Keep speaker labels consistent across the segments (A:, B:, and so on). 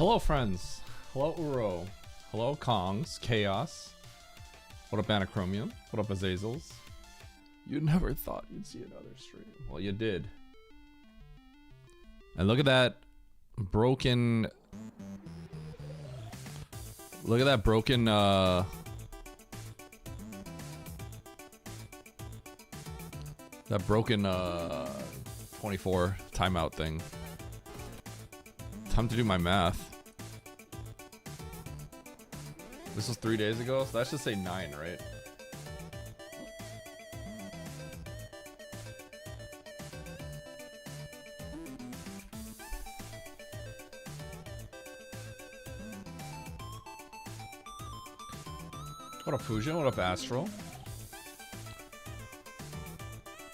A: Hello, friends. Hello, Uro. Hello, Kongs. Chaos. What up, Anachromium? What up, Azazels? You never thought you'd see another stream. Well, you did. And look at that broken... Look at that broken, that broken, 24 timeout thing. Time to do my math. This was 3 days ago, so that should say 9, right? What up, Fusion? What up, Astral?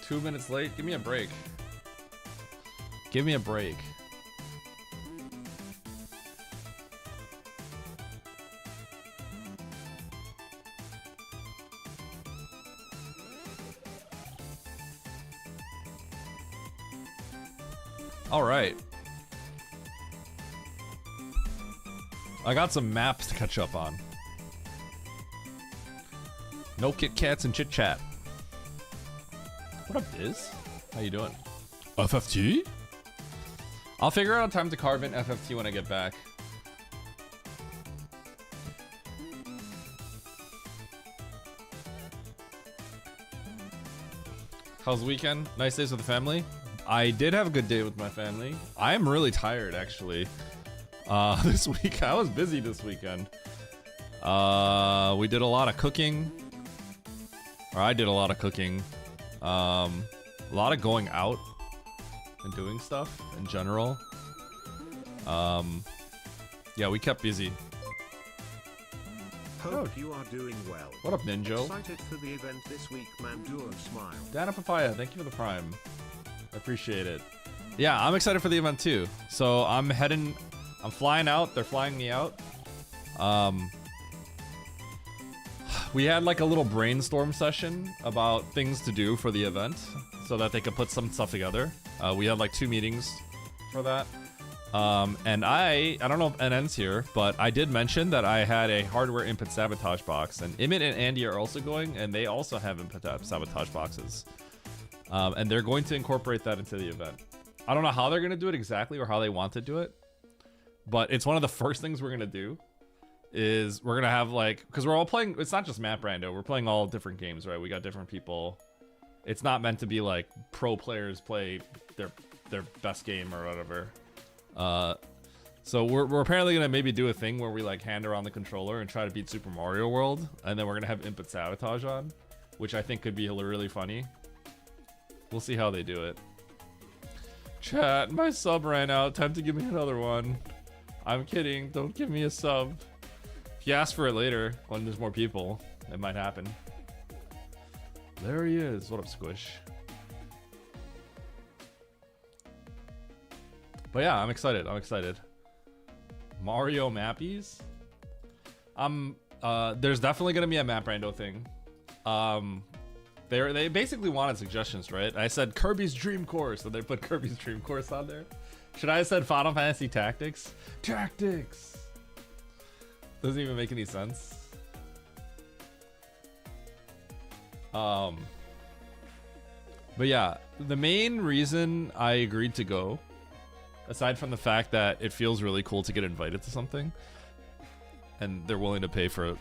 A: 2 minutes late? Give me a break. Give me a break. All right. I got some maps to catch up on. No Kit Kats and chit chat. What up, Diz? How you doing? FFT? I'll figure out time to carve in FFT when I get back. How's the weekend? Nice days with the family? I did have a good day with my family. I am really tired, actually. This week, I was busy this weekend. We did a lot of cooking. Or I did a lot of cooking. A lot of going out and doing stuff in general. Yeah, we kept busy.
B: Hope you are doing well.
A: What up, Ninjo?
B: Excited for the event this week, man. Do a smile.
A: Dana Papaya, thank you for the prime. I appreciate it. Yeah, I'm excited for the event too. So I'm flying out. They're flying me out. We had like a little brainstorm session about things to do for the event so that they could put some stuff together. We had like 2 meetings for that. And I don't know if NN's here, but I did mention that I had a hardware input sabotage box, and Emmett and Andy are also going, and they also have input sabotage boxes. And they're going to incorporate that into the event. I don't know how they're going to do it exactly or how they want to do it, but it's one of the first things we're going to do is we're going to have like, because we're all playing, it's not just Map Rando, we're playing all different games, right? We got different people. It's not meant to be like pro players play their best game or whatever. So we're apparently going to maybe do a thing where we like hand around the controller and try to beat Super Mario World, and then we're going to have input sabotage on, which I think could be really funny. We'll see how they do it. Chat, my sub ran out. Time to give me another one. I'm kidding. Don't give me a sub. If you ask for it later, when there's more people, it might happen. There he is. What up, Squish? But yeah, I'm excited. I'm excited. Mario Mappies? There's definitely gonna be a Map Rando thing. They basically wanted suggestions, right? I said Kirby's Dream Course, so they put Kirby's Dream Course on there. Should I have said Final Fantasy Tactics? Tactics! Doesn't even make any sense. But yeah, the main reason I agreed to go, aside from the fact that it feels really cool to get invited to something, and they're willing to pay for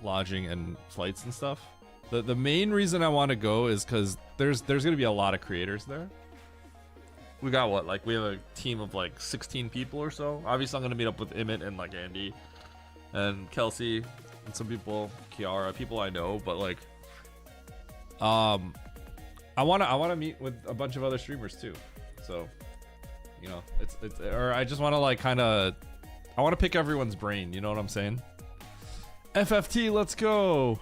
A: lodging and flights and stuff, the main reason I want to go is because there's gonna be a lot of creators there. We got what, like we have a team of like 16 people or so. Obviously I'm gonna meet up with Emmett and like Andy and Kelsey and some people, Kiara, people I know, but like I wanna meet with a bunch of other streamers too. So, you know, or I just wanna like I wanna pick everyone's brain, you know what I'm saying? FFT, let's go!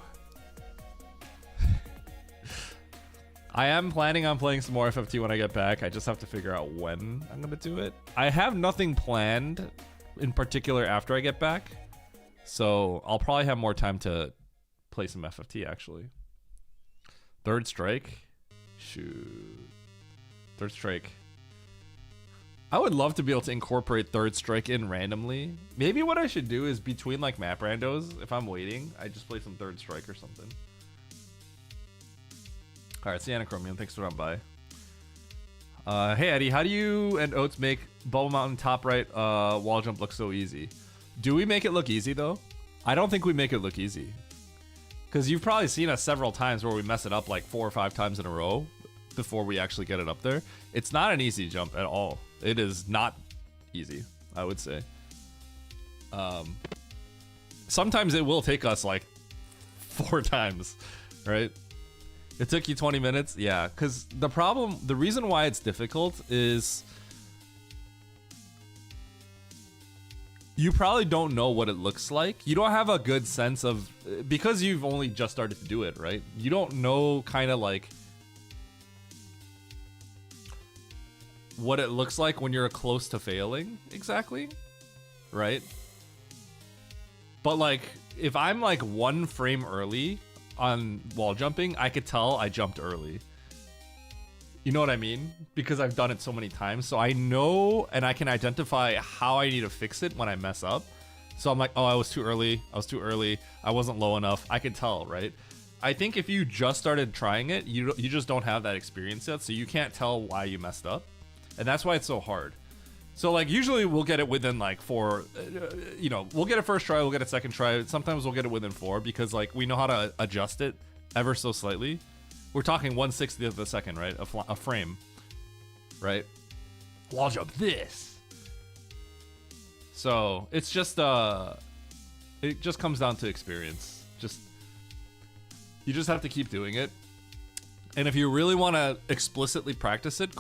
A: I am planning on playing some more FFT when I get back. I just have to figure out when I'm gonna do it. I have nothing planned in particular after I get back, so I'll probably have more time to play some FFT actually. Third Strike? Shoot. Third Strike. I would love to be able to incorporate third strike in randomly. Maybe what I should do is between like map randos, if I'm waiting, I just play some third strike or something. All right, Cyanochromium, thanks for dropping by. Hey Eddie, how do you and Oats make Bubble Mountain top right wall jump look so easy? Do we make it look easy though? I don't think we make it look easy. Because you've probably seen us several times where we mess it up like 4 or 5 times in a row before we actually get it up there. It's not an easy jump at all. It is not easy, I would say. Sometimes it will take us like 4 times, right? It took you 20 minutes? Yeah, because the reason why it's difficult is you probably don't know what it looks like. You don't have a good sense of, because you've only just started to do it, right? You don't know kind of like what it looks like when you're close to failing exactly, right? But like if I'm like 1 frame early on wall jumping, I could tell I jumped early. You know what I mean? Because I've done it so many times, so I know and I can identify how I need to fix it when I mess up. So I'm like, oh, I was too early, I wasn't low enough. I can tell, right? I think if you just started trying it, you just don't have that experience yet, so you can't tell why you messed up. And that's why it's so hard. So like usually we'll get it within like 4, we'll get a first try, we'll get a second try. Sometimes we'll get it within 4 because like we know how to adjust it ever so slightly. We're talking 1/60th of a second, right? A frame, right? Wall jump this. So it's just it just comes down to experience. You just have to keep doing it. And if you really want to explicitly practice it,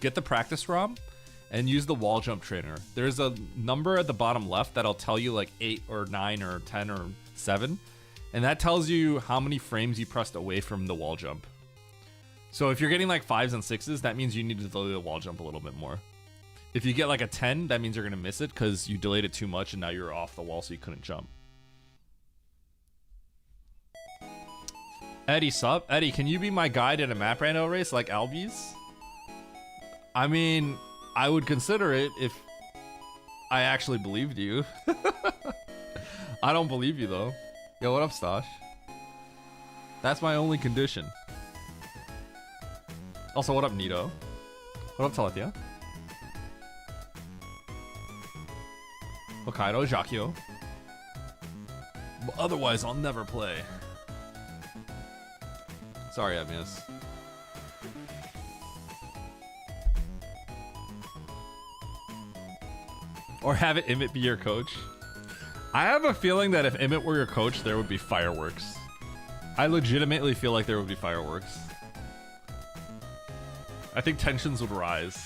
A: get the practice ROM and use the wall jump trainer. There's a number at the bottom left that'll tell you like 8 or 9 or 10 or 7. And that tells you how many frames you pressed away from the wall jump. So if you're getting like 5s and 6s, that means you need to delay the wall jump a little bit more. If you get like a 10, that means you're going to miss it because you delayed it too much and now you're off the wall so you couldn't jump. Eddie, sup? Eddie, can you be my guide in a map rando race like Albies? I mean, I would consider it if I actually believed you. I don't believe you though. Yo, what up, Stosh? That's my only condition. Also, what up, Nito? What up, Talethia? Hokkaido, Jakio. But otherwise, I'll never play. Sorry, Emius. Or have it Emmett be your coach. I have a feeling that if Emmett were your coach, there would be fireworks. I legitimately feel like there would be fireworks. I think tensions would rise.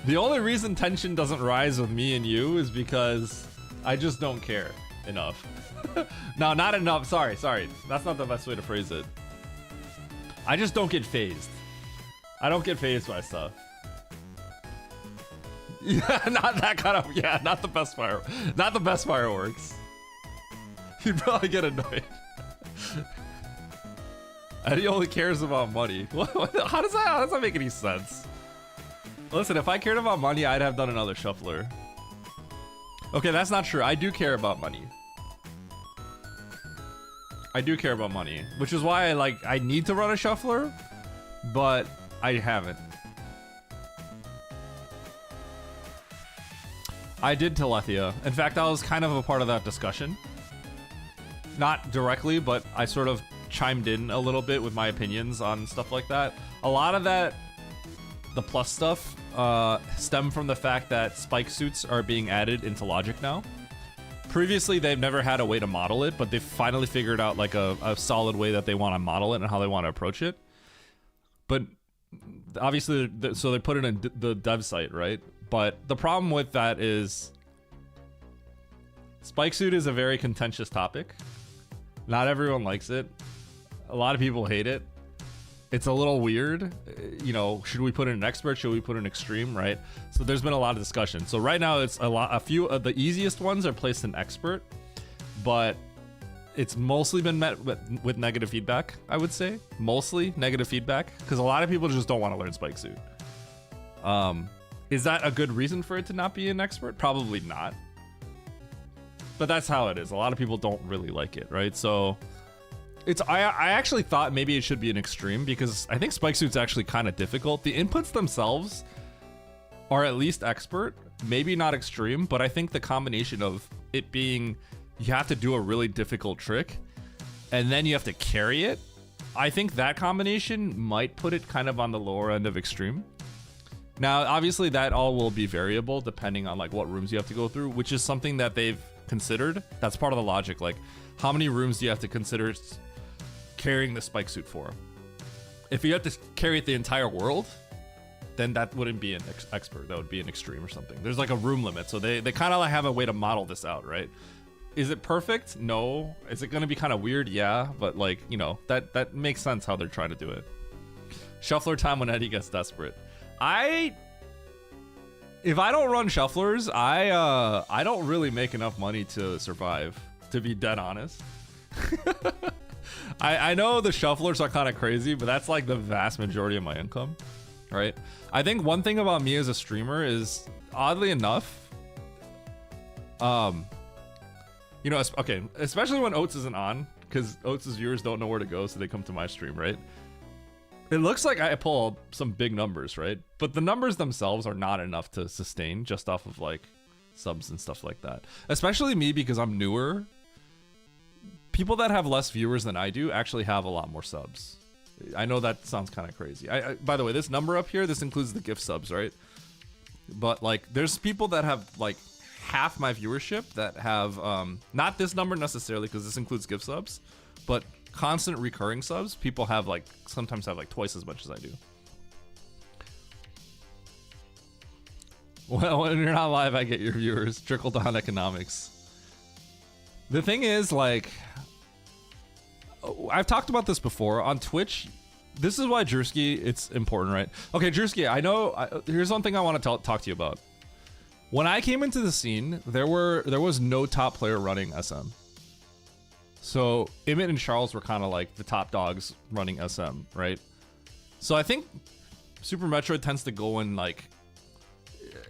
A: The only reason tension doesn't rise with me and you is because I just don't care enough. No, not enough. Sorry. That's not the best way to phrase it. I just don't get phased. I don't get phased by stuff. Yeah, not that kind of, yeah, not the best fireworks. You'd probably get annoyed. And he only cares about money. How does that make any sense? Listen, if I cared about money, I'd have done another shuffler. Okay, that's not true. I do care about money. I do care about money, which is why I need to run a shuffler, but I haven't. I did Telethia. In fact, I was kind of a part of that discussion. Not directly, but I sort of chimed in a little bit with my opinions on stuff like that. A lot of that, the plus stuff, stem from the fact that spike suits are being added into Logic now. Previously, they've never had a way to model it, but they've finally figured out like a solid way that they want to model it and how they want to approach it. But obviously, so they put it in the dev site, right? But the problem with that is spike suit is a very contentious topic. Not everyone likes it. A lot of people hate it. It's a little weird. You know, should we put in an expert? Should we put in extreme, right? So there's been a lot of discussion. So right now it's a few of the easiest ones are placed in expert, but it's mostly been met with negative feedback, I would say. Mostly negative feedback, because a lot of people just don't want to learn Spike Suit. Is that a good reason for it to not be an expert? Probably not. But that's how it is. A lot of people don't really like it, right? So I actually thought maybe it should be an extreme, because I think Spike Suit's actually kind of difficult. The inputs themselves are at least expert, maybe not extreme, but I think the combination of it being you have to do a really difficult trick and then you have to carry it, I think that combination might put it kind of on the lower end of extreme. Now, obviously that all will be variable depending on like what rooms you have to go through, which is something that they've considered. That's part of the logic. Like, how many rooms do you have to consider carrying the Spike Suit for? If you have to carry it the entire world, then that wouldn't be an expert. That would be an extreme or something. There's like a room limit, so they kind of like have a way to model this out, right? Is it perfect? No. Is it going to be kind of weird? Yeah, but like, you know, that makes sense how they're trying to do it. Shuffler time when Eddie gets desperate. If I don't run shufflers, I don't really make enough money to survive, to be dead honest. I know the shufflers are kind of crazy, but that's like the vast majority of my income, right? I think one thing about me as a streamer is, oddly enough, you know, okay, especially when Oats isn't on, because Oats' viewers don't know where to go, so they come to my stream, right? It looks like I pull some big numbers, right? But the numbers themselves are not enough to sustain just off of like subs and stuff like that. Especially me, because I'm newer. People that have less viewers than I do actually have a lot more subs. I know that sounds kind of crazy. By the way, this number up here, this includes the gift subs, right? But like, there's people that have like half my viewership that have not this number necessarily, because this includes gift subs, but constant recurring subs. People have like sometimes have like twice as much as I do. Well, when you're not live, I get your viewers. Trickle down economics. The thing is, like, I've talked about this before on Twitch. This is why Drewski, it's important, right? Okay, Drewski, I know. Here's one thing I want to talk to you about. When I came into the scene, there was no top player running SM. So Emmett and Charles were kind of like the top dogs running SM, right? So I think Super Metroid tends to go in like,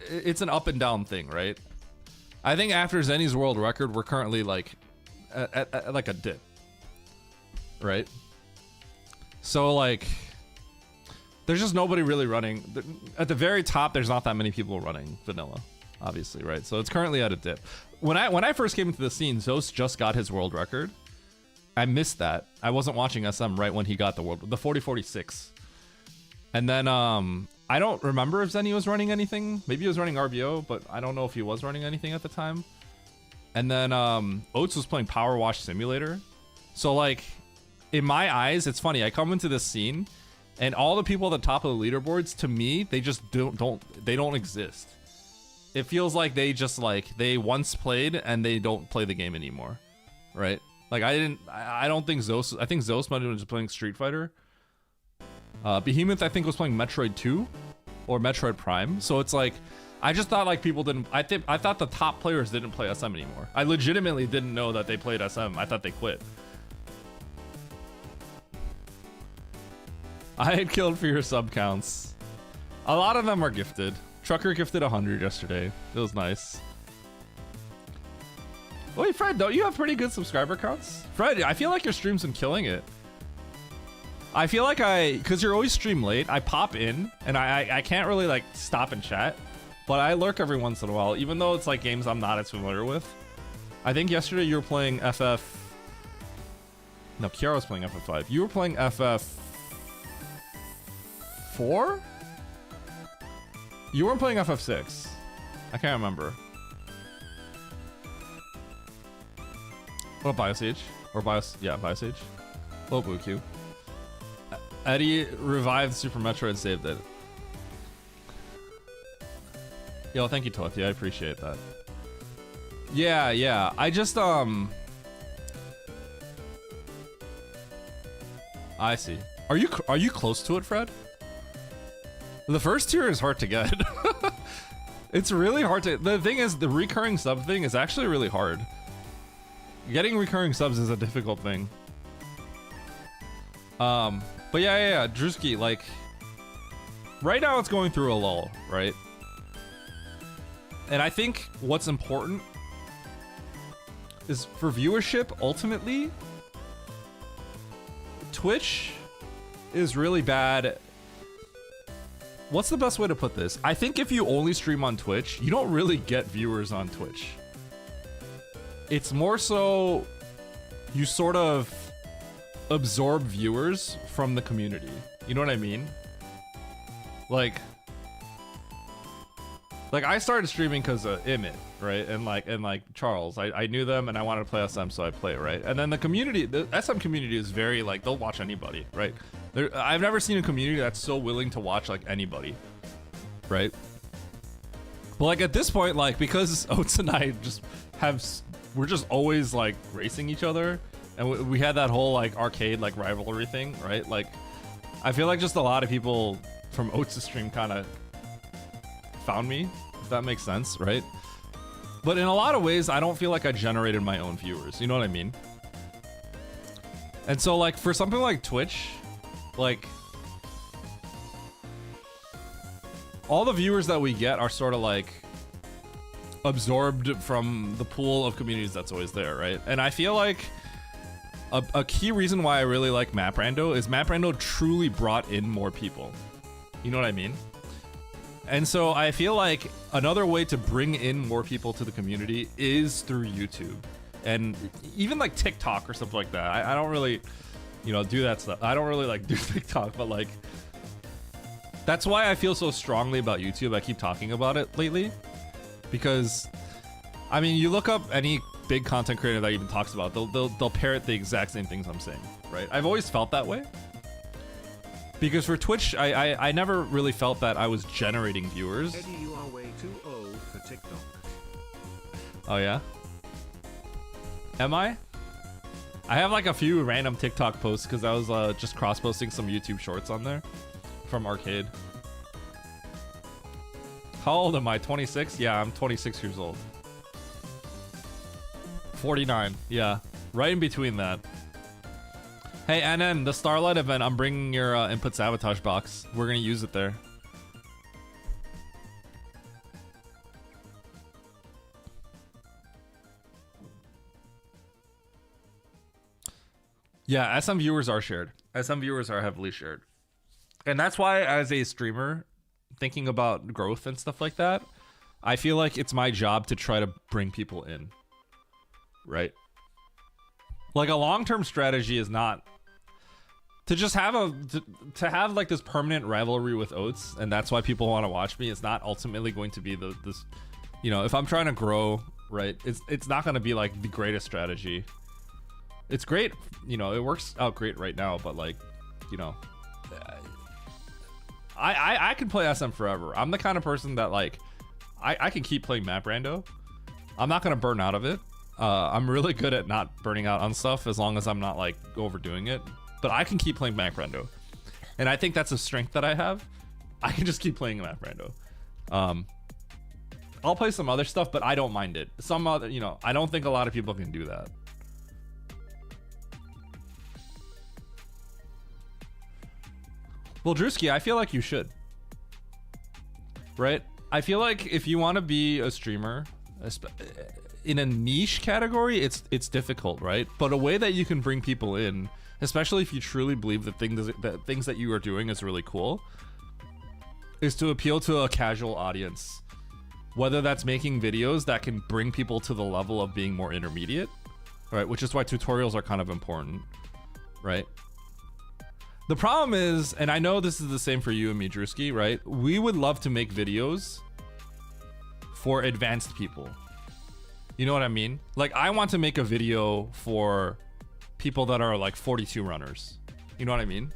A: it's an up and down thing, right? I think after Zenny's world record, we're currently like at like a dip, right? So like, there's just nobody really running. At the very top, there's not that many people running vanilla, obviously, right? So it's currently at a dip. When I first came into the scene, Zos just got his world record. I missed that. I wasn't watching SM right when he got the 4046. And then I don't remember if Zenny was running anything. Maybe he was running RBO, but I don't know if he was running anything at the time. And then Oats was playing Power Wash Simulator. So like, in my eyes, it's funny. I come into this scene, and all the people at the top of the leaderboards, to me, they just don't exist. It feels like they once played and they don't play the game anymore, right? Like I don't think Zos. I think Zos might have been just playing Street Fighter. Behemoth, I think, was playing Metroid 2 or Metroid Prime. So it's like, I just thought like people didn't. I thought the top players didn't play SM anymore. I legitimately didn't know that they played SM. I thought they quit. I had killed for your sub counts. A lot of them are gifted. Trucker gifted 100 yesterday. It was nice. Wait, Fred, don't you have pretty good subscriber counts? Fred, I feel like your stream's been killing it. I feel like because you're always stream late, I pop in, and I can't really like stop and chat, but I lurk every once in a while, even though it's like games I'm not as familiar with. I think yesterday you were playing FF... No, Kiara was playing FF5. You were playing FF4? You weren't playing FF6. I can't remember. What, Biosage? Or Biosage. Oh, BlueQ. Eddie revived Super Metroid and saved it. Yo, thank you, Tothi. I appreciate that. Yeah. I just, I see. Are you close to it, Fred? The first tier is hard to get. It's really hard to... The thing is, the recurring sub thing is actually really hard. getting recurring subs is a difficult thing. But yeah, Drewski, like, right now it's going through a lull, right? And I think what's important is for viewership, ultimately, Twitch is really bad. What's the best way to put this? I think if you only stream on Twitch, you don't really get viewers on Twitch. It's more so you sort of absorb viewers from the community. You know what I mean? Like I started streaming because of Emmett, right? And like Charles. I knew them and I wanted to play SM, so I play, right? And then the community, the SM community is very like, they'll watch anybody, right? I've never seen a community that's so willing to watch like anybody, right? But like at this point, like, because Oats and I just we're just always like racing each other, and we had that whole like arcade like rivalry thing, right? Like I feel like just a lot of people from Oats' stream kind of found me, if that makes sense, right? But in a lot of ways, I don't feel like I generated my own viewers, you know what I mean? And so like for something like Twitch, like all the viewers that we get are sort of like absorbed from the pool of communities that's always there, right? And I feel like a key reason why I really like MapRando is MapRando truly brought in more people. You know what I mean? And so I feel like another way to bring in more people to the community is through YouTube. And even like TikTok or something like that. I don't really, you know, do that stuff. I don't really like do TikTok, but like, that's why I feel so strongly about YouTube. I keep talking about it lately. Because, I mean, you look up any big content creator that even talks about it, they'll parrot the exact same things I'm saying, right? I've always felt that way. Because for Twitch, I never really felt that I was generating viewers.
B: Eddie, you are way too old for TikTok.
A: Oh yeah? Am I? I have like a few random TikTok posts because I was just cross-posting some YouTube shorts on there from Arcade. How old am I? 26? Yeah, I'm 26 years old. 49, yeah. Right in between that. Hey, NN, the Starlight event, I'm bringing your input sabotage box. We're gonna use it there. Yeah, SM viewers are shared. SM viewers are heavily shared. And that's why, as a streamer, thinking about growth and stuff like that, I feel like it's my job to try to bring people in. Right? Like a long-term strategy is not to just have to have like this permanent rivalry with Oats, and that's why people want to watch me. It's not ultimately going to be this, you know, if I'm trying to grow, right, it's not going to be like the greatest strategy. It's great, you know, it works out great right now, but like, you know, I can play SM forever. I'm the kind of person that like I can keep playing MapRando. I'm not going to burn out of it. I'm really good at not burning out on stuff as long as I'm not like overdoing it. But I can keep playing MapRando, and I think that's a strength that I have. I can just keep playing MapRando. I'll play some other stuff, but I don't mind it. Some other, you know, I don't think a lot of people can do that. Well, Drewski, I feel like you should. Right? I feel like if you want to be a streamer, in a niche category, it's difficult, right? But a way that you can bring people in, especially if you truly believe that things that you are doing is really cool, is to appeal to a casual audience. Whether that's making videos that can bring people to the level of being more intermediate, right? Which is why tutorials are kind of important, right? The problem is, and I know this is the same for you and me, Drewski, right? We would love to make videos for advanced people. You know what I mean? Like, I want to make a video for people that are like 42 runners. You know what I mean?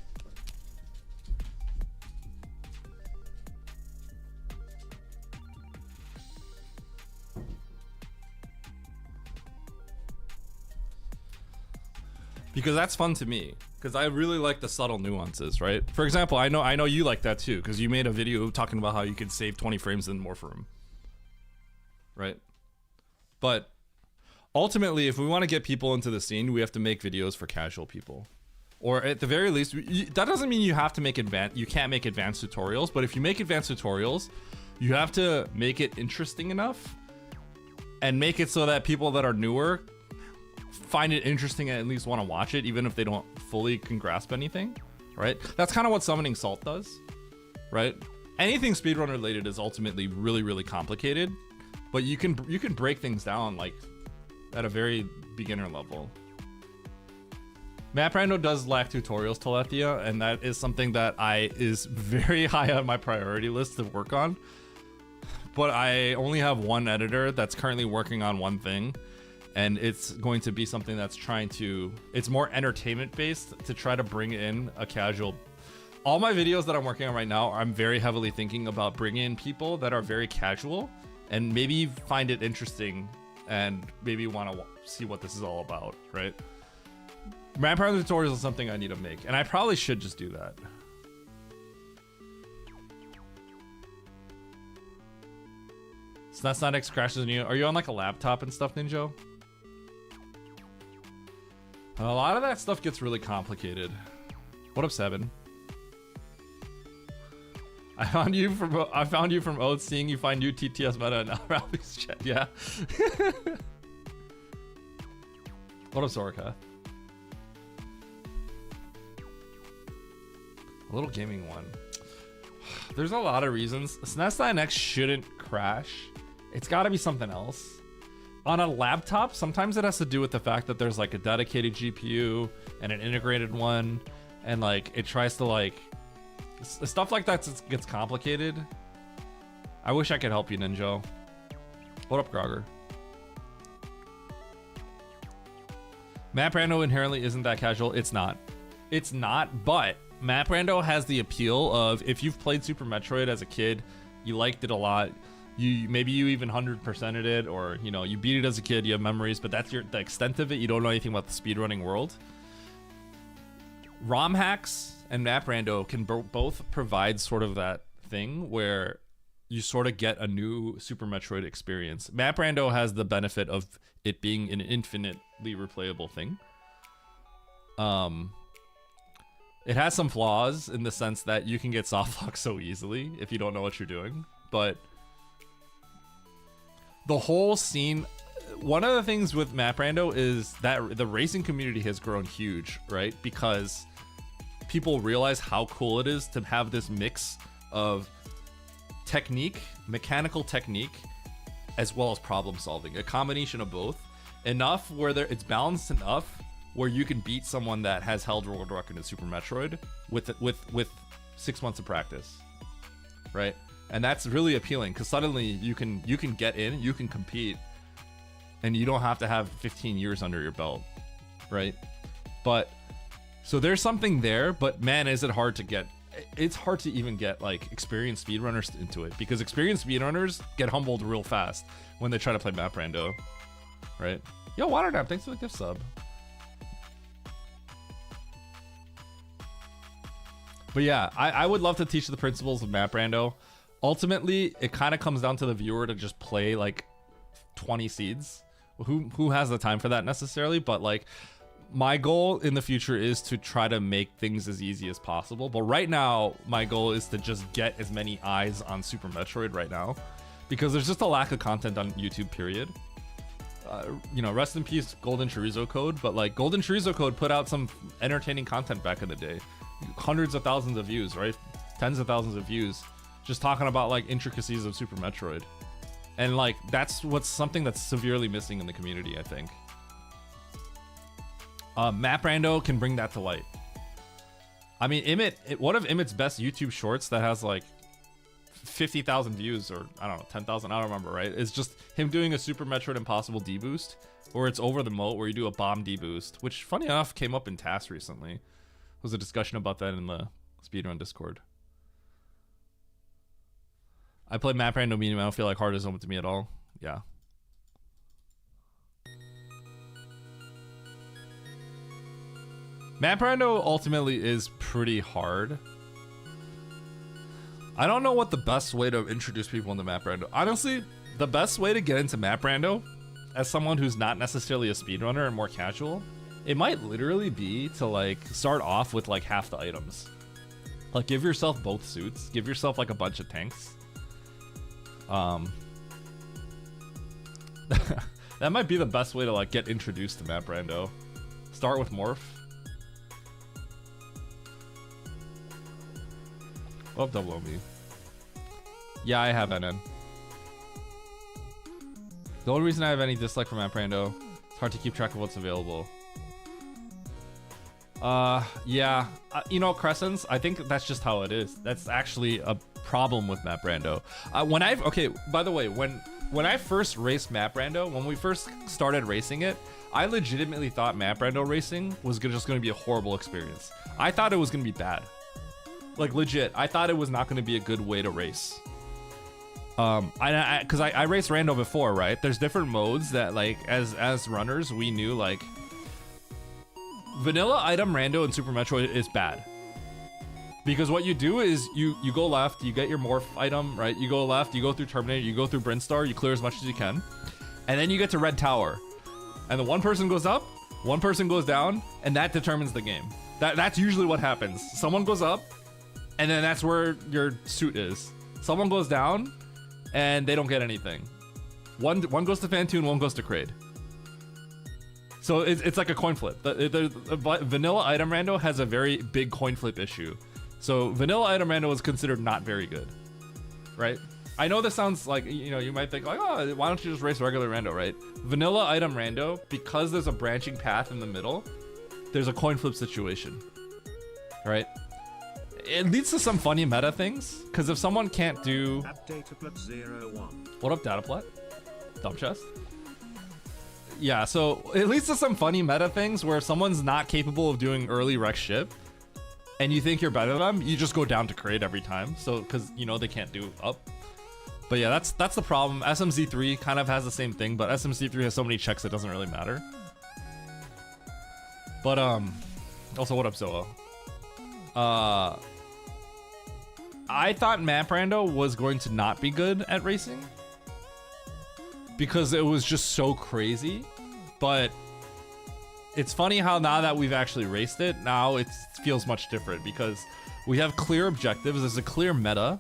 A: Because that's fun to me. Because I really like the subtle nuances, right? For example, I know you like that too, because you made a video talking about how you could save 20 frames in Morpheroom. Right? But ultimately, if we want to get people into the scene, we have to make videos for casual people. Or at the very least, that doesn't mean you have to make you can't make advanced tutorials, but if you make advanced tutorials, you have to make it interesting enough and make it so that people that are newer find it interesting and at least want to watch it, even if they don't fully can grasp anything, right? That's kind of what Summoning Salt does, right? Anything speedrun related is ultimately really, really complicated, but you can break things down like at a very beginner level. MapRando does lack tutorials, Telethia, and that is something that is very high on my priority list to work on. But I only have one editor that's currently working on one thing, and it's going to be something that's it's more entertainment based to try to bring in a casual. All my videos that I'm working on right now, I'm very heavily thinking about bringing in people that are very casual and maybe find it interesting and maybe want to see what this is all about, right? MapRando tutorials is something I need to make, and I probably should just do that. SNES X crashes on you. Are you on like a laptop and stuff, Ninjo? A lot of that stuff gets really complicated. What up, Seven? I found you from Oath, seeing you find new TTS meta and Ralphie's chat. Yeah. What up, Soraka? A little gaming one. There's a lot of reasons. SNES X shouldn't crash. It's got to be something else. On a laptop, sometimes it has to do with the fact that there's like a dedicated GPU and an integrated one, and like it tries to like stuff like that gets complicated. I wish I could help you, Ninjo. What up, Grogger? MapRando inherently isn't that casual. It's not. It's not, but MapRando has the appeal of, if you've played Super Metroid as a kid, you liked it a lot, maybe you even 100%ed it, or you know, you beat it as a kid, you have memories, but that's the extent of it. You don't know anything about the speedrunning world. ROM hacks and MapRando can both provide sort of that thing where you sort of get a new Super Metroid experience. MapRando has the benefit of it being an infinitely replayable thing. It has some flaws in the sense that you can get softlocked so easily if you don't know what you're doing, but the whole scene, one of the things with MapRando is that the racing community has grown huge, right? Because people realize how cool it is to have this mix of technique, mechanical technique, as well as problem solving, a combination of both, enough where it's balanced enough where you can beat someone that has held world record in Super Metroid with 6 months of practice, right? And that's really appealing because suddenly you can get in, you can compete, and you don't have to have 15 years under your belt, right? But so there's something there, but man, is it hard to get. It's hard to even get like experienced speedrunners into it, because experienced speedrunners get humbled real fast when they try to play MapRando, right? Yo, Waterdap, thanks for the gift sub. But yeah, I would love to teach the principles of MapRando. Ultimately, it kind of comes down to the viewer to just play like 20 seeds. Who has the time for that necessarily? But like, my goal in the future is to try to make things as easy as possible. But right now, my goal is to just get as many eyes on Super Metroid right now, because there's just a lack of content on YouTube, period. You know, rest in peace, Golden Chorizo Code. But like, Golden Chorizo Code put out some entertaining content back in the day. Hundreds of thousands of views, right? Tens of thousands of views, just talking about like intricacies of Super Metroid. And like, that's something that's severely missing in the community, I think. MapRando can bring that to light. I mean, one of Emmett's best YouTube shorts that has like 50,000 views, or I don't know, 10,000, I don't remember, right? It's just him doing a Super Metroid Impossible deboost, or it's over the moat where you do a bomb deboost, which funny enough came up in TAS recently. There was a discussion about that in the Speedrun Discord. I played MapRando medium. I don't feel like hard is open to me at all. Yeah. MapRando ultimately is pretty hard. I don't know what the best way to introduce people into MapRando. Honestly, the best way to get into MapRando as someone who's not necessarily a speedrunner and more casual, it might literally be to like start off with like half the items. Like give yourself both suits, give yourself like a bunch of tanks. That might be the best way to like get introduced to map rando. Start with Morph. Oh, double OB. Yeah, I have NN. The only reason I have any dislike for map rando, it's hard to keep track of what's available. Yeah, Crescents, I think that's just how it is. That's actually a problem with map rando. Okay, by the way, when I first raced map rando, when we first started racing it, I legitimately thought map rando racing was just going to be a horrible experience. I thought it was going to be bad. Like legit, I thought it was not going to be a good way to race. Because I raced rando before, right? There's different modes that like as runners we knew like vanilla item rando in Super Metroid is bad. Because what you do is you go left, you get your morph item, right? You go left, you go through Terminator, you go through Brinstar, you clear as much as you can, and then you get to Red Tower, and the one person goes up, one person goes down, and that determines the game. That's usually what happens. Someone goes up, and then that's where your suit is. Someone goes down, and they don't get anything. One goes to Fantoon, one goes to Kraid. So it's like a coin flip. The vanilla item rando has a very big coin flip issue. So vanilla item rando is considered not very good, right? I know this sounds like, you might think like, oh, why don't you just race regular rando, right? Vanilla item rando, because there's a branching path in the middle, there's a coin flip situation, right? It leads to some funny meta things, because if someone can't do... What up, Dataplat? Dump chest? Yeah, so it leads to some funny meta things where if someone's not capable of doing early Rex ship, and you think you're better than them, you just go down to Kraid every time. So, because they can't do up. But yeah, that's the problem. SMZ3 kind of has the same thing, but SMZ3 has so many checks it doesn't really matter. But also what up, Zoa? I thought map rando was going to not be good at racing because it was just so crazy, but it's funny how now that we've actually raced it, now it feels much different because we have clear objectives. There's a clear meta,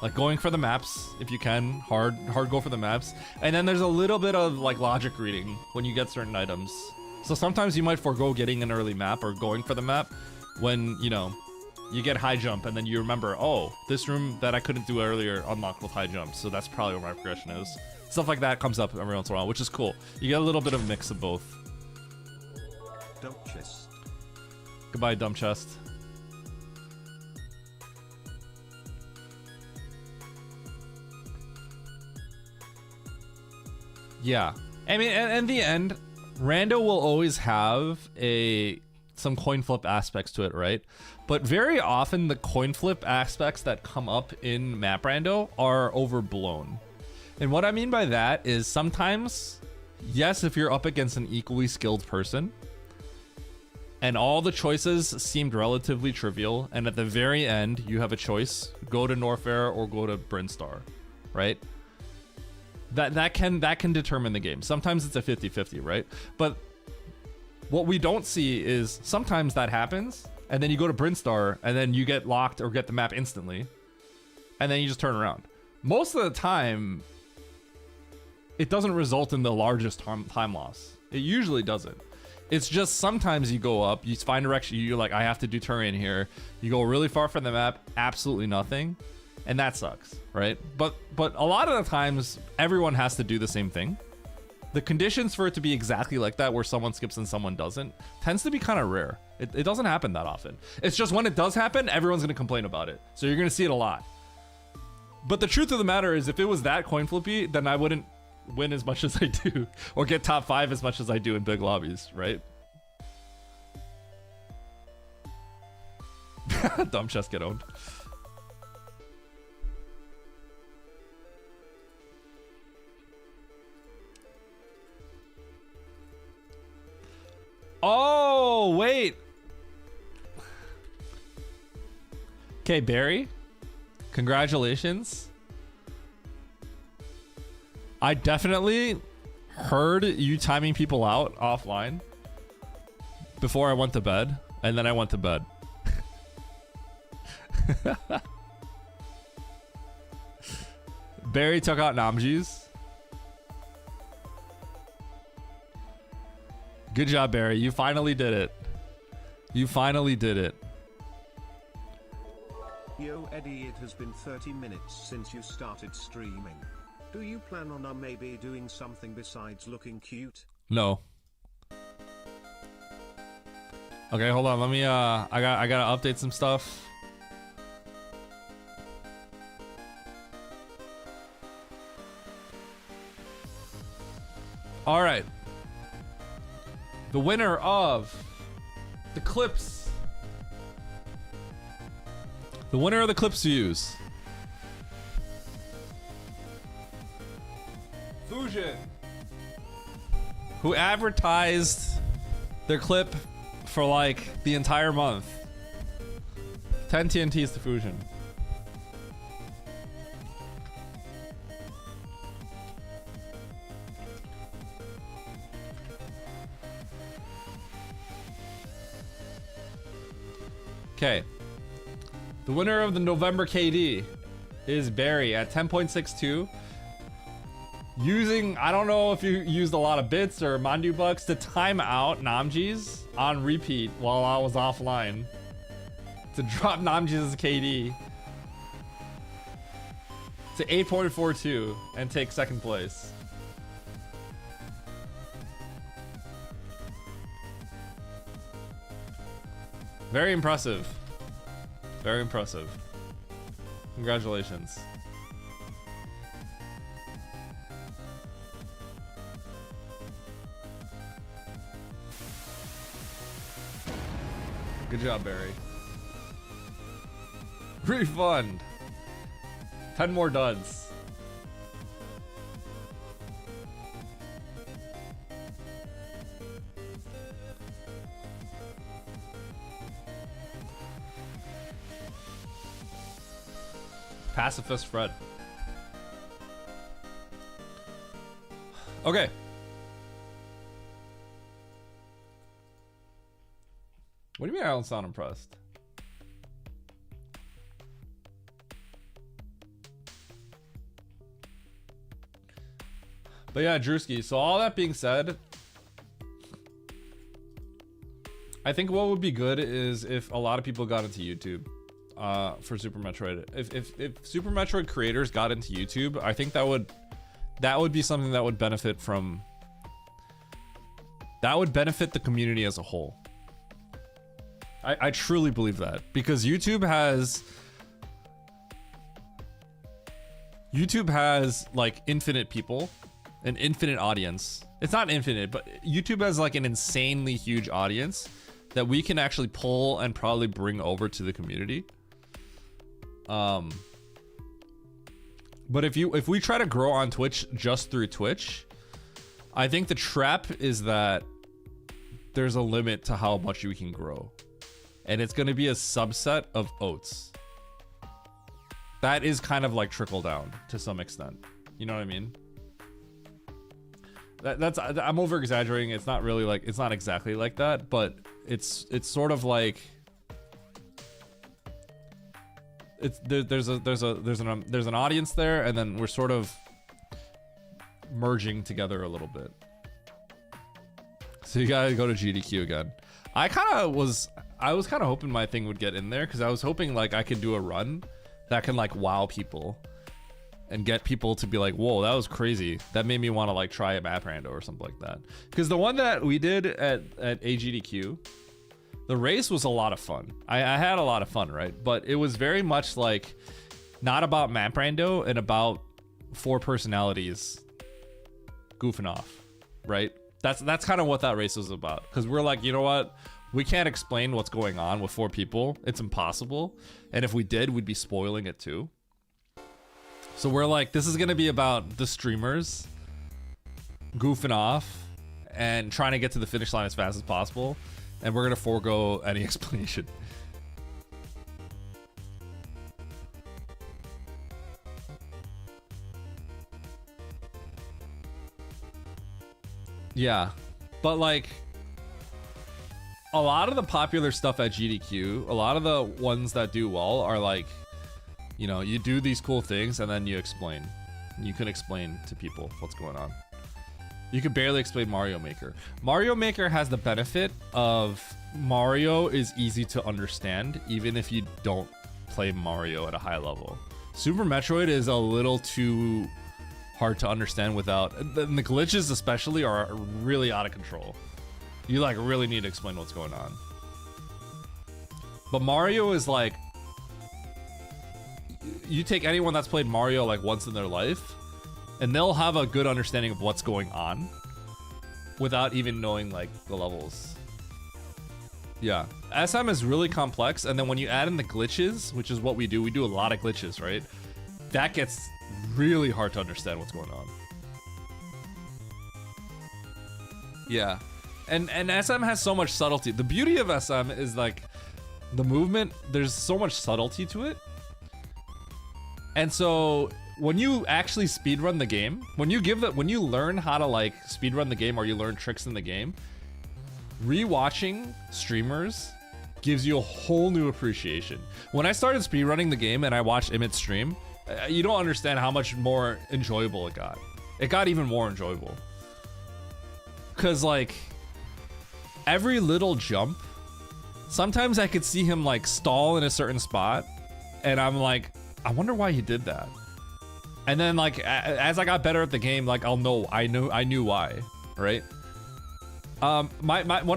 A: like going for the maps if you can, hard go for the maps, and then there's a little bit of like logic reading when you get certain items. So sometimes you might forego getting an early map or going for the map when you get high jump and then you remember, oh, this room that I couldn't do earlier unlocked with high jump, so that's probably where my progression is. Stuff like that comes up every once in a while, which is cool. You get a little bit of a mix of both.
B: Dump chest.
A: Goodbye, dumb chest. Yeah, I mean, in the end, rando will always have some coin flip aspects to it, right? But very often the coin flip aspects that come up in map rando are overblown. And what I mean by that is sometimes, yes, if you're up against an equally skilled person and all the choices seemed relatively trivial, and at the very end you have a choice, go to Norfair or go to Brinstar, right? That can determine the game. Sometimes it's a 50-50, right? But what we don't see is sometimes that happens, and then you go to Brinstar, and then you get locked or get the map instantly, and then you just turn around. Most of the time, it doesn't result in the largest time loss. It usually doesn't. It's just sometimes you go up, you find direction, you're like, I have to do terrain here. You go really far from the map, absolutely nothing, and that sucks, right? But a lot of the times, everyone has to do the same thing. The conditions for it to be exactly like that, where someone skips and someone doesn't, tends to be kind of rare. It doesn't happen that often. It's just when it does happen, everyone's going to complain about it. So you're going to see it a lot. But the truth of the matter is, if it was that coin flippy, then I wouldn't win as much as I do, or get top 5 as much as I do in big lobbies, right? Dumb chest get owned. Oh, wait. Okay, Barry. Congratulations. I definitely heard you timing people out offline before I went to bed, and then I went to bed. Barry took out Namji's. Good job, Barry. You finally did it. You finally did it.
B: Yo Eddie, it has been 30 minutes since you started streaming. Do you plan on maybe doing something besides looking cute?
A: No. Okay, hold on. Let me I gotta update some stuff. All right. The winner of the clips. The winner of the clips views. Fusion. Who advertised their clip for like the entire month. 10 TNTs to Fusion. Okay. The winner of the November KD is Barry at 10.62. Using, I don't know if you used a lot of bits or Mandu bucks to time out Namji's on repeat while I was offline to drop Namji's KD to 8.42 and take second place. Very impressive. Very impressive. Congratulations. Good job, Barry. Refund. 10 more duds. Pacifist Fred. Okay. What do you mean I don't sound impressed? But yeah, Drewski, so all that being said, I think what would be good is if a lot of people got into YouTube for Super Metroid. If Super Metroid creators got into YouTube, I think that would be something that would benefit from, that would benefit the community as a whole. I truly believe that, because YouTube has like infinite people, an infinite audience. It's not infinite, but YouTube has like an insanely huge audience that we can actually pull and probably bring over to the community. But if we try to grow on Twitch just through Twitch, I think the trap is that there's a limit to how much we can grow. And it's going to be a subset of oats. That is kind of like trickle down to some extent. You know what I mean? I'm over exaggerating. It's not really like, it's not exactly like that, but it's sort of like, there's an audience there, and then we're sort of merging together a little bit. So you gotta go to GDQ again. I was kind of hoping my thing would get in there, because I was hoping like I could do a run that can like wow people and get people to be like, whoa, that was crazy. That made me want to like try a map rando or something like that. Because the one that we did at AGDQ, the race was a lot of fun. I had a lot of fun, right? But it was very much like not about map rando and about 4 personalities goofing off, right? That's kind of what that race was about. Because we're like, you know what? We can't explain what's going on with 4 people. It's impossible. And if we did, we'd be spoiling it too. So we're like, this is going to be about the streamers goofing off and trying to get to the finish line as fast as possible. And we're going to forego any explanation. Yeah, but like a lot of the popular stuff at GDQ, a lot of the ones that do well are like, you know, you do these cool things and then you explain. You can explain to people what's going on. You can barely explain Mario Maker. Mario Maker has the benefit of Mario is easy to understand even if you don't play Mario at a high level. Super Metroid is a little too hard to understand without, the glitches especially are really out of control. You like really need to explain what's going on. But Mario is like, you take anyone that's played Mario like once in their life and they'll have a good understanding of what's going on without even knowing like the levels. Yeah, SM is really complex, and then when you add in the glitches, which is what we do a lot of glitches, right? That gets really hard to understand what's going on. Yeah, and SM has so much subtlety. The beauty of SM is like the movement, there's so much subtlety to it. And so when you actually speedrun the game, when you learn how to like speedrun the game or you learn tricks in the game, rewatching streamers gives you a whole new appreciation. When I started speedrunning the game and I watched Emmett stream, you don't understand how much more enjoyable it got. It got even more enjoyable. Cause like every little jump, sometimes I could see him like stall in a certain spot and I'm like, I wonder why he did that. And then like as I got better at the game, like I knew why, right? One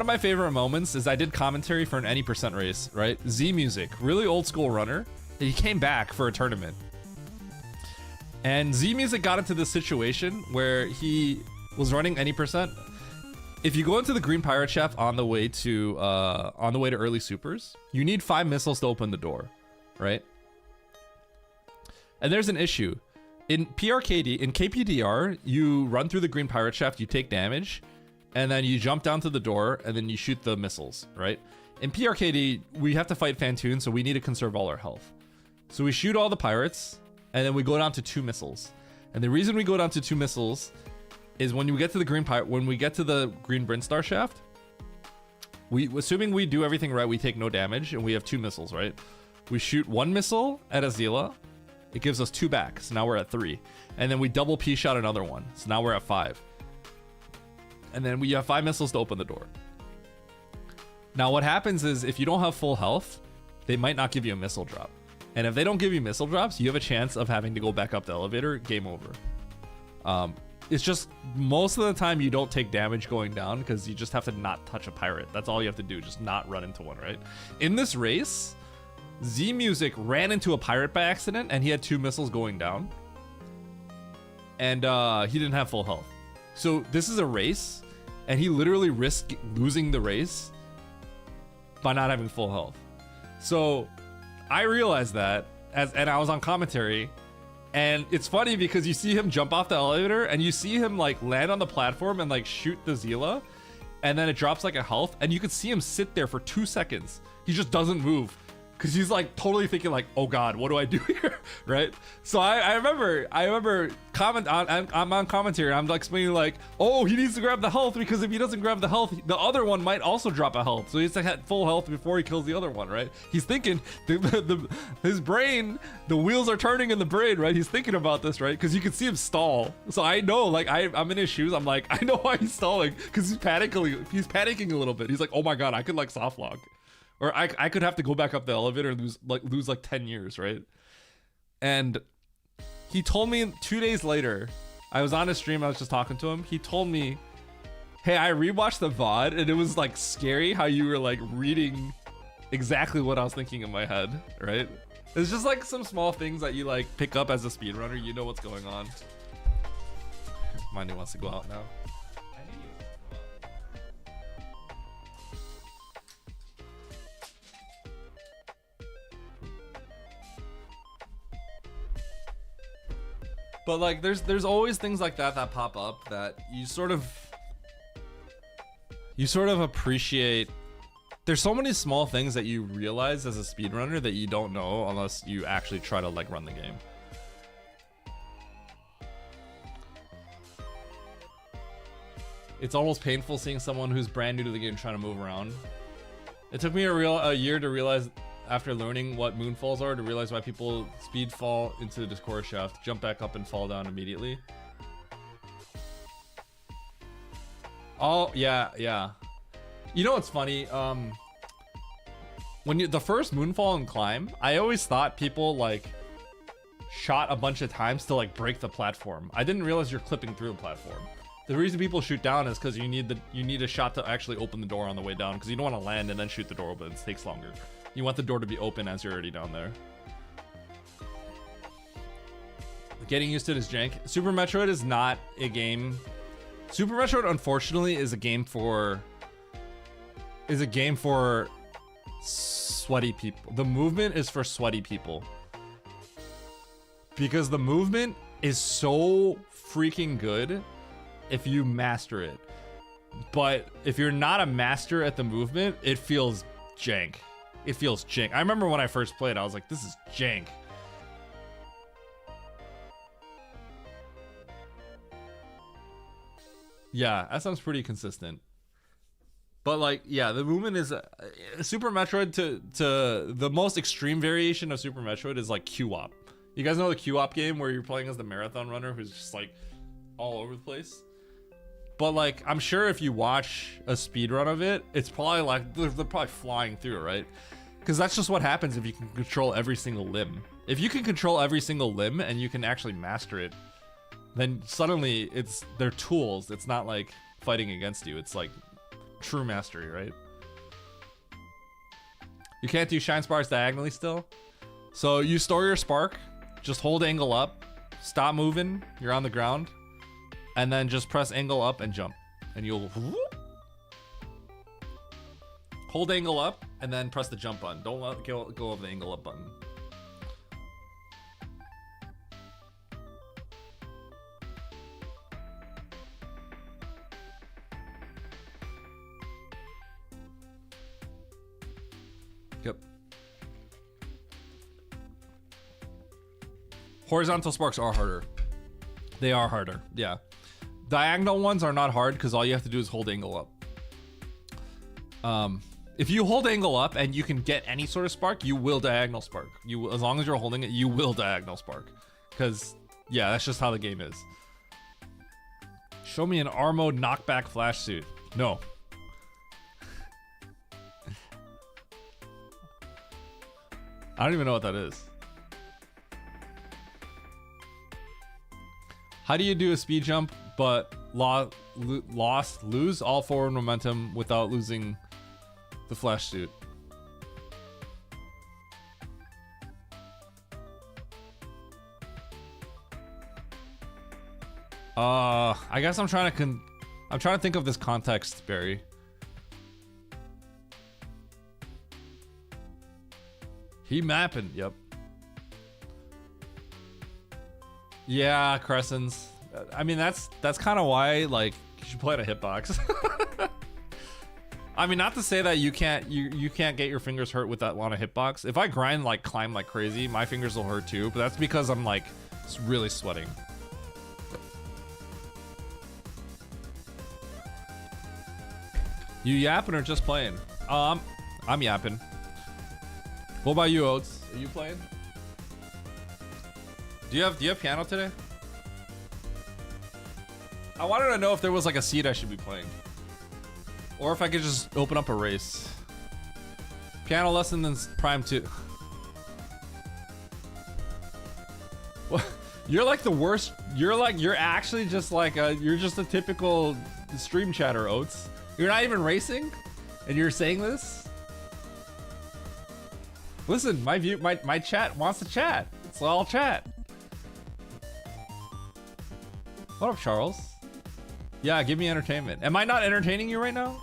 A: of my favorite moments is I did commentary for an Any% race, right? Z Music, really old school runner. He came back for a tournament. And Z Music got into this situation where he was running Any%. If you go into the Green Pirate Chef on the way to early supers, you need 5 missiles to open the door, right? And there's an issue. In KPDR, you run through the Green Pirate Shaft, you take damage, and then you jump down to the door, and then you shoot the missiles, right? In PRKD, we have to fight Fantoon, so we need to conserve all our health. So we shoot all the pirates, and then we go down to 2 missiles. And the reason we go down to 2 missiles is when we get to the Green Brinstar Shaft, assuming we do everything right, we take no damage, and we have 2 missiles, right? We shoot 1 missile at Azila. It gives us 2 back, so now we're at 3. And then we double P-shot another one, so now we're at 5. And then we have 5 missiles to open the door. Now what happens is if you don't have full health, they might not give you a missile drop. And if they don't give you missile drops, you have a chance of having to go back up the elevator, game over. It's just most of the time you don't take damage going down because you just have to not touch a pirate. That's all you have to do, just not run into one, right? In this race, Z Music ran into a pirate by accident and he had 2 missiles going down. And he didn't have full health. So this is a race and he literally risked losing the race by not having full health. So I realized that and I was on commentary, and it's funny because you see him jump off the elevator and you see him like land on the platform and like shoot the Zila, and then it drops like a health and you could see him sit there for 2 seconds. He just doesn't move. Cause he's like totally thinking like, oh God, what do I do here, right? So I remember I'm on commentary. I'm like explaining like, oh, he needs to grab the health because if he doesn't grab the health, the other one might also drop a health. So he has to have full health before he kills the other one, right? He's thinking, his brain, the wheels are turning in the brain, right? He's thinking about this, right? Because you can see him stall. So I know, like I'm in his shoes. I'm like, I know why he's stalling because he's panicking a little bit. He's like, oh my God, I could like soft log. Or I could have to go back up the elevator and lose like 10 years, right? And he told me 2 days later, I was on his stream, I was just talking to him. He told me, hey, I rewatched the VOD and it was like scary how you were like reading exactly what I was thinking in my head, right? It's just like some small things that you like pick up as a speedrunner, you know what's going on. Mindy wants to go out now. But like there's always things like that pop up that you sort of appreciate. There's so many small things that you realize as a speedrunner that you don't know unless you actually try to like run the game. It's almost painful seeing someone who's brand new to the game trying to move around. It took me a year to realize, after learning what moonfalls are, to realize why people speed fall into the Discord shaft, jump back up and fall down immediately. Oh, yeah. You know what's funny? When the first moonfall and climb, I always thought people like shot a bunch of times to like break the platform. I didn't realize you're clipping through the platform. The reason people shoot down is because you need a shot to actually open the door on the way down, because you don't want to land and then shoot the door open. It takes longer. You want the door to be open as you're already down there. Getting used to it is jank. Super Metroid is not a game. Super Metroid, unfortunately, is a game for sweaty people. The movement is for sweaty people. Because the movement is so freaking good if you master it. But if you're not a master at the movement, it feels jank. It feels jank. I remember when I first played, I was like, this is jank. Yeah, that sounds pretty consistent. But like, yeah, the movement is Super Metroid to the most extreme variation of Super Metroid is like Q-Op. You guys know the Q-Op game where you're playing as the marathon runner who's just like all over the place? But like, I'm sure if you watch a speed run of it, it's probably like, they're probably flying through it, right? Because that's just what happens if you can control every single limb. If you can control every single limb and you can actually master it, then suddenly they're tools. It's not like fighting against you. It's like true mastery, right? You can't do shine sparks diagonally still. So you store your spark, just hold angle up, stop moving, you're on the ground, and then just press angle up and jump. And you'll whoop. Hold angle up and then press the jump button. Don't let go of the angle up button. Yep. Horizontal sparks are harder. They are harder, yeah. Diagonal ones are not hard because all you have to do is hold angle up. If you hold angle up and you can get any sort of spark, you will diagonal spark. As long as you're holding it, you will diagonal spark. Because, yeah, that's just how the game is. Show me an R mode knockback flash suit. No. I don't even know what that is. How do you do a speed jump but lose all forward momentum without losing the flash suit? I guess I'm trying to think of this context, Barry. He mapping, yep. Yeah, Crescents. I mean, that's kind of why, like, you should play at a hitbox. I mean, not to say that you can't get your fingers hurt with that on a hitbox. If I grind, like, climb like crazy, my fingers will hurt too, but that's because I'm, like, really sweating. You yapping or just playing? I'm yapping. What about you, Oats? Are you playing? Do you have piano today? I wanted to know if there was like a seed I should be playing. Or if I could just open up a race. Piano lesson than Prime 2. What? You're like the worst. You're actually just like you're just a typical stream chatter, Oats. You're not even racing? And you're saying this? Listen, my chat wants to chat. It's all chat. What up, Charles? Yeah, give me entertainment. Am I not entertaining you right now?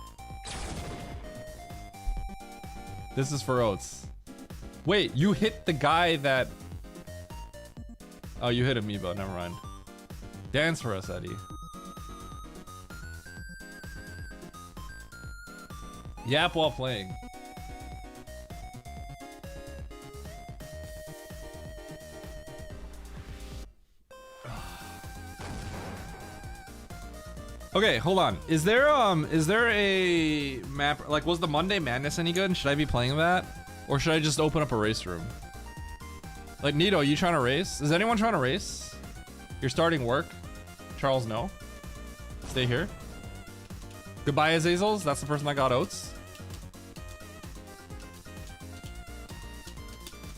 A: This is for Oats. Wait, you hit the guy that... Oh, you hit Amiibo, never mind. Dance for us, Eddie. Yap while playing. Okay, hold on. Is there a map, like, was the Monday Madness any good? Should I be playing that? Or should I just open up a race room? Like, Nito, you trying to race? Is anyone trying to race? You're starting work? Charles, no. Stay here. Goodbye, Azazels. That's the person that got oats.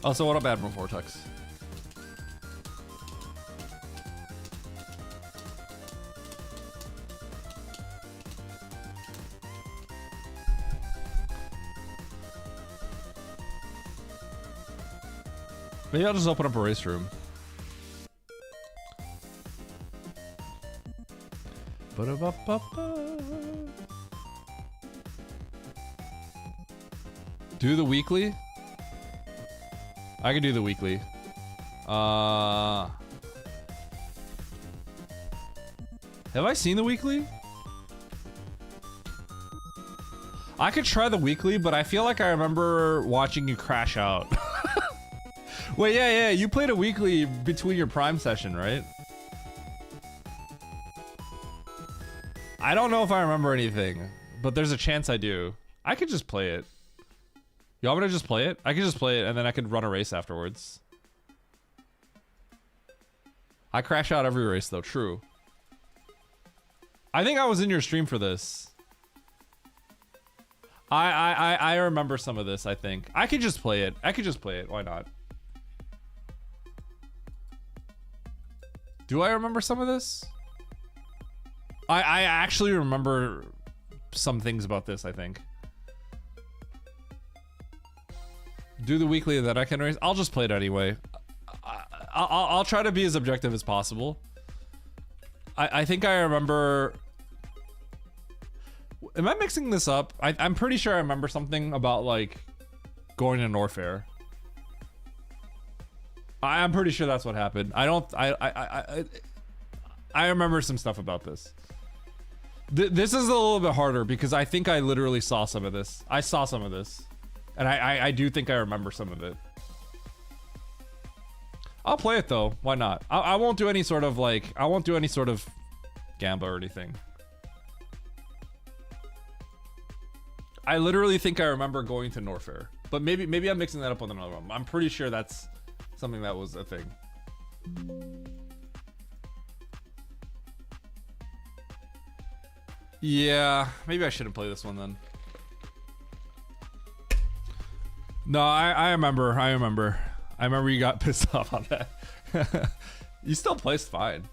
A: Also, what up, Admiral Vortex? Maybe I'll just open up a race room. Do the weekly? I can do the weekly. Have I seen the weekly? I could try the weekly, but I feel like I remember watching you crash out. Wait, yeah, you played a weekly between your prime session, right? I don't know if I remember anything, but there's a chance I do. I could just play it. You want me to just play it? I could just play it and then I could run a race afterwards. I crash out every race though, true. I think I was in your stream for this. I remember some of this, I think. I could just play it. Why not? Do I remember some of this? I actually remember some things about this, I think. Do the weekly that I can race. I'll just play it anyway. I'll try to be as objective as possible. I think I remember... Am I mixing this up? I'm pretty sure I remember something about, like, going to Norfair. I'm pretty sure that's what happened. I remember some stuff about this. This is a little bit harder because I think I literally saw some of this. I saw some of this. And I do think I remember some of it. I'll play it though. Why not? I won't do any sort of like, I won't do any sort of gamba or anything. I literally think I remember going to Norfair. But maybe I'm mixing that up with another one. I'm pretty sure that's something that was a thing. Yeah, maybe I shouldn't play this one then. No, I remember you got pissed off on that. You still placed fine.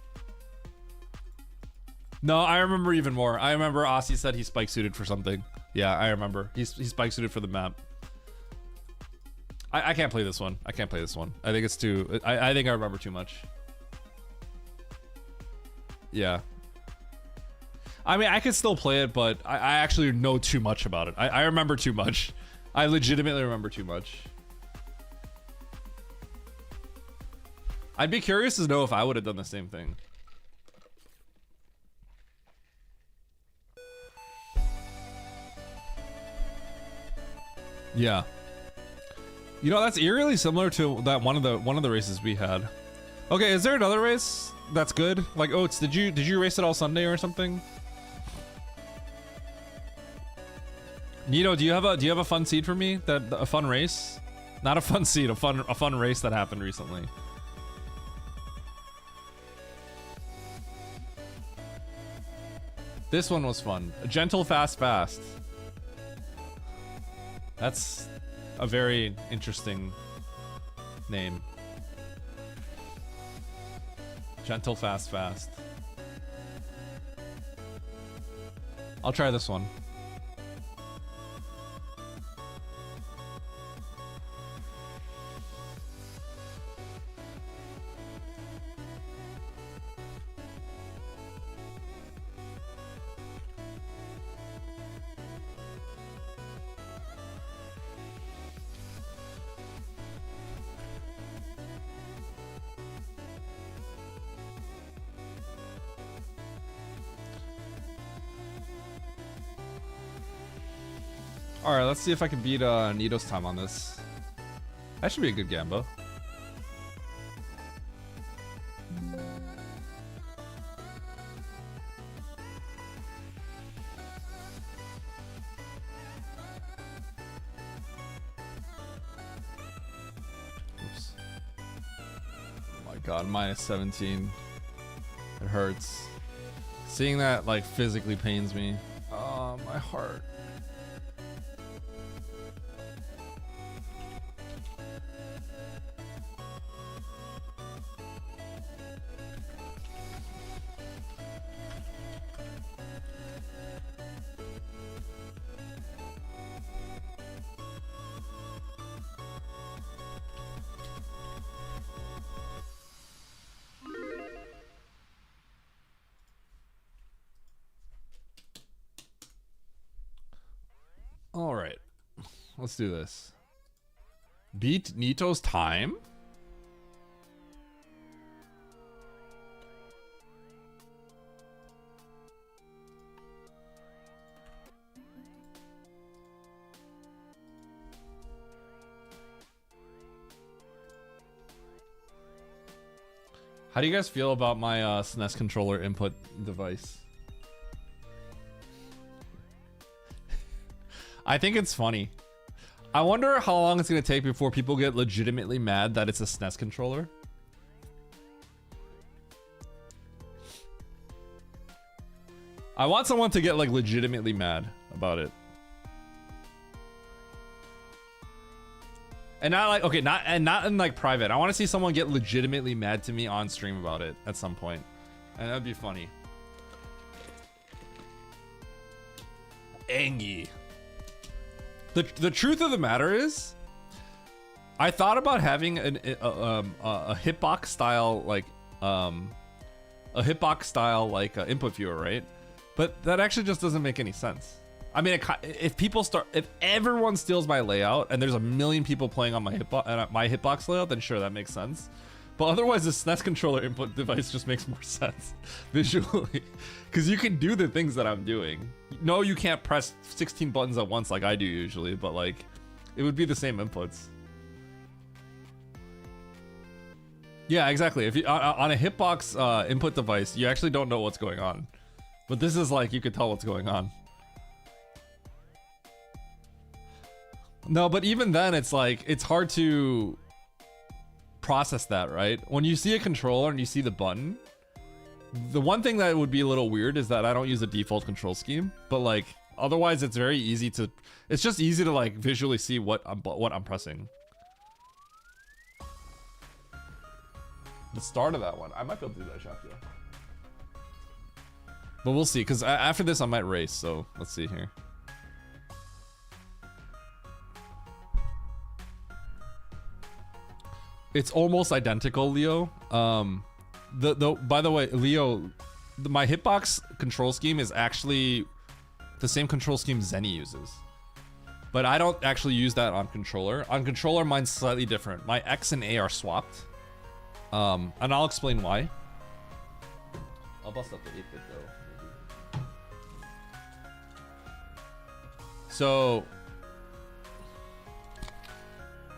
A: No, I remember even more. I remember Aussie said he spike suited for something. Yeah, I remember. He spike suited for the map. I can't play this one. I can't play this one. I think it's too... I think I remember too much. Yeah. I mean, I could still play it, but I actually know too much about it. I remember too much. I legitimately remember too much. I'd be curious to know if I would have done the same thing. Yeah. You know, that's eerily similar to that one of the races we had. Okay, is there another race that's good? Like Oats, did you race it all Sunday or something? Nito, do you have a fun seed for me? A fun race? Not a fun seed, a fun race that happened recently. This one was fun. Gentle, fast, fast. That's a very interesting name. Gentle, fast, fast. I'll try this one. Alright, let's see if I can beat Nito's time on this. That should be a good Gamba. God, minus 17. It hurts. Seeing that like physically pains me. Oh, my heart. All right, let's do this. Beat Nito's time? How do you guys feel about my SNES controller input device? I think it's funny. I wonder how long it's gonna take before people get legitimately mad that it's a SNES controller. I want someone to get like legitimately mad about it. And not like, okay, not in like private. I want to see someone get legitimately mad to me on stream about it at some point. And that'd be funny. Angie. The truth of the matter is, I thought about having a hitbox style input viewer, right? But that actually just doesn't make any sense. I mean, if everyone steals my layout and there's a million people playing on my hitbox layout, then sure, that makes sense. But otherwise, the SNES controller input device just makes more sense visually, because you can do the things that I'm doing. No, you can't press 16 buttons at once like I do usually, but like, it would be the same inputs. Yeah, exactly. If you on a hitbox input device, you actually don't know what's going on, but this is like you could tell what's going on. No, but even then, it's like it's hard to process that, right? When you see a controller and you see the button, the one thing that would be a little weird is that I don't use a default control scheme, but like otherwise it's very easy to, it's just easy to like visually see what I'm pressing. The start of that one, I might be able to do that shot, yeah. But we'll see, because after this I might race, so let's see here. It's almost identical, Leo. By the way, Leo, my hitbox control scheme is actually the same control scheme Zenny uses. But I don't actually use that on controller. On controller, mine's slightly different. My X and A are swapped. And I'll explain why. I'll bust up the 8-bit though. So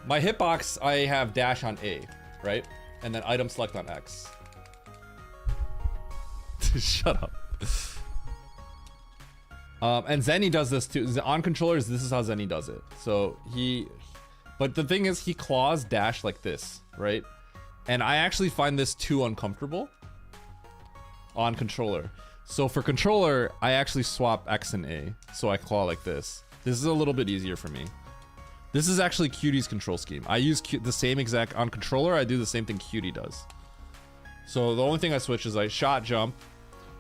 A: my hitbox, I have dash on A, right? And then item select on X. Shut up. And Zenny does this too. On controllers, this is how Zenny does it. So but the thing is, he claws dash like this, right? And I actually find this too uncomfortable on controller. So for controller, I actually swap X and A. So I claw like this. This is a little bit easier for me. This is actually Qt's control scheme. I use the same exact, on controller, I do the same thing Qt does. So the only thing I switch is I shot jump,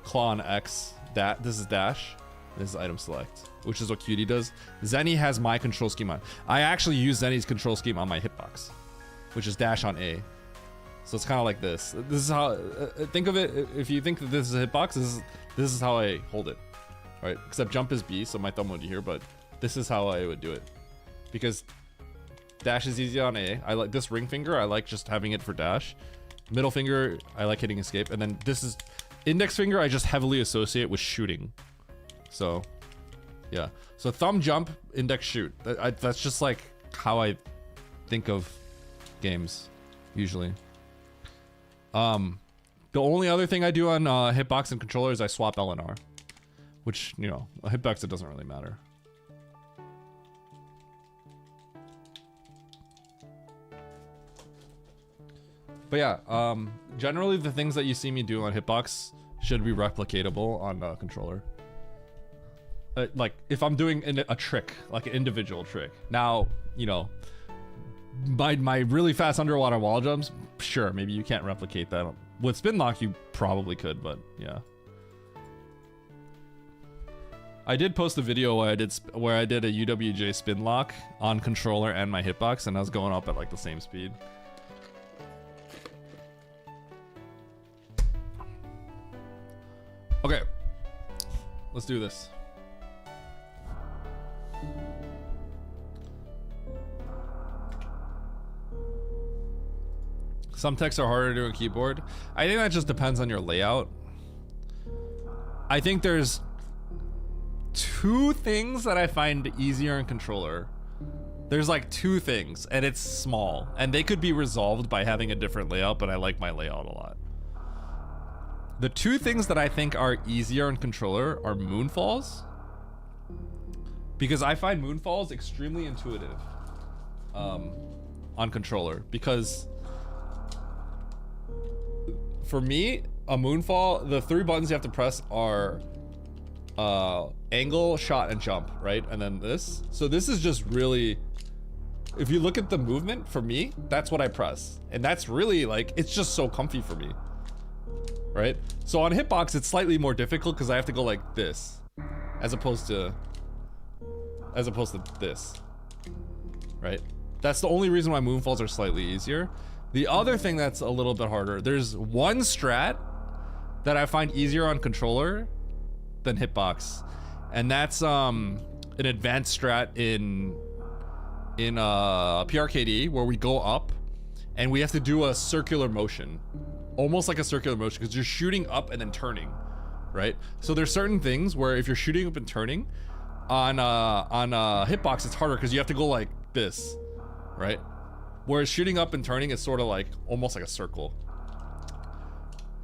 A: claw on X, this is dash, this is item select, which is what Qt does. Zenny has my control scheme on. I actually use Zenny's control scheme on my hitbox, which is dash on A. So it's kind of like this. This is how, think of it, if you think that this is a hitbox, this is how I hold it, right? Except jump is B, so my thumb would be here, but this is how I would do it. Because dash is easy on A. I like this ring finger, I like just having it for dash. Middle finger, I like hitting escape. And then this is index finger, I just heavily associate with shooting. So, yeah. So thumb jump, index shoot. That's just like how I think of games, usually. The only other thing I do on hitbox and controller is I swap L and R. Which, you know, a hitbox, it doesn't really matter. But yeah, generally the things that you see me do on Hitbox should be replicatable on controller. Like if I'm doing a trick, like an individual trick. Now, you know, my really fast underwater wall jumps, sure, maybe you can't replicate that. With spin lock, you probably could, but yeah. I did post a video where I did a UWJ spin lock on controller and my hitbox, and I was going up at like the same speed. Okay, let's do this. Some texts are harder to do on keyboard. I think that just depends on your layout. I think there's two things that I find easier in controller. There's like two things, and it's small, and they could be resolved by having a different layout, but I like my layout a lot. The two things that I think are easier in controller are moonfalls, because I find moonfalls extremely intuitive on controller, because for me, a moonfall, the three buttons you have to press are angle, shot, and jump, right? And then this. So this is just really, if you look at the movement, for me, that's what I press. And that's really like, it's just so comfy for me, right? So on Hitbox, it's slightly more difficult because I have to go like this, as opposed to this, right? That's the only reason why moonfalls are slightly easier. The other thing that's a little bit harder, there's one strat that I find easier on controller than Hitbox, and that's an advanced strat in PRKD where we go up and we have to do a circular motion, almost like a circular motion, because you're shooting up and then turning, right? So there's certain things where if you're shooting up and turning on Hitbox, it's harder because you have to go like this, right? Whereas shooting up and turning is sort of like almost like a circle.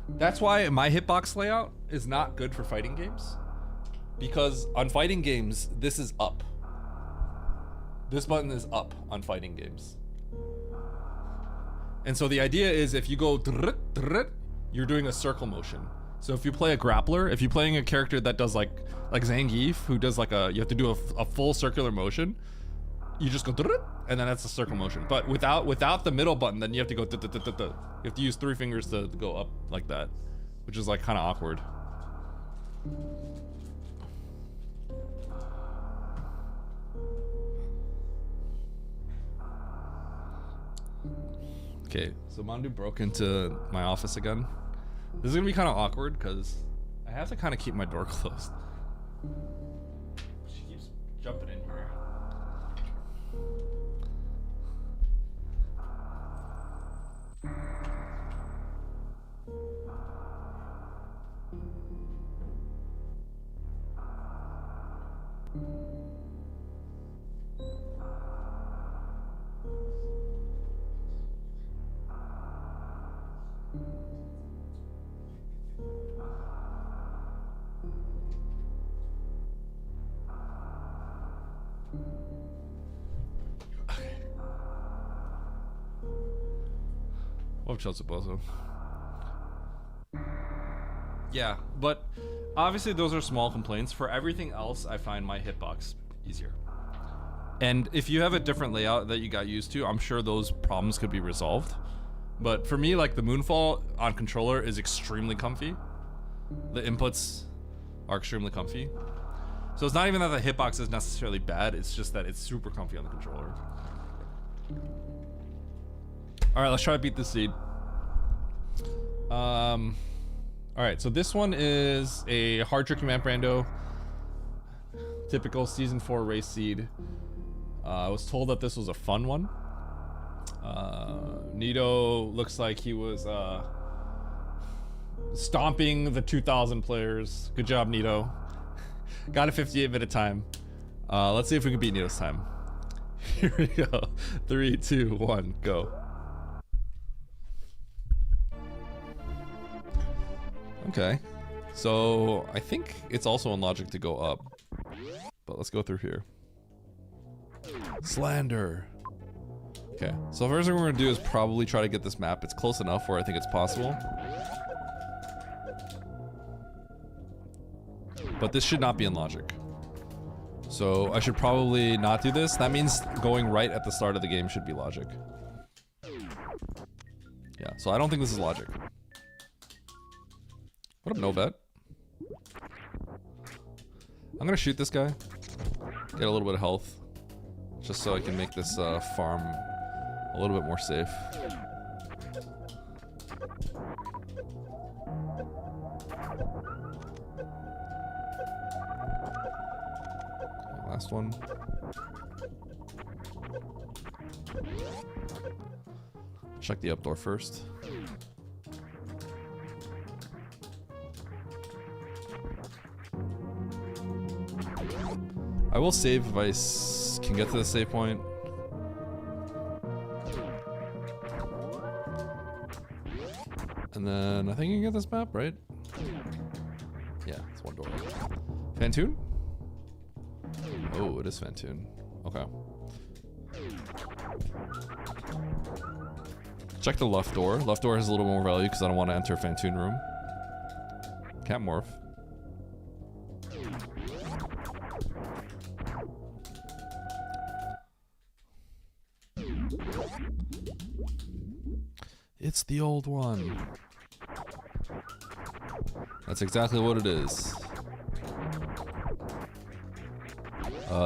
A: That's why my hitbox layout is not good for fighting games, because on fighting games, this is up. This button is up on fighting games. And so the idea is if you go, you're doing a circle motion. So if you play a grappler, if you're playing a character that does like Zangief, who does like you have to do a full circular motion, you just go, and then that's a circle motion. But without the middle button, then you have to go, you have to use 3 fingers to go up like that, which is like kind of awkward. Okay, so Mandu broke into my office again. This is gonna be kind of awkward because I have to kind of keep my door closed. She keeps jumping in here. What Chelsea Bozo? Yeah, but obviously those are small complaints. For everything else, I find my hitbox easier. And if you have a different layout that you got used to, I'm sure those problems could be resolved. But for me, like the Moonfall on controller is extremely comfy. The inputs are extremely comfy. So it's not even that the hitbox is necessarily bad, it's just that it's super comfy on the controller. Alright, let's try to beat this seed. Alright, so this one is a Hard Trick Command Brando. Typical Season 4 race seed. I was told that this was a fun one. Nito looks like he was stomping the 2,000 players. Good job, Nito. Got a 58-minute time. Let's see if we can beat Nito's time. Here we go. 3, 2, 1, go. Okay. So I think it's also in logic to go up. But let's go through here. Slander. Okay, so first thing we're gonna do is probably try to get this map. It's close enough where I think it's possible. But this should not be in logic. So I should probably not do this. That means going right at the start of the game should be logic. Yeah, so I don't think this is logic. What up, Novet? I'm gonna shoot this guy. Get a little bit of health. Just so I can make this farm a little bit more safe. Okay, last one. Check the up door first. I will save if I can get to the save point. And then I think you can get this map, right? Yeah, it's one door. Fantoon? Oh, it is Fantoon. Okay. Check the left door. Left door has a little more value because I don't want to enter Fantoon room. Can't morph. It's the old one. That's exactly what it is.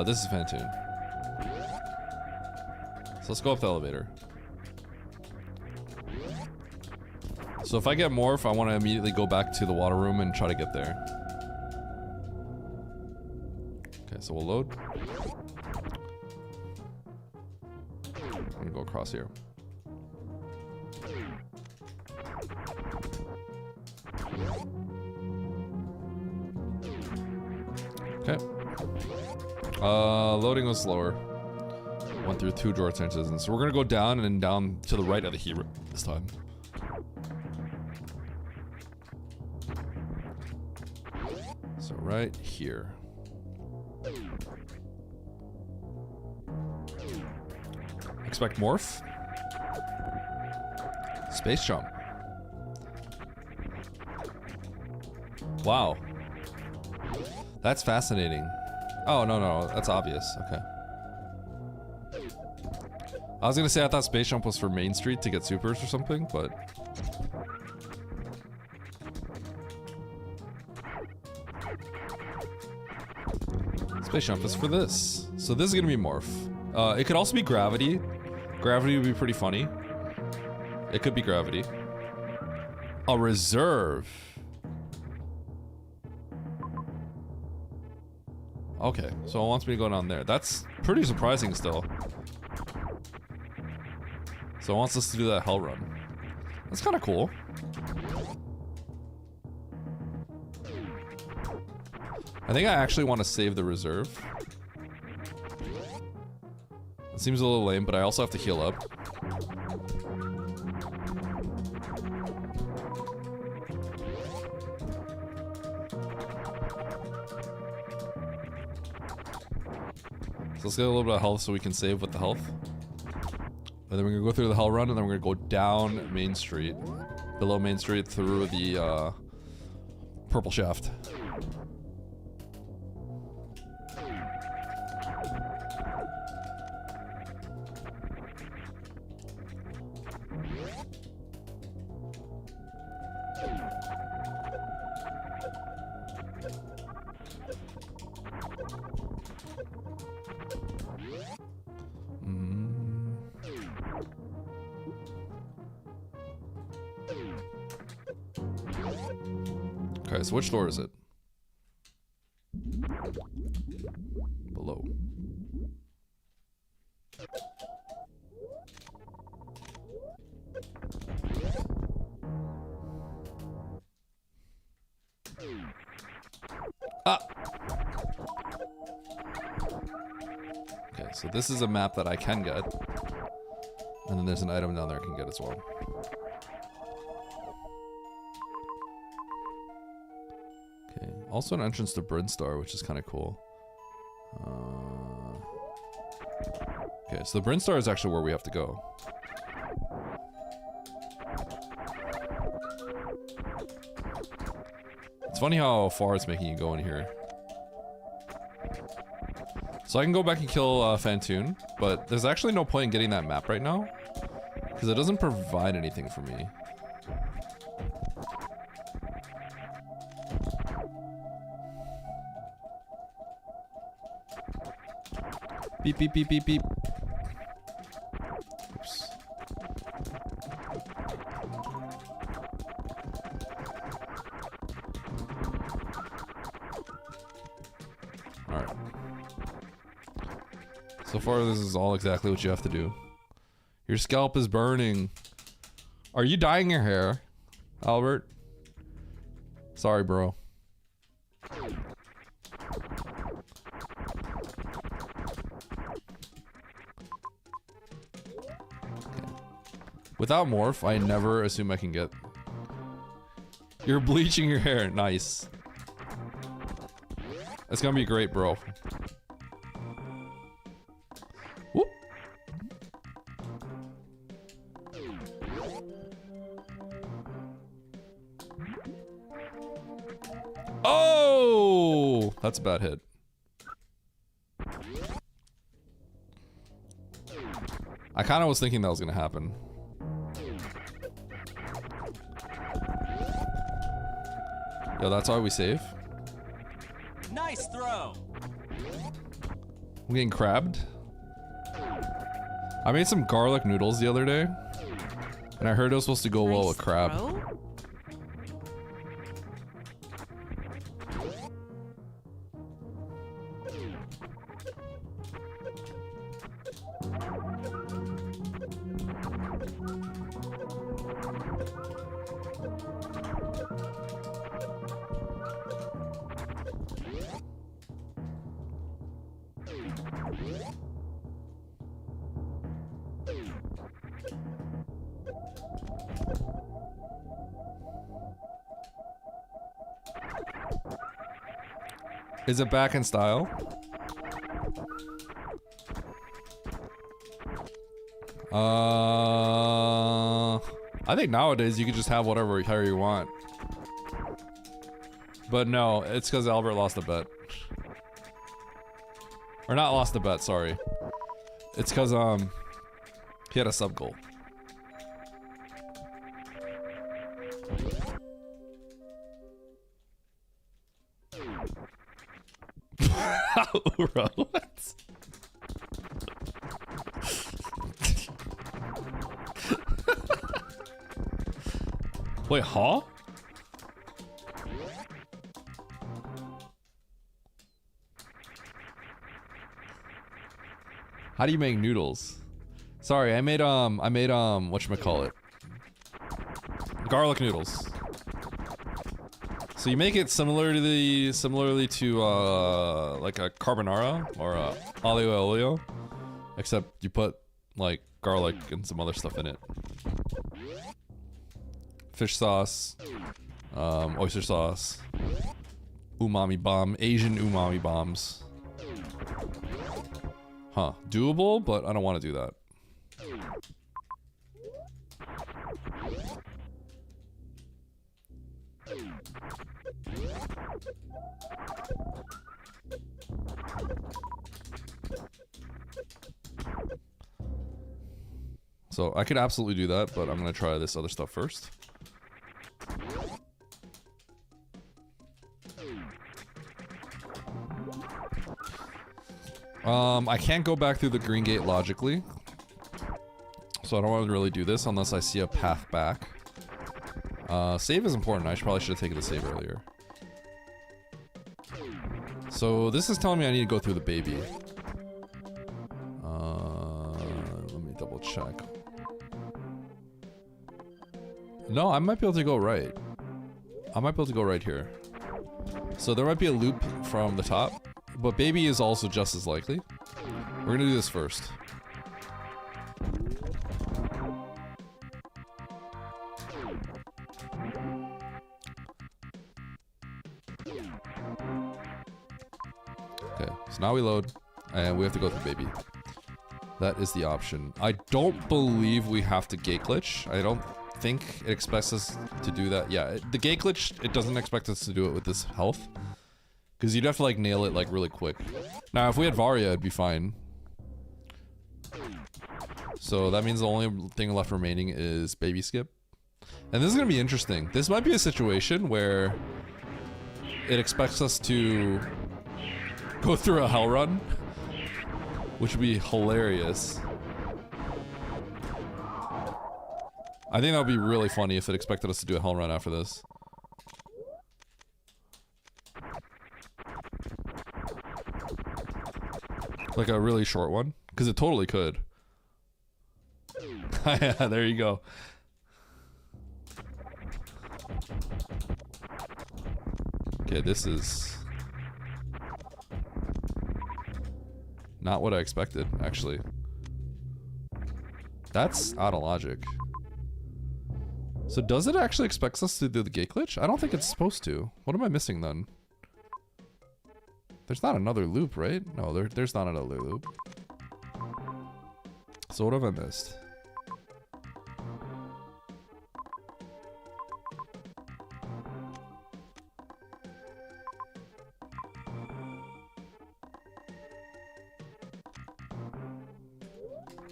A: This is Fantoon. So let's go up the elevator. So if I get morph, I want to immediately go back to the water room and try to get there. Okay, so we'll load. I'm gonna go across here. Okay. Loading was slower. Went through 2 drawer entrances, and so we're gonna go down and then down to the right of the hero this time. So right here. Expect morph. Space jump. Wow. That's fascinating. Oh, no, that's obvious. Okay. I was gonna say I thought space jump was for Main Street to get supers or something, but... Space jump is for this. So this is gonna be morph. It could also be gravity. Gravity would be pretty funny. It could be gravity. A reserve. Okay, so it wants me to go down there. That's pretty surprising still. So it wants us to do that hell run. That's kind of cool. I think I actually want to save the reserve. It seems a little lame, but I also have to heal up. So let's get a little bit of health so we can save with the health. And then we're gonna go through the hell run, and then we're gonna go down Main Street. Below Main Street through the purple shaft. Okay, so which door is it? Below. Ah! Okay, so this is a map that I can get. And then there's an item down there I can get as well. Okay, also an entrance to Brinstar, which is kind of cool. Okay, so the Brinstar is actually where we have to go. It's funny how far it's making you go in here. So I can go back and kill Phantoon, but there's actually no point in getting that map right now, because it doesn't provide anything for me. Beep, beep, beep, beep, beep. Oops. Alright. So far, this is all exactly what you have to do. Your scalp is burning. Are you dyeing your hair, Albert? Sorry, bro. Without morph, I never assume I can get. You're bleaching your hair. Nice. It's gonna be great, bro. Whoop. Oh! That's a bad hit. I kind of was thinking that was gonna happen. Yo, that's why we save.
C: Nice throw.
A: I'm getting crabbed. I made some garlic noodles the other day, and I heard it was supposed to go well with crab.
D: Throw?
A: Is it back in style? I think nowadays you can just have whatever hair you want. But no, it's because Albert lost a bet. Or not lost a bet, sorry. It's because, he had a sub goal. What? Wait, huh? How do you make noodles? Sorry, I made whatchamacallit? Garlic noodles. So you make it similarly to like a carbonara or a aglio olio, except you put like garlic and some other stuff in it. Fish sauce, oyster sauce, umami bomb, Asian umami bombs. Huh, doable, but I don't want to do that. So I could absolutely do that, but I'm gonna try this other stuff first. I can't go back through the green gate logically, so I don't want to really do this unless I see a path back. Save is important. I probably should have taken the save earlier. So this is telling me I need to go through the baby. Let me double check. No, I might be able to go right. I might be able to go right here. So there might be a loop from the top, but baby is also just as likely. We're gonna do this first. Okay, so now we load, and we have to go through baby. That is the option. I don't believe we have to gate glitch. I don't think it expects us to do that. Yeah, the gate glitch, it doesn't expect us to do it with this health. Because you'd have to like nail it like really quick. Now, if we had Varia, it'd be fine. So that means the only thing left remaining is baby skip. And this is gonna be interesting. This might be a situation where it expects us to go through a hell run, which would be hilarious. I think that would be really funny if it expected us to do a hell run after this. Like a really short one, because it totally could. Yeah, there you go. Okay, this is not what I expected, actually. That's out of logic. So does it actually expect us to do the gate glitch? I don't think it's supposed to. What am I missing then? There's not another loop, right? No, there's not another loop. So what have I missed?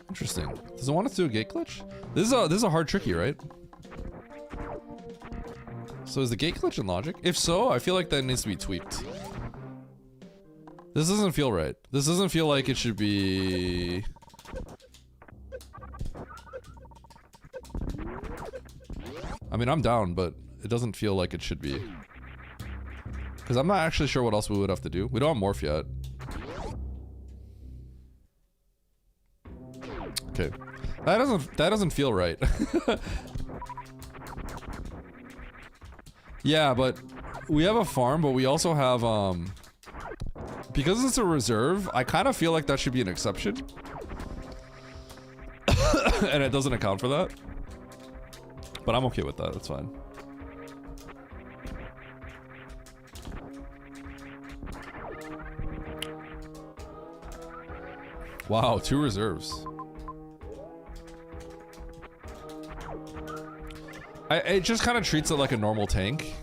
A: Interesting. Does it want us to do a gate glitch? This is a hard tricky, right? So is the gate glitch in logic? If so, I feel like that needs to be tweaked. This doesn't feel right. This doesn't feel like it should be... I mean, I'm down, but it doesn't feel like it should be. Because I'm not actually sure what else we would have to do. We don't have morph yet. Okay. That doesn't feel right. Yeah, but we have a farm, but we also have, because it's a reserve, I kind of feel like that should be an exception. And it doesn't account for that. But I'm okay with that, that's fine. Wow, 2 reserves. It just kind of treats it like a normal tank.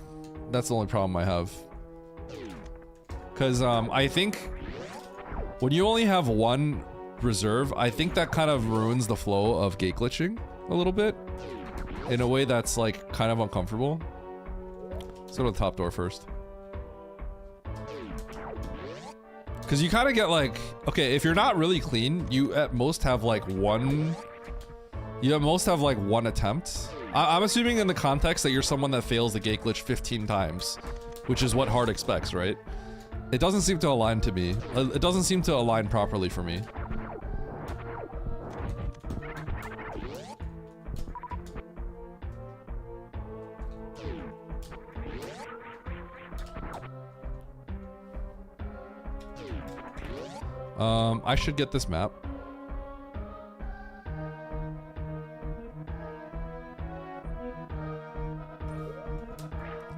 A: That's the only problem I have. Because I think when you only have 1 reserve, I think that kind of ruins the flow of gate glitching a little bit. In a way that's like kind of uncomfortable. Let's go to the top door first. Because you kind of get like, okay, if you're not really clean, you at most have like 1... You at most have like 1 attempt. I'm assuming in the context that you're someone that fails the gate glitch 15 times, which is what hard expects, right? It doesn't seem to align to me. It doesn't seem to align properly for me. I should get this map.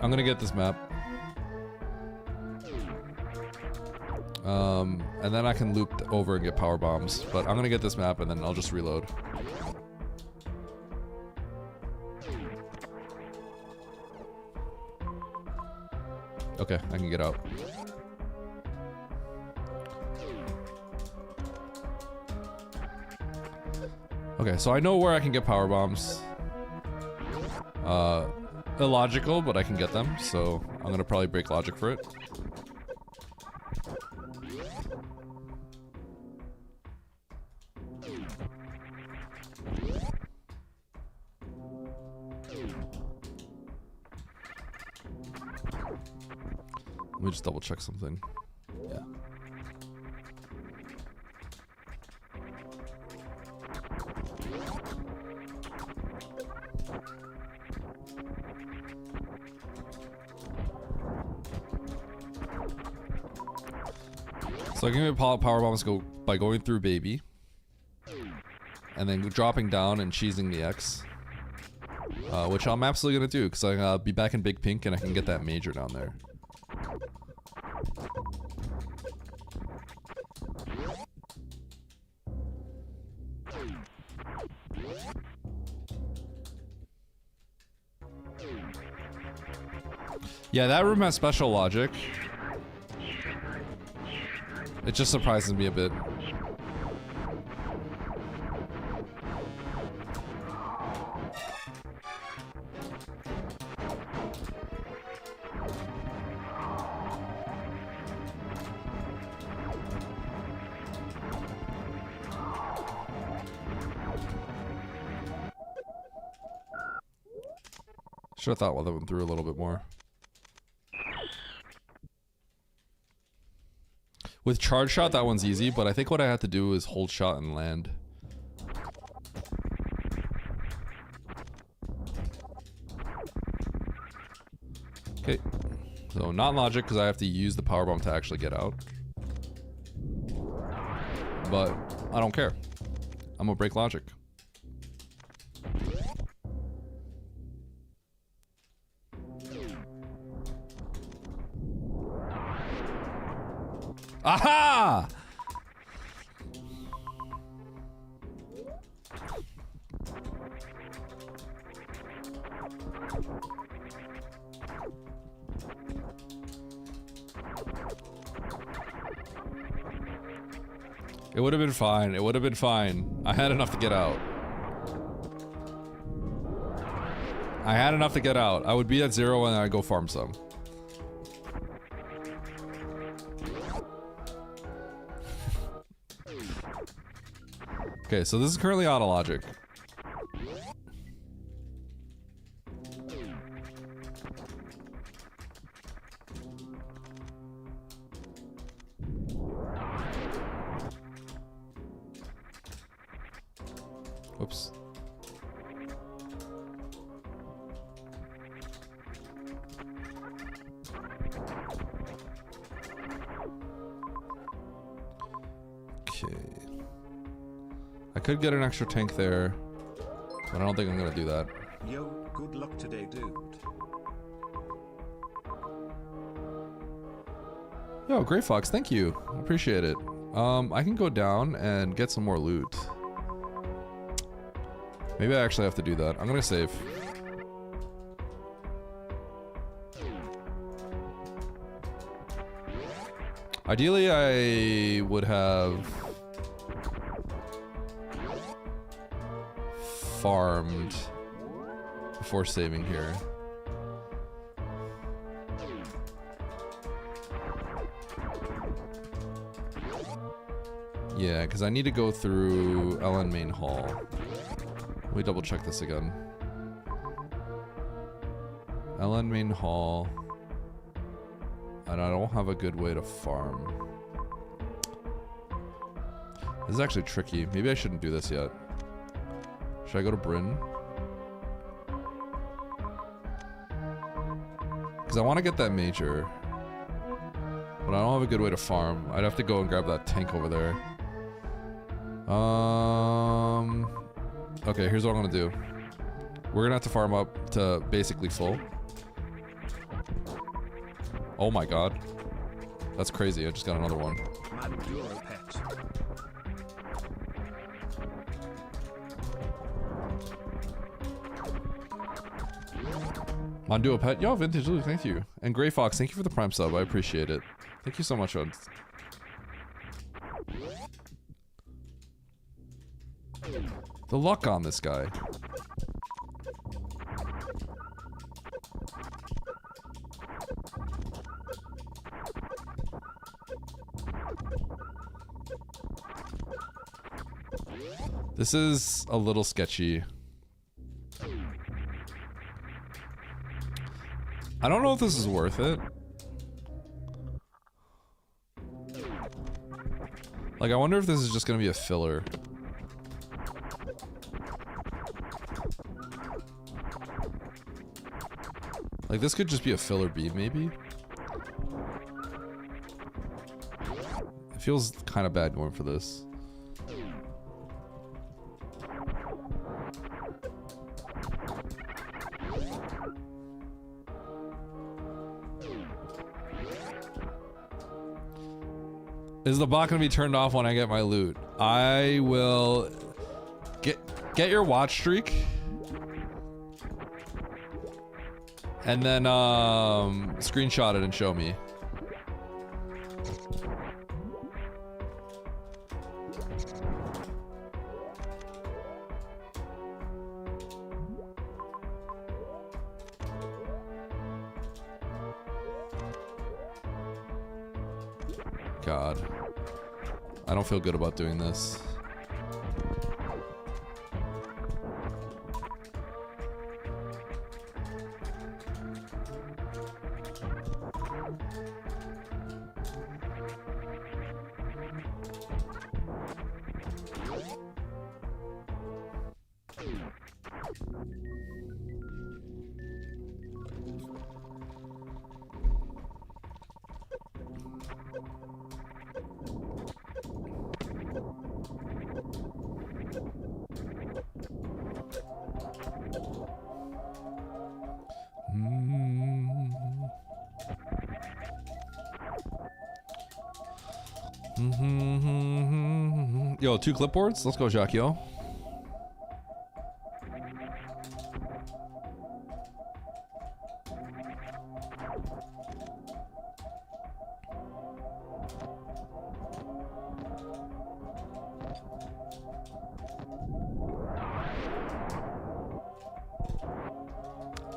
A: I'm gonna get this map. And then I can loop over and get power bombs. But I'm gonna get this map and then I'll just reload. Okay, I can get out. Okay, so I know where I can get power bombs. Illogical, but I can get them, so I'm gonna probably break logic for it. Let me just double check something. Yeah. So I can get power bombs by going through baby, and then dropping down and cheesing the X, which I'm absolutely gonna do because I'll be back in Big Pink and I can get that major down there. Yeah, that room has special logic. It just surprises me a bit. Should have thought well that went through a little bit more. With charge shot, that one's easy, but I think what I have to do is hold shot and land. Okay. So not logic because I have to use the power bomb to actually get out. But I don't care. I'm gonna break logic. Aha! It would have been fine. It would have been fine. I had enough to get out. I had enough to get out. I would be at 0 and I'd go farm some. Okay, so this is currently out of logic. Whoops. Okay. I could get an extra tank there, but I don't think I'm gonna do that.
B: Yo, good luck today, dude.
A: Yo, Grey Fox, thank you. I appreciate it. I can go down and get some more loot. Maybe I actually have to do that. I'm gonna save. Ideally, I would have farmed before saving here. Yeah, because I need to go through LN Main Hall. Let me double check this again. LN Main Hall. And I don't have a good way to farm. This is actually tricky. Maybe I shouldn't do this yet. Should I go to Bryn? Because I want to get that major. But I don't have a good way to farm. I'd have to go and grab that tank over there. Okay, here's what I'm gonna do. We're gonna have to farm up to basically full. Oh my god. That's crazy, I just got another one.
B: Manduro pet.
A: Monduo Pet, yo, Vintage Luke, thank you. And Grey Fox, thank you for the Prime sub, I appreciate it. Thank you so much, Od. The luck on this guy. This is a little sketchy. I don't know if this is worth it. Like, I wonder if this is just gonna be a filler. Like, this could just be a filler beam, maybe? It feels kind of bad going for this. Is the bot gonna be turned off when I get my loot? I will get your watch streak. And then screenshot it and show me. God. I don't feel good about doing this. Yo, 2 clipboards? Let's go, Jacques, yo.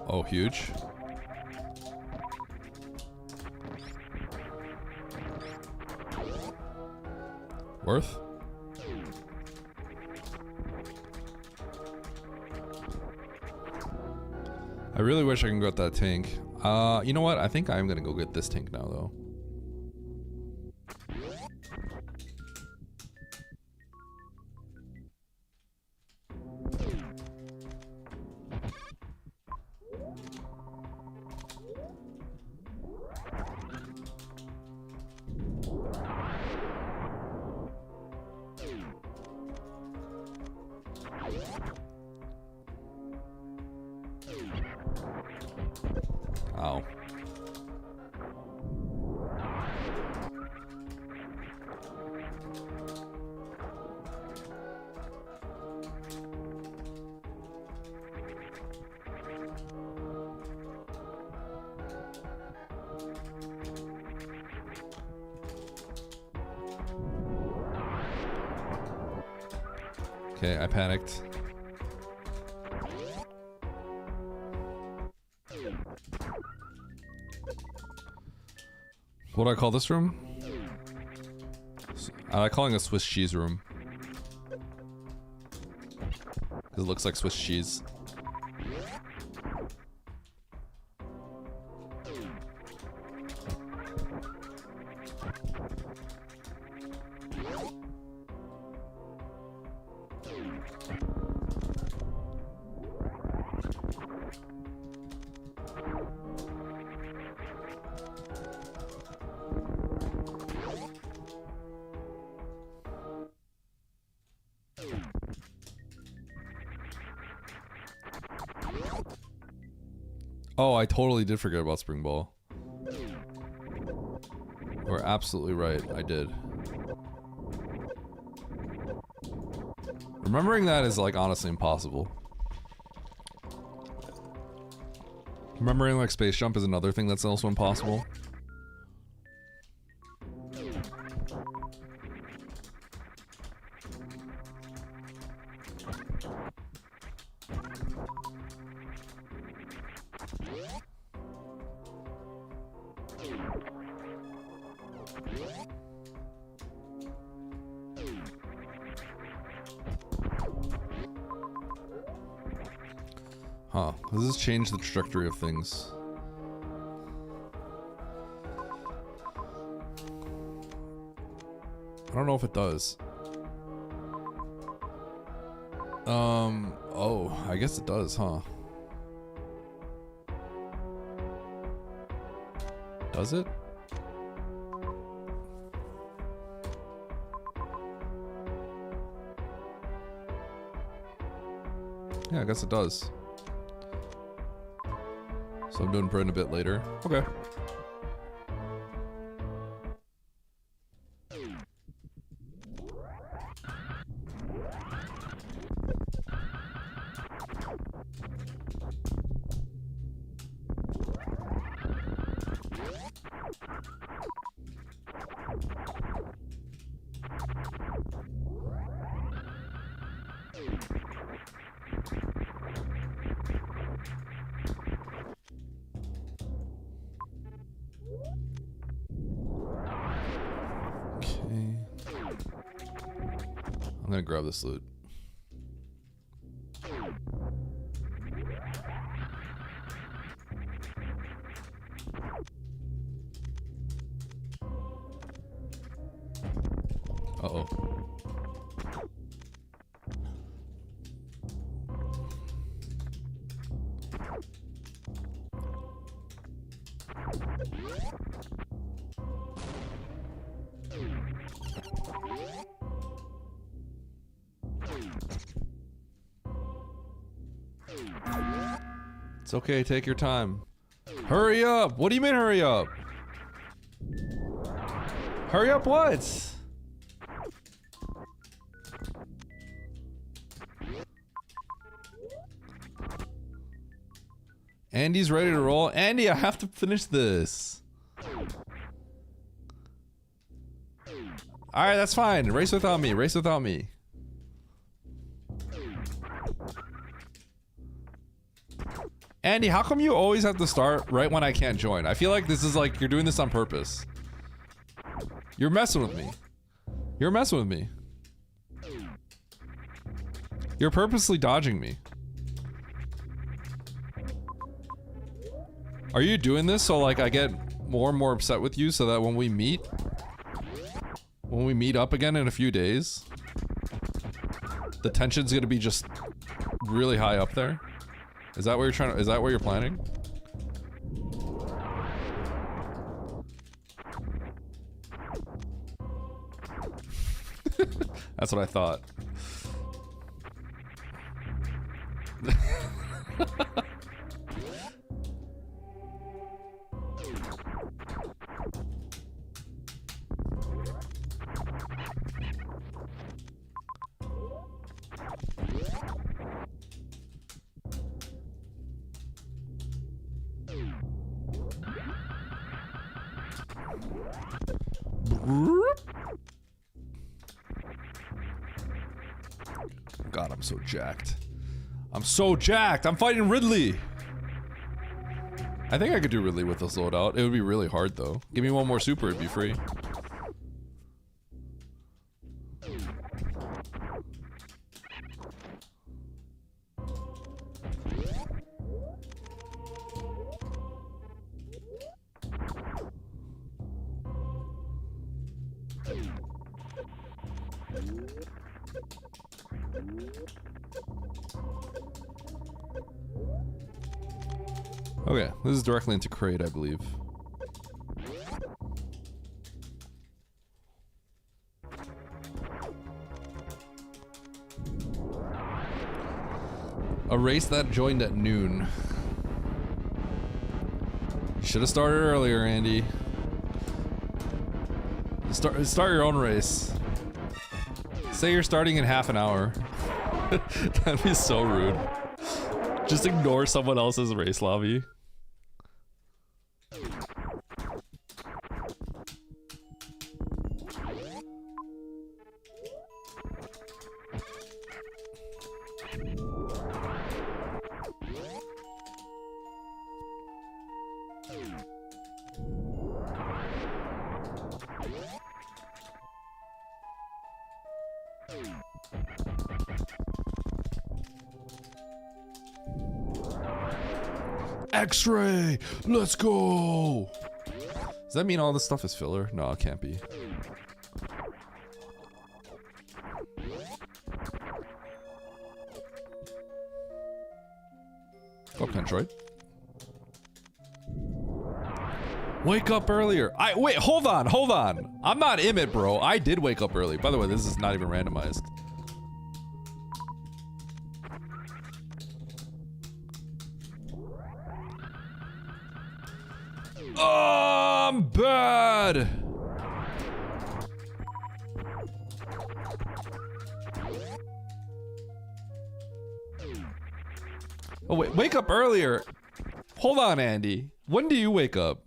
A: Oh, huge. Worth? I really wish I can get that tank. You know what? I think I'm gonna go get this tank now, though. Ow. Okay, I panicked. What do I call this room? I like calling it a Swiss cheese room. Because it looks like Swiss cheese. Oh, I totally did forget about Spring Ball. You're absolutely right, I did. Remembering that is like honestly impossible. Remembering like Space Jump is another thing that's also impossible. Huh. Does this change the trajectory of things? I don't know if it does. Oh, I guess it does, huh? Does it? Yeah, I guess it does. So I'm doing Bryn a bit later. Okay. I'm gonna grab this loot. Uh-oh. It's okay, take your time. Hurry up! What do you mean hurry up? Hurry up what? Andy's ready to roll. Andy, I have to finish this. Alright, that's fine. Race without me. Race without me. Andy, how come you always have to start right when I can't join? I feel like this is like you're doing this on purpose. You're messing with me. You're messing with me. You're purposely dodging me. Are you doing this so like I get more and more upset with you so that when we meet up again in a few days, the tension's gonna be just really high up there? Is that what you're trying to, is that what you're planning? That's what I thought. God, I'm so jacked. I'm so jacked! I'm fighting Ridley! I think I could do Ridley with this loadout. It would be really hard though. Give me one more super, it'd be free. Okay, this is directly into crate, I believe. A race that joined at noon. You should have started earlier, Andy. Start your own race. Say you're starting in half an hour. That'd be so rude. Just ignore someone else's race lobby. X-ray! Let's go! Does that mean all this stuff is filler? No, it can't be. Go up, Android. Wake up earlier. Wait, hold on. I'm not Emmett, bro. I did wake up early. By the way, this is not even randomized. I'm bad. Oh wait, wake up earlier. Hold on, Andy. When do you wake up?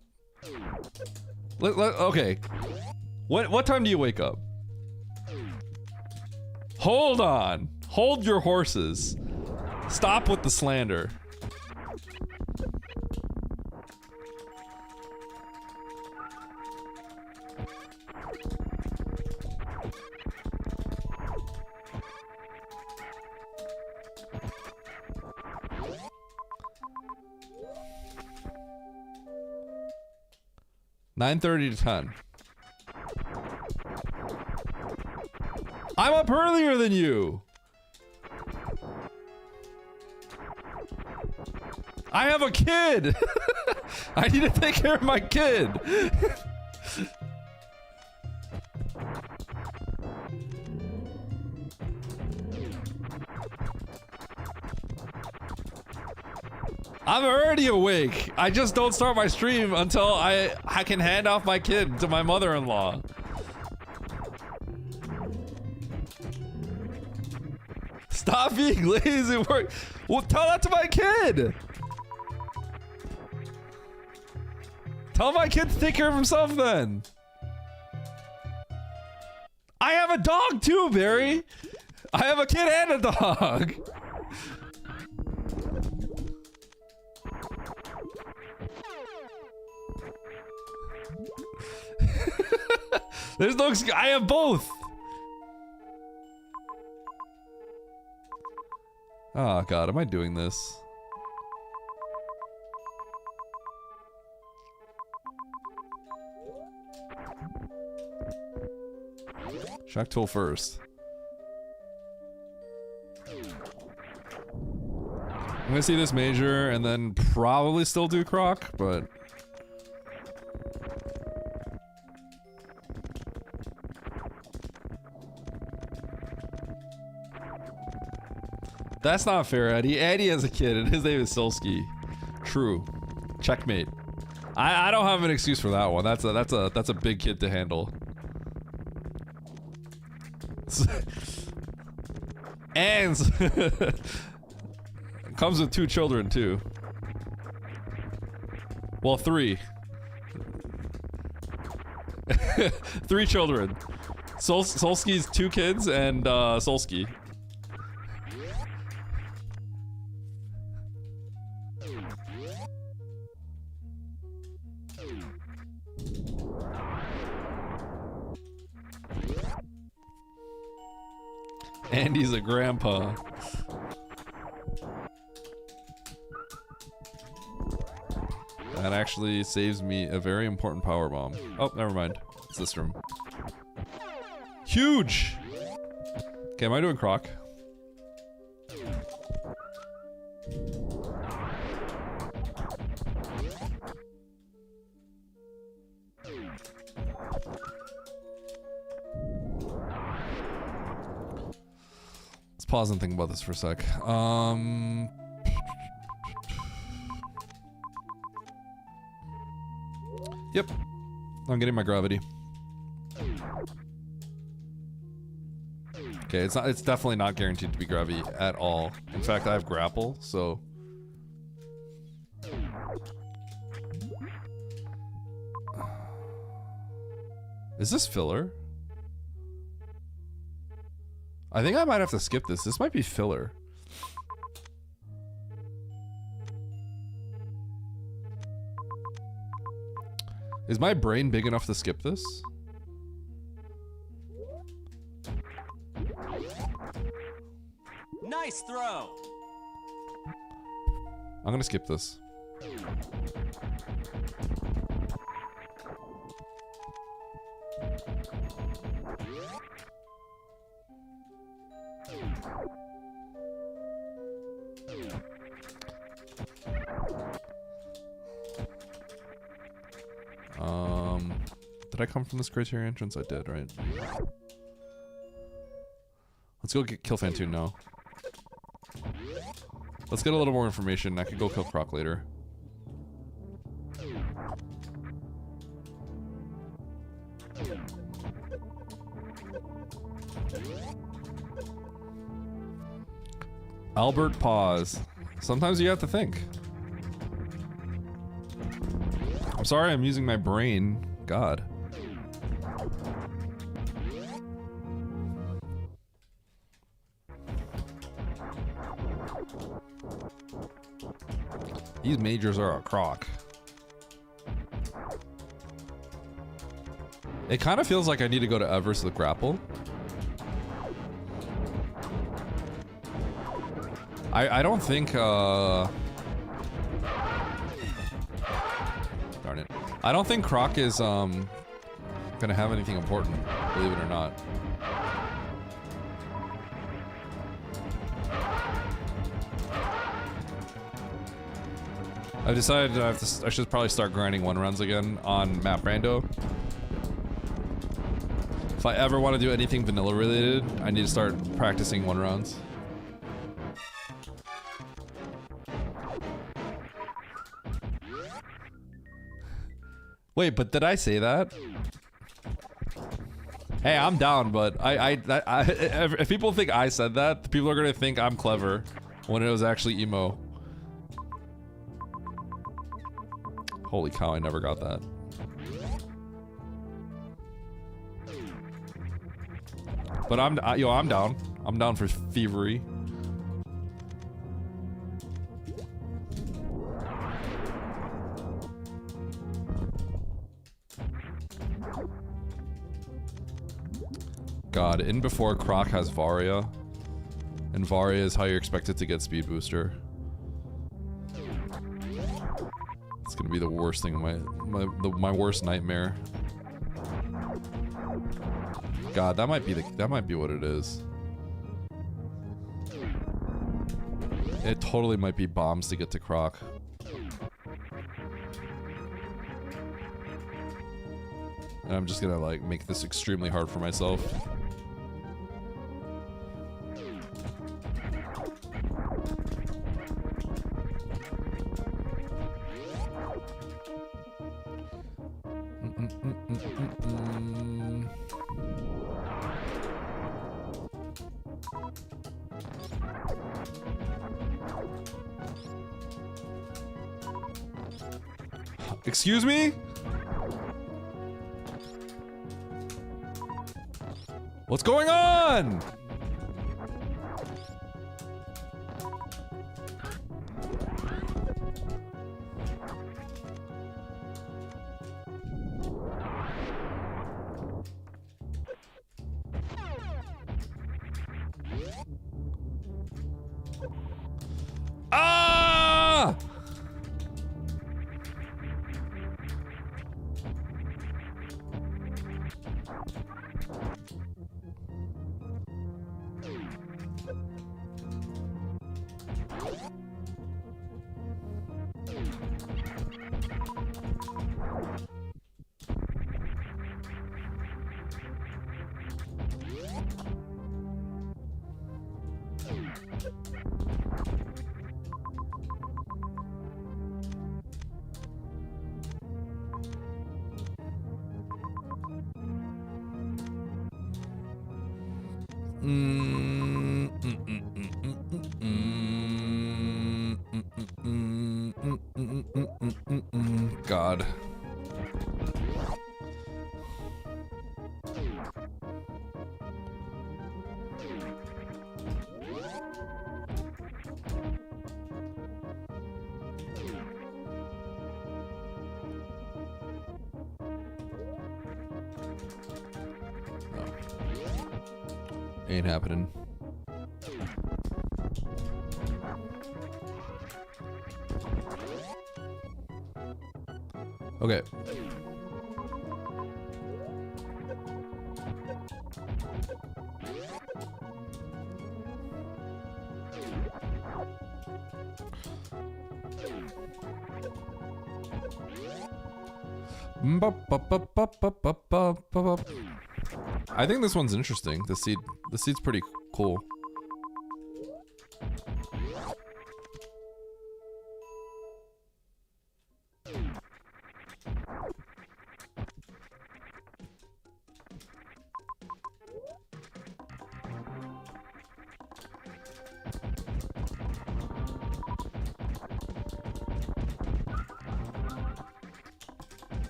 A: Okay. What time do you wake up? Hold on. Hold your horses. Stop with the slander. 9:30 to 10. I'm up earlier than you. I have a kid. I need to take care of my kid. I'm already awake. I just don't start my stream until I can hand off my kid to my mother-in-law. Stop being lazy. Work. Well, tell that to my kid. Tell my kid to take care of himself then. I have a dog too, Barry. I have a kid and a dog. There's no excuse. I have both. Oh god, am I doing this? Shock tool first. I'm gonna see this major and then probably still do Croc, but that's not fair, Eddie. Eddie has a kid and his name is Solsky. True. Checkmate. I don't have an excuse for that one. That's a big kid to handle. And comes with 2 children too. Well, 3. 3 children. Solsky's 2 kids and Solsky. Andy's a grandpa. That actually saves me a very important power bomb. Oh, never mind. It's this room. Huge! Okay, am I doing Croc? Pause and think about this for a sec. Yep. I'm getting my gravity. Okay, it's definitely not guaranteed to be gravity at all. In fact, I have grapple, so is this filler? I think I might have to skip this. This might be filler. Is my brain big enough to skip this?
C: Nice throw.
A: I'm gonna skip this. Did I come from this criteria entrance? I did, right? Let's go get kill Fantoon now. Let's get a little more information. I could go kill Croc later. Albert pause. Sometimes you have to think. I'm sorry I'm using my brain. God. These majors are a crock. It kind of feels like I need to go to Everest with grapple. I don't think, darn it. I don't think Croc is gonna have anything important, believe it or not. I decided I should probably start grinding 1-runs again on Map Brando. If I ever want to do anything vanilla related, I need to start practicing 1-runs. Wait, but did I say that? Hey, I'm down, but if people think I said that, people are gonna think I'm clever when it was actually emo. Holy cow, I never got that. But I'm down. I'm down for thievery. God, in before Croc has Varia. And Varia is how you're expected to get speed booster. It's gonna be the worst thing, my worst nightmare. God, that might be what it is. It totally might be bombs to get to Croc. And I'm just gonna like make this extremely hard for myself. Excuse me? What's going on? Ah! God. Ain't happening. Okay. I think this one's interesting. The seed's pretty cool.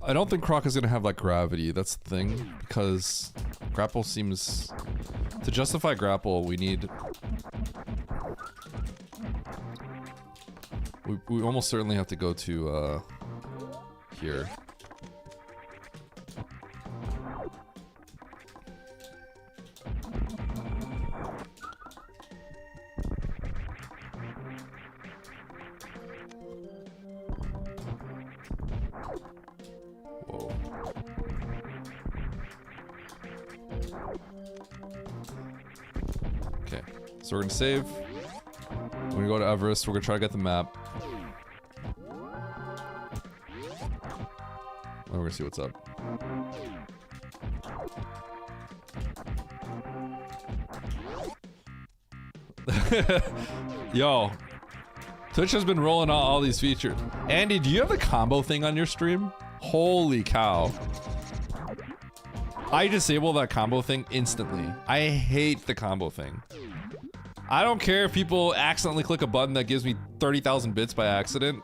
A: I don't think Croc is gonna have like gravity. That's the thing, because grapple seems to justify grapple. We almost certainly have to go to here. So we're gonna save. We're gonna go to Everest. We're gonna try to get the map. And we're gonna see what's up. Yo, Twitch has been rolling out all these features. Andy, do you have the combo thing on your stream? Holy cow. I disable that combo thing instantly. I hate the combo thing. I don't care if people accidentally click a button that gives me 30,000 bits by accident.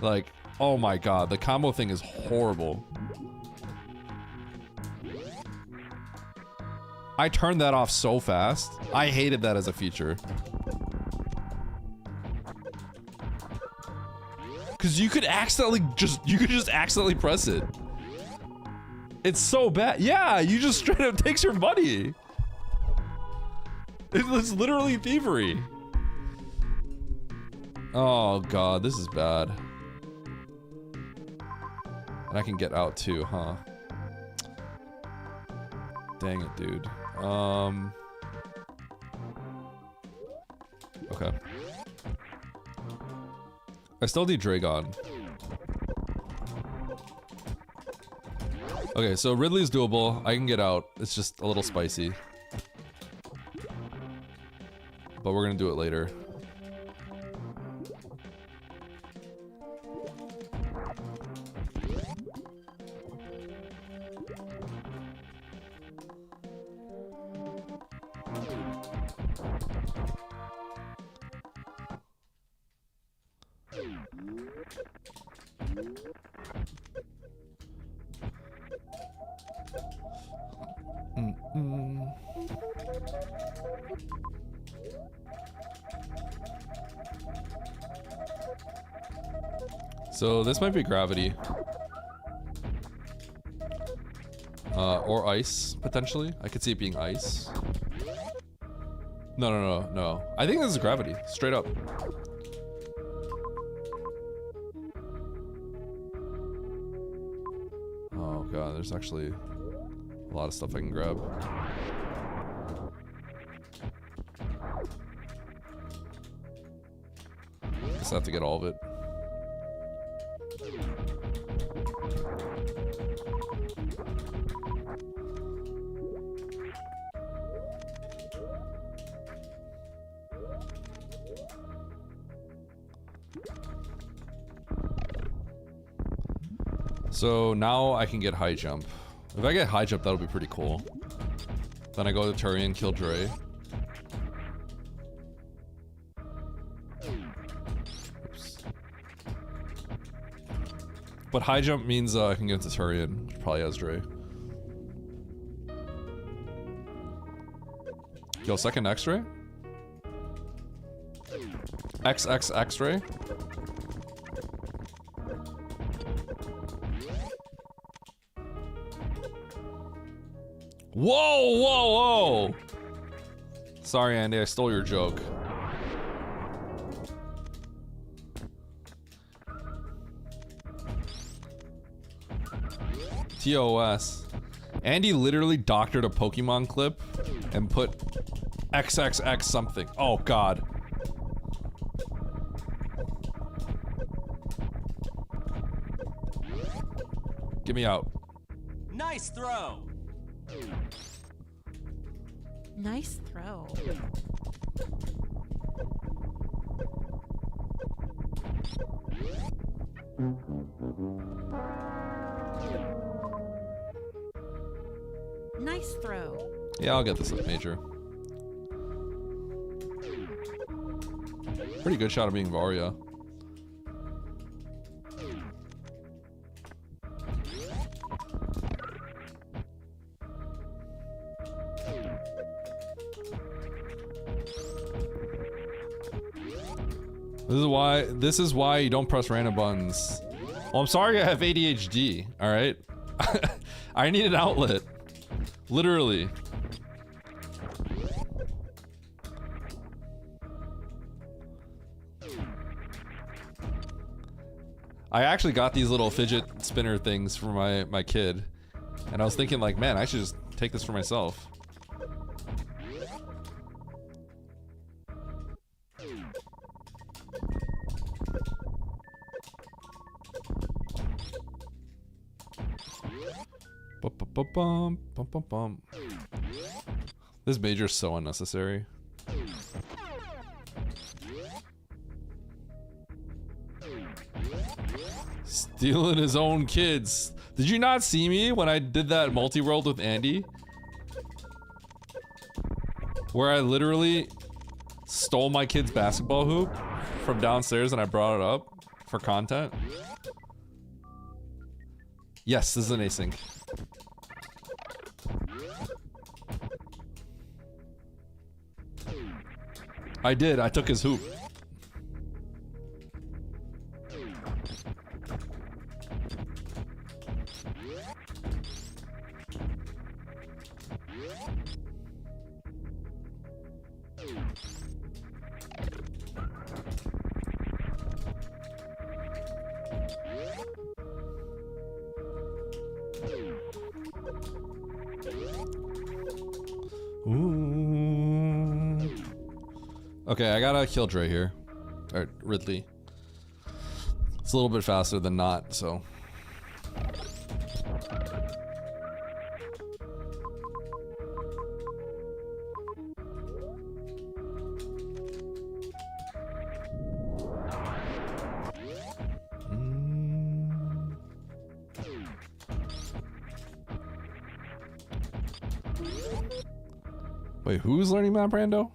A: Like, oh my god, the combo thing is horrible. I turned that off so fast. I hated that as a feature. Cause you could just accidentally press it. It's so bad. Yeah, you just straight up takes your money. It's literally thievery. Oh god, this is bad. And I can get out too, huh? Dang it, dude. Okay. I still need Dragon. Okay, so Ridley's doable. I can get out. It's just a little spicy. But we're gonna do it later. So this might be gravity. Or ice, potentially. I could see it being ice. No. I think this is gravity, straight up. Oh god, there's actually a lot of stuff I can grab. Just have to get all of it. So now I can get high jump. If I get high jump, that'll be pretty cool. Then I go to Turian, kill Dre. Oops. But high jump means I can get to Turian, which probably has Dre. Yo, second X-ray? X-ray? Whoa! Sorry, Andy, I stole your joke. TOS. Andy literally doctored a Pokemon clip and put XXX something. Oh, God. Get me out.
C: Nice throw.
D: Nice throw. Nice throw.
A: Yeah, I'll get this at major. Pretty good shot of being Varia. This is why you don't press random buttons. Well, I'm sorry I have ADHD, alright? I need an outlet. Literally. I actually got these little fidget spinner things for my kid. And I was thinking like, man, I should just take this for myself. Bum, bum, bum, bum. This major is so unnecessary. Stealing his own kids. Did you not see me when I did that multi-world with Andy? Where I literally stole my kid's basketball hoop from downstairs and I brought it up for content? Yes, this is an async. I did, I took his hoop. Ooh. Okay, I gotta kill Dre here. Or Ridley. It's a little bit faster than not, so. Wait, who's learning Map Rando?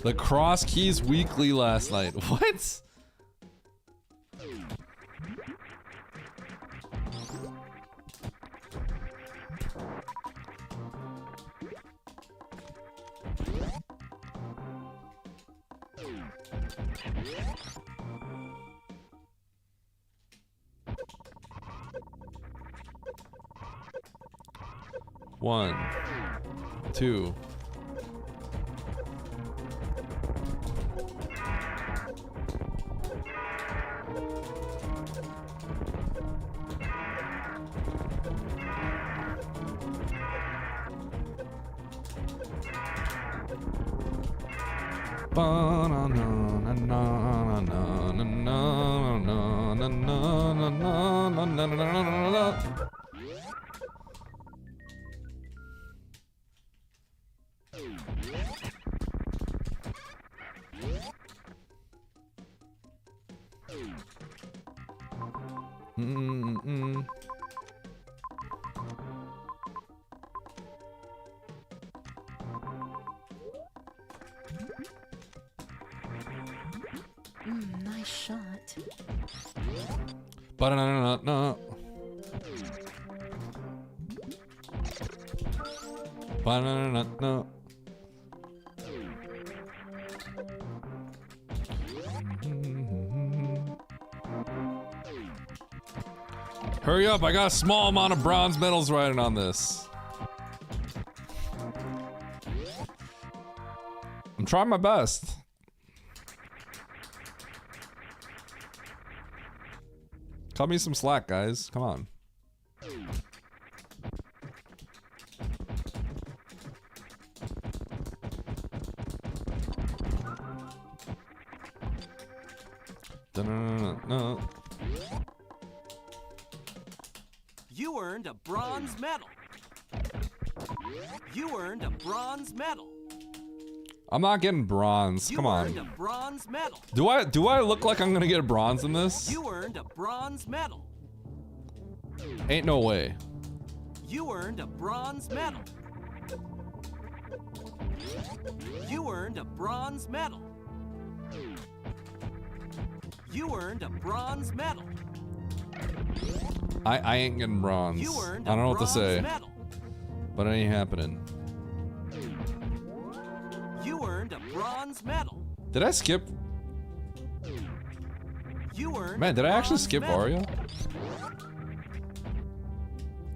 A: The Cross Keys Weekly last night. What? One, two.
D: Nice shot.
A: Ba-da-na-na-na. Ba-da-na-na-na. Hurry up, I got a small amount of bronze medals riding on this. I'm trying my best. Cut me some slack, guys. Come on. No.
C: You earned a bronze medal. You earned a bronze medal.
A: I'm not getting bronze. Come on.
C: You earned a bronze medal.
A: Do I look like I'm gonna get a bronze in this?
C: You earned a bronze medal.
A: Ain't no way.
C: You earned a bronze medal. You earned a bronze medal. You earned a bronze medal.
A: I ain't getting bronze.
C: You earned
A: I don't know what to
C: bronze
A: say,
C: medal.
A: but it ain't happening.
C: You earned a bronze medal.
A: Did I skip?
C: You earned
A: Man, did I actually skip
C: medal.
A: Aria?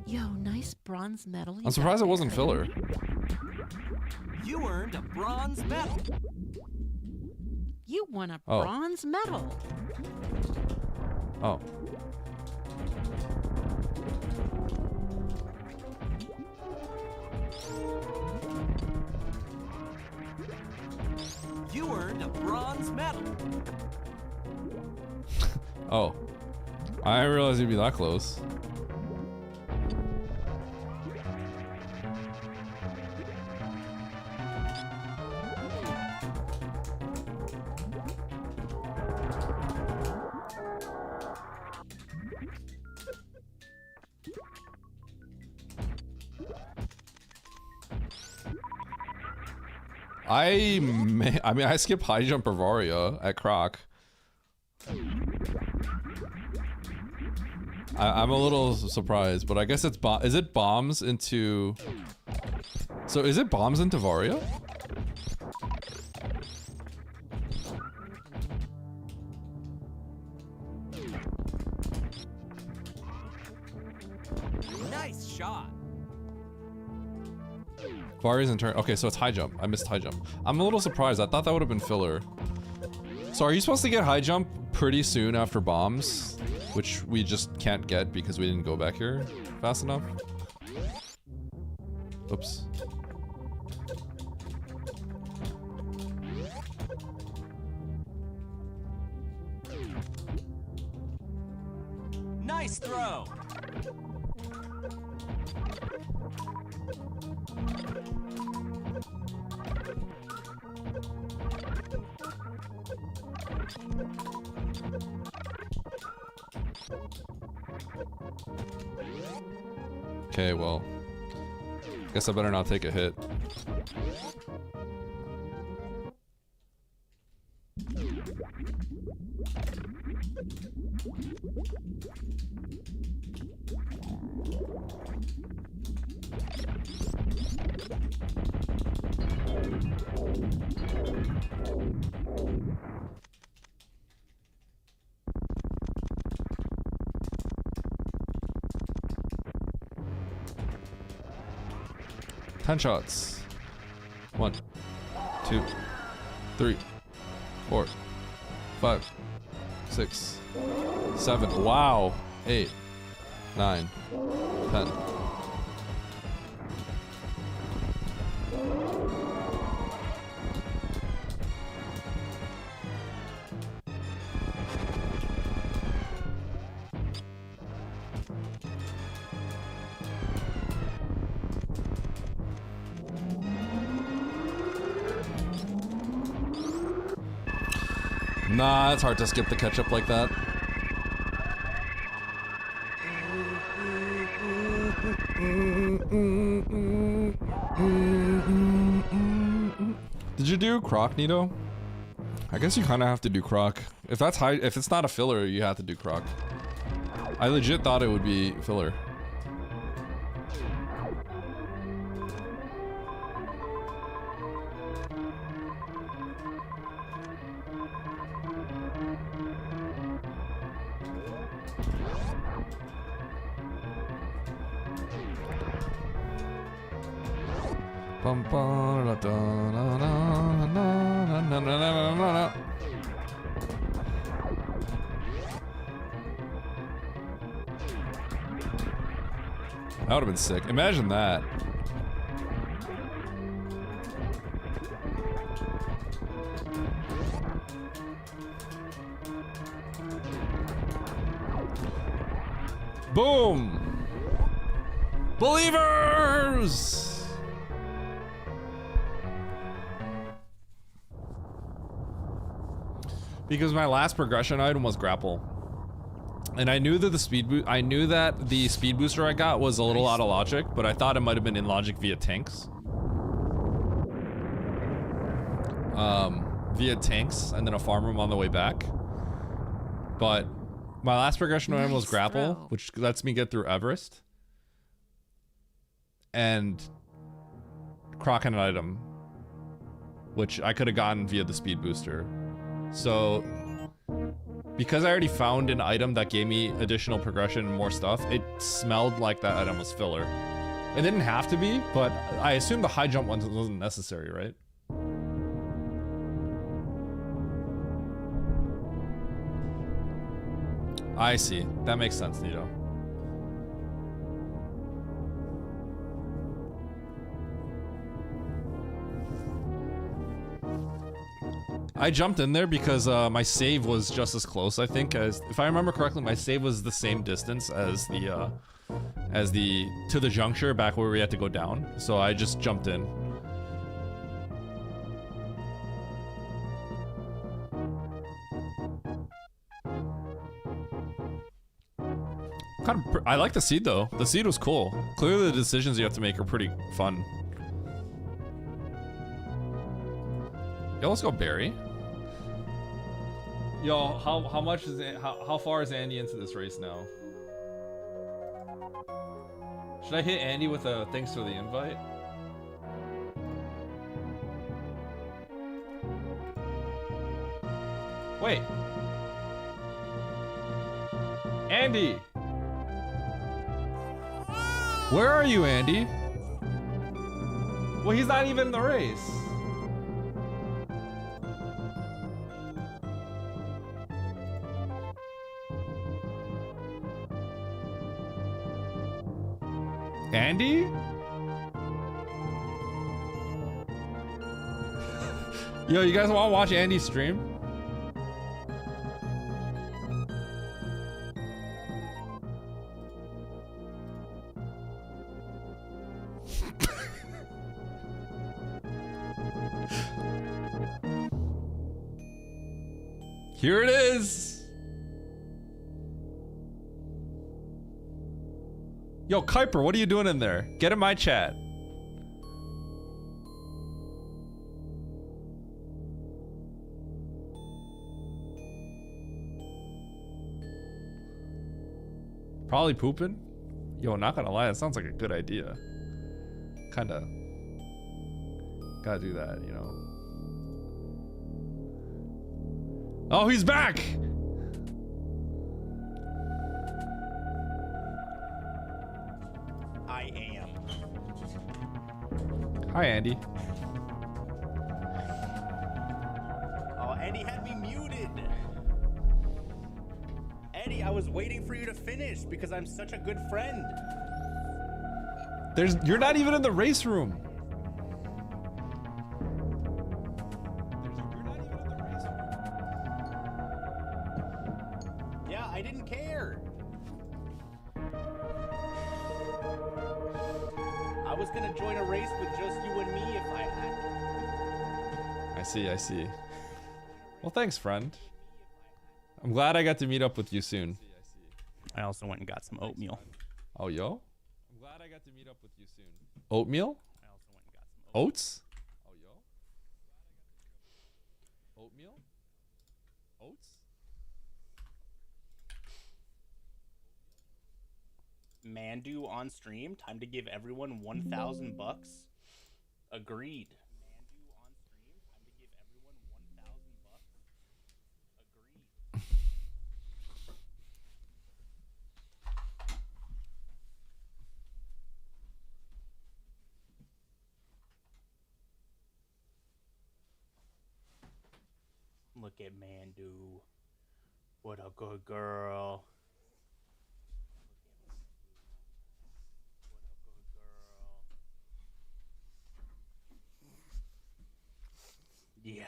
D: Yo, nice bronze medal.
A: I'm surprised it wasn't filler.
C: You earned a bronze medal.
D: You won a
A: Oh.
D: bronze medal.
A: Oh.
C: bronze medal.
A: Oh. I didn't realize you'd be that close. I mean, I skip high jump Bavaria at Croc. I'm a little surprised, but I guess it's is it bombs into... So is it bombs into Varia?
C: Nice shot.
A: Varia's in turn. Okay, so it's high jump. I missed high jump. I'm a little surprised. I thought that would have been filler. So are you supposed to get high jump pretty soon after bombs? Which we just can't get because we didn't go back here fast enough. Oops.
C: Nice throw.
A: Okay, well, guess I better not take a hit. Ten shots. 1, 2, 3, 4, 5, 6, 7. Wow. 8, 9, 10. Nah, it's hard to skip the ketchup like that. Did you do Croc, Nito? I guess you kind of have to do Croc. If that's high, if it's not a filler, you have to do Croc. I legit thought it would be filler. Bum, ba, da, da, da, da, da, da, da, da, da, da. That would have been sick. Imagine that. Boom! Believers! Because my last progression item was grapple. And I knew that the speed booster I got was a little out of logic, but I thought it might have been in logic via tanks. Via tanks and then a farm room on the way back. But my last progression item was grapple, which lets me get through Everest. And Croc an item, which I could have gotten via the speed booster. So, because I already found an item that gave me additional progression and more stuff, it smelled like that item was filler. It didn't have to be, but I assume the high jump one wasn't necessary, right? I see. That makes sense, Nito. I jumped in there because my save was just as close, I think, as if I remember correctly, my save was the same distance as the to the juncture back where we had to go down. So I just jumped in. I like the seed though. The seed was cool. Clearly the decisions you have to make are pretty fun. Yo, let's go Barry. Yo, how much is it? How far is Andy into this race now? Should I hit Andy with a thanks for the invite? Wait. Andy! Where are you, Andy? Well, he's not even in the race. Andy? Yo, you guys want to watch Andy stream? Here it is. Yo, Kuiper, what are you doing in there? Get in my chat. Probably pooping? Yo, not gonna lie, that sounds like a good idea. Kinda. Gotta do that, you know. Oh, he's back!
E: I am.
A: Hi, Andy.
E: Oh, Eddie had me muted. Eddie, I was waiting for you to finish because I'm such a good friend.
A: You're not even in the race room.
E: Yeah, I didn't care. I was gonna join a race with just you and me if I had to.
A: I see. Well, thanks, friend. I'm glad I got to meet up with you soon.
E: I also went and got some oatmeal.
A: Oh, yo? I'm glad I got to meet up with you soon. Oatmeal?
E: I also went and got some oatmeal.
A: Oats? Oh, yo? Oatmeal? Oats?
E: Mandu on stream. Time to give everyone 1,000 bucks. Agreed. Mandu on stream. Time to give everyone 1,000 bucks. Agreed. Look at Mandu. What a good girl. Yes.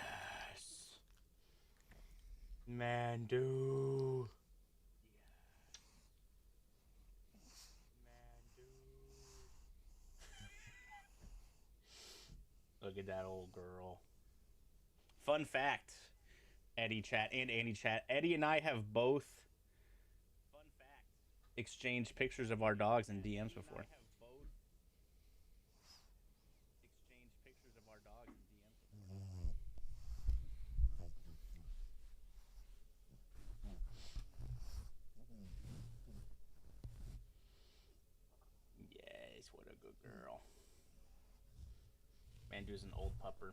E: Mandu. Look at that old girl. Fun fact, Eddie chat and Andy chat. Eddie and I have both exchanged pictures of our dogs in DMs before. Yes, what a good girl. Mandu's an old pupper.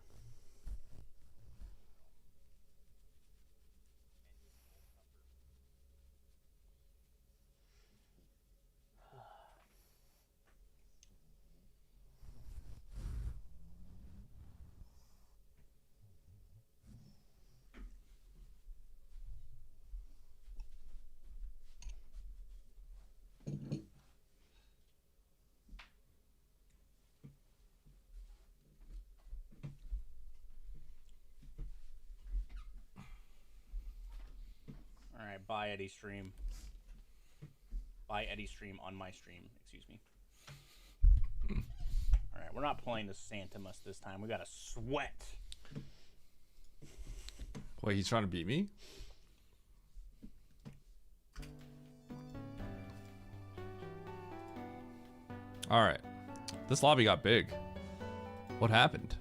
E: Alright, bye Eddie stream. Bye Eddie stream on my stream, excuse me. Alright, we're not playing the Santimus this time. We gotta sweat.
A: Wait, he's trying to beat me? Alright. This lobby got big. What happened?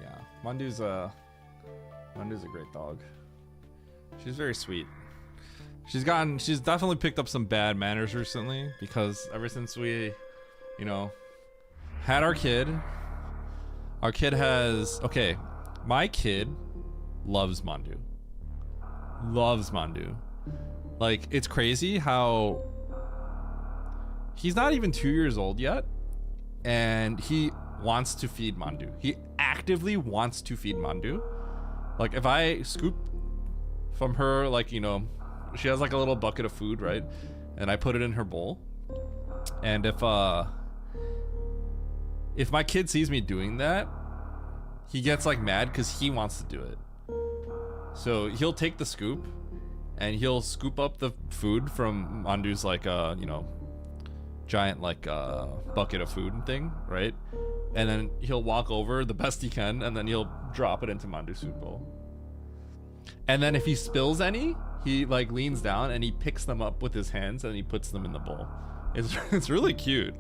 A: Yeah, Mandu's a great dog. She's very sweet. She's definitely picked up some bad manners recently because ever since we, you know, had our kid has, okay, my kid loves Mandu. Loves Mandu. Like, it's crazy how he's not even 2 years old yet and he wants to feed Mandu. He actively wants to feed Mandu. Like, if I scoop from her, like, you know, she has like a little bucket of food, right? And I put it in her bowl. And if my kid sees me doing that, he gets like mad because he wants to do it. So he'll take the scoop and he'll scoop up the food from Mandu's like you know, giant like bucket of food and thing, right? And then he'll walk over the best he can and then he'll drop it into Mandu's food bowl. And then if he spills any, he like leans down and he picks them up with his hands and he puts them in the bowl. It's really cute.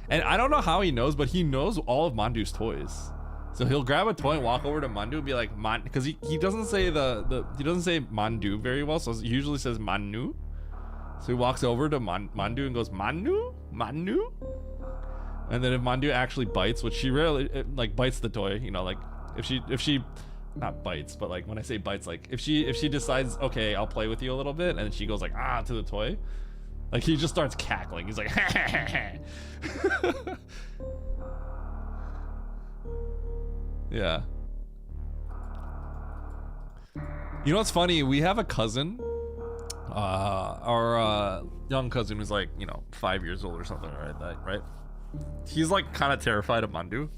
A: And I don't know how he knows, but he knows all of Mandu's toys. So he'll grab a toy and walk over to Mandu and be like, Man, because he doesn't say he doesn't say Mandu very well, so he usually says Manu. So he walks over to Mandu and goes, Manu? Manu? And then if Mandu actually bites, which she rarely like bites the toy, you know, like if she not bites, but like when I say bites, like if she decides, okay, I'll play with you a little bit, and she goes like to the toy, like he just starts cackling. He's like, yeah. You know what's funny? We have a cousin, our young cousin who's like, you know, 5 years old or something, right? He's like kind of terrified of Mandu.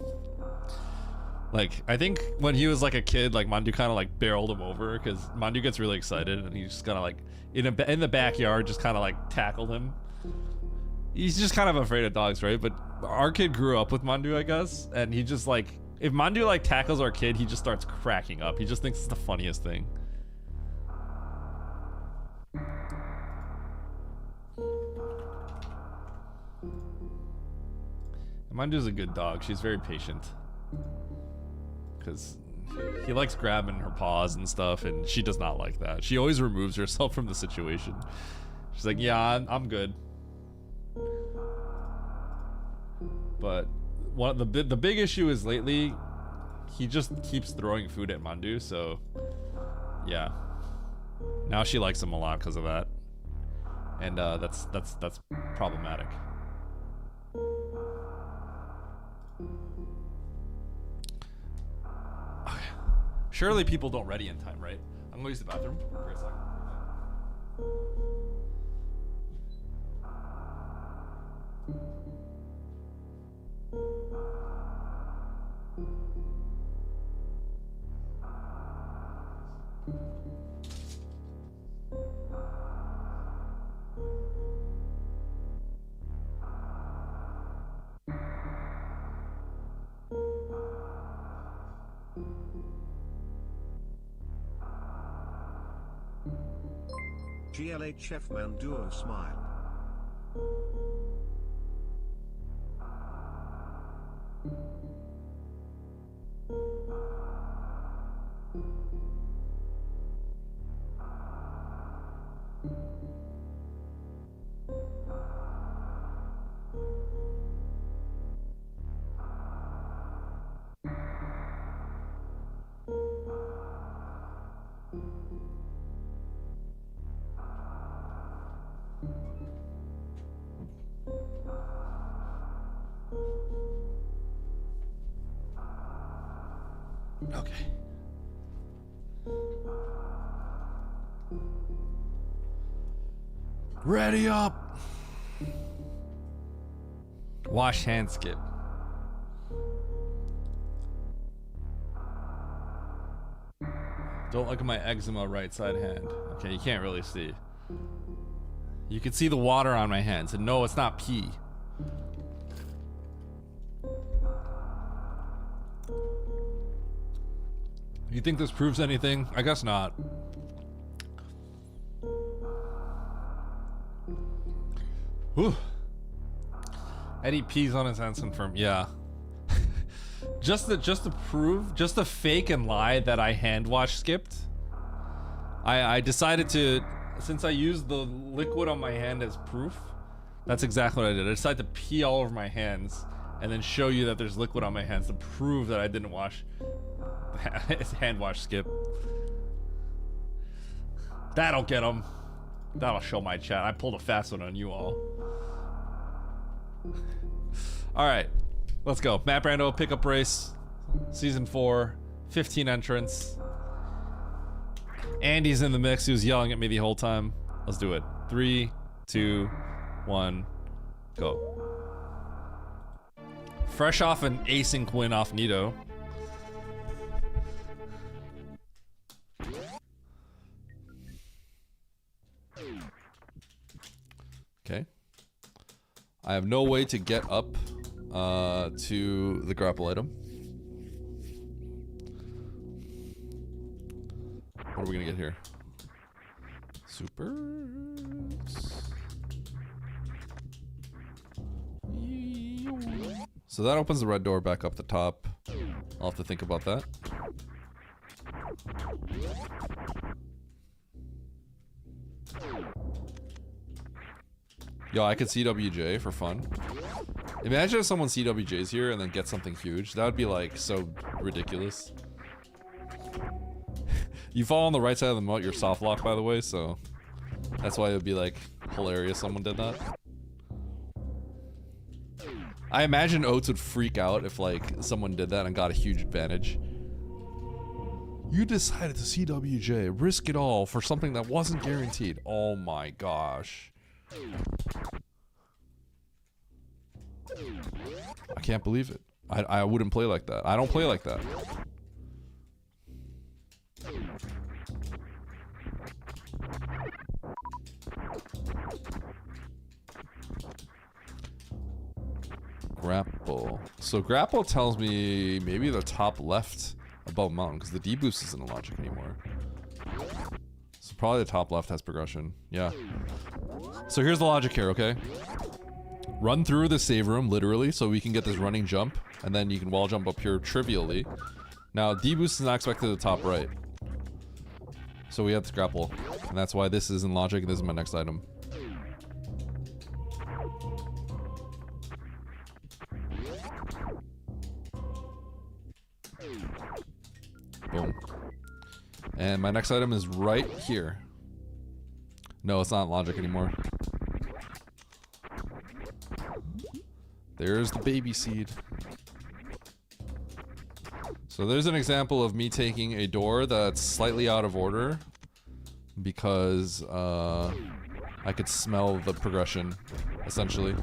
A: Like, I think when he was like a kid, like Mandu kind of like barreled him over because Mandu gets really excited and he just kind of like in the backyard just kind of like tackled him. He's just kind of afraid of dogs, right? But our kid grew up with Mandu, I guess, and he just like, if Mandu like tackles our kid, he just starts cracking up. He just thinks it's the funniest thing. Mandu's a good dog. She's very patient. Because he likes grabbing her paws and stuff, and she does not like that. She always removes herself from the situation. She's like, yeah, I'm good. But the big issue is lately, he just keeps throwing food at Mandu, so yeah. Now she likes him a lot because of that. And that's problematic. Okay. Surely people don't ready in time, right? I'm gonna use the bathroom for a second.
B: GLHF Manduo smile.
A: Okay. Ready up. Wash hand skip. Don't look at my eczema right side hand. Okay, you can't really see. You can see the water on my hands, and no, it's not pee. You think this proves anything? I guess not. Whew. Eddie pees on his hands confirmed. Yeah. just to prove, just to fake and lie that I hand wash skipped. I decided to, since I used the liquid on my hand as proof, that's exactly what I did. I decided to pee all over my hands and then show you that there's liquid on my hands to prove that I didn't wash. Hand wash skip. That'll get him. That'll show my chat. I pulled a fast one on you all. Alright, let's go. Matt Brando, pickup race. Season 4, 15 entrants. Andy's in the mix. He was yelling at me the whole time. Let's do it. 3, 2, 1, go. Fresh off an async win off Nito. Okay. I have no way to get up to the grapple item. What are we gonna get here? Supers. So that opens the red door back up the top. I'll have to think about that. Yo, I could CWJ for fun. Imagine if someone CWJs here and then gets something huge. That would be like so ridiculous. You fall on the right side of the moat, you're soft locked, by the way, so that's why it would be like hilarious someone did that. I imagine Oates would freak out if like someone did that and got a huge advantage. You decided to CWJ, risk it all for something that wasn't guaranteed. Oh my gosh. I can't believe it. I wouldn't play like that. I don't play like that. Grapple. So grapple tells me maybe the top left above mountain because the D boost isn't a logic anymore. So probably the top left has progression. Yeah. So here's the logic here, okay? Run through the save room, literally, so we can get this running jump, and then you can wall jump up here trivially. Now, D-boost is not expected at the top right. So we have to grapple, and that's why this is in logic, and this is my next item. Boom. And my next item is right here. No, it's not logic anymore. There's the baby seed. So there's an example of me taking a door that's slightly out of order because I could smell the progression, essentially.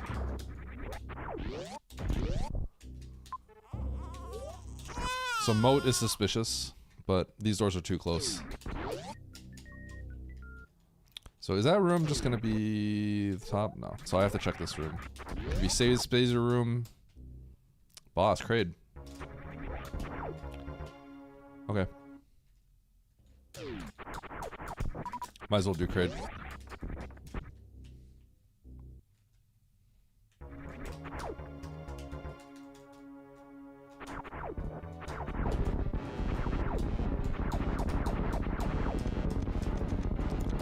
A: So moat is suspicious, but these doors are too close. So is that room just gonna be the top? No. So I have to check this room. If you save Spazer room. Boss, Kraid. Okay. Might as well do Kraid.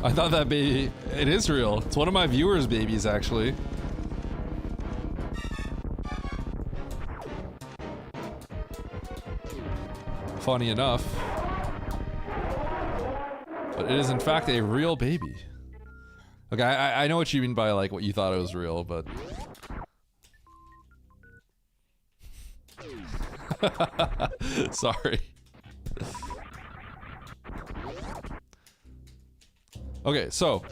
A: I thought that baby, it is real. It's one of my viewers' babies, actually. Funny enough. But it is in fact a real baby. Okay, I know what you mean by like what you thought it was real, but Sorry. Okay, so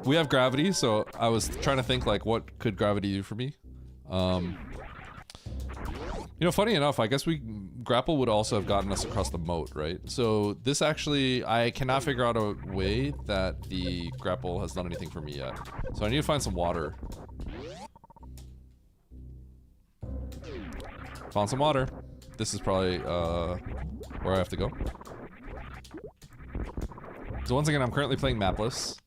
A: we have gravity. So I was trying to think like, what could gravity do for me? You know, funny enough, I guess grapple would also have gotten us across the moat, right? So this actually, I cannot figure out a way that the grapple has done anything for me yet. So I need to find some water. Found some water. This is probably where I have to go. So once again, I'm currently playing mapless.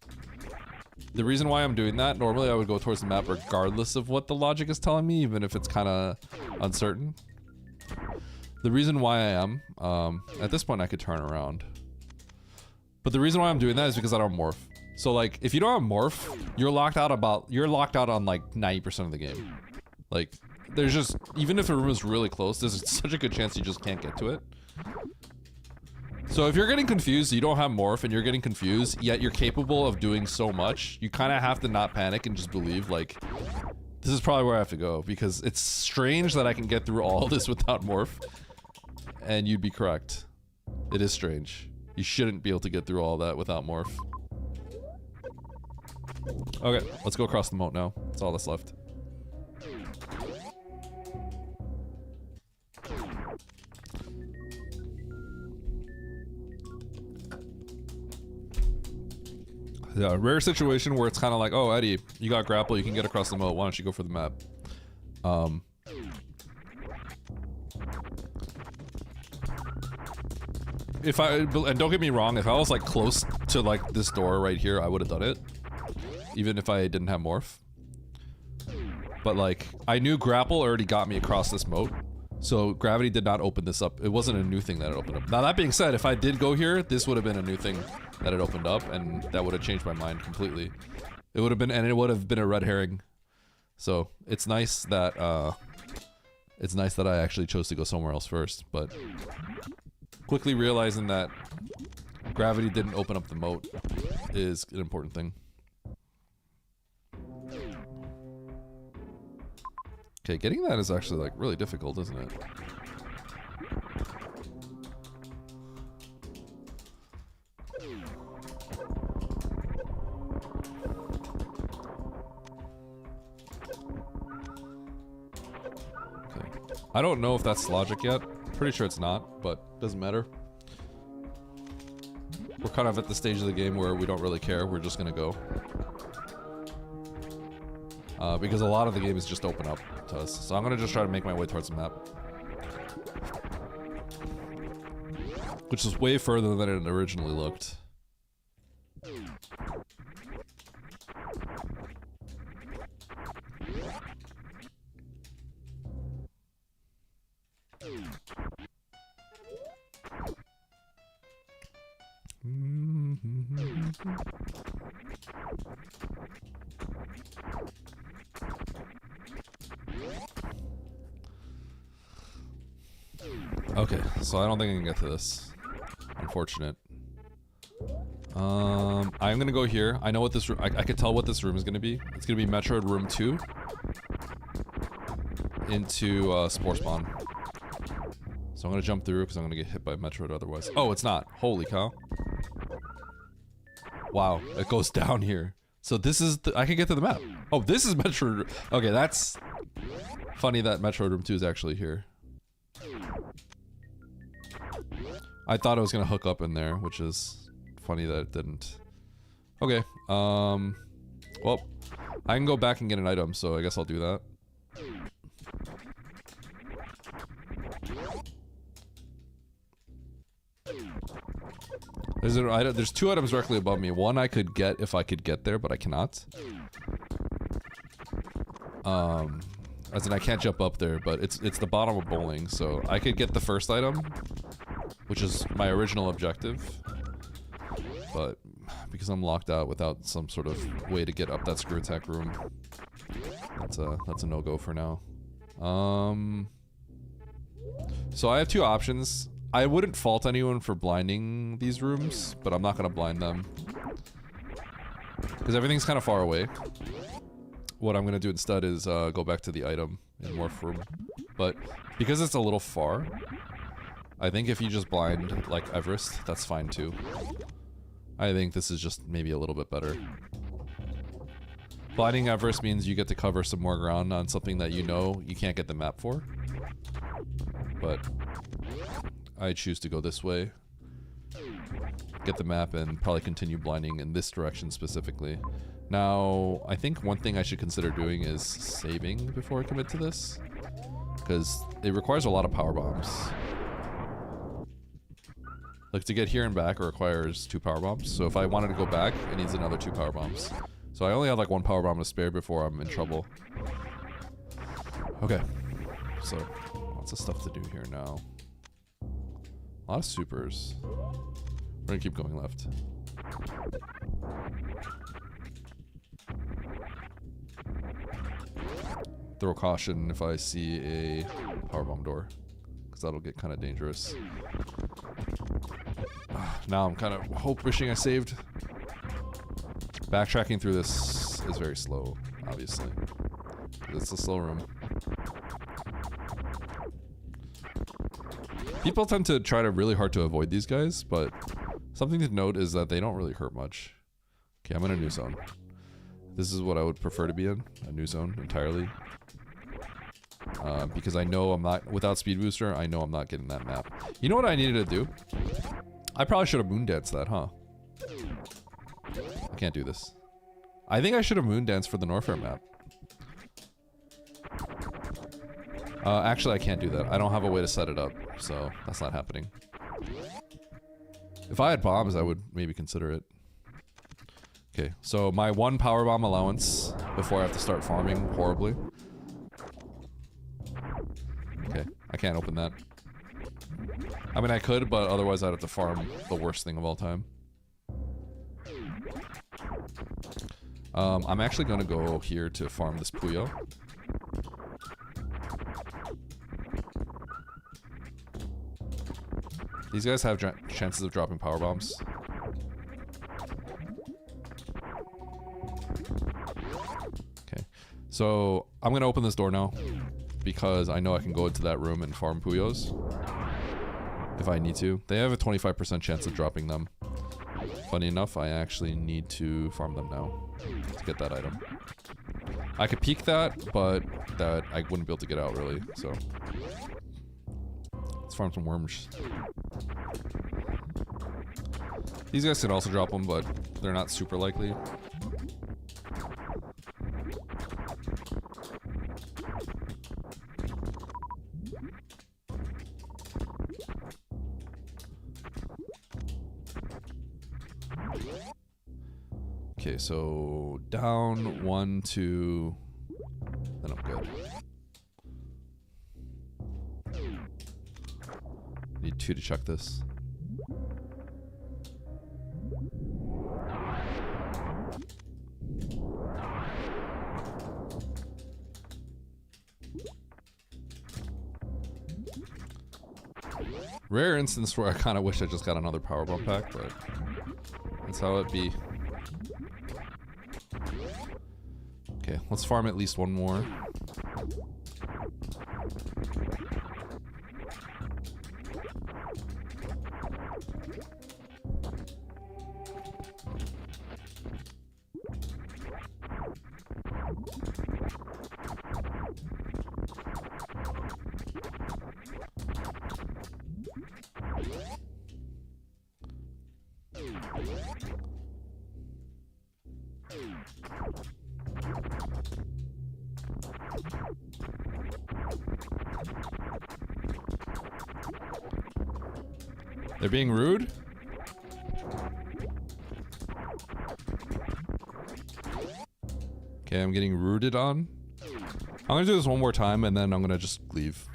A: The reason why I'm doing that, normally I would go towards the map regardless of what the logic is telling me, even if it's kind of uncertain. The reason why I am, at this point I could turn around. But the reason why I'm doing that is because I don't morph. So like, if you don't have morph, you're locked out on like 90% of the game. Like, there's just, even if a room is really close, there's such a good chance you just can't get to it. So if you're getting confused, you don't have morph and you're getting confused, yet you're capable of doing so much, you kind of have to not panic and just believe, like, this is probably where I have to go, because it's strange that I can get through all this without morph. And you'd be correct. It is strange. You shouldn't be able to get through all that without morph. Okay, let's go across the moat now. That's all that's left. Yeah, rare situation where it's kind of like, oh, Eddie, you got grapple, you can get across the moat. Why don't you go for the map? And don't get me wrong, if I was like close to like this door right here, I would have done it, even if I didn't have morph. But like, I knew grapple already got me across this moat, so gravity did not open this up. It wasn't a new thing that it opened up. Now that being said, if I did go here, this would have been a new thing that it opened up, and that would have changed my mind completely. It would have been, and it would have been a red herring. So it's nice that I actually chose to go somewhere else first, but quickly realizing that gravity didn't open up the moat is an important thing. Okay, getting that is actually like really difficult, isn't it? Okay. I don't know if that's logic yet. Pretty sure it's not, but doesn't matter. We're kind of at the stage of the game where we don't really care. We're just gonna go. Because a lot of the game is just open up to us. So I'm gonna just try to make my way towards the map. Which is way further than it originally looked. Okay, so I don't think I can get to this. Unfortunate. I'm gonna go here. I know what this room, I could tell what this room is gonna be. It's gonna be Metroid Room 2 into Spore Spawn. So I'm gonna jump through because I'm gonna get hit by Metroid otherwise. Oh, it's not. Holy cow. Wow, it goes down here. So this is I can get to the map. Oh, this is Metroid. Okay, that's funny that Metroid Room 2 is actually here. I thought it was gonna hook up in there, which is funny that it didn't. Okay, well, I can go back and get an item, so I guess I'll do that. There's two items directly above me. One I could get if I could get there, but I cannot. As in I can't jump up there, but it's the bottom of bowling, so I could get the first item, which is my original objective. But because I'm locked out without some sort of way to get up that screw attack room, that's a no-go for now. So I have two options. I wouldn't fault anyone for blinding these rooms, but I'm not gonna blind them because everything's kind of far away. What I'm gonna do instead is go back to the item in Morph Room. But because it's a little far, I think if you just blind like Everest, that's fine too. I think this is just maybe a little bit better. Blinding Everest means you get to cover some more ground on something that you know you can't get the map for. But I choose to go this way. Get the map and probably continue blinding in this direction specifically. Now, I think one thing I should consider doing is saving before I commit to this. Because it requires a lot of power bombs. Like to get here and back, it requires 2 power bombs. So if I wanted to go back, it needs another 2 power bombs. So I only have like 1 power bomb to spare before I'm in trouble. Okay. So, lots of stuff to do here now. A lot of supers. We're gonna keep going left. Throw caution if I see a power bomb door, because that'll get kind of dangerous. Now I'm kind of wishing I saved. Backtracking through this is very slow, obviously. It's a slow room. People tend to try really hard to avoid these guys, but something to note is that they don't really hurt much. Okay, I'm in a new zone. This is what I would prefer to be in, a new zone entirely. Because I know I'm not, without speed booster, I know I'm not getting that map. You know what I needed to do? I probably should have moondanced that, huh? I can't do this. I think I should have moondanced for the Norfair map. Actually, I can't do that. I don't have a way to set it up, so that's not happening. If I had bombs, I would maybe consider it. Okay, so my 1 power bomb allowance before I have to start farming horribly. Okay, I can't open that. I mean, I could, but otherwise I'd have to farm the worst thing of all time. I'm actually gonna go here to farm this Puyo. These guys have chances of dropping power bombs. Okay, so I'm gonna open this door now because I know I can go into that room and farm Puyos if I need to. They have a 25% chance of dropping them. Funny enough, I actually need to farm them now to get that item. I could peek that, but that I wouldn't be able to get out really, so. Let's farm some worms. These guys can also drop them, but they're not super likely. Okay, so down 1, 2, then I'm good. Need 2 to check this. Rare instance where I kind of wish I just got another power bomb pack, but that's how it be. Okay, let's farm at least 1 more. They're being rude? Okay, I'm getting rooted on. I'm gonna do this 1 more time and then I'm gonna just leave.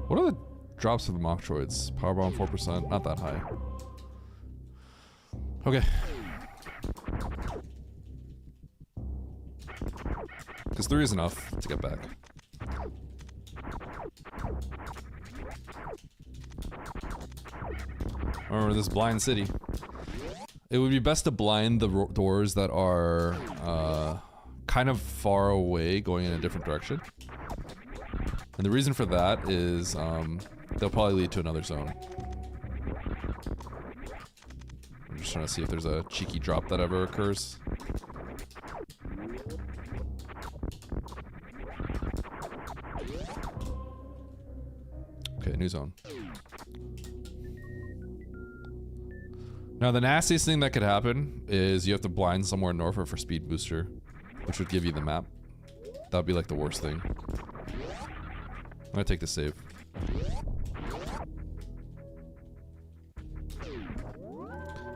A: What are the drops of the Machtroids? Powerbomb 4%, not that high. Okay. Because 3 is enough to get back. Remember this blind city. It would be best to blind the doors that are kind of far away, going in a different direction. And the reason for that is they'll probably lead to another zone. I'm just trying to see if there's a cheeky drop that ever occurs. Okay, new zone. Now, the nastiest thing that could happen is you have to blind somewhere north for speed booster, which would give you the map. That would be like the worst thing. I'm gonna take the save.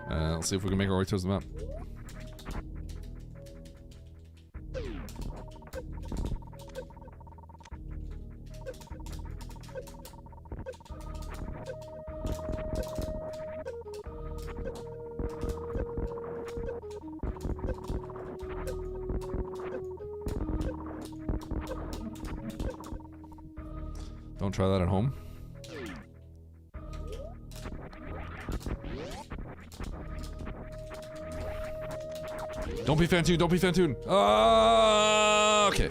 A: Let's see if we can make our way towards the map. Don't try that at home. Don't be Fantoon, don't be Fantoon. Okay.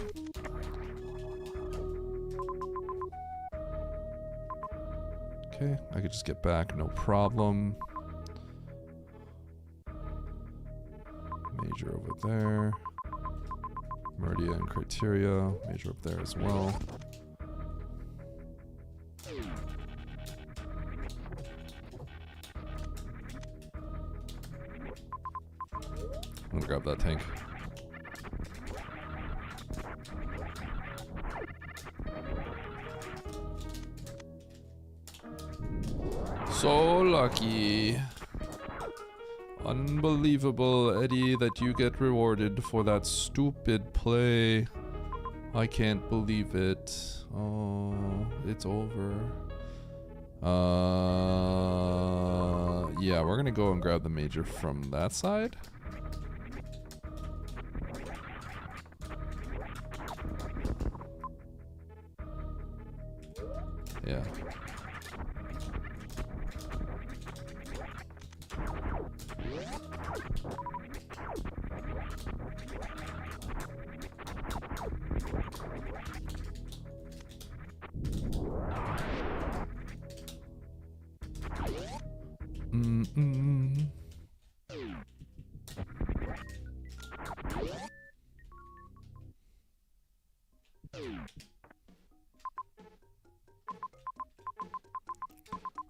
A: Okay, I could just get back, no problem. Major over there. Meridia and Criteria, major up there as well. I'm gonna grab that tank. So lucky. Unbelievable, Eddie, that you get rewarded for that stupid play. I can't believe it. Oh, it's over. Yeah, we're gonna go and grab the major from that side. Yeah.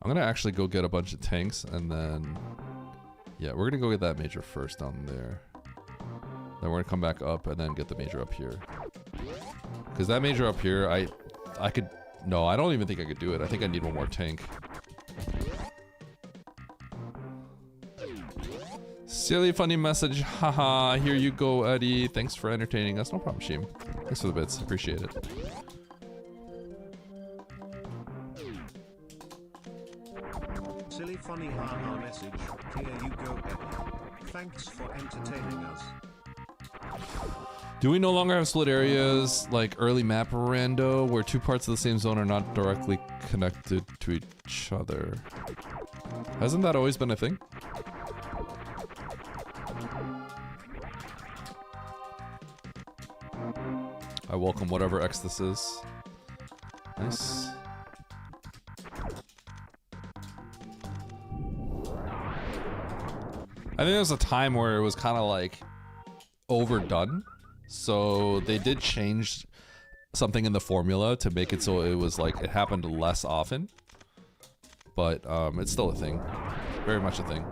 A: I'm gonna actually go get a bunch of tanks and then, yeah, we're gonna go get that major first down there. Then we're gonna come back up and then get the major up here. Cause that major up here, I could, no, I don't even think I could do it. I think I need one more tank. Silly funny message, haha, here you go, Eddie. Thanks for entertaining us. No problem, Sheem. Thanks for the bits, appreciate it.
B: Silly funny haha message, here you go, Eddie. Thanks for entertaining us.
A: Do we no longer have split areas like early map rando where two parts of the same zone are not directly connected to each other? Hasn't that always been a thing? I welcome whatever X this is. Nice. I think there was a time where it was kind of like overdone. So they did change something in the formula to make it so it was like it happened less often. But it's still a thing. Very much a thing.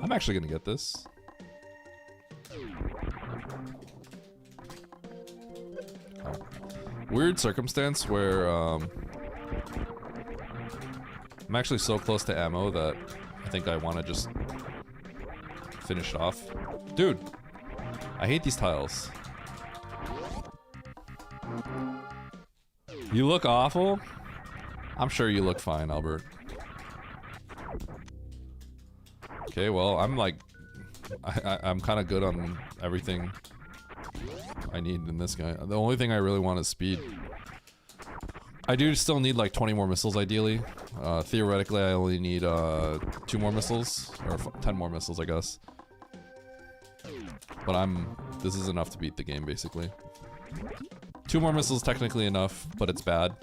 A: I'm actually gonna get this. Weird circumstance where I'm actually so close to ammo that I think I want to just finish it off. Dude, I hate these tiles. You look awful. I'm sure you look fine, Albert. Okay, well, I'm like, I'm kind of good on everything I need in this guy. The only thing I really want is speed. I do still need like 20 more missiles ideally. Theoretically, I only need 2 more missiles, or 10 more missiles, I guess. But this is enough to beat the game, basically. 2 more missiles technically enough, but it's bad.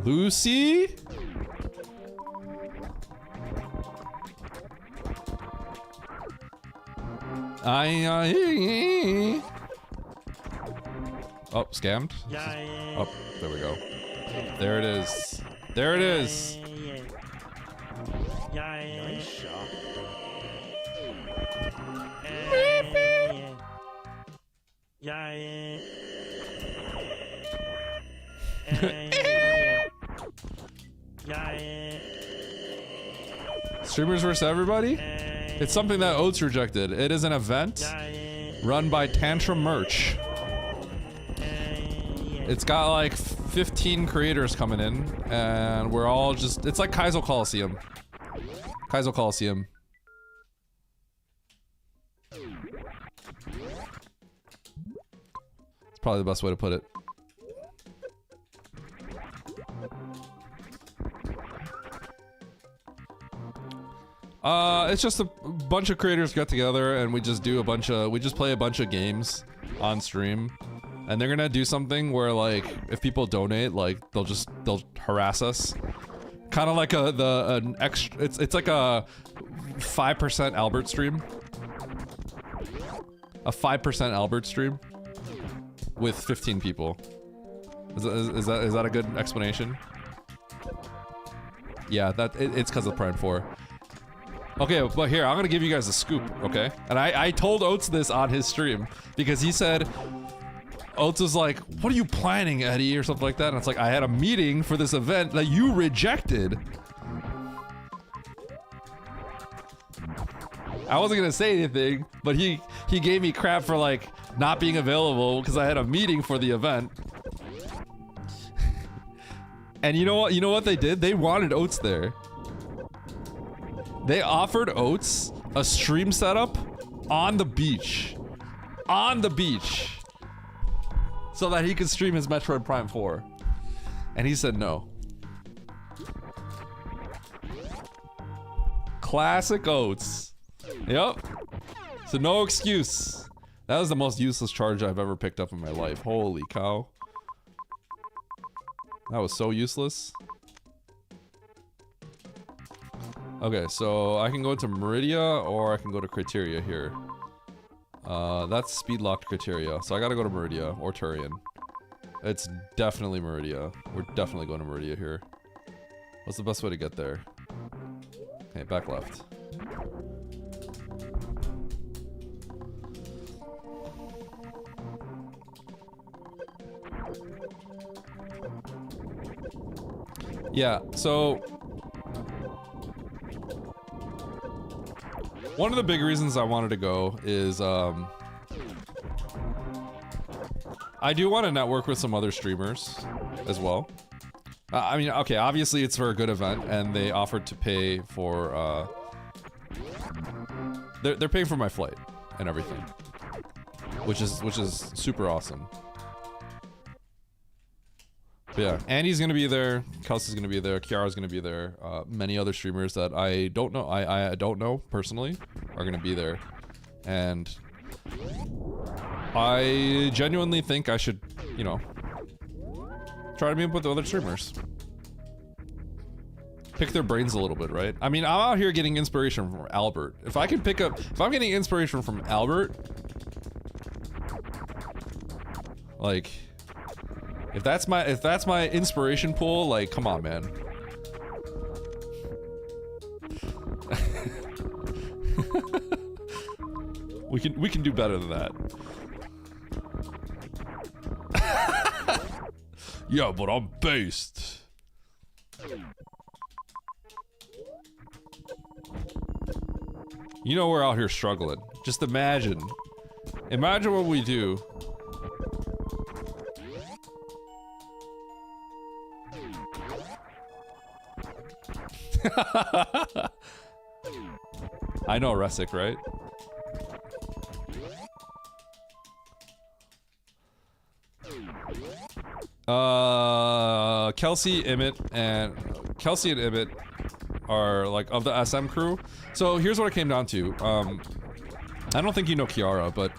A: Lucy? Oh, scammed? Oh, there we go. There it is. There it is.
E: Nice shot.
A: Streamers versus everybody? It's something that Oats rejected. It is an event run by Tantrum Merch. It's got like 15 creators coming in, and we're all just, it's like Kaizo Coliseum. Kaizo Coliseum. It's probably the best way to put it. It's just a bunch of creators get together and we just do we just play a bunch of games on stream. And they're gonna do something where like, if people donate, like, they'll harass us. Kinda like an extra, it's like a 5% Albert stream. A 5% Albert stream. With 15 people. Is that a good explanation? Yeah, it's because of Prime 4. Okay, but here, I'm gonna give you guys a scoop, okay? And I told Oats this on his stream, because he said, Oats was like, what are you planning, Eddie? Or something like that, and it's like, I had a meeting for this event that you rejected. I wasn't gonna say anything, but he gave me crap for like, not being available, because I had a meeting for the event. And you know what they did? They wanted Oats there. They offered Oats a stream setup on the beach. On the beach. So that he could stream his Metroid Prime 4. And he said no. Classic Oats. Yep. So no excuse. That was the most useless charge I've ever picked up in my life. Holy cow. That was so useless. Okay, so I can go to Meridia or I can go to Criteria here. That's speed locked Criteria, so I gotta go to Meridia or Turian. It's definitely Meridia. We're definitely going to Meridia here. What's the best way to get there? Okay, back left. Yeah, so one of the big reasons I wanted to go is I do want to network with some other streamers as well. I mean, okay, obviously it's for a good event and they offered to pay for they're paying for my flight and everything. Which is super awesome. But yeah, Andy's gonna be there, Kelsey's gonna be there, Kiara's gonna be there, many other streamers that I don't know, I don't know personally are gonna be there. And I genuinely think I should, you know, try to meet up with the other streamers. Pick their brains a little bit, right? I mean, I'm out here getting inspiration from Albert. If I'm getting inspiration from Albert, like, if that's my inspiration pool, like, come on, man. we can do better than that. Yeah, but I'm based. You know we're out here struggling. Just imagine. Imagine what we do. I know Resic, right? Kelsey and Emmett are like of the SM crew. So here's what it came down to. I don't think you know Kiara, but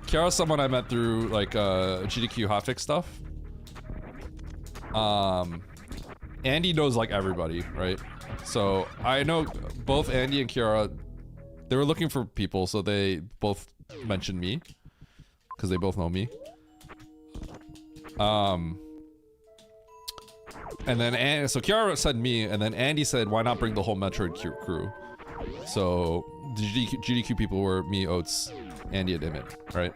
A: Kiara's someone I met through like GDQ hotfix stuff. Andy knows like everybody, right? So I know both Andy and Kiara, they were looking for people, so they both mentioned me because they both know me. And then so Kiara said me, and then Andy said, "Why not bring the whole Metroid crew?" So the GDQ people were me, Oats, Andy, and Emmett, right?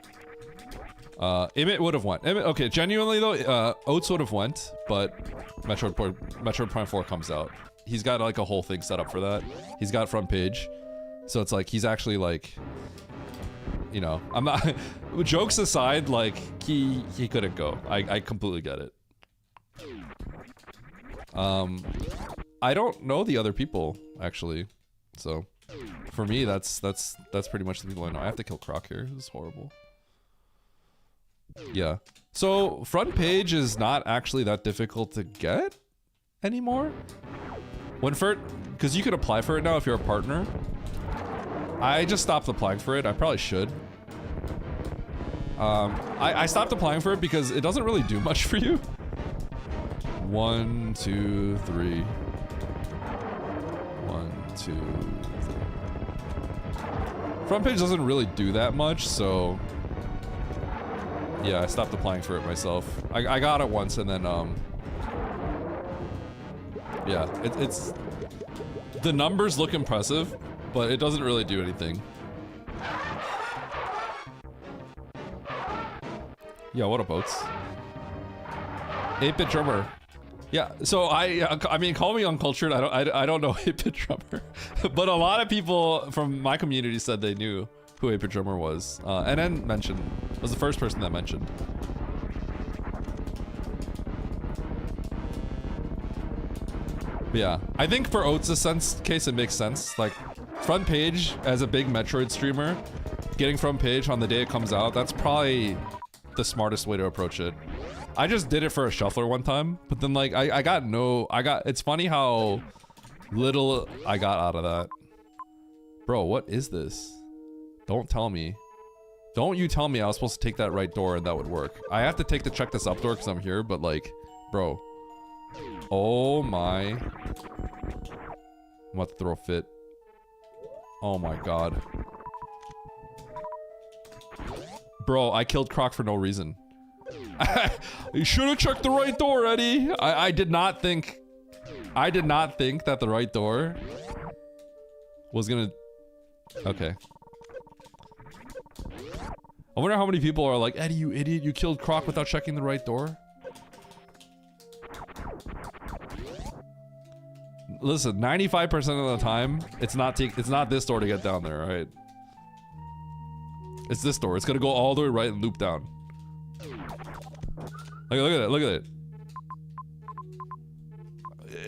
A: Emmett would have went. Emmett, okay, genuinely though, Oats would have went, but Metroid Prime 4 comes out. He's got like a whole thing set up for that. He's got front page, so it's like he's actually like, you know, I'm not. Jokes aside, like he couldn't go. I completely get it. I don't know the other people actually, so for me that's pretty much the people I know. I have to kill Croc here. This is horrible. Yeah. So front page is not actually that difficult to get anymore. Because you could apply for it now if you're a partner. I just stopped applying for it. I probably should. I stopped applying for it because it doesn't really do much for you. 1, 2, 3. 1, 2, 3. Front page doesn't really do that much, so yeah, I stopped applying for it myself. I got it once and then yeah, it's the numbers look impressive, but it doesn't really do anything. Yeah, what up, Oats? 8-bit drummer. Yeah, so I mean, call me uncultured. I don't know 8-bit drummer, but a lot of people from my community said they knew who 8-bit drummer was. And then was the first person that mentioned. But yeah, I think for Oats' case it makes sense. Like, front page as a big Metroid streamer, getting front page on the day it comes out, that's probably the smartest way to approach it. I just did it for a shuffler one time, but then like it's funny how little I got out of that. Bro, what is this? Don't tell me. Don't you tell me I was supposed to take that right door and that would work. I have to take the check this up door because I'm here, but like, bro. Oh my. I'm about to throw a fit. Oh my god. Bro, I killed Croc for no reason. You should have checked the right door, Eddie. I did not think that the right door was gonna... Okay. I wonder how many people are like, Eddie, you idiot, you killed Croc without checking the right door. Listen, 95% of the time, it's not this door to get down there, right? It's this door. It's gonna go all the way right and loop down. Look at it, look at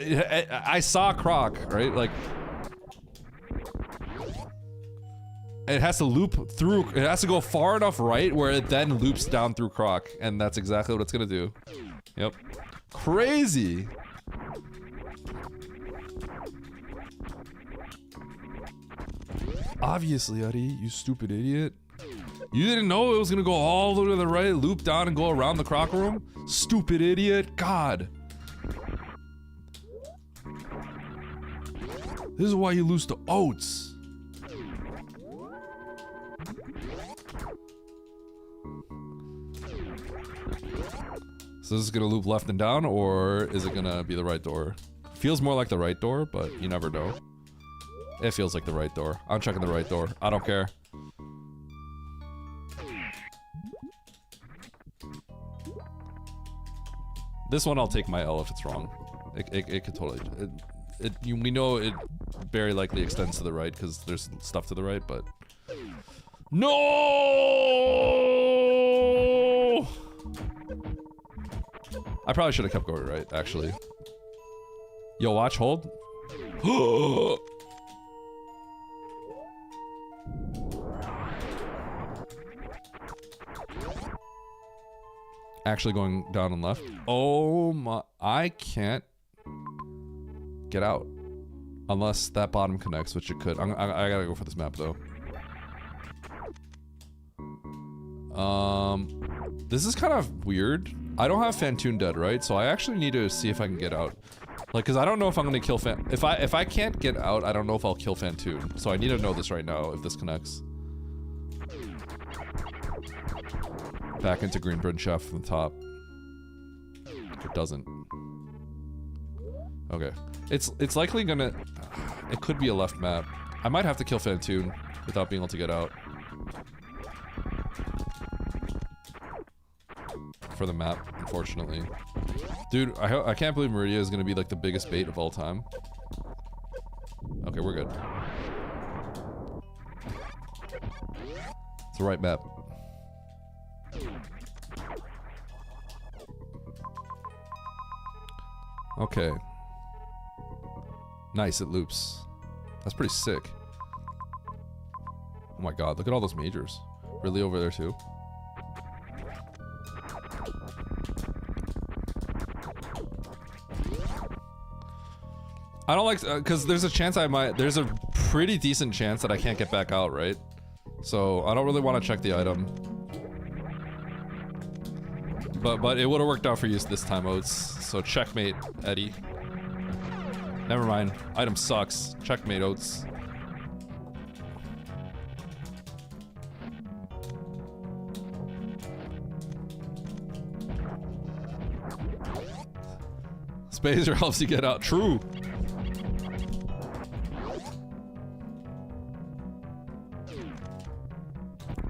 A: it. I saw Croc, right? Like, it has to loop through, it has to go far enough right where it then loops down through Croc, and that's exactly what it's gonna do. Yep. Crazy. Obviously, Eddie, you stupid idiot. You didn't know it was gonna go all the way to the right, loop down, and go around the Croc room? Stupid idiot. God. This is why you lose to Oats. So this is gonna loop left and down, or is it gonna be the right door? Feels more like the right door, but you never know. It feels like the right door. I'm checking the right door. I don't care. This one I'll take my L if it's wrong. It could totally. We know it very likely extends to the right because there's stuff to the right, but no. I probably should have kept going right, actually. Yo, watch, hold. Actually going down and left. Oh my, I can't get out. Unless that bottom connects, which it could. I gotta go for this map though. This is kind of weird. I don't have Fantoon dead, right? So I actually need to see if I can get out. Like, cause I don't know if I'm gonna kill if I can't get out, I don't know if I'll kill Fantoon. So I need to know this right now if this connects. Back into Greenbridge Shaft from the top. It doesn't. Okay. It's likely gonna... It could be a left map. I might have to kill Fantoon without being able to get out. For the map, unfortunately. Dude, I can't believe Meridia is gonna be like the biggest bait of all time. Okay, we're good. It's the right map. Okay. Nice, it loops. That's pretty sick. Oh my god, look at all those majors. Really over there too? I don't like, cause there's a chance there's a pretty decent chance that I can't get back out, right? So I don't really want to check the item. But it would have worked out for you this time, Oats. So checkmate, Eddie. Never mind. Item sucks. Checkmate, Oats. Spazer helps you get out. True.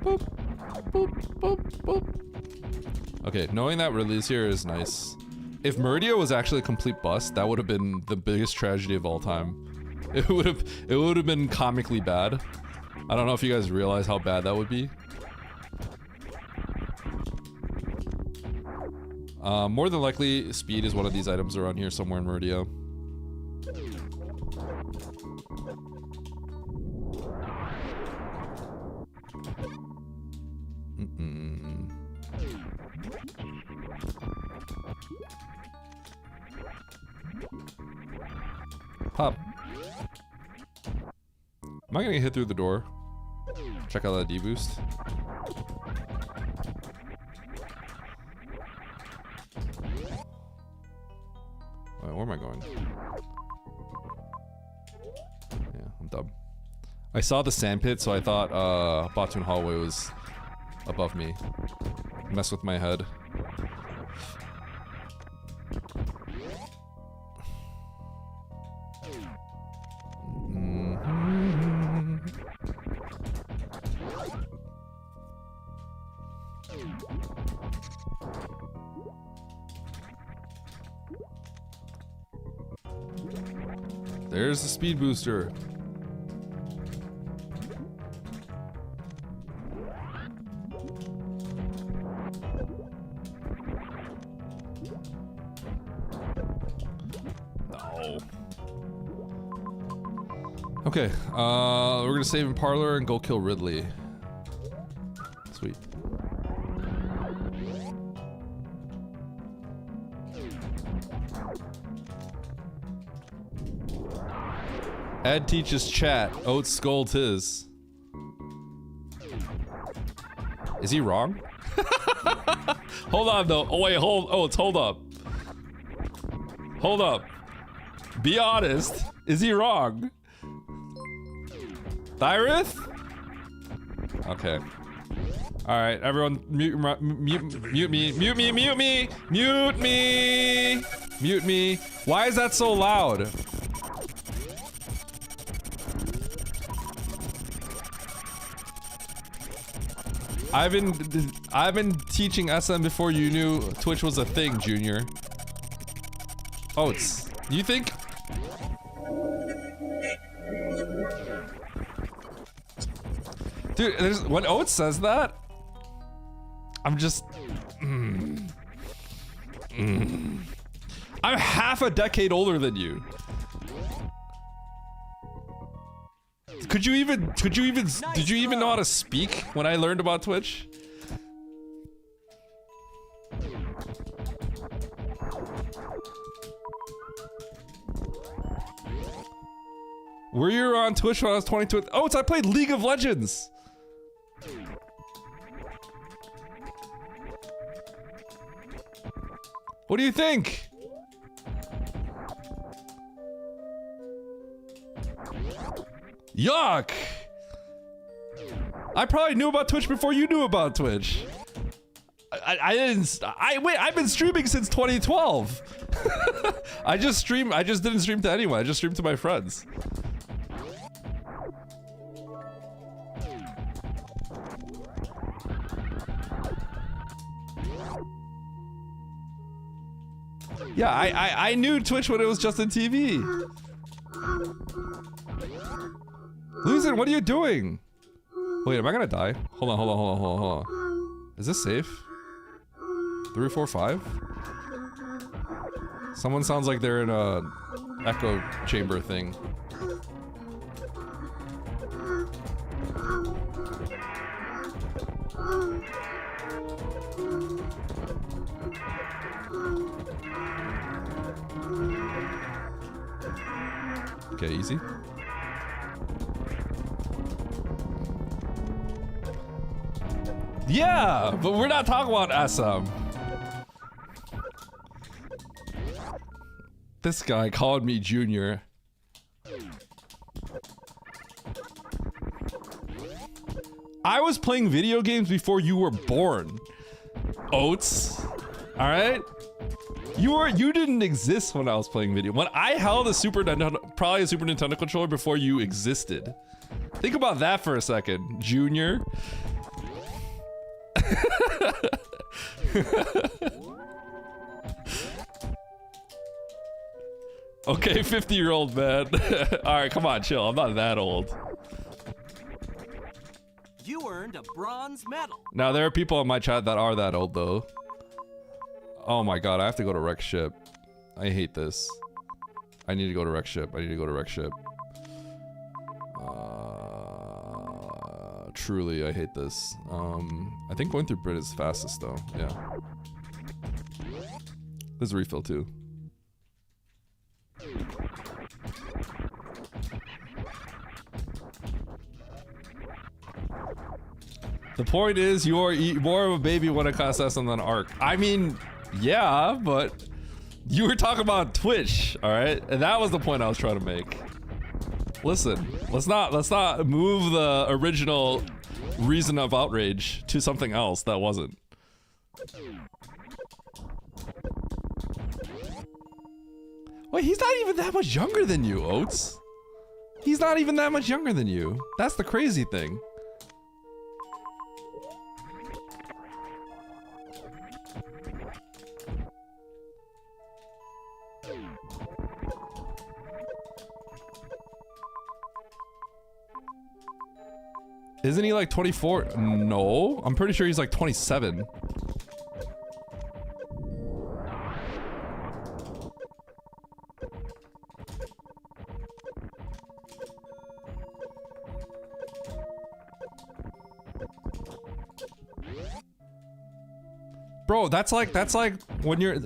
A: Boop, boop, boop, boop. Okay, knowing that Ridley's here is nice. If Meridia was actually a complete bust, that would have been the biggest tragedy of all time. It would have been comically bad. I don't know if you guys realize how bad that would be. More than likely, speed is one of these items around here somewhere in Meridia. Pop. Am I gonna get hit through the door? Check out that D-boost. Wait, where am I going? Yeah, I'm dumb. I saw the sandpit, so I thought Batoon Hallway was above me. Mess with my head. There's the speed booster. No. Okay, we're gonna save in Parlor and go kill Ridley. Sweet. Ed teaches chat. Oats scolds his. Is he wrong? Hold on though. Oh wait, Oats, hold up. Hold up. Be honest. Is he wrong? Thyrith? Okay. Alright, everyone mute me. Why is that so loud? I've been teaching SM before you knew Twitch was a thing, Junior. Oats, you think? Dude, when Oats says that, I'm just... I'm half a decade older than you. Did you even know how to speak when I learned about Twitch? Were you on Twitch when I was 22? Oh, I played League of Legends. What do you think? Yuck! I probably knew about Twitch before you knew about Twitch. I've been streaming since 2012. I just didn't stream to anyone. I just streamed to my friends. Yeah, I knew Twitch when it was Justin TV. Luzin, what are you doing? Wait, am I gonna die? Hold on. Is this safe? 3, 4, 5? Someone sounds like they're in a echo chamber thing. Okay, easy. Yeah, but we're not talking about SM. This guy called me Junior. I was playing video games before you were born. Oats. All right? You didn't exist when I was playing video. When I held a Super Nintendo, probably a Super Nintendo controller before you existed. Think about that for a second, Junior. Okay, 50-year-old man. All right, come on, chill. I'm not that old.
C: You earned a bronze medal.
A: Now, there are people in my chat that are that old, though. Oh my god, I have to go to Wreck Ship. I hate this. I need to go to Wreck Ship. Truly, I hate this. I think going through Brit is fastest, though. Yeah. There's a refill, too. The point is, you're more of a baby when it costs less than an ARC. I mean, yeah, but you were talking about Twitch, all right? And that was the point I was trying to make. Listen, let's not move the original reason of outrage to something else that wasn't. Wait, he's not even that much younger than you, Oats. He's not even that much younger than you. That's the crazy thing. Isn't he like 24? No, I'm pretty sure he's like 27. Bro, that's like when you're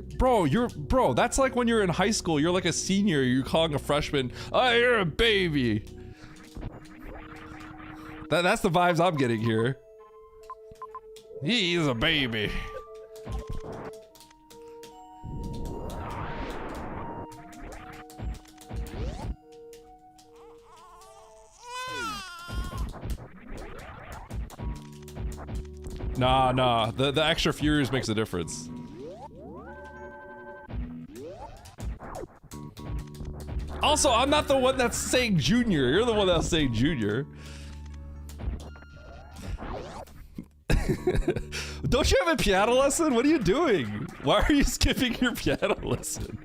A: that's like when you're in high school, you're like a senior, you're calling a freshman, "Oh, you're a baby." That's the vibes I'm getting here. He's a baby. Nah, the extra furious makes a difference. Also, I'm not the one that's saying Junior. You're the one that's saying Junior. Don't you have a piano lesson? What are you doing? Why are you skipping your piano lesson?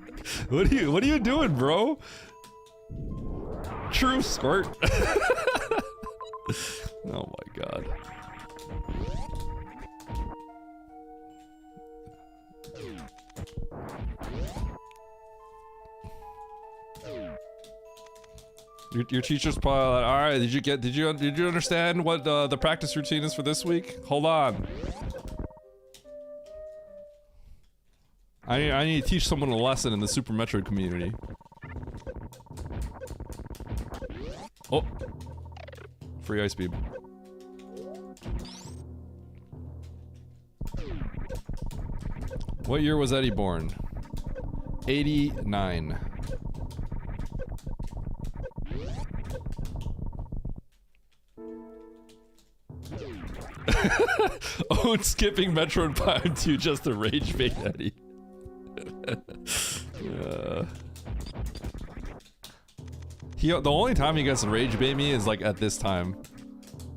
A: What are you doing, bro? True squirt. Oh my god. Your teacher's probably like, all right, did you understand what the practice routine is for this week? Hold on. I need to teach someone a lesson in the Super Metroid community. Oh. Free ice beam. What year was Eddie born? 89. Oh, skipping Metroid Prime 2 just to rage bait Eddie. The only time he gets to rage bait me is like at this time.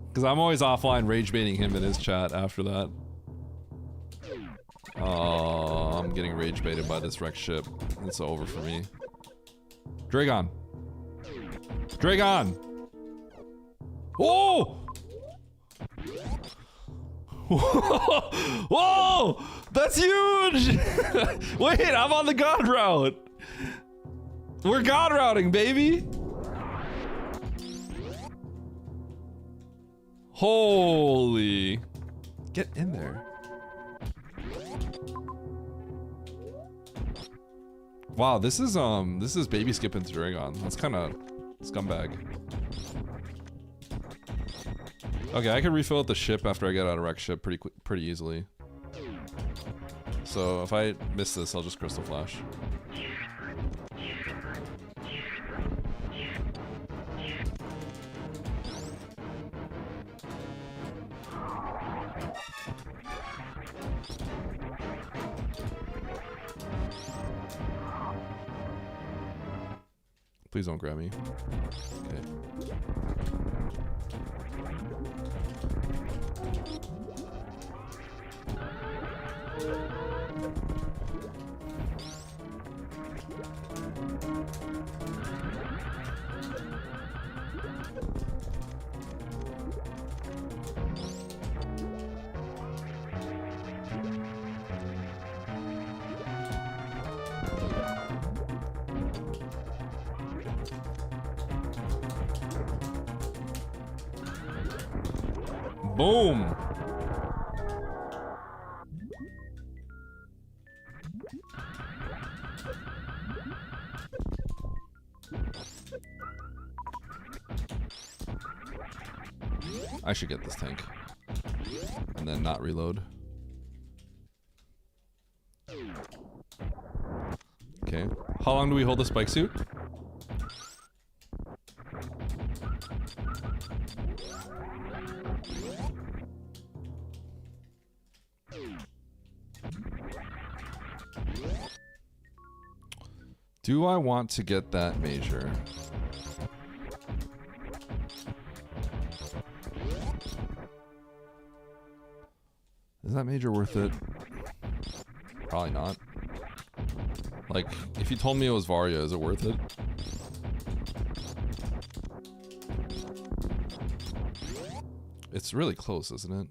A: Because I'm always offline rage baiting him in his chat after that. Oh, I'm getting rage baited by this wrecked ship. It's over for me. Dragon! Dragon! Oh! Whoa! That's huge! Wait, I'm on the god route! We're god routing, baby! Holy! Get in there. Wow, this is baby skipping to Dragon. That's kind of scumbag. Okay, I can refill at the ship after I get out of wreck ship pretty easily. So if I miss this, I'll just Crystal Flash. Please don't grab me. Okay. Boom! I should get this tank. And then not reload. Okay. How long do we hold the spike suit? Do I want to get that major? Is that major worth it? Probably not. Like, if you told me it was Varia, is it worth it? It's really close, isn't it?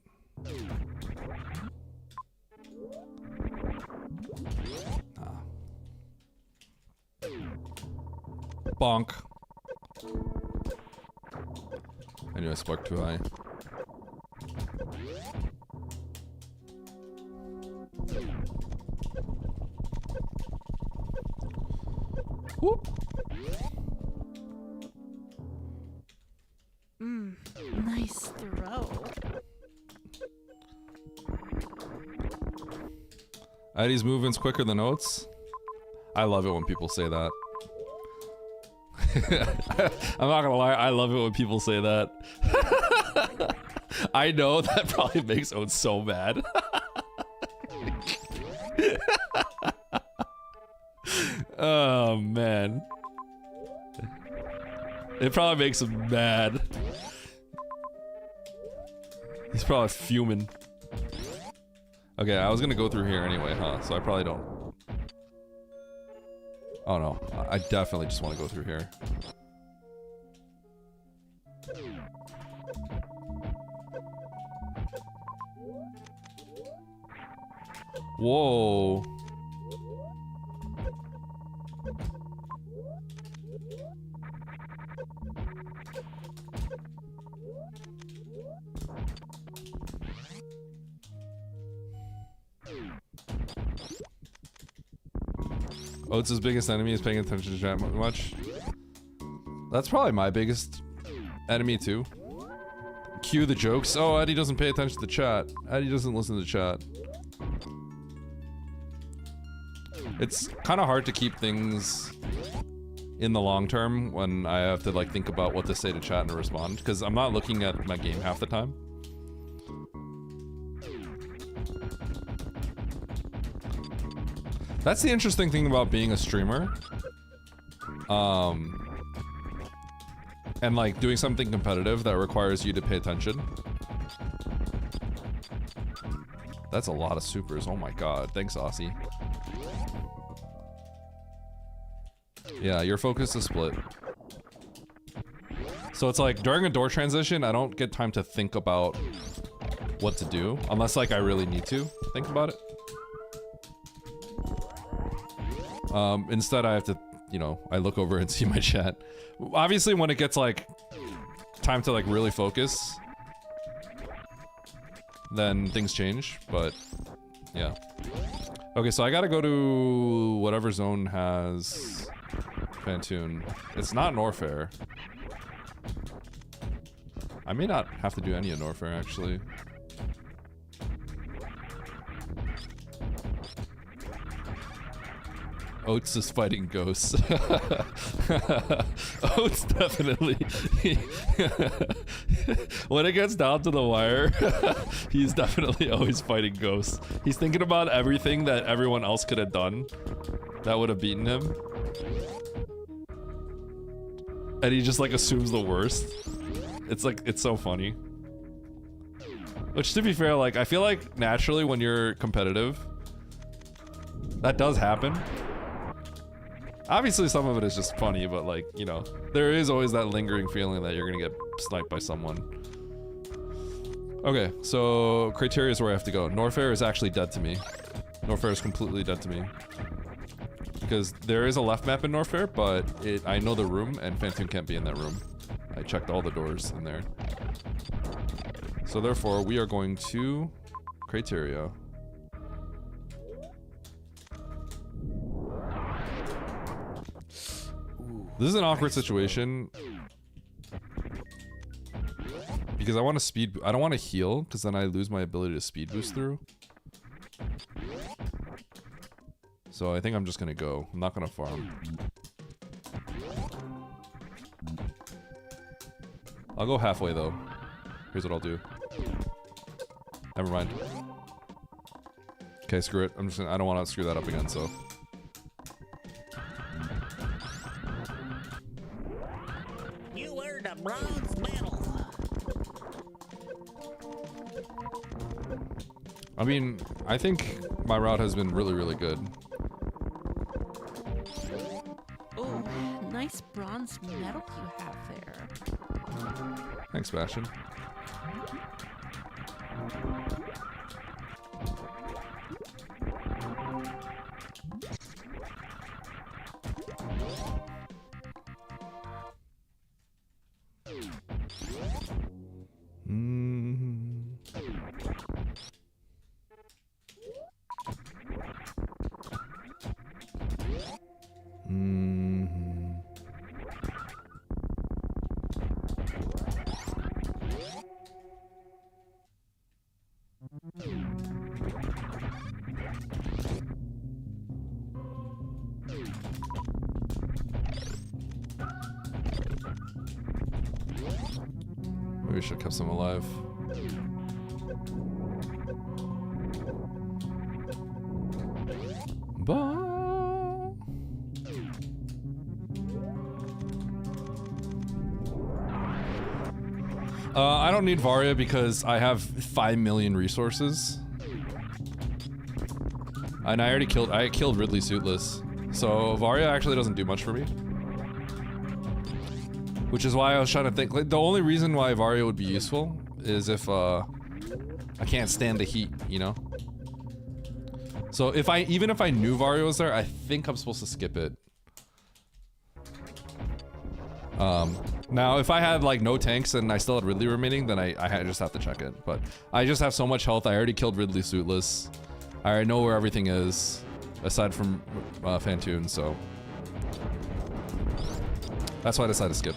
A: Bonk. I knew I sparked too high. Whoop.
D: Nice throw.
A: Eddie's movement's quicker than Oats. I love it when people say that. I'm not gonna lie, I love it when people say that. I know that probably makes Oats so mad. Oh man. It probably makes him mad. He's probably fuming. Okay, I was gonna go through here anyway, huh? So I probably don't. Oh no, I definitely just want to go through here. Whoa. Oates' biggest enemy is paying attention to chat much. That's probably my biggest enemy too. Cue the jokes. Oh, Eddie doesn't pay attention to the chat. Eddie doesn't listen to the chat. It's kind of hard to keep things in the long term when I have to like think about what to say to chat and respond, because I'm not looking at my game half the time. That's the interesting thing about being a streamer. And like doing something competitive that requires you to pay attention. That's a lot of supers. Oh my god. Thanks, Aussie. Yeah, your focus is split. So it's like during a door transition, I don't get time to think about what to do unless like I really need to think about it. Instead I have to, you know, I look over and see my chat. Obviously when it gets like time to like really focus, then things change, but yeah. Okay, so I gotta go to whatever zone has Phantoon. It's not Norfair. I may not have to do any of Norfair actually. Oates is fighting ghosts. Oates definitely. When it gets down to the wire, he's definitely always fighting ghosts. He's thinking about everything that everyone else could have done that would have beaten him. And he just like assumes the worst. It's like, it's so funny. Which to be fair, like I feel like naturally when you're competitive, that does happen. Obviously some of it is just funny, but like, you know, there is always that lingering feeling that you're gonna get sniped by someone. Okay, so Criteria is where I have to go. Norfair is actually dead to me. Norfair is completely dead to me. Because there is a left map in Norfair, but I know the room and Phantoon can't be in that room. I checked all the doors in there. So therefore, we are going to Criteria. This is an awkward situation because I want to speed. I don't want to heal because then I lose my ability to speed boost through. So I think I'm just gonna go. I'm not gonna farm. I'll go halfway though. Here's what I'll do. Never mind. Okay, screw it. I'm just gonna, I don't want to screw that up again. So.
C: Bronze medal.
A: I mean, I think my route has been really, really good.
D: Oh, nice bronze medal you have there.
A: Thanks, Bastion. Maybe we should have kept some alive. I don't need Varia because I have 5 million resources. And I killed Ridley Suitless, So Varia actually doesn't do much for me. Which is why I was trying to think, like, the only reason why Varia would be useful is if I can't stand the heat, you know? So if even if I knew Varia was there, I think I'm supposed to skip it. Now if I had like no tanks and I still had Ridley remaining, then I just have to check it. But I just have so much health. I already killed Ridley suitless. I already know where everything is, aside from Fantoon, so that's why I decided to skip.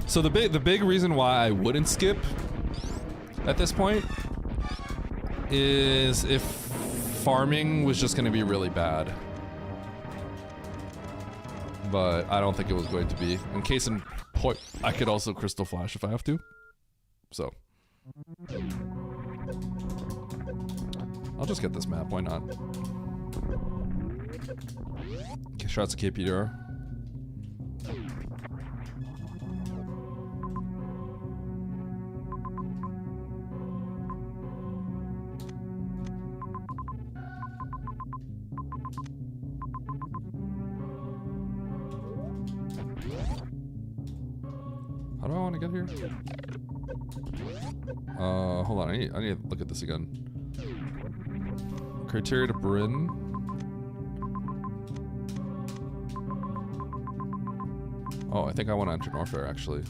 A: So the big reason why I wouldn't skip at this point is if farming was just going to be really bad. But I don't think it was going to be. In case in point, I could also Crystal Flash if I have to. So I'll just get this map, why not? Okay, shots to KPDR. How do I want to get here? Hold on. I need to look at this again. Criteria to Bryn. Oh, I think I want to enter Norfair actually.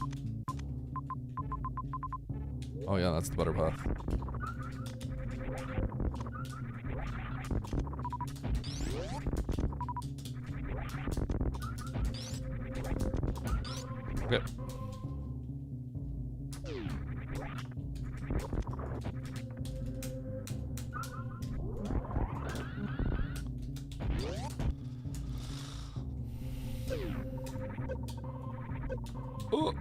A: Oh yeah, that's the better path. Okay. Oh.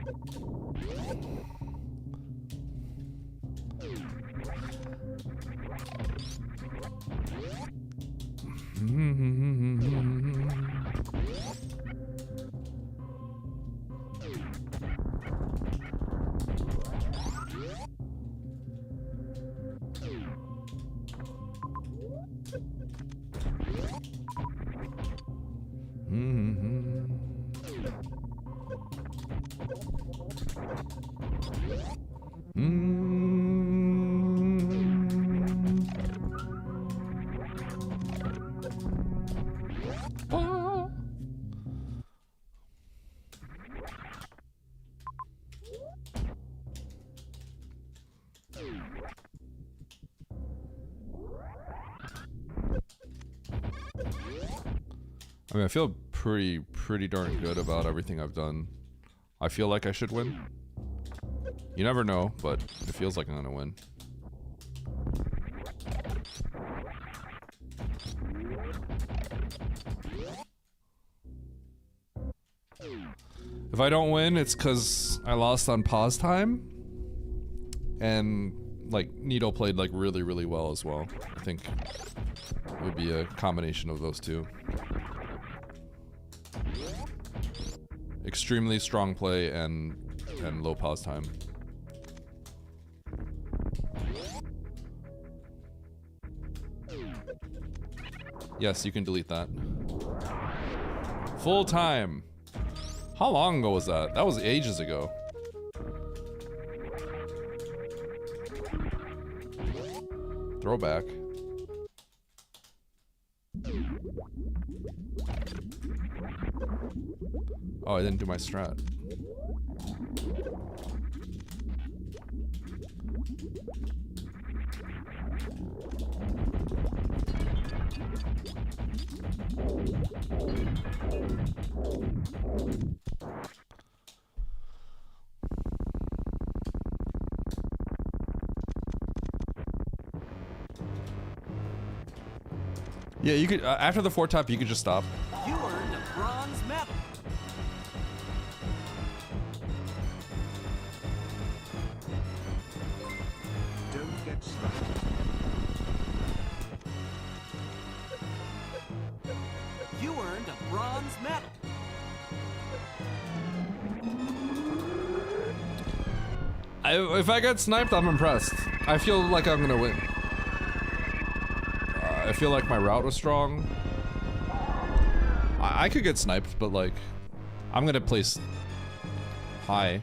A: I mean, I feel pretty darn good about everything I've done. I feel like I should win. You never know, but it feels like I'm gonna win. If I don't win, it's because I lost on pause time. And, like, Nito played, like, really well as well. I think it would be a combination of those two. Extremely strong play and low pause time. Yes, you can delete that. Full time. How long ago was that? That was ages ago. Throwback. Oh, I didn't do my strat. Yeah, you could, after the 4-tap, you could just stop.
C: You earned a bronze medal.
B: get sniped.
C: You earned a bronze medal.
A: If I get sniped, I'm impressed. I feel like I'm gonna win. I feel like my route was strong. I could get sniped, but like, I'm gonna place high.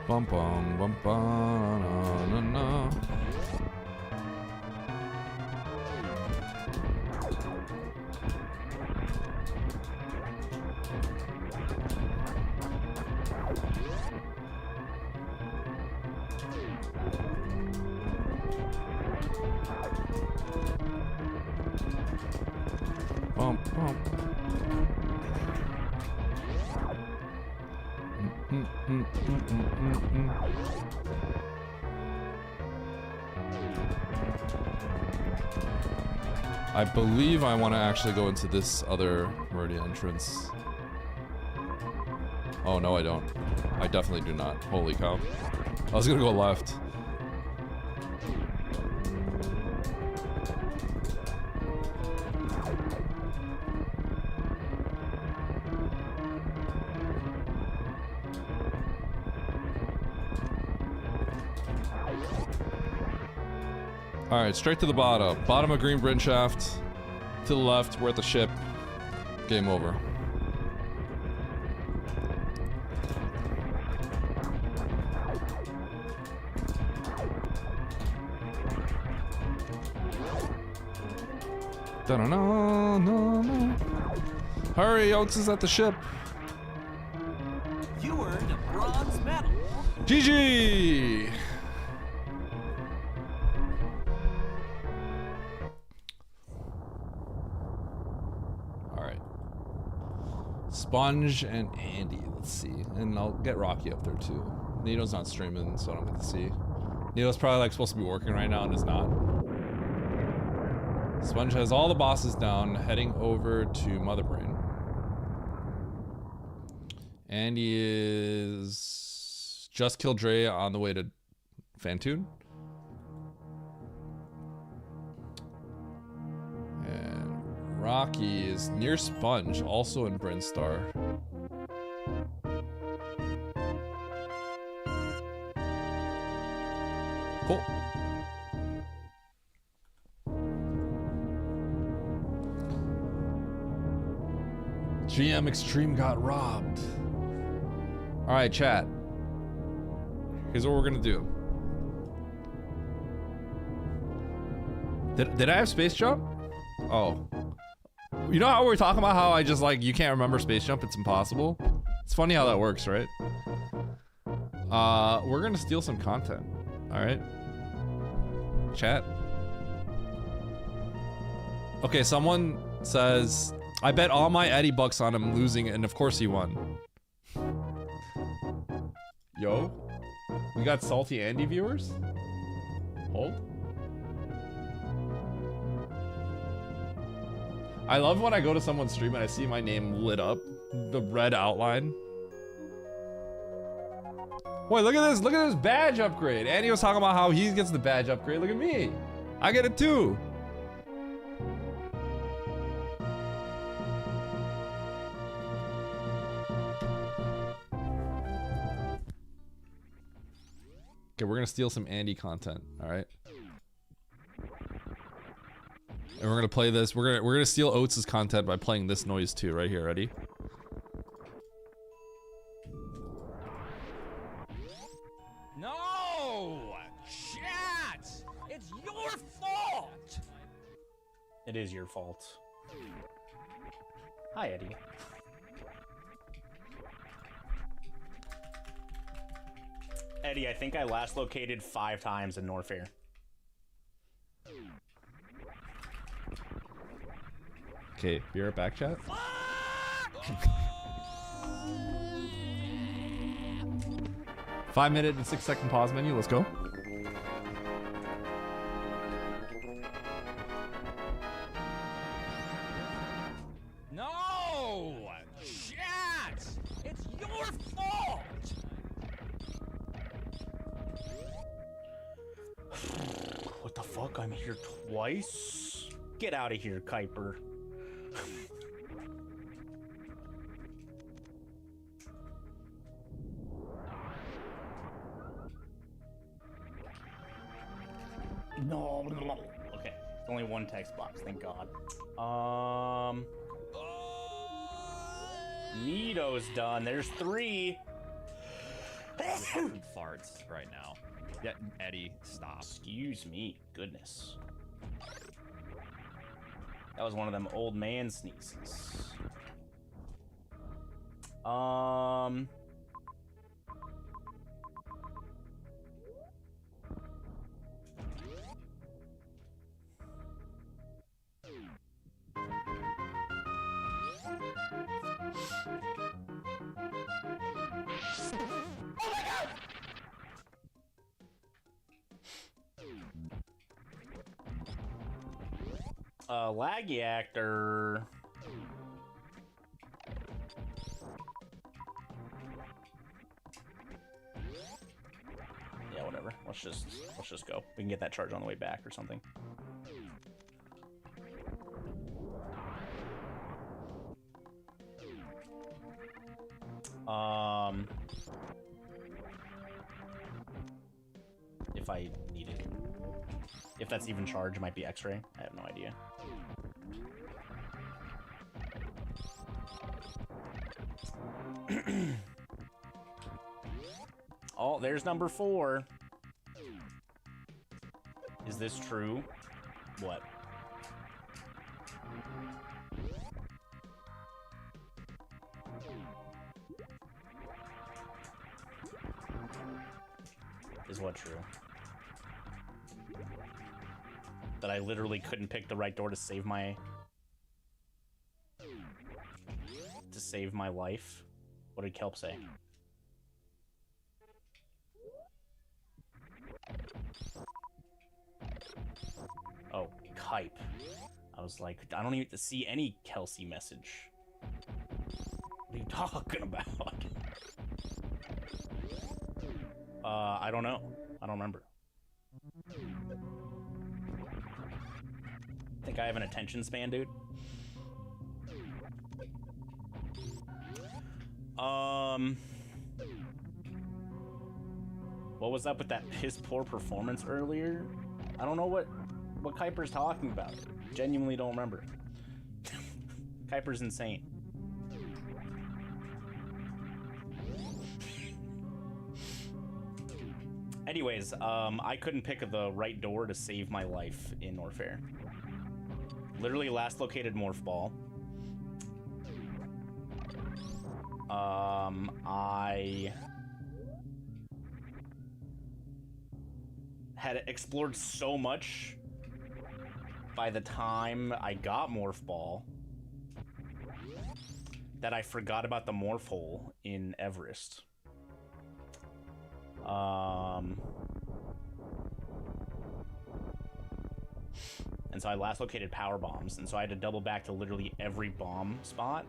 A: Bum bum bum bum na na na. Bum bum. I believe I want to actually go into this other Meridian entrance. Oh, no, I don't. I definitely do not. Holy cow. I was gonna go left. Alright, straight to the bottom. Bottom of Green Bryn Shaft. To the left, we're at the ship. Game over. Da-na-na-na-na. Hurry, Oats is at the ship.
C: You earned a bronze medal.
A: GG! Alright. Sponge and Andy, let's see. And I'll get Rocky up there too. Nito's not streaming, so I don't get to see. Nito's probably like supposed to be working right now and is not. Sponge has all the bosses down, heading over to Mother Brain. Andy is just killed Dre on the way to Fantoon. And Rocky is near Sponge, also in Brinstar. Cool. GM Extreme got robbed. Alright, chat. Here's what we're gonna do. Did I have Space Jump? Oh. You know how we're talking about how I just like, you can't remember Space Jump, it's impossible? It's funny how that works, right? We're gonna steal some content. Alright. Chat. Okay, someone says, I bet all my Eddie bucks on him losing, and of course he won. Yo, we got Salty Andy viewers? Hold. I love when I go to someone's stream and I see my name lit up, the red outline. Boy, look at this badge upgrade. Andy was talking about how he gets the badge upgrade. Look at me. I get it too. Okay, we're gonna steal some Andy content, all right? And we're gonna play this. We're gonna steal Oates' content by playing this noise too, right here. Ready?
C: No! Chat! It's your fault!
E: It is your fault. Hi, Eddie. Eddie, I think I last located 5 times in Norfair.
A: Okay, be right back, chat. 5-minute and 6-second pause menu. Let's go.
F: No! Chat! It's your fault!
E: What the fuck? I'm here twice? Get out of here, Kuiper. No. Okay, only one text box, thank God. Nito's done. There's 3.
F: Fucking farts right now. Yeah, Eddie, stop.
E: Excuse me. Goodness. That was one of them old man sneezes. Laggy actor. Yeah, whatever. Let's just go. We can get that charge on the way back or something. If I need it. If that's even charge, it might be X-ray. I have no idea. Oh, there's number 4. Is this true? What? Is what true? That I literally couldn't pick the right door to save my life. What did Kelp say? Oh, Kype. I was like, I don't even see any Kelsey message. What are you talking about? I don't know. I don't remember. Think I have an attention span, dude? What was up with that piss poor performance earlier? I don't know what Kuiper's talking about. Genuinely don't remember. Kuiper's insane. Anyways, I couldn't pick the right door to save my life in Norfair. Literally last located Morph Ball. I had explored so much by the time I got Morph Ball that I forgot about the Morph Hole in Everest. And so I last located power bombs, and so I had to double back to literally every bomb spot.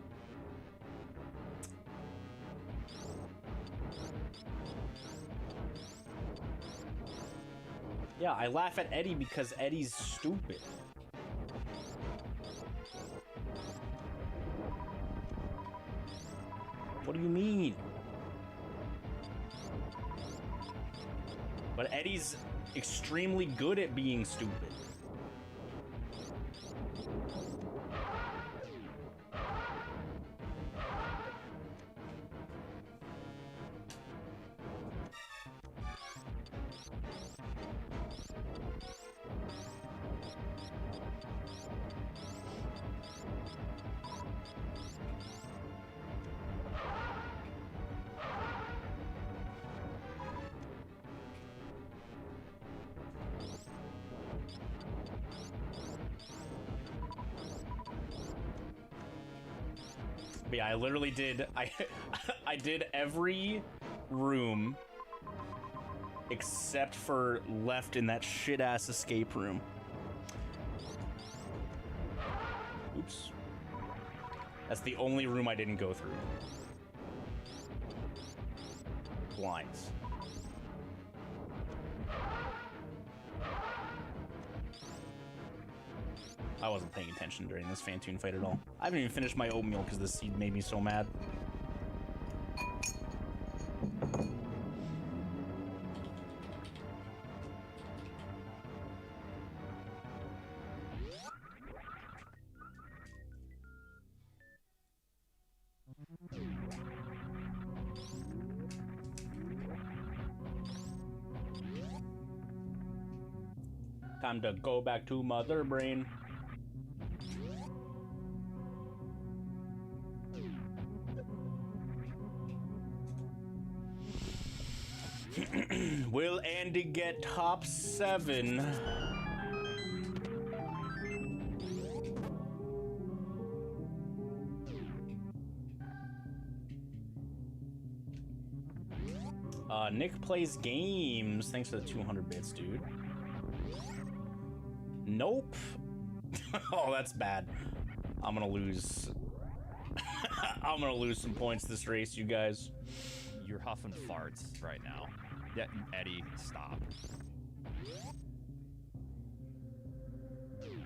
E: Yeah, I laugh at Eddie because Eddie's stupid. What do you mean? But Eddie's extremely good at being stupid. But yeah, I literally did. I did every room except for left in that shit-ass escape room. Oops. That's the only room I didn't go through. Blinds. I wasn't paying attention during this Phantoon fight at all. I haven't even finished my oatmeal because this seed made me so mad. Time to go back to Mother Brain. Will Andy get top 7? Nick plays games. Thanks for the 200 bits, dude. Nope. Oh, that's bad. I'm gonna lose. I'm gonna lose some points this race, you guys.
F: You're huffing farts right now. Yeah, Eddie, stop.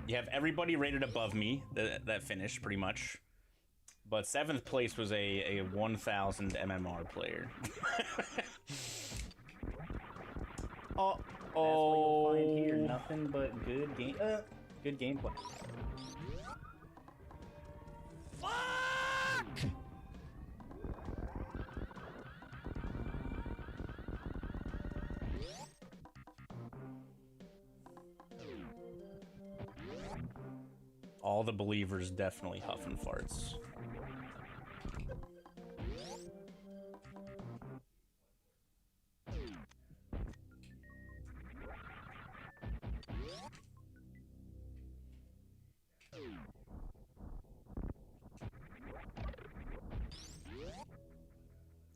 E: You have everybody rated above me that finished pretty much, but 7th place was a 1000 MMR player. Oh. That's what you'll find here. Nothing but good game. Good gameplay.
F: Fuck!
E: All the believers definitely huffing farts.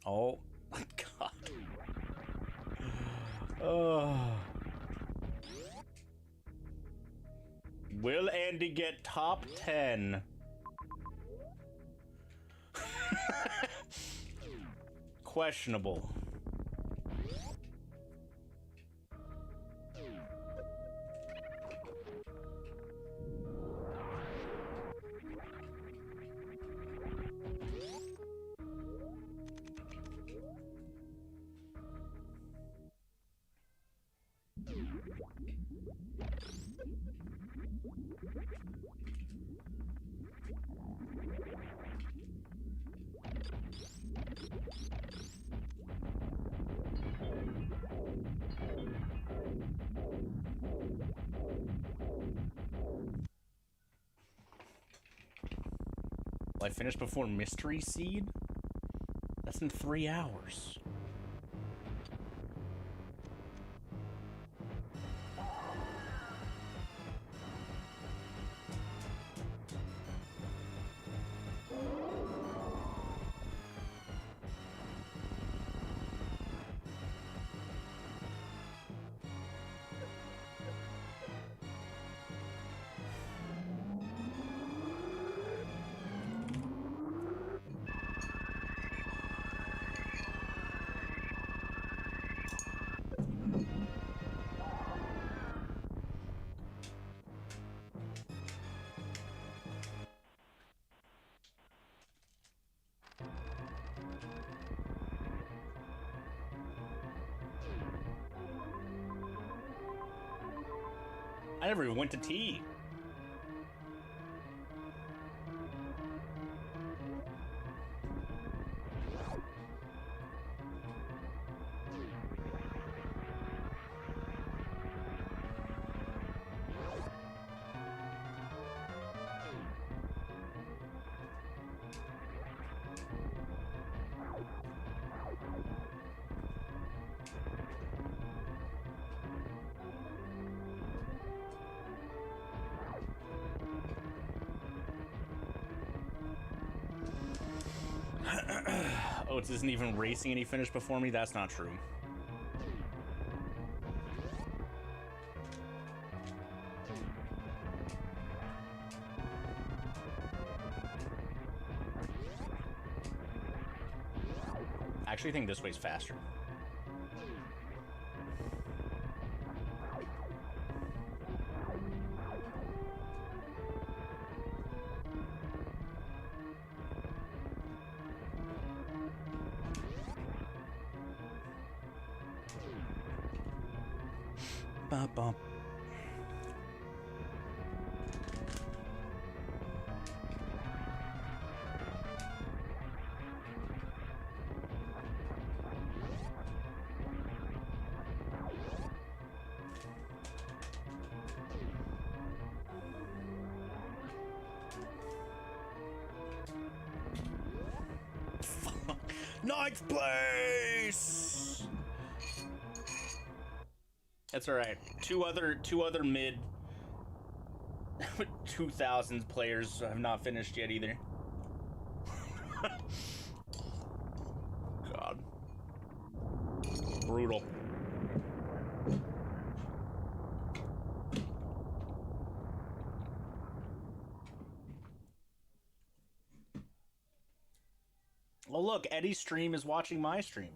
E: Oh my god. Will Andy get top 10? Questionable. Will I finish before Mystery Seed? That's in 3 hours. I never even went to tea. Oates isn't even racing and he finished before me? That's not true. I actually think this way's faster. Bump, bump. Ninth place. That's all right. Two other mid 2000s players have not finished yet either. God. Brutal. Oh look, Eddie's stream is watching my stream.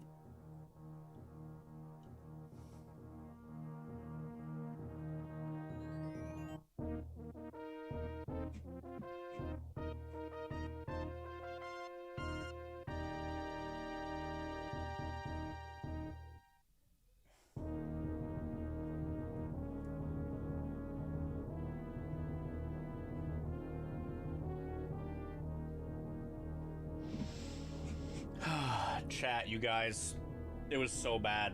E: Chat, you guys, it was so bad.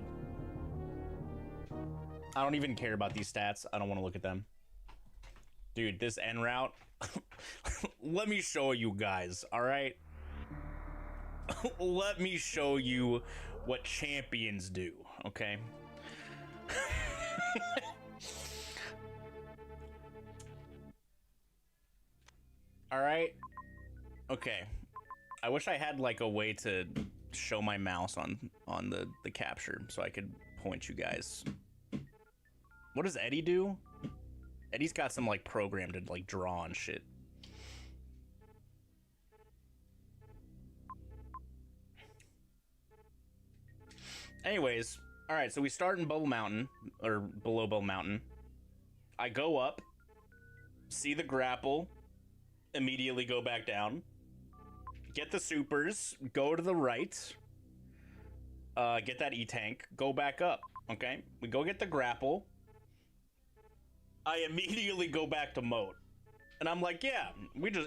E: I don't even care about these stats. I don't want to look at them. Dude, this en route. Let me show you guys, all right? Let me show you what champions do, okay? All right? Okay. I wish I had like a way to show my mouse on the capture so I could point you guys. What does Eddie do? Eddie's got some like program to like draw and shit. Anyways, all right, so we start in Bubble Mountain, or below Bubble Mountain. I go up, see the grapple, immediately go back down. Get the supers, go to the right, get that E-Tank, go back up, okay? We go get the grapple. I immediately go back to mode. And I'm like, yeah,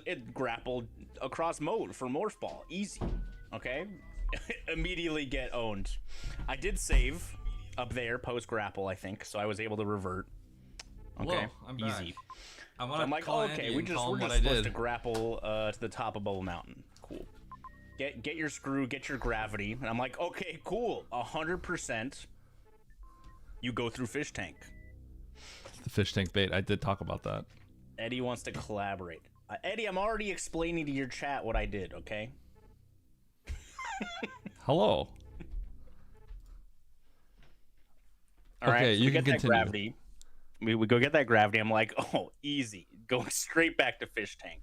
E: it grappled across mode for Morph Ball, easy, okay? Immediately get owned. I did save up there post-grapple, I think, so I was able to revert. Okay,
A: whoa, I'm back.
E: easy.
A: I'm
E: So I'm like, oh, okay, we're just supposed to grapple to the top of Bubble Mountain. Cool. Get your screw, get your gravity. And I'm like, okay, cool. 100%. You go through Fish Tank.
A: The fish tank bait. I did talk about that.
E: Eddie wants to collaborate. Eddie, I'm already explaining to your chat what I did, okay?
A: Hello.
E: All right,
A: Okay,
E: so
A: you
E: we
A: can
E: get that
A: continue.
E: gravity. We go get that gravity. I'm like, oh, easy. Going straight back to Fish Tank.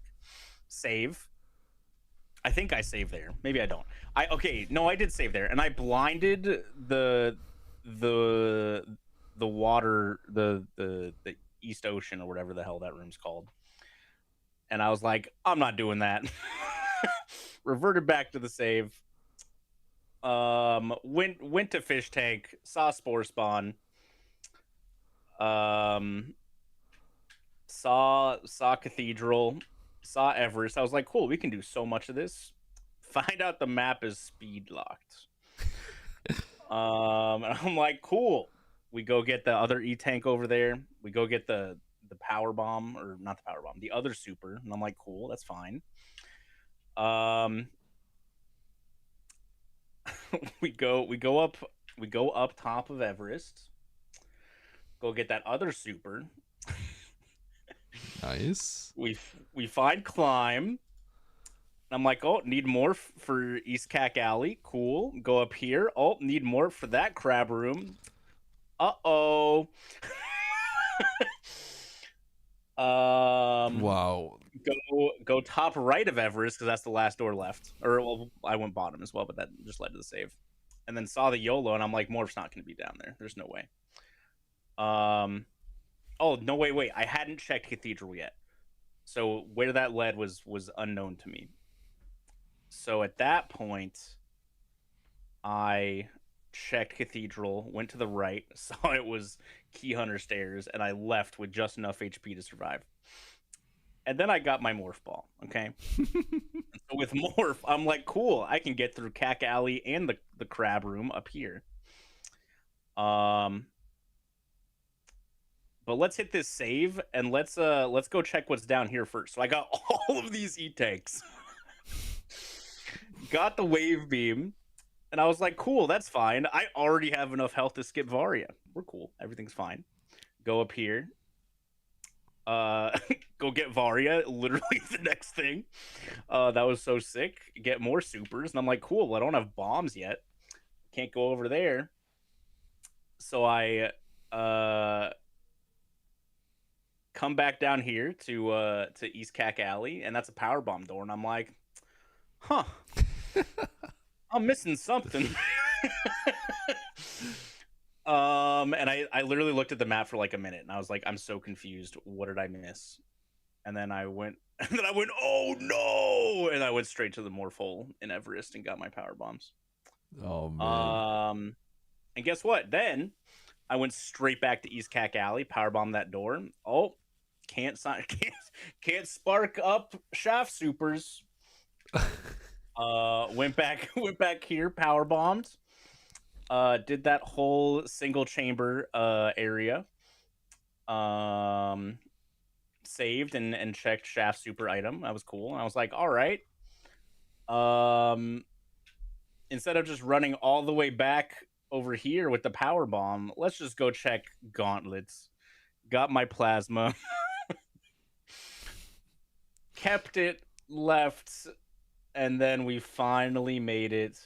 E: Save. I think I saved there. Maybe I don't. Okay, no, I did save there, and I blinded the water, the East Ocean or whatever the hell that room's called. And I was like, I'm not doing that. Reverted back to the save. Went to Fish Tank, saw Spore Spawn. Saw Cathedral, saw Everest. I was like, cool, we can do so much of this. Find out the map is speed locked. And I'm like, cool. We go get the other E-Tank over there. We go get the power bomb, or not the power bomb, the other super. And I'm like, cool, that's fine. We go up top of Everest. Go get that other super.
A: Nice.
E: We find climb. And I'm like, oh, need more for East Cack Alley. Cool. Go up here. Oh, need more for that crab room. Uh-oh.
A: Wow.
E: go top right of Everest because that's the last door left. Or well, I went bottom as well, but that just led to the save. And then saw the YOLO, and I'm like, Morph's not going to be down there. There's no way. Oh no, wait. I hadn't checked Cathedral yet, so where that led was unknown to me. So at that point, I checked Cathedral, went to the right, saw it was Key Hunter stairs, and I left with just enough HP to survive. And then I got my Morph Ball, okay? So with Morph, I'm like, cool, I can get through Cack Alley and the Crab Room up here. But let's hit this save, and let's go check what's down here first. So I got all of these E-Tanks. Got the Wave Beam, and I was like, cool, that's fine. I already have enough health to skip Varia. We're cool. Everything's fine. Go up here. Go get Varia, literally the next thing. That was so sick. Get more supers, and I'm like, cool, well, I don't have bombs yet. Can't go over there. So I come back down here to East Cack Alley, and that's a power bomb door, and I'm like, huh. I'm missing something. And I literally looked at the map for like a minute, and I was like, I'm so confused. What did I miss? And then I went, oh no! And I went straight to the Morph hole in Everest and got my power bombs.
A: Oh man.
E: And guess what? Then I went straight back to East Cack Alley, power bomb that door. Oh, can't spark up shaft supers. Went back here, power bombed. Did that whole single chamber area. Saved and checked shaft super item. That was cool. And I was like, all right. Instead of just running all the way back over here with the power bomb, let's just go check gauntlets. Got my plasma. Kept it, left, and then we finally made it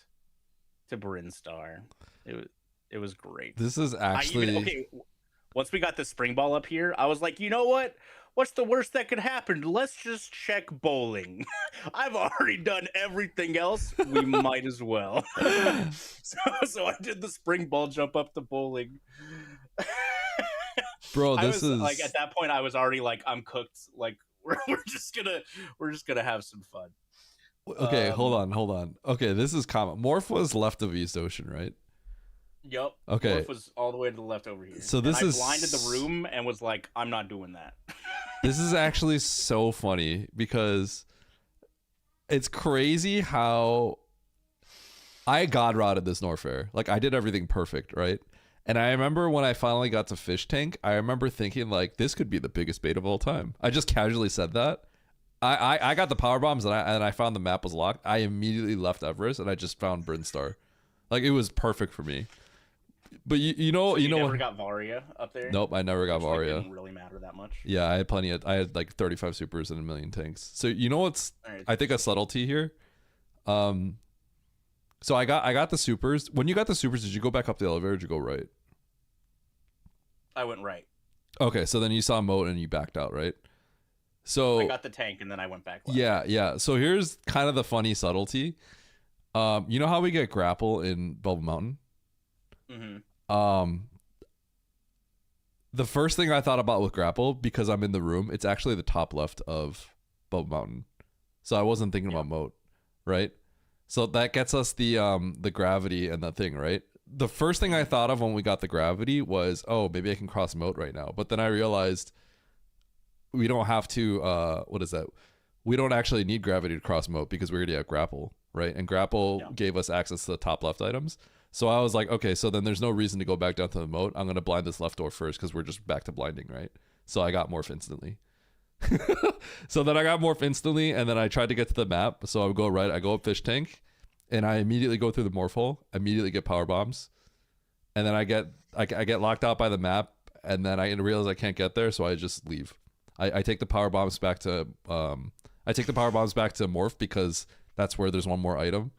E: to Brinstar. It was great.
A: This is actually
E: once we got the spring ball up here, I was like, you know what? What's the worst that could happen? Let's just check bowling. I've already done everything else. We might as well. So I did the spring ball jump up to bowling.
A: Bro, this is
E: like at that point I was already like, I'm cooked. Like we're just gonna have some fun.
A: Okay, hold on. Okay, this is common. Morph was left of East Ocean, right?
E: Yep.
A: Okay.
E: Morph was all the way to the left over here.
A: So this is
E: I blinded the room and was like, I'm not doing that.
A: This is actually so funny because it's crazy how I god rotted this Norfair. Like I did everything perfect, right? And I remember when I finally got to Fish Tank, I remember thinking like this could be the biggest bait of all time. I just casually said that. I got the power bombs and I found the map was locked. I immediately left Everest and I just found Brinstar. Like it was perfect for me. But you know
E: never got Varia up there?
A: Nope, I never got Varia.
E: It didn't really matter that much.
A: Yeah, I had like 35 supers and 1 million tanks. So you know what's I think a subtlety here? So I got the supers. When you got the supers, did you go back up the elevator or did you go right?
E: I went right.
A: Okay, so then you saw Moat and you backed out, right? So
E: I got the tank and then I went back left.
A: Yeah. So here's kind of the funny subtlety. You know how we get grapple in Bubble Mountain?
E: Mm-hmm.
A: The first thing I thought about with grapple, because I'm in the room, it's actually the top left of Bubble Mountain. So I wasn't thinking about Moat, right? So that gets us the gravity and that thing, right? The first thing I thought of when we got the gravity was, oh, maybe I can cross Moat right now. But then I realized we don't have to, what is that? We don't actually need gravity to cross Moat because we already have grapple, right? And grapple gave us access to the top left items. So I was like, okay, so then there's no reason to go back down to the Moat. I'm going to blind this left door first because we're just back to blinding, right? So I got Morph instantly. So then I got Morph instantly, and then I tried to get to the map. So I would go right, I go up Fish Tank, and I immediately go through the Morph hole, immediately get power bombs, and then I get locked out by the map, and then I realize I can't get there, so I just leave. I take the power bombs back to Morph because that's where there's one more item.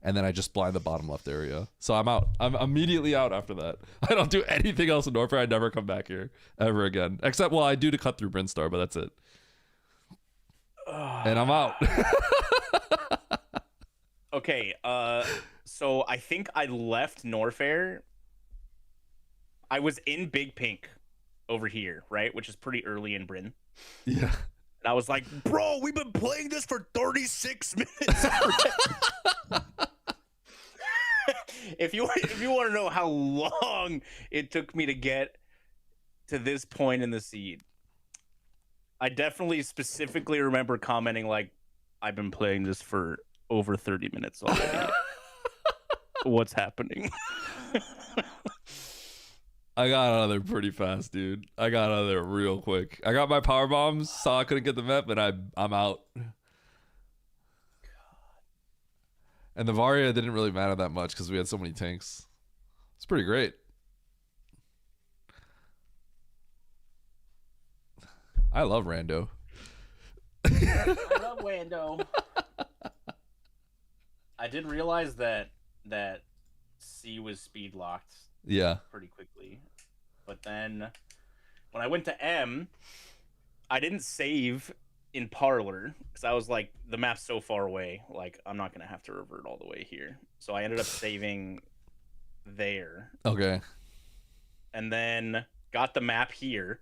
A: And then I just blind the bottom left area. So I'm out. I'm immediately out after that. I don't do anything else in Norfair. I never come back here ever again. Except, well, I do to cut through Brinstar, but that's it. and I'm out.
E: Okay, so I think I left Norfair. I was in Big Pink over here, right? Which is pretty early in Bryn.
A: Yeah.
E: And I was like, bro, we've been playing this for 36 minutes already. If you want to know how long it took me to get to this point in the seed, I definitely specifically remember commenting like, I've been playing this for over 30 minutes already. What's happening?
A: I got out of there pretty fast, dude. I got out of there real quick. I got my power bombs, saw I couldn't get the map, and I'm out. And the Varia didn't really matter that much because we had so many tanks. It's pretty great. I love Rando.
E: I love Wando. I did realize that C was speed locked
A: Yeah.
E: pretty quickly. But then when I went to M, I didn't save in Parlor because I was like, the map's so far away, like I'm not gonna have to revert all the way here. So I ended up saving there.
A: Okay.
E: And then got the map here.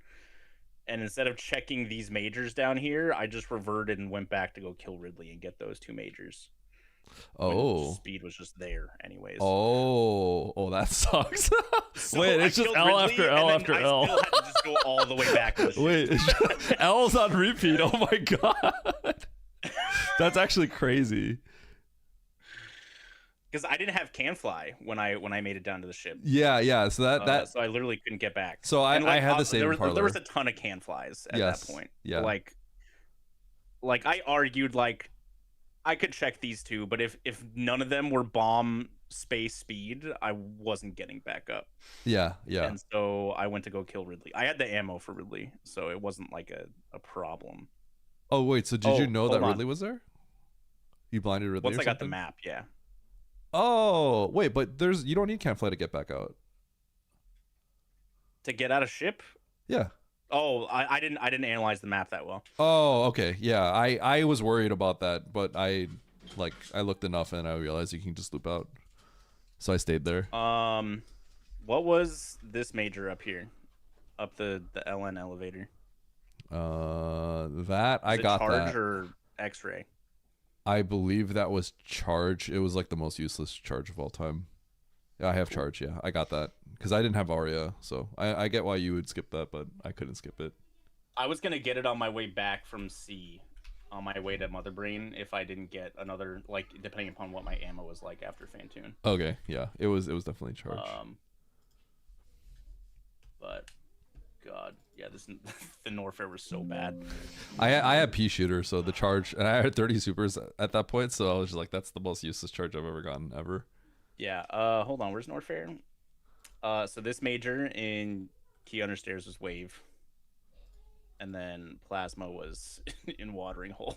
E: And instead of checking these majors down here, I just reverted and went back to go kill Ridley and get those 2 majors.
A: Oh.
E: Speed was just there anyways.
A: Oh, that sucks.
E: So
A: Wait,
E: I
A: it's just
E: killed
A: L
E: Ridley,
A: after
E: and
A: L
E: then
A: after
E: I
A: L.
E: still had to just go all the way back to the ship.
A: Wait, L's on repeat. Oh my god. That's actually crazy.
E: Because I didn't have Canfly when I made it down to the ship.
A: Yeah. So that
E: So I literally couldn't get back.
A: So I
E: And, like,
A: had the same
E: there
A: Parlor.
E: was a ton of Canflies at
A: Yes,
E: that point.
A: yeah.
E: Like I argued like I could check these 2, but if none of them were bomb space speed, I wasn't getting back up.
A: Yeah.
E: And so I went to go kill Ridley. I had the ammo for Ridley, so it wasn't like a problem.
A: Oh wait, so did you know that
E: hold on.
A: Ridley was there? You blinded Ridley?
E: Once
A: or
E: I got the
A: something?
E: map, yeah.
A: Oh wait, but you don't need Canfly to get back out.
E: To get out of ship?
A: Yeah.
E: Oh, I didn't analyze the map that well.
A: Oh, okay. Yeah, I was worried about that, but I looked enough and I realized you can just loop out. So I stayed there.
E: What was this major up here? Up the LN elevator?
A: That I got
E: charge
A: that.
E: or X-ray?
A: I believe that was charge. It was like the most useless charge of all time. Yeah, I have charge. Yeah, I got that because I didn't have Aria, so I get why you would skip that, but I couldn't skip it.
E: I was gonna get it on my way back from C, on my way to Mother Brain, if I didn't get another, like, depending upon what my ammo was like after Fantoon.
A: Okay, yeah, it was definitely charge.
E: But God, yeah, the Norfair was so bad.
A: I had P shooter, so the charge, and I had 30 supers at that point, so I was just like, that's the most useless charge I've ever gotten ever.
E: Yeah. Hold on. Where's Norfair? So this major in Key Understairs was Wave, and then Plasma was in Watering Hole.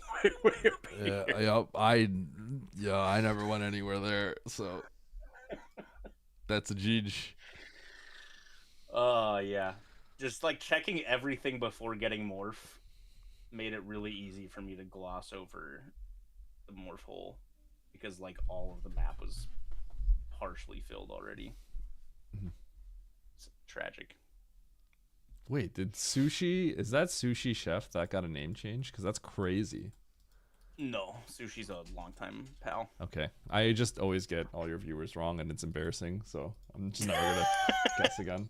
A: I never went anywhere there, so that's a Jeej.
E: Yeah. Just like checking everything before getting Morph made it really easy for me to gloss over the Morph hole because like all of the map was partially filled already.
A: Mm-hmm.
E: It's tragic.
A: Wait, is that Sushi Chef that got a name change? Because that's crazy.
E: No, Sushi's a longtime pal.
A: Okay, I just always get all your viewers wrong, and it's embarrassing. So I'm just never gonna guess again.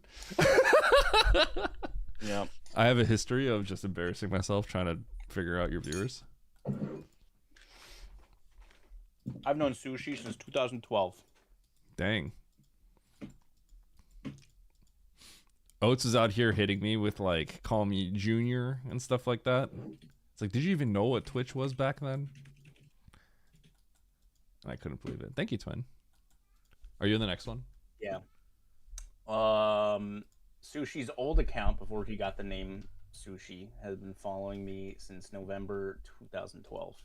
E: Yeah,
A: I have a history of just embarrassing myself trying to figure out your viewers.
E: I've known Sushi since 2012.
A: Dang. Oates is out here hitting me with like, call me Junior and stuff like that. It's like, did you even know what Twitch was back then? I couldn't believe it. Thank you, Twin. Are you in the next one?
E: Yeah. Sushi's old account before he got the name Sushi has been following me since November 2012.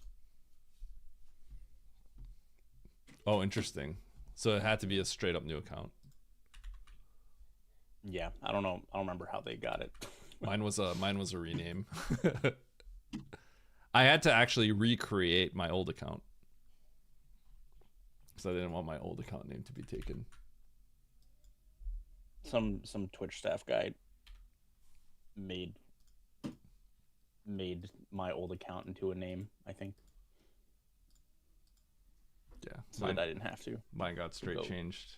A: Oh, interesting. So it had to be a straight up new account.
E: Yeah, I don't know. I don't remember how they got it.
A: Mine was a rename. I had to actually recreate my old account because I didn't want my old account name to be taken.
E: Some Twitch staff guy made my old account into a name, I think.
A: Yeah,
E: So that I didn't have to.
A: mine got straight
E: Go.
A: changed.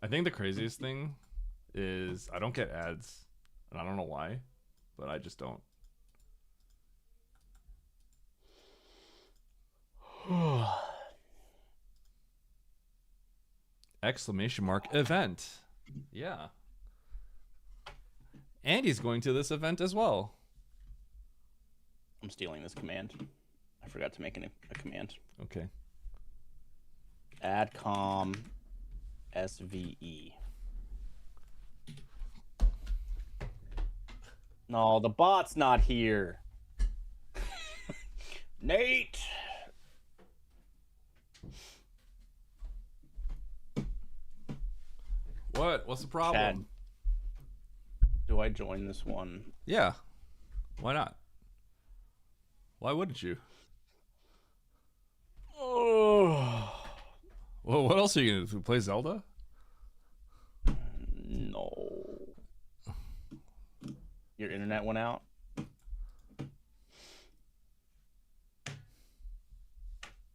A: I think the craziest thing is I don't get ads, and I don't know why, but I just don't. Exclamation mark event. Yeah. Andy's going to this event as well.
E: I'm stealing this command. I forgot to make a command.
A: Okay.
E: Adcom SVE. No, the bot's not here. Nate.
A: What? What's the problem?
E: Chad. Do I join this one?
A: Yeah. Why not? Why wouldn't you?
E: Oh.
A: Well, what else are you gonna do? Play Zelda?
E: No. Your internet went out?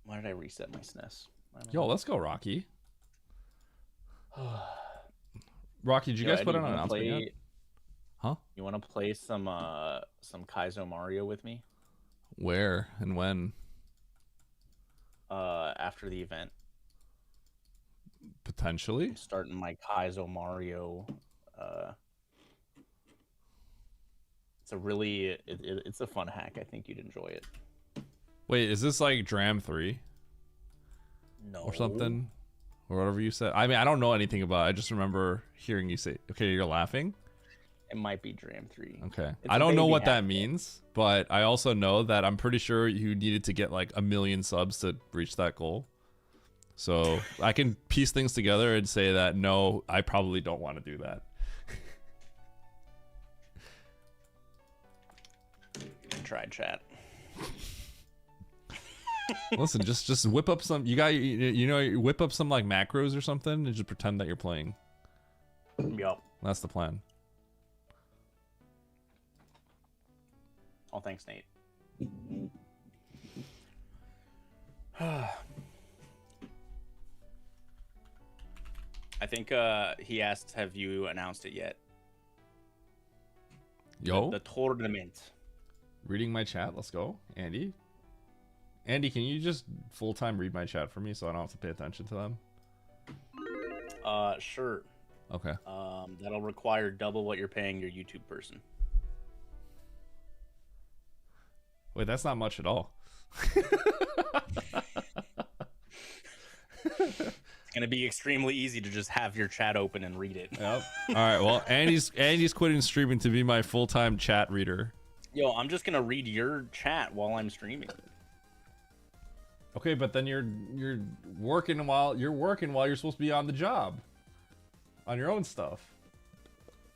E: Why did I reset my SNES? I don't
A: Yo,
E: know.
A: let's go, Rocky. Rocky, did you guys put
E: Eddie,
A: an
E: wanna
A: announcement
E: play-
A: yet? Huh?
E: You want to play some Kaizo Mario with me?
A: Where and when?
E: After the event.
A: Potentially.
E: I'm starting my Kaizo Mario. It's a fun hack. I think you'd enjoy it.
A: Wait, is this like Dram 3
E: No.
A: or something? Or whatever you said? I mean, I don't know anything about it. I just remember hearing you say, okay, you're laughing?
E: It might be Dram 3.
A: Okay.
E: It's
A: I
E: a
A: don't know
E: baby
A: what that
E: hack.
A: means, but I also know that I'm pretty sure you needed to get like 1 million subs to reach that goal. So I can piece things together and say that, no, I probably don't want to do that.
E: I tried chat.
A: Listen, just whip up some, whip up some like macros or something and just pretend that you're playing.
E: Yup.
A: That's the plan.
E: Oh, thanks, Nate. I think he asked, have you announced it yet?
A: Yo,
E: The tournament.
A: reading my chat. Let's go. Andy, can you just full-time read my chat for me so I don't have to pay attention to them?
E: Sure.
A: Okay.
E: That'll require double what you're paying your YouTube person.
A: Wait, that's not much at all.
E: It's gonna be extremely easy to just have your chat open and read it.
A: Yep. All right. Well, Andy's quitting streaming to be my full-time chat reader.
E: Yo, I'm just gonna read your chat while I'm streaming.
A: Okay, but then you're working while you're supposed to be on the job, on your own stuff.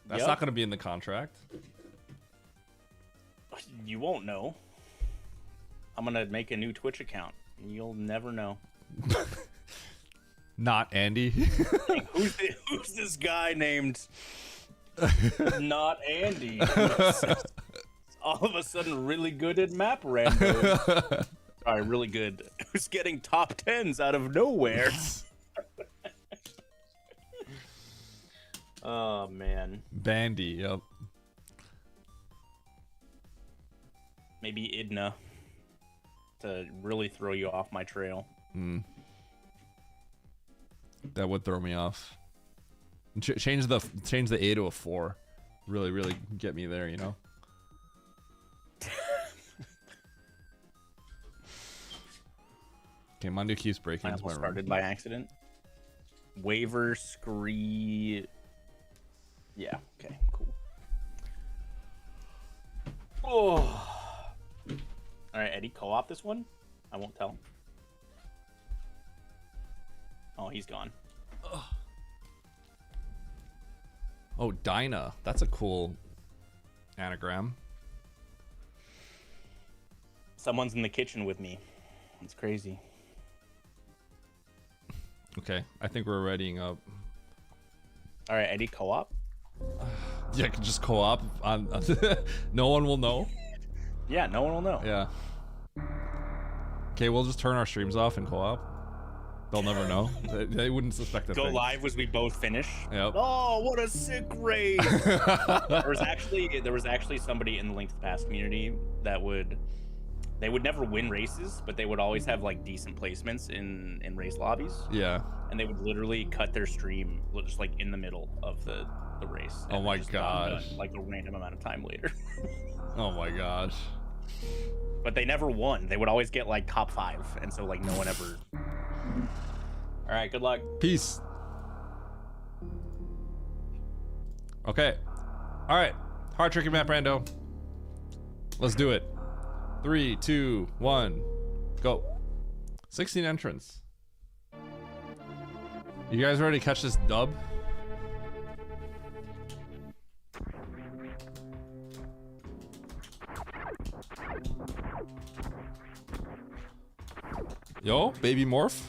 A: That's
E: Yep.
A: not going to be in the contract.
E: You won't know. I'm gonna make a new Twitch account, and you'll never know.
A: Not Andy.
E: Like, who's this guy named Not Andy? All of a sudden, really good at map random. Sorry, really good. Who's getting top 10s out of nowhere? Oh man.
A: Bandy. Yep.
E: Maybe Idna to really throw you off my trail.
A: That would throw me off. Change the A to a 4. Really get me there, you know. Okay, Mondo keeps breaking
E: Might
A: into
E: as well
A: my room.
E: started by accident. Waiver scree. Yeah. Okay. Cool. Oh. All right, Eddie. Co-op this one. I won't tell. Oh, he's gone.
A: Oh, Dinah. That's a cool anagram.
E: Someone's in the kitchen with me. It's crazy.
A: Okay, I think we're readying up.
E: All right, Eddie, co-op.
A: Yeah, I can just co-op on. No one will know.
E: Yeah, no one will know.
A: Yeah. Okay, we'll just turn our streams off and co-op. They'll never know. They wouldn't suspect a
E: Go
A: thing.
E: live as we both finish.
A: Yep.
E: Oh, what a sick race! there was actually somebody in the Link to the Past community that would never win races, but they would always have like decent placements in race lobbies.
A: Yeah.
E: And they would literally cut their stream just like in the middle of the race.
A: Oh
E: and
A: my
E: just
A: gosh.
E: done, like a random amount of time later.
A: Oh my gosh.
E: But they never won. They would always get like top 5, and so like no one ever. All right, good luck.
A: Peace. Okay. All right. Hard tricky map, Brando. Let's do it. 3, 2, 1, go. 16 entrants. You guys ready to catch this dub? Yo, baby morph.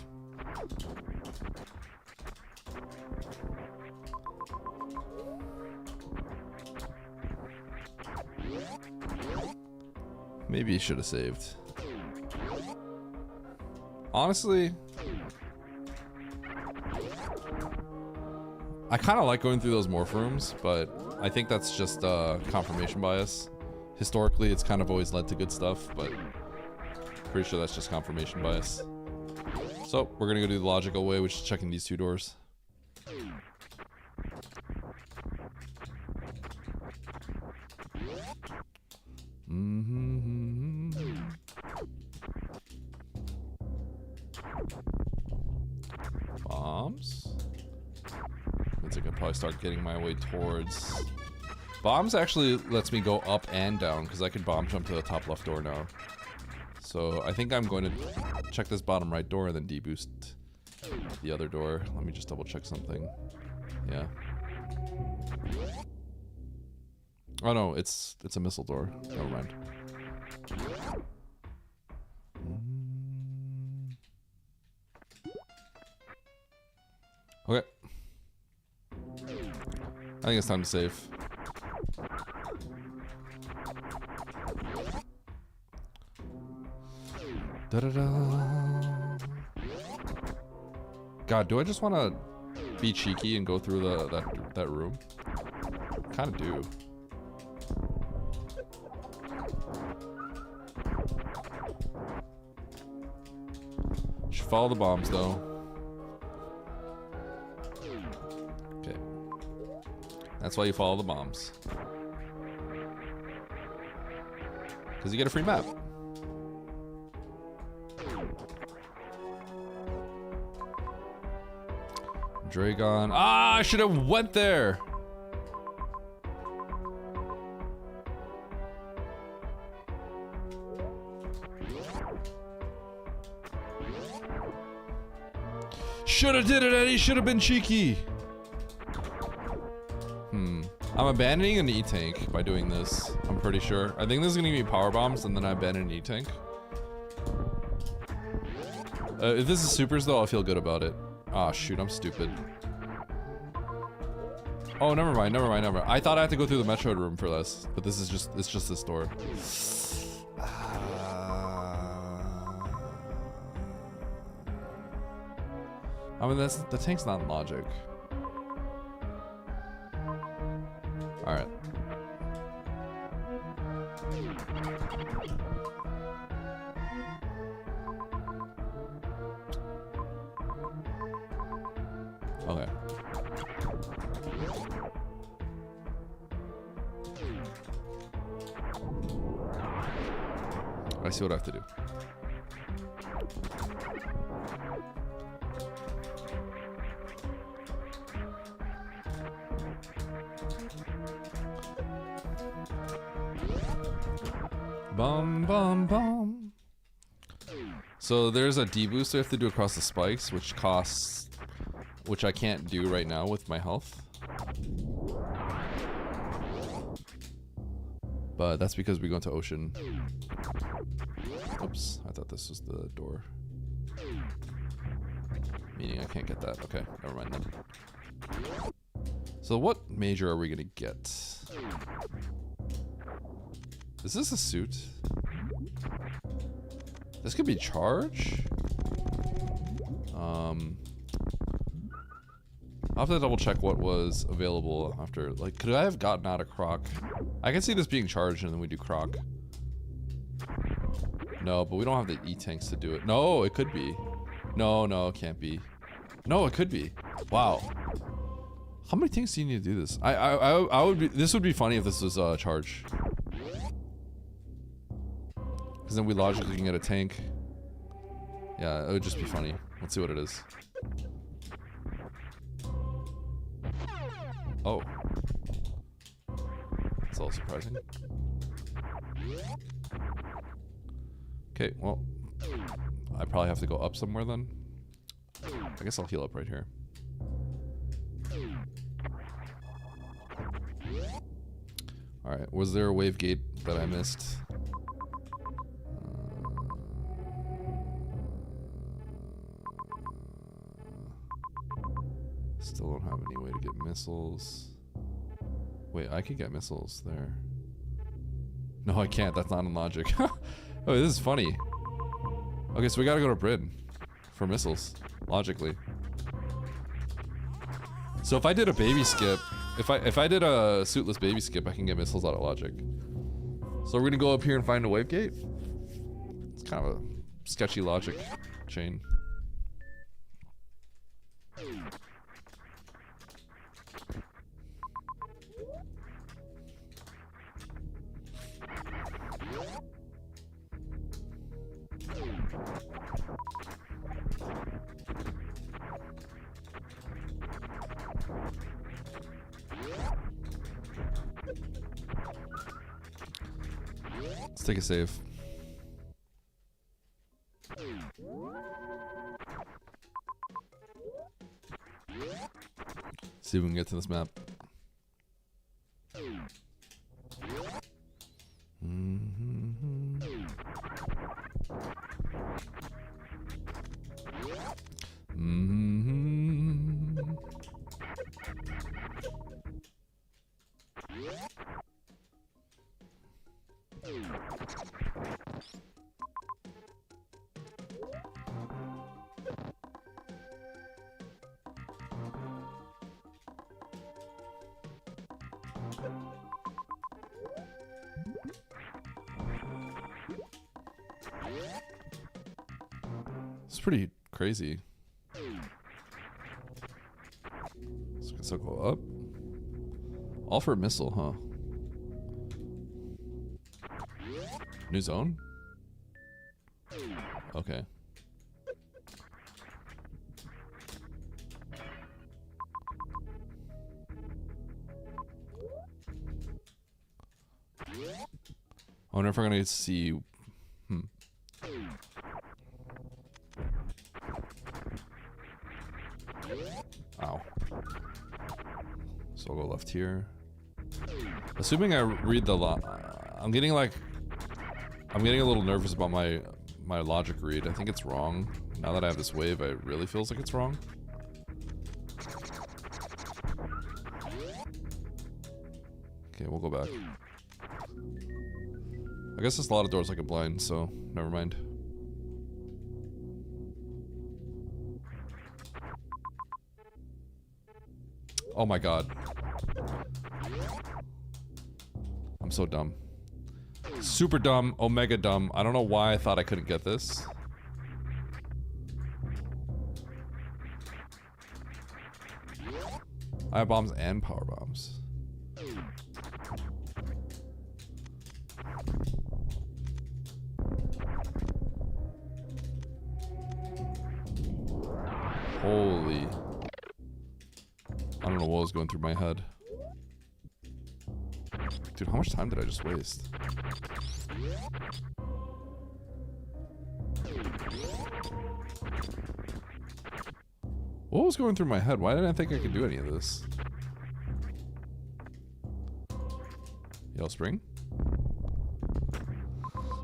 A: Maybe he should have saved. Honestly, I kind of like going through those morph rooms, but I think that's just confirmation bias. Historically, it's kind of always led to good stuff, but pretty sure that's just confirmation bias. So we're gonna go do the logical way, which is checking these 2 doors. Bombs. Means I could probably start getting my way towards. Bombs actually lets me go up and down because I can bomb jump to the top left door now. So I think I'm going to check this bottom right door and then deboost the other door. Let me just double check something. Yeah. Oh no, it's a missile door. Never mind. Okay. I think it's time to save. Da-da-da. God, do I just want to be cheeky and go through that room? Kind of do. Should follow the bombs though. Okay. That's why you follow the bombs. Because you get a free map. Dragon. Ah, I should have went there. Should have did it, Eddie. Should have been cheeky. I'm abandoning an E-Tank by doing this. I'm pretty sure. I think this is gonna give me power bombs, and then I abandon an E-Tank. If this is supers, though, I'll feel good about it. Ah, shoot, I'm stupid. Oh, never mind. I thought I had to go through the Metroid room for this, but this is it's just this door. I mean, the tank's not logic. All right. Okay. I see what I have to do. Bum bum bum. So there's a deboost I have to do across the spikes, which I can't do right now with my health. But that's because we go into ocean. Oops, I thought this was the door. Meaning I can't get that. Okay, never mind then. So what major are we gonna get? Is this a suit? This could be charge? I'll have to double check what was available after. Like, could I have gotten out of Croc? I can see this being charged and then we do Croc. No, but we don't have the E-tanks to do it. No, it could be. No, it can't be. No, it could be. Wow. How many tanks do you need to do this? I would be. This would be funny if this was charge. Because then we logically can get a tank. Yeah, it would just be funny. Let's see what it is. Oh. That's a little surprising. Okay, well, I probably have to go up somewhere then. I guess I'll heal up right here. Alright, was there a wave gate that I missed? Still don't have any way to get missiles. Wait, I could get missiles there. No, I can't. That's not in logic. Oh, this is funny. Okay, so we gotta go to Bryn for missiles, logically. So if I did a baby skip, if I did a suitless baby skip, I can get missiles out of logic. So we're gonna go up here and find a wave gate. It's kind of a sketchy logic chain. Let's take a save. See if we can get to this map. It's pretty crazy. So go up. All for a missile, huh? New zone? Okay. I wonder if we're gonna see. Ow. So I'll go left here. Assuming I read the I'm getting a little nervous about my logic read. I think it's wrong. Now that I have this wave, it really feels like it's wrong. Okay, we'll go back. I guess there's a lot of doors I could blind, so never mind. Oh my god. I'm so dumb. Super dumb, omega dumb. I don't know why I thought I couldn't get this. I have bombs and power bombs. Holy. I don't know what was going through my head. Dude, how much time did I just waste? What was going through my head? Why didn't I think I could do any of this? Yellow Spring?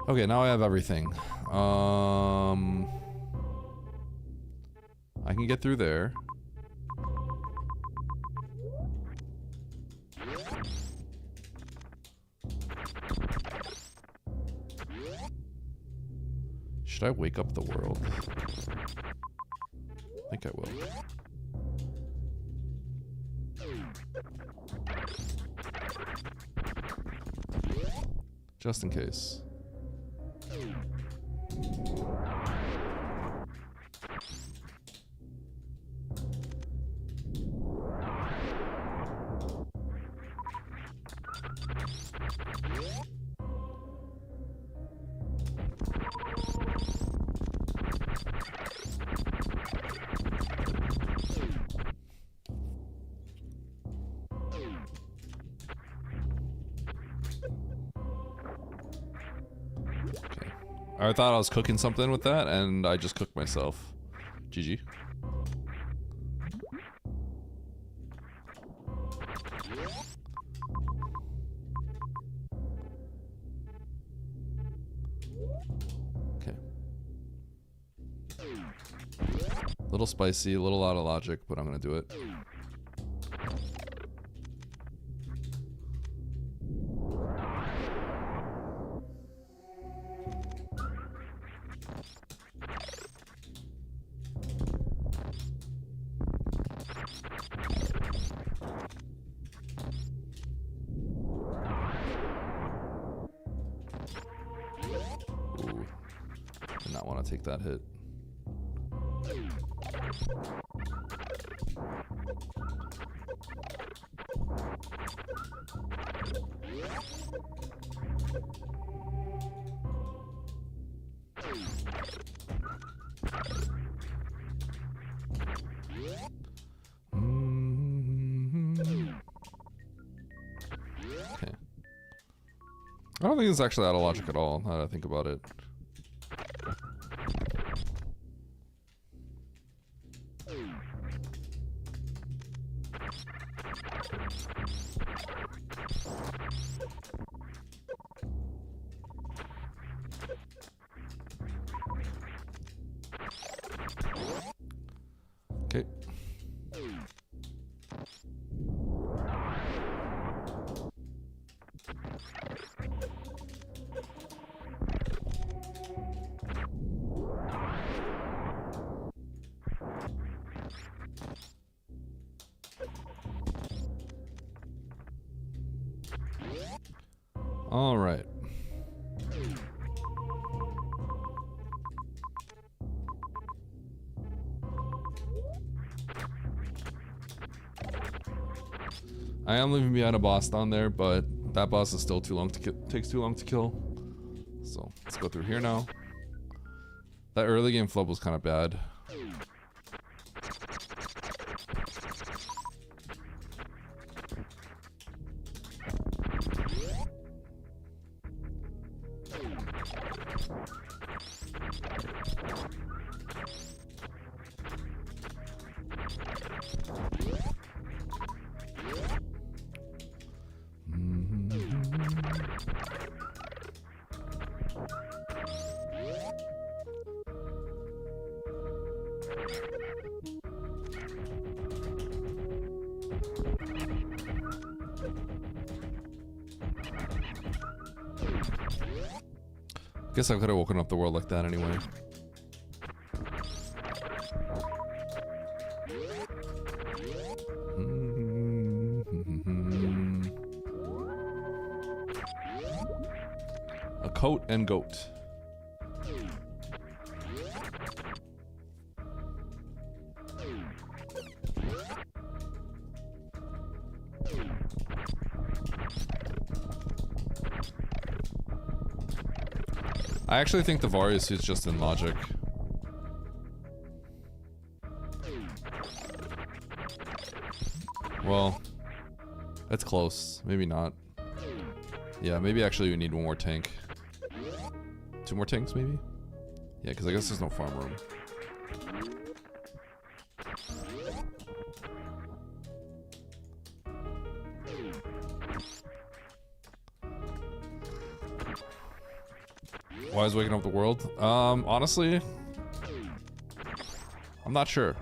A: Okay, now I have everything. I can get through there. Should I wake up the world? I think I will. Just in case. I thought I was cooking something with that, and I just cooked myself. GG. Okay. Little spicy, a little out of logic, but I'm gonna do it. Take that hit. Okay. I don't think it's actually out of logic at all, now that I think about it. Okay. All right. I am leaving behind a boss down there, but that boss is still too long to takes too long to kill. So let's go through here now. That early game flub was kind of bad. Guess I could have woken up the world like that anyway. A coat and goat. I actually think the Varia suit's just in logic. Well, that's close. Maybe not. Yeah, maybe actually we need one more tank. 2 more tanks, maybe? Yeah, because I guess there's no farm room. Why is waking up the world? Honestly, I'm not sure.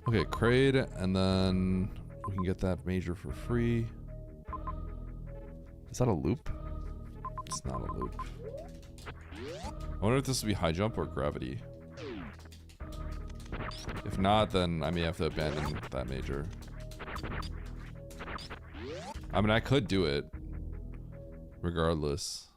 A: Okay, Kraid, and then we can get that major for free. Is that a loop? It's not a loop. I wonder if this would be high jump or gravity. If not, then I may have to abandon that major. I mean, I could do it. Regardless.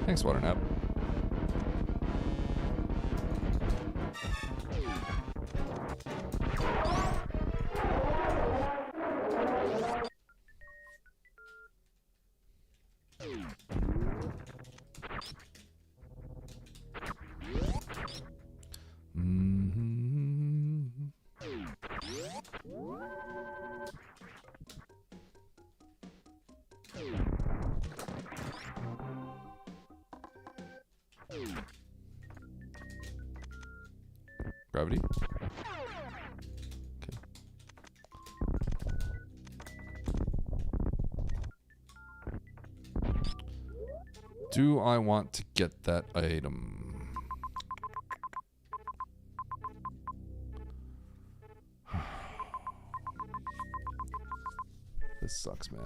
A: Thanks, Water Nap. Gravity? Okay. Do I want to get that item? This sucks, man.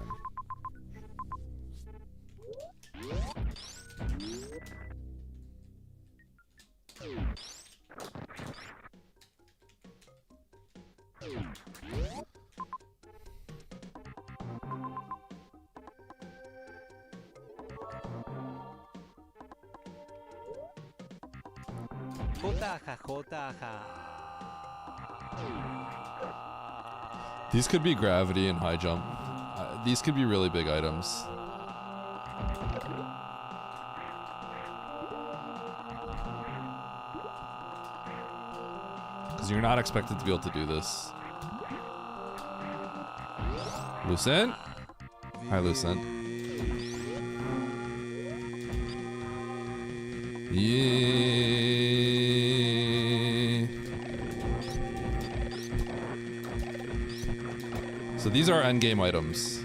A: These could be gravity and high jump. These could be really big items. Because you're not expected to be able to do this. Lucent? Hi, Lucent. Yeah. So these are endgame items.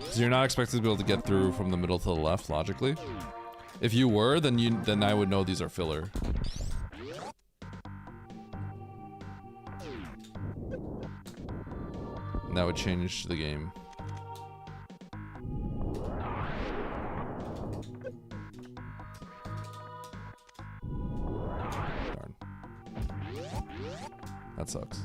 A: So you're not expected to be able to get through from the middle to the left, logically. If you were, then I would know these are filler. And that would change the game. Darn. That sucks.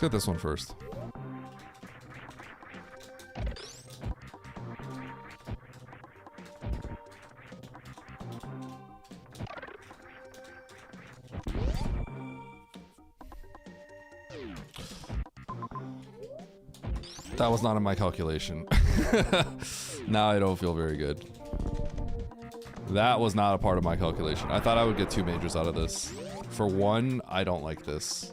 A: Let's get this one first. That was not in my calculation. Now I don't feel very good. That was not a part of my calculation. I thought I would get 2 majors out of this. For one, I don't like this.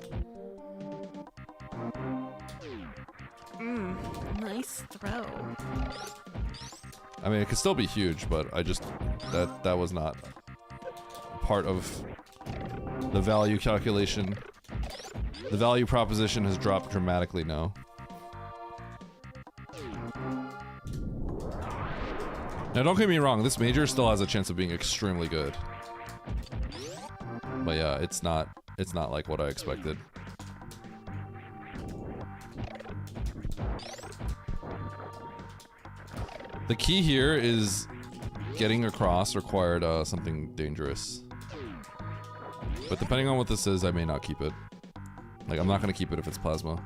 D: Nice throw.
A: I mean, it could still be huge, but I just... That was not part of the value calculation. The value proposition has dropped dramatically now. Now, don't get me wrong, this major still has a chance of being extremely good. But yeah, it's not like what I expected. The key here is getting across required something dangerous. But depending on what this is, I may not keep it. Like, I'm not gonna keep it if it's plasma.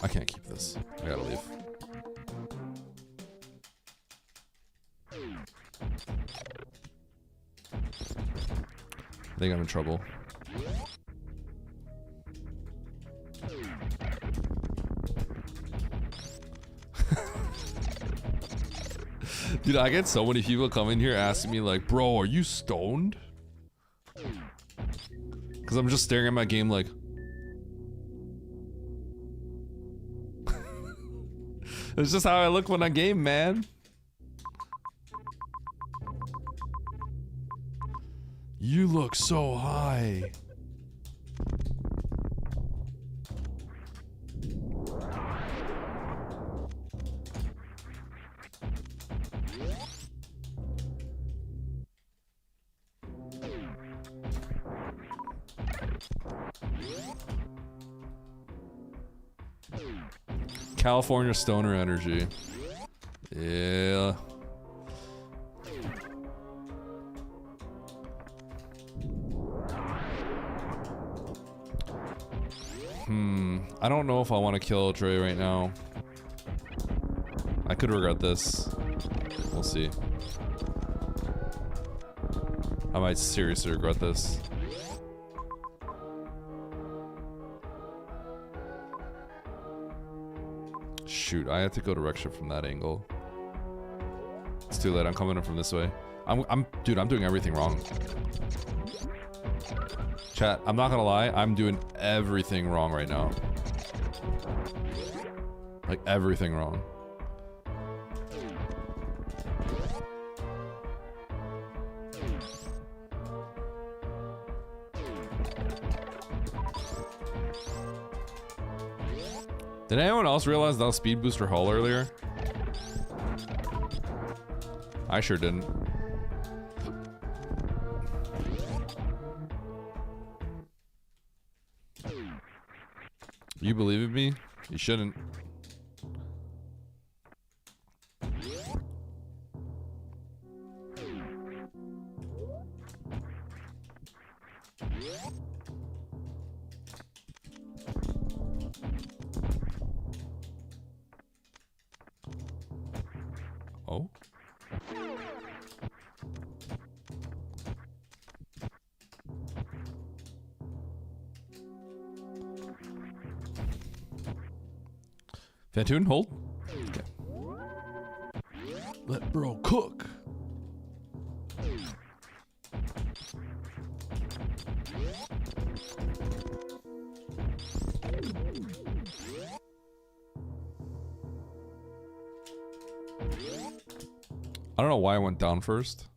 A: I can't keep this. I gotta leave. I think I'm in trouble. Dude, I get so many people coming here asking me like, bro, are you stoned? Because I'm just staring at my game like... It's just how I look when I game, man. You look so high. California stoner energy. Yeah. I don't know if I want to kill Dre right now. I could regret this. We'll see. I might seriously regret this. Shoot, I have to go to Reksha from that angle. It's too late. I'm coming in from this way. Dude, I'm doing everything wrong. Chat, I'm not gonna lie. I'm doing everything wrong right now. Like, everything wrong. Did anyone else realize that was speed booster hull earlier? I sure didn't. You believe in me? You shouldn't. Oh. Fantoon, hold. Okay. Let bro cook. I don't know why I went down first.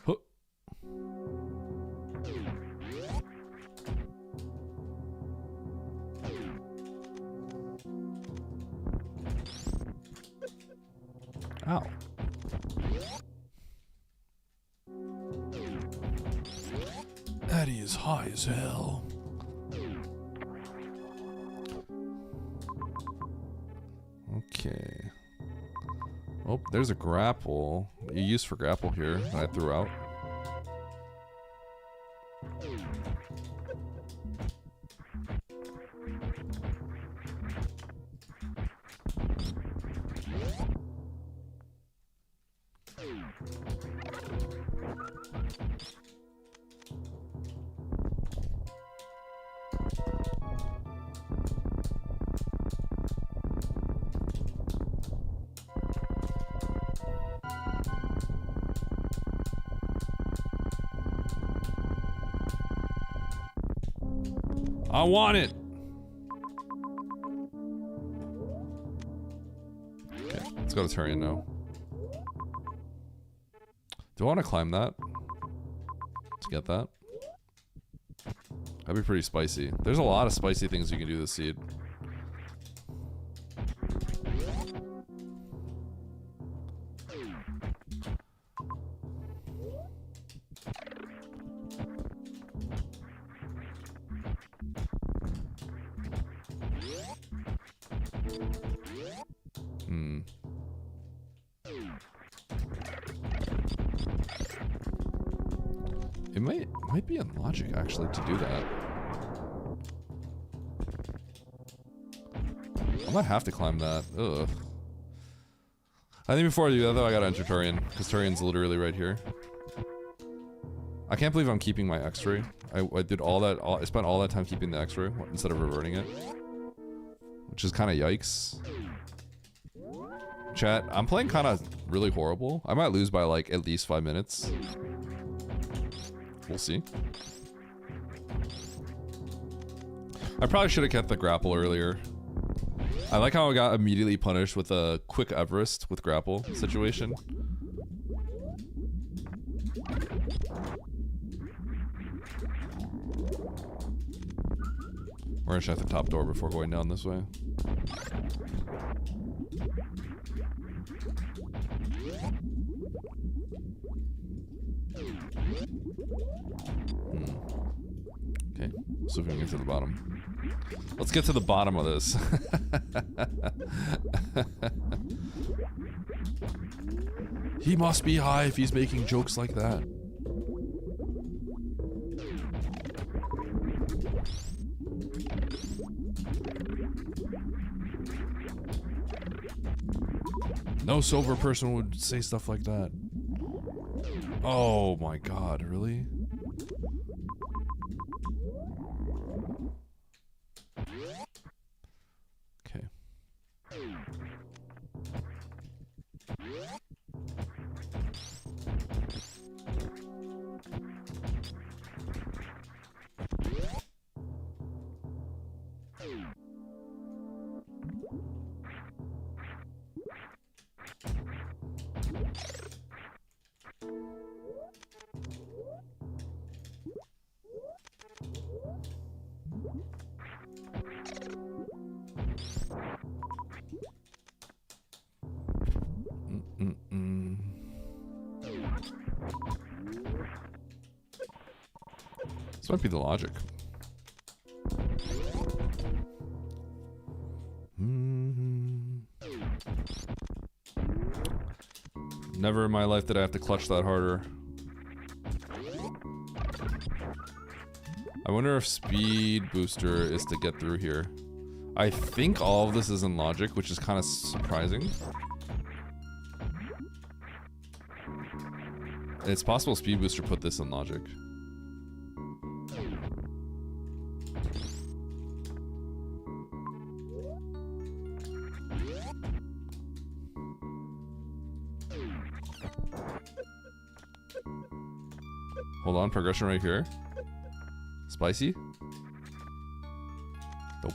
A: Huh. Ow. Eddie is high as hell. Okay. Oh, there's a grapple. You used for grapple here that I threw out. I want it. Okay, let's go to Turian now. Do I want to climb that to get that? That'd be pretty spicy. There's a lot of spicy things you can do this seed. It might be in logic actually to do that. might have to climb that. Ugh. I think before I do that though, I gotta enter Turian, because Turian's literally right here. I can't believe I'm keeping my X-ray. I did all that, I spent all that time keeping the X-ray instead of reverting it. Which is kind of yikes. Chat, I'm playing kind of really horrible. I might lose by like at least 5 minutes. We'll see. I probably should have kept the grapple earlier. I like how I got immediately punished with a quick Everest with grapple situation. We're gonna check the top door before going down this way. Okay, so we can get to the bottom. Let's get to the bottom of this. He must be high if he's making jokes like that. No sober person would say stuff like that. Oh my god, really? Okay. This might be the logic. Never in my life did I have to clutch that harder. I wonder if speed booster is to get through here. I think all of this is in logic, which is kind of surprising. It's possible speed booster put this in logic. Hold on, progression right here. Spicy? Nope.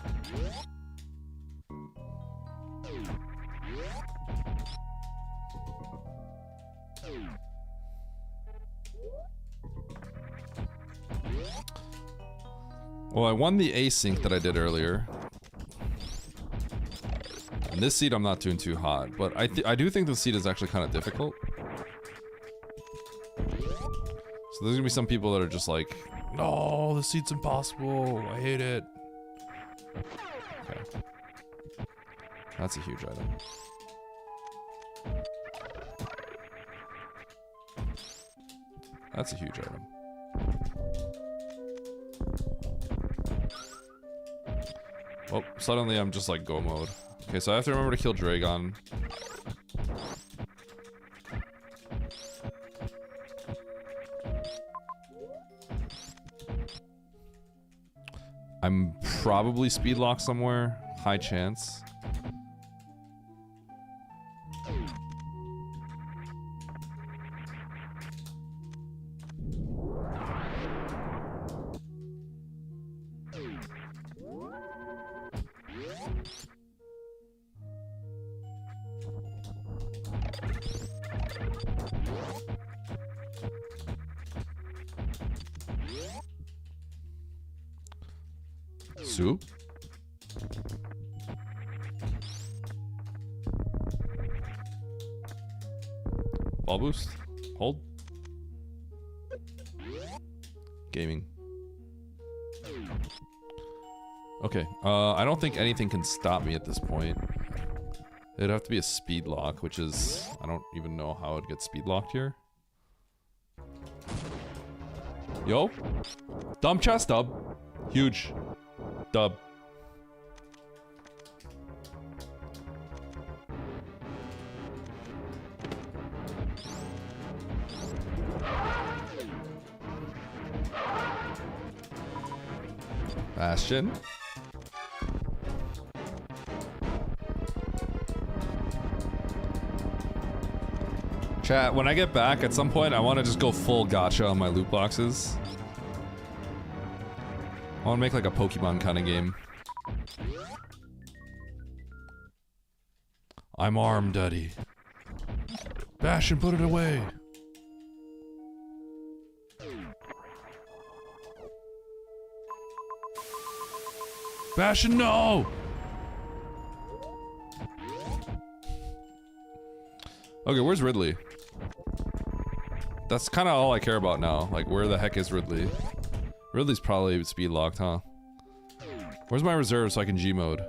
A: Well, I won the async that I did earlier. And this seed I'm not doing too hot, but I do think this seed is actually kind of difficult. So there's gonna be some people that are just like, no, this seat's impossible. I hate it. Okay. That's a huge item. That's a huge item. Oh, suddenly I'm just like go mode. Okay, so I have to remember to kill Dragon. I'm probably speed locked somewhere. High chance. Soup? Ball boost? Hold? Gaming. Okay, I don't think anything can stop me at this point. It'd have to be a speed lock, which is... I don't even know how it gets speed locked here. Yo? Dumb chest dub. Huge. Dub. Bastion. Chat, when I get back at some point, I want to just go full gacha on my loot boxes. I want to make like a Pokemon kind of game. I'm armed, Eddie. Bastion, put it away. Bastion, no! Okay, where's Ridley? That's kind of all I care about now. Like, where the heck is Ridley? Ridley's probably speed locked, huh? Where's my reserve so I can G mode?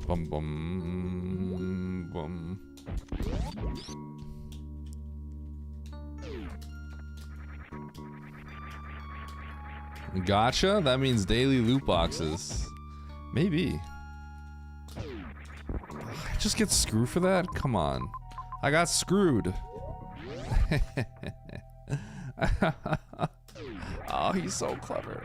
A: Bum bum bum. Gotcha? That means daily loot boxes. Maybe. I just get screwed for that? Come on. I got screwed. Oh, he's so clever.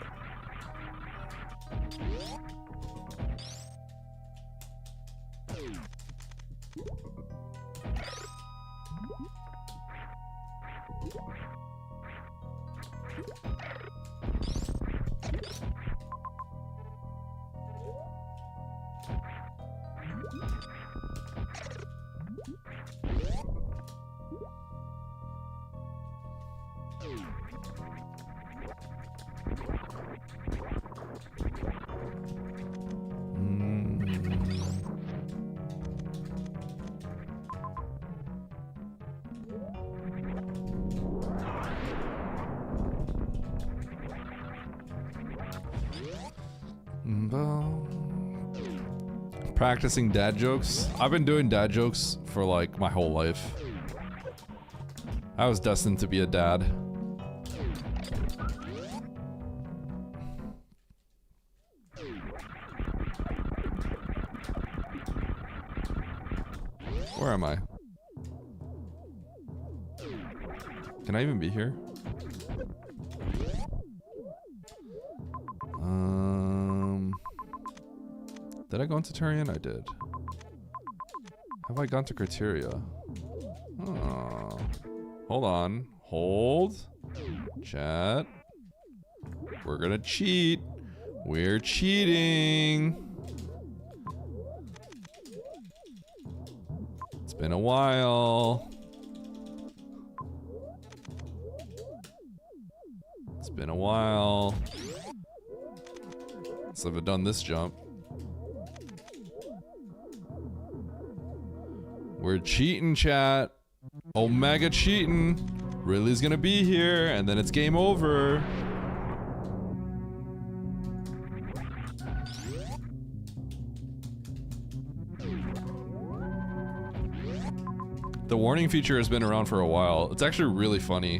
A: Practicing dad jokes. I've been doing dad jokes for like my whole life. I was destined to be a dad. Where am I? Can I even be here? Did I go into Turian? I did. Have I gone to Criteria? Oh. Hold on. Hold. Chat. We're gonna cheat. We're cheating. It's been a while. It's been a while. So I've done this jump. We're cheating, chat. Omega cheating. Ridley's gonna be here, and then it's game over. The warning feature has been around for a while. It's actually really funny.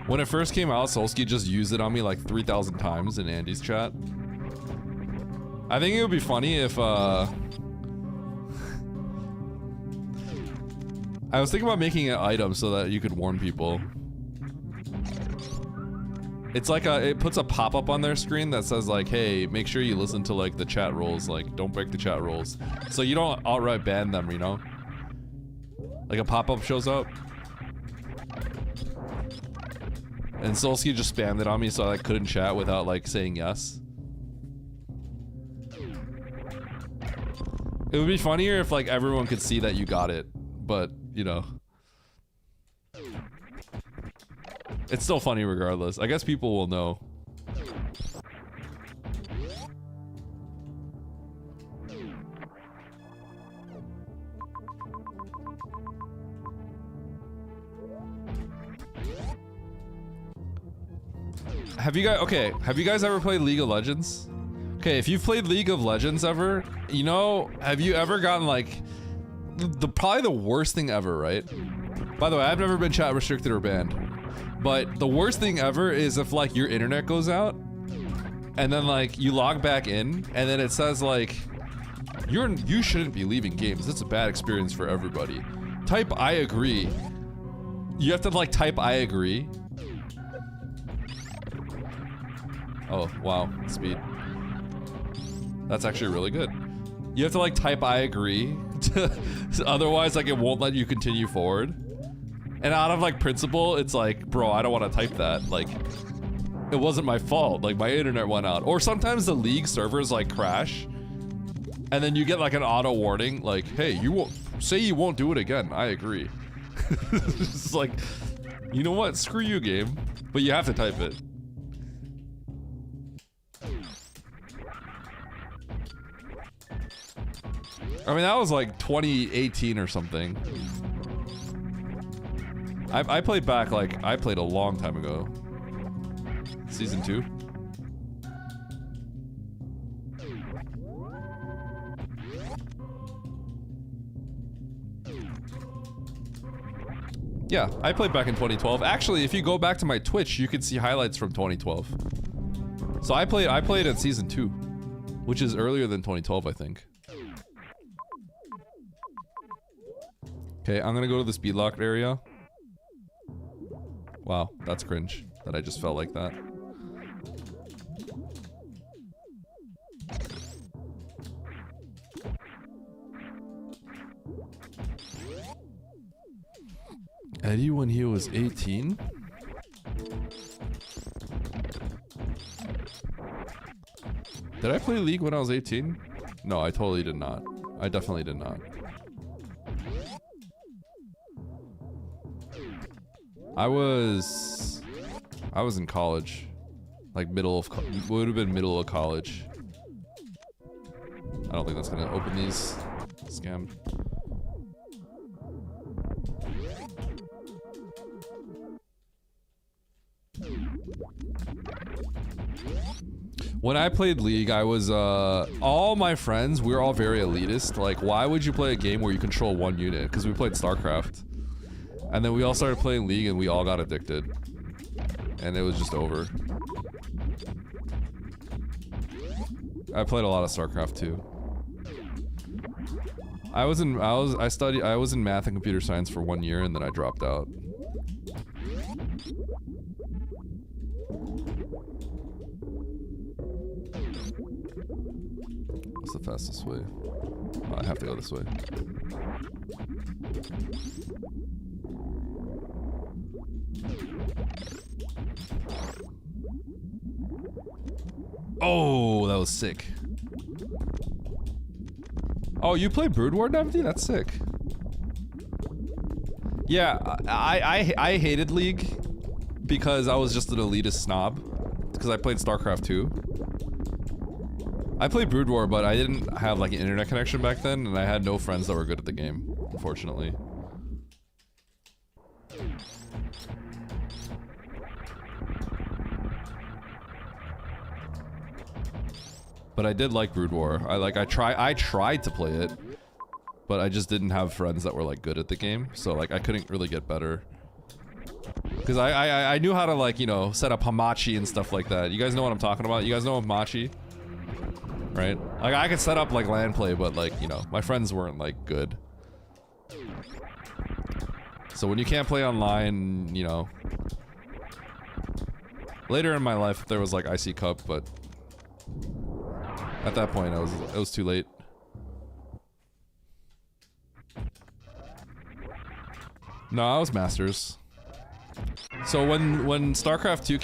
A: When it first came out, Solsky just used it on me like 3,000 times in Andy's chat. I think it would be funny if, I was thinking about making an item so that you could warn people. It's like it puts a pop-up on their screen that says like, hey, make sure you listen to like the chat rules, like don't break the chat rules. So you don't outright ban them, you know? Like a pop-up shows up. And Solsky just spammed it on me so I couldn't chat without like saying yes. It would be funnier if like everyone could see that you got it, but you know, it's still funny regardless. I guess people will know. Have you guys ever played League of Legends? Okay, if you've played League of Legends ever, you know, have you ever gotten like probably the worst thing ever, right? By the way, I've never been chat restricted or banned, but the worst thing ever is if like your internet goes out and then like you log back in and then it says like you shouldn't be leaving games. It's a bad experience for everybody. Type I agree. You have to like type I agree. Oh, wow, speed. That's actually really good. You have to like type I agree to, otherwise like it won't let you continue forward. And out of like principle, it's like, bro, I don't want to type that. Like, it wasn't my fault. Like my internet went out. Or sometimes the league servers like crash. And then you get like an auto warning like, hey, you won't do it again. I agree. It's like, you know what? Screw you, game. But you have to type it. I mean, that was like 2018 or something. I played back, like, I played a long time ago. Season 2. Yeah, I played back in 2012. Actually, if you go back to my Twitch, you can see highlights from 2012. So I played at Season 2, which is earlier than 2012, I think. Okay, I'm gonna go to the speed locked area. Wow, that's cringe that I just felt like that. Eddie when he was 18? Did I play League when I was 18? No, I totally did not. I definitely did not. I was in college, like would have been middle of college. I don't think that's gonna open these. Scam. When I played League, I was all my friends, we were all very elitist. Like, why would you play a game where you control one unit? Because we played StarCraft. And then we all started playing League and we all got addicted. And it was just over. I played a lot of StarCraft too. I was in math and computer science for 1 year and then I dropped out. What's the fastest way? Oh, I have to go this way. Oh, that was sick. Oh, you play Brood War, Nevty? That's sick. Yeah, I hated League because I was just an elitist snob. Because I played StarCraft 2. I played Brood War, but I didn't have like an internet connection back then, and I had no friends that were good at the game, unfortunately. But I did like Brood War. I tried to play it, but I just didn't have friends that were like good at the game, so like I couldn't really get better. Because I knew how to like, you know, set up Hamachi and stuff like that. You guys know what I'm talking about? You guys know Hamachi? Right? Like I could set up like LAN play, but like, you know, my friends weren't like good. So when you can't play online, you know. Later in my life there was like IC Cup, but at that point it was too late. No, I was Masters. So when StarCraft 2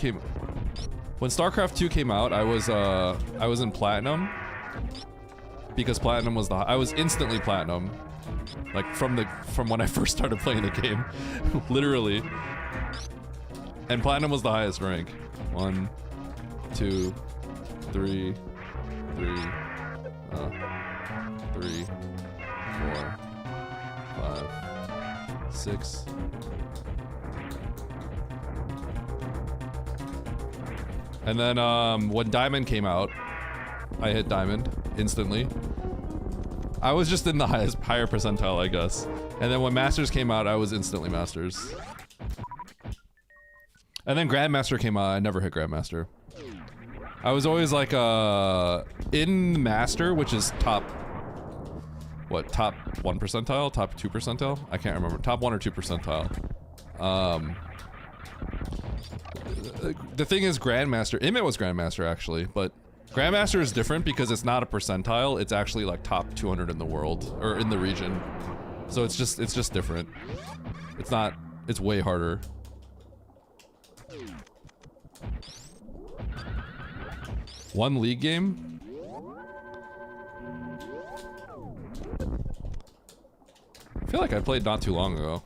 A: came out, I was in Platinum because Platinum was I was instantly Platinum, like from when I first started playing the game, literally. And Platinum was the highest rank. 1, 2, 3, 3, 3, 4, 5, 6. And then when Diamond came out, I hit Diamond instantly. I was just in the higher percentile, I guess. And then when Masters came out, I was instantly Masters. And then Grandmaster came out, I never hit Grandmaster. I was always like in Master, which is top, what, top 1 percentile? Top 2 percentile? I can't remember. Top 1 or 2 percentile. The thing is Grandmaster, Imit was Grandmaster actually, but Grandmaster is different because it's not a percentile, it's actually like top 200 in the world, or in the region. So it's just different. It's not, it's way harder. One league game? I feel like I played not too long ago.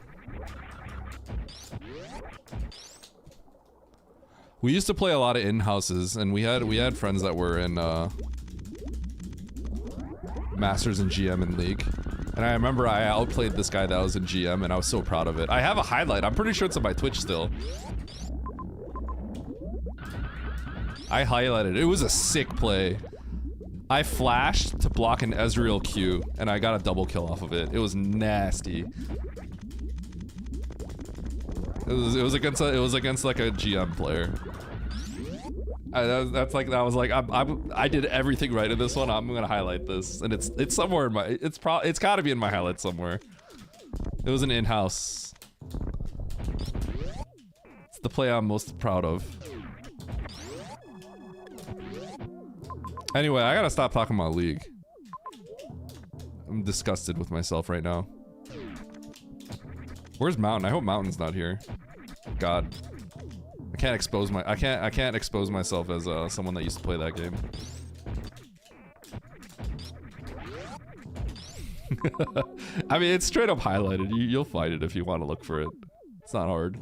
A: We used to play a lot of in-houses, and we had friends that were in Masters and GM in League. And I remember I outplayed this guy that was in GM, and I was so proud of it. I have a highlight. I'm pretty sure it's on my Twitch still. I highlighted it. It was a sick play. I flashed to block an Ezreal Q, and I got a double kill off of it. It was nasty. It was against like a GM player. I did everything right in this one. I'm gonna highlight this, and it's somewhere in my. It's gotta be in my highlights somewhere. It was an in-house. It's the play I'm most proud of. Anyway, I gotta stop talking about League. I'm disgusted with myself right now. Where's Mountain? I hope Mountain's not here. God, I can't expose myself as someone that used to play that game. I mean, it's straight up highlighted. You'll find it if you want to look for it. It's not hard.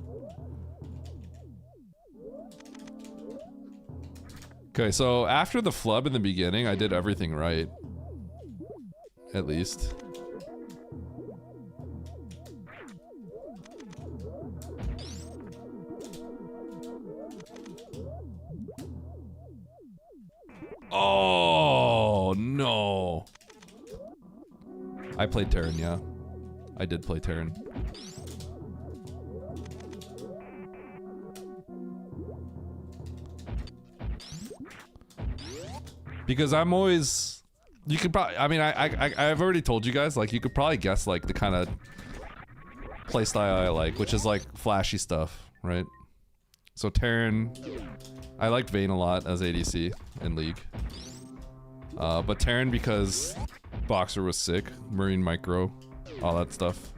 A: Okay, so after the flub in the beginning, I did everything right. At least. Oh, no. I played Terran, yeah. I did play Terran. Because I'm always, you could probably, I mean, I've already told you guys, like, you could probably guess, like, the kind of playstyle I like, which is, like, flashy stuff, right? So Terran, I liked Vayne a lot as ADC in League. But Terran because Boxer was sick, Marine Micro, all that stuff.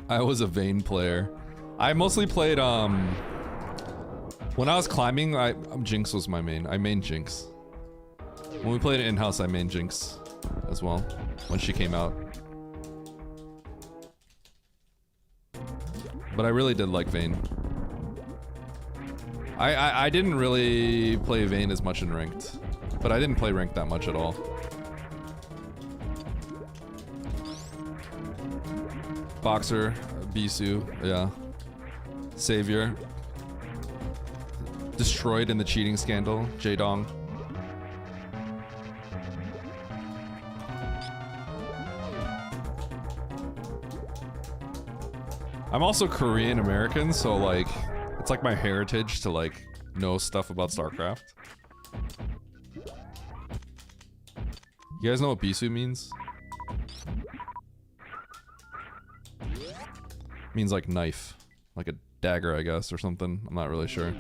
A: I was a Vayne player. I mostly played, when I was climbing, Jinx was my main. I main Jinx. When we played it in-house, I main Jinx as well, when she came out. But I really did like Vayne. I didn't really play Vayne as much in Ranked, but I didn't play Ranked that much at all. Boxer, Bisu, yeah. Savior. Destroyed in the cheating scandal, Jaedong. I'm also Korean American, so like, it's like my heritage to like know stuff about StarCraft. You guys know what Bisu means? Means like knife, like a dagger, I guess, or something. I'm not really sure.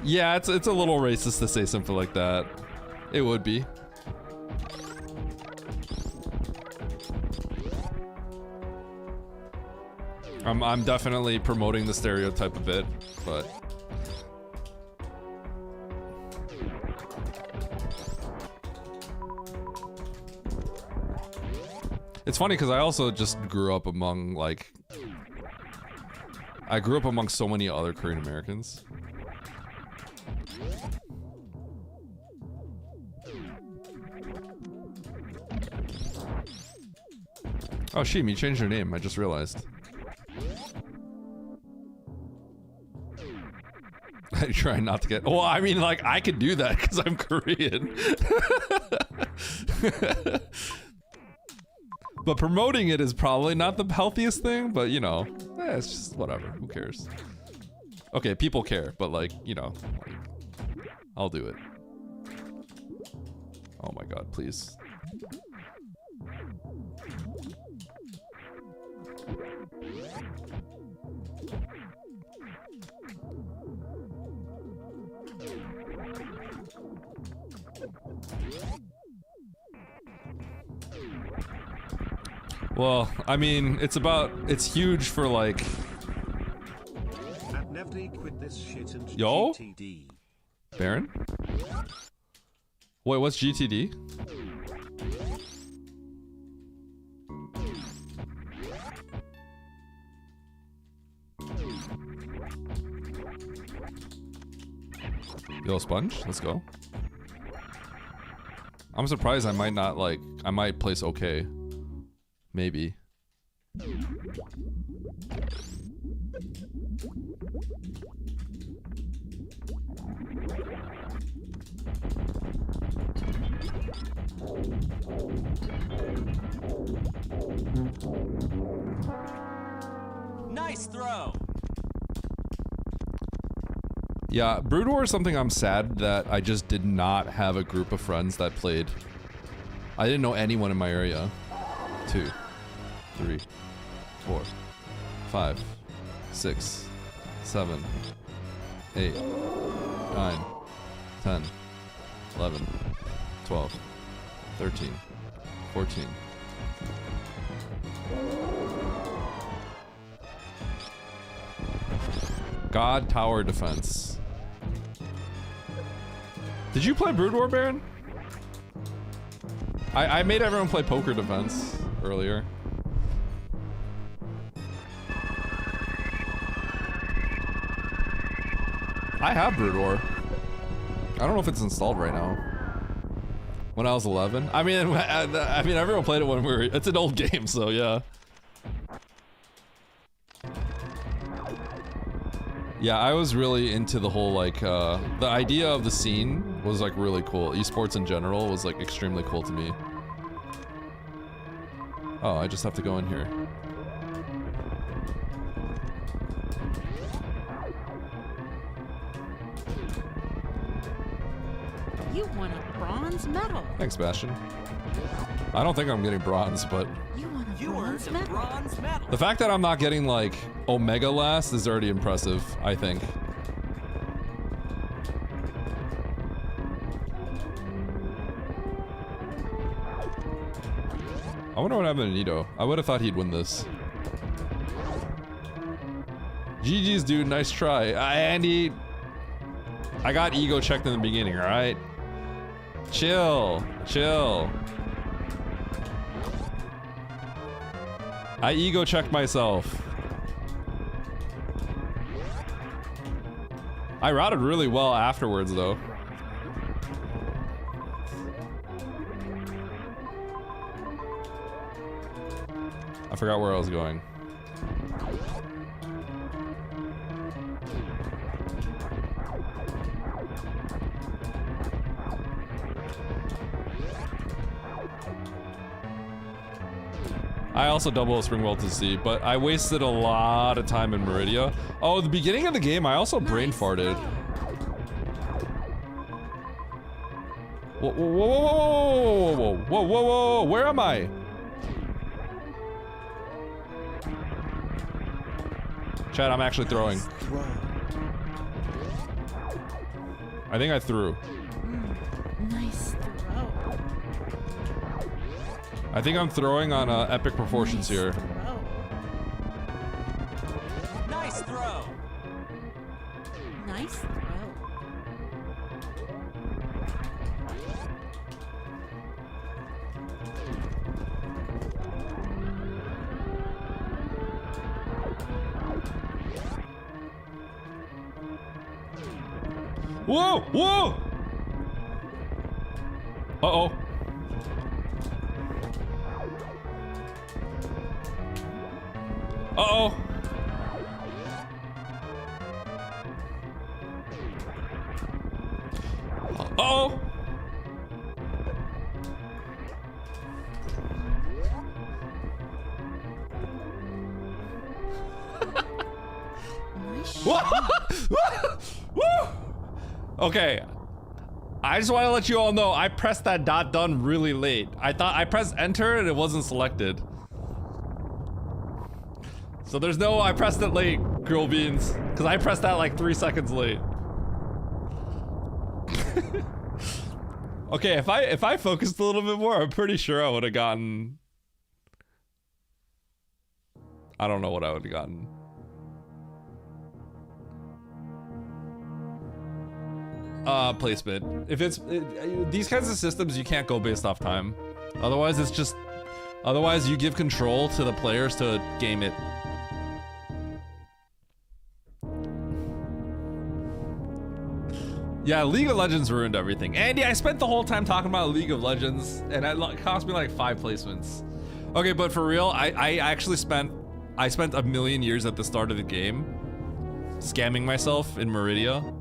A: Yeah, it's a little racist to say something like that. It would be. I'm definitely promoting the stereotype a bit, but it's funny because I also just grew up among like I grew up among so many other Korean Americans. Oh, Sheem, you changed your name. I just realized. I try not to get. Well, I mean, like, I could do that because I'm Korean. But promoting it is probably not the healthiest thing, but you know, it's just whatever. Who cares? Okay, people care, but like, you know, like, I'll do it. Oh my god, please. Well, I mean, it's huge for like.
B: At Nevdi quit this shit and
A: Yo?
B: GTD.
A: Baron? Wait, what's GTD? Yo, Sponge, let's go. I'm surprised I might not like. I might place okay. Maybe.
C: Nice throw.
A: Yeah, Brood War is something I'm sad that I just did not have a group of friends that played. I didn't know anyone in my area. 2, 3, 4, 5, 6, 7, 8, 9, 10, 11, 12, 13, 14. God Tower Defense. Did you play Brood War, Baron? I made everyone play Poker Defense earlier. I have Brood War. I don't know if it's installed right now. When I was 11, I mean, everyone played it when we were. It's an old game, so yeah. Yeah, I was really into the whole like the idea of the scene was like really cool. Esports in general was like extremely cool to me. Oh, I just have to go in here.
D: You won a bronze medal.
A: Thanks, Bastion. I don't think I'm getting bronze, but
D: You won a
C: You earned
D: bronze
C: a
D: medal.
C: bronze medal.
A: the fact that I'm not getting like Omega last is already impressive, I think. I wonder what happened to Nito. I would have thought he'd win this. GG's, dude. Nice try. Andy, I got ego checked in the beginning, alright? Chill. Chill. I ego checked myself. I routed really well afterwards, though. I forgot where I was going. I also double a spring weld to C, but I wasted a lot of time in Meridia. Oh, the beginning of the game, I also brain farted. Whoa, whoa, whoa, whoa, whoa, whoa, whoa, whoa, where am I? Chad, I'm actually throwing. I think I threw.
D: Nice throw.
A: I think I'm throwing on epic proportions
D: Nice
A: here.
D: throw.
C: Nice throw.
D: Nice throw.
A: Whoa! Whoa! Uh-oh. Uh-oh. Uh-oh.
D: Nice
A: Woo!
D: shot.
A: Woo! Okay. I just want to let you all know I pressed that dot done really late. I thought I pressed enter and it wasn't selected. So there's no I pressed it late, girl beans. Because I pressed that like 3 seconds late. Okay, if I focused a little bit more, I'm pretty sure I would have gotten... I don't know what I would have gotten. Placement. If it's these kinds of systems, you can't go based off time. Otherwise, it's just. Otherwise, you give control to the players to game it. Yeah, League of Legends ruined everything. Andy, I spent the whole time talking about League of Legends, and it cost me like 5 placements. Okay, but for real, I actually spent a million years at the start of the game scamming myself in Meridia.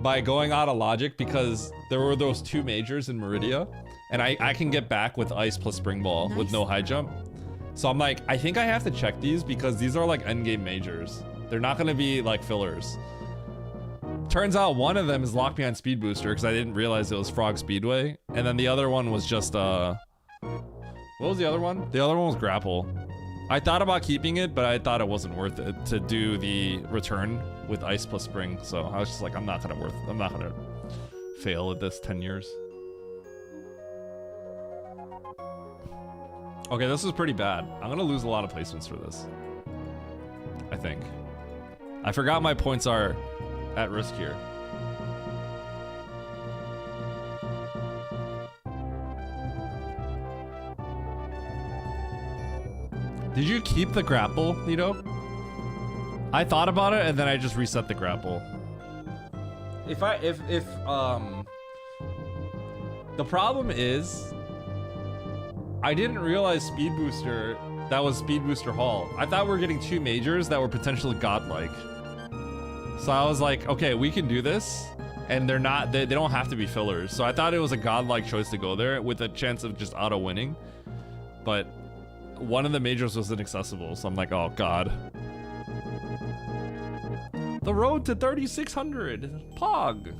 A: By going out of logic because there were those 2 majors in Meridia, and I can get back with ice plus spring ball with no high jump. So I'm like, I think I have to check these because these are like endgame majors. They're not gonna be like fillers. Turns out one of them is Lock Behind Speed Booster because I didn't realize it was Frog Speedway, and then the other one was just what was the other one? The other one was Grapple. I thought about keeping it, but I thought it wasn't worth it to do the return with ice plus spring. So I was just like, I'm not gonna fail at this 10 years. Okay, this is pretty bad. I'm gonna lose a lot of placements for this. I think. I forgot my points are at risk here. Did you keep the grapple, Nito? I thought about it and then I just reset the grapple. If the problem is I didn't realize Speed Booster, that was Speed Booster Hall. I thought we were getting 2 majors that were potentially godlike. So I was like, okay, we can do this. And they're not, they don't have to be fillers. So I thought it was a godlike choice to go there with a chance of just auto winning. But one of the majors was inaccessible, so I'm like, oh god. The road to 3600. Pog.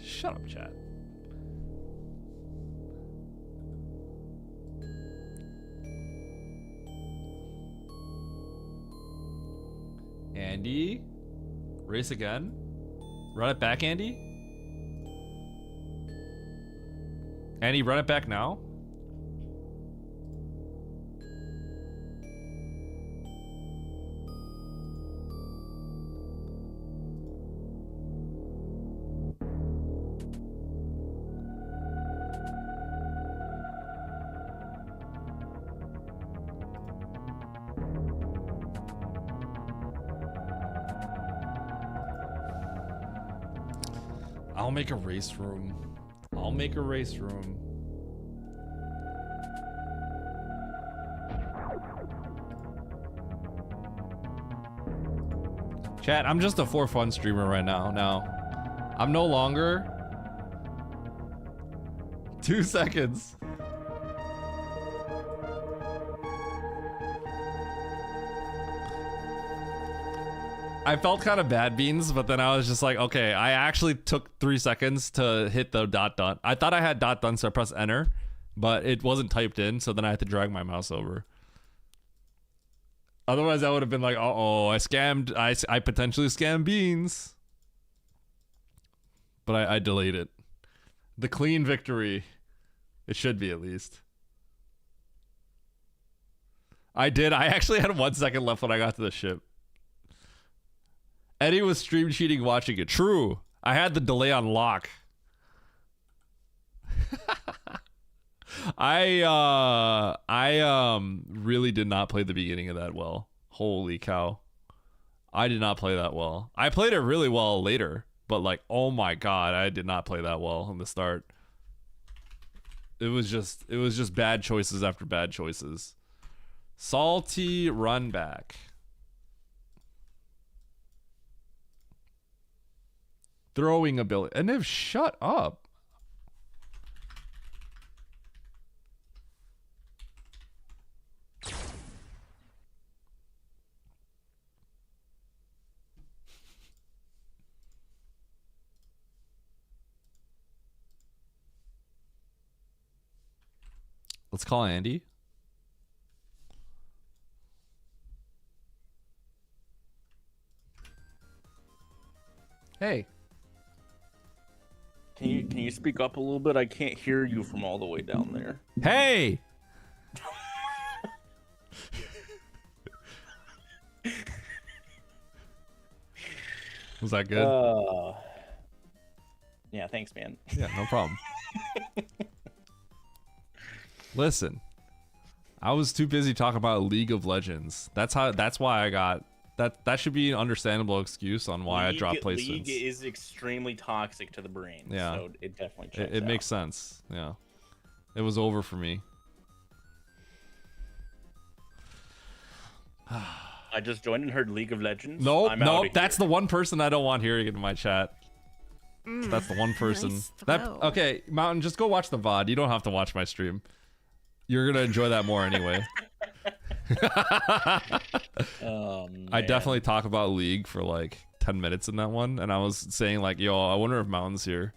A: Shut up, chat. Andy? Race again? Run it back, Andy? Andy, run it back now? I'll make a race room. I'll make a race room. Chat, I'm just a for fun streamer right now. I'm no longer 2 seconds. I felt kind of bad, Beans, but then I was just like, okay, I actually took 3 seconds to hit the dot done. I thought I had dot done, so I pressed enter, but it wasn't typed in, so then I had to drag my mouse over. Otherwise, I would have been like, uh-oh, I potentially scammed Beans. but I delayed it. The clean victory. It should be, at least. I did. I actually had 1 second left when I got to the ship. Eddie was stream cheating watching it. True. I had the delay on lock. I really did not play the beginning of that well. Holy cow. I did not play that well. I played it really well later, but like, oh my god, I did not play that well in the start. It was just bad choices after bad choices. Salty run back. Throwing ability. And they've shut up. Let's call Andy. Hey.
E: Can you speak up a little bit? I can't hear you from all the way down there.
A: Hey. Was that good?
E: Yeah, thanks, man.
A: Yeah, no problem. Listen, I was too busy talking about League of Legends. That's why I got that. That should be an understandable excuse on why I dropped placements.
E: League is extremely toxic to the brain.
A: Yeah,
E: so it definitely checks
A: it
E: out.
A: makes sense. Yeah, it was over for me.
E: I just joined and heard League of Legends.
A: Nope,
E: I'm outta
A: nope.
E: here.
A: That's the one person I don't want hearing in my chat. That's the one person.
D: Nice
A: That
D: throw.
A: okay, Mountain. Just go watch the VOD. You don't have to watch my stream. You're gonna enjoy that more anyway. I definitely talk about League for like 10 minutes in that one, and I was saying like, yo, I wonder if Mountain's here.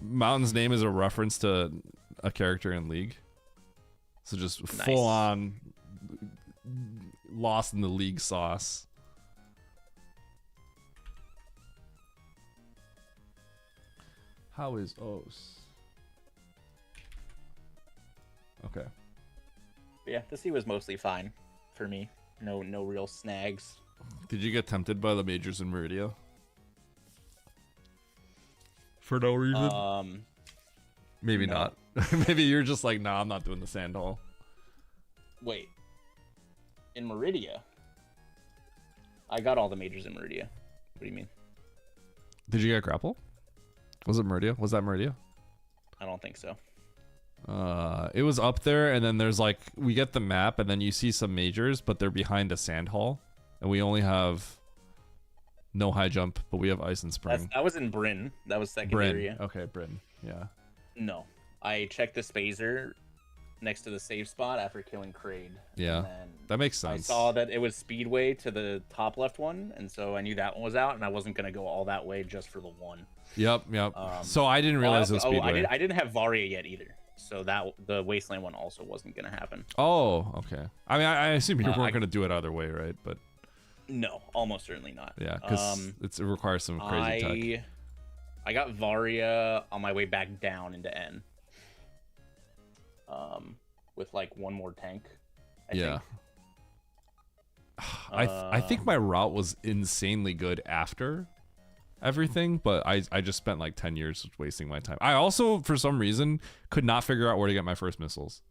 A: Mountain's name is a reference to a character in League, so just
E: Nice.
A: full on lost in the League sauce. How is Os? Okay.
E: Yeah, the sea was mostly fine for me. No real snags.
A: Did you get tempted by the majors in Meridia? For no reason? Maybe
E: no.
A: not. Maybe you're just like, nah, I'm not doing the sand hall.
E: Wait. In Meridia? I got all the majors in Meridia. What do you mean?
A: Did you get grapple? Was it Meridia? Was that Meridia?
E: I don't think so.
A: It was up there, and then there's like, we get the map, and then you see some majors, but they're behind a sand hall, and we only have no high jump, but we have ice and spring.
E: That was in Bryn. That was second
A: Bryn.
E: area.
A: Okay, Bryn. Yeah.
E: No. I checked the spazer next to the save spot after killing Kraid.
A: Yeah.
E: And then
A: That makes
E: I
A: sense.
E: saw that it was Speedway to the top left one, and so I knew that one was out, and I wasn't going to go all that way just for the one.
A: Yep. So I didn't realize it was Speedway.
E: I didn't have Varia yet either, so that the Wasteland one also wasn't going to happen.
A: Oh, okay. I mean, I assume you weren't
E: I-
A: going to do it either way, right? But
E: No, almost certainly not.
A: yeah, because it requires some crazy tech.
E: I got Varia on my way back down into N. With like one more tank. I
A: Yeah.
E: think.
A: I think my route was insanely good after everything, but I just spent like 10 years wasting my time. I also, for some reason, could not figure out where to get my first missiles.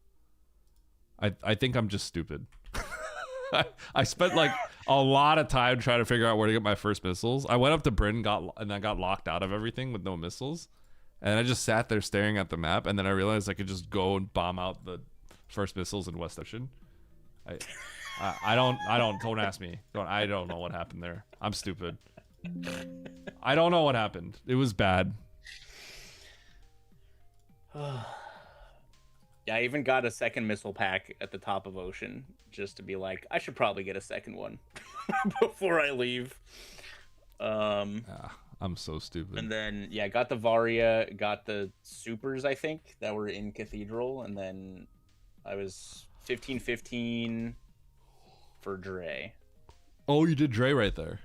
A: I think I'm just stupid. I spent like a lot of time trying to figure out where to get my first missiles. I went up to Bryn, and I got locked out of everything with no missiles. And I just sat there staring at the map, and then I realized I could just go and bomb out the first missiles in West Ocean. I don't ask me. I don't know what happened there. I'm stupid. I don't know what happened. It was bad.
E: Yeah, I even got a second missile pack at the top of Ocean just to be like, I should probably get a second one before I leave.
A: I'm so stupid.
E: And then, yeah, got the Varia, got the supers, I think, that were in Cathedral, and then I was 15-15 for Dre.
A: Oh, you did Dre right there.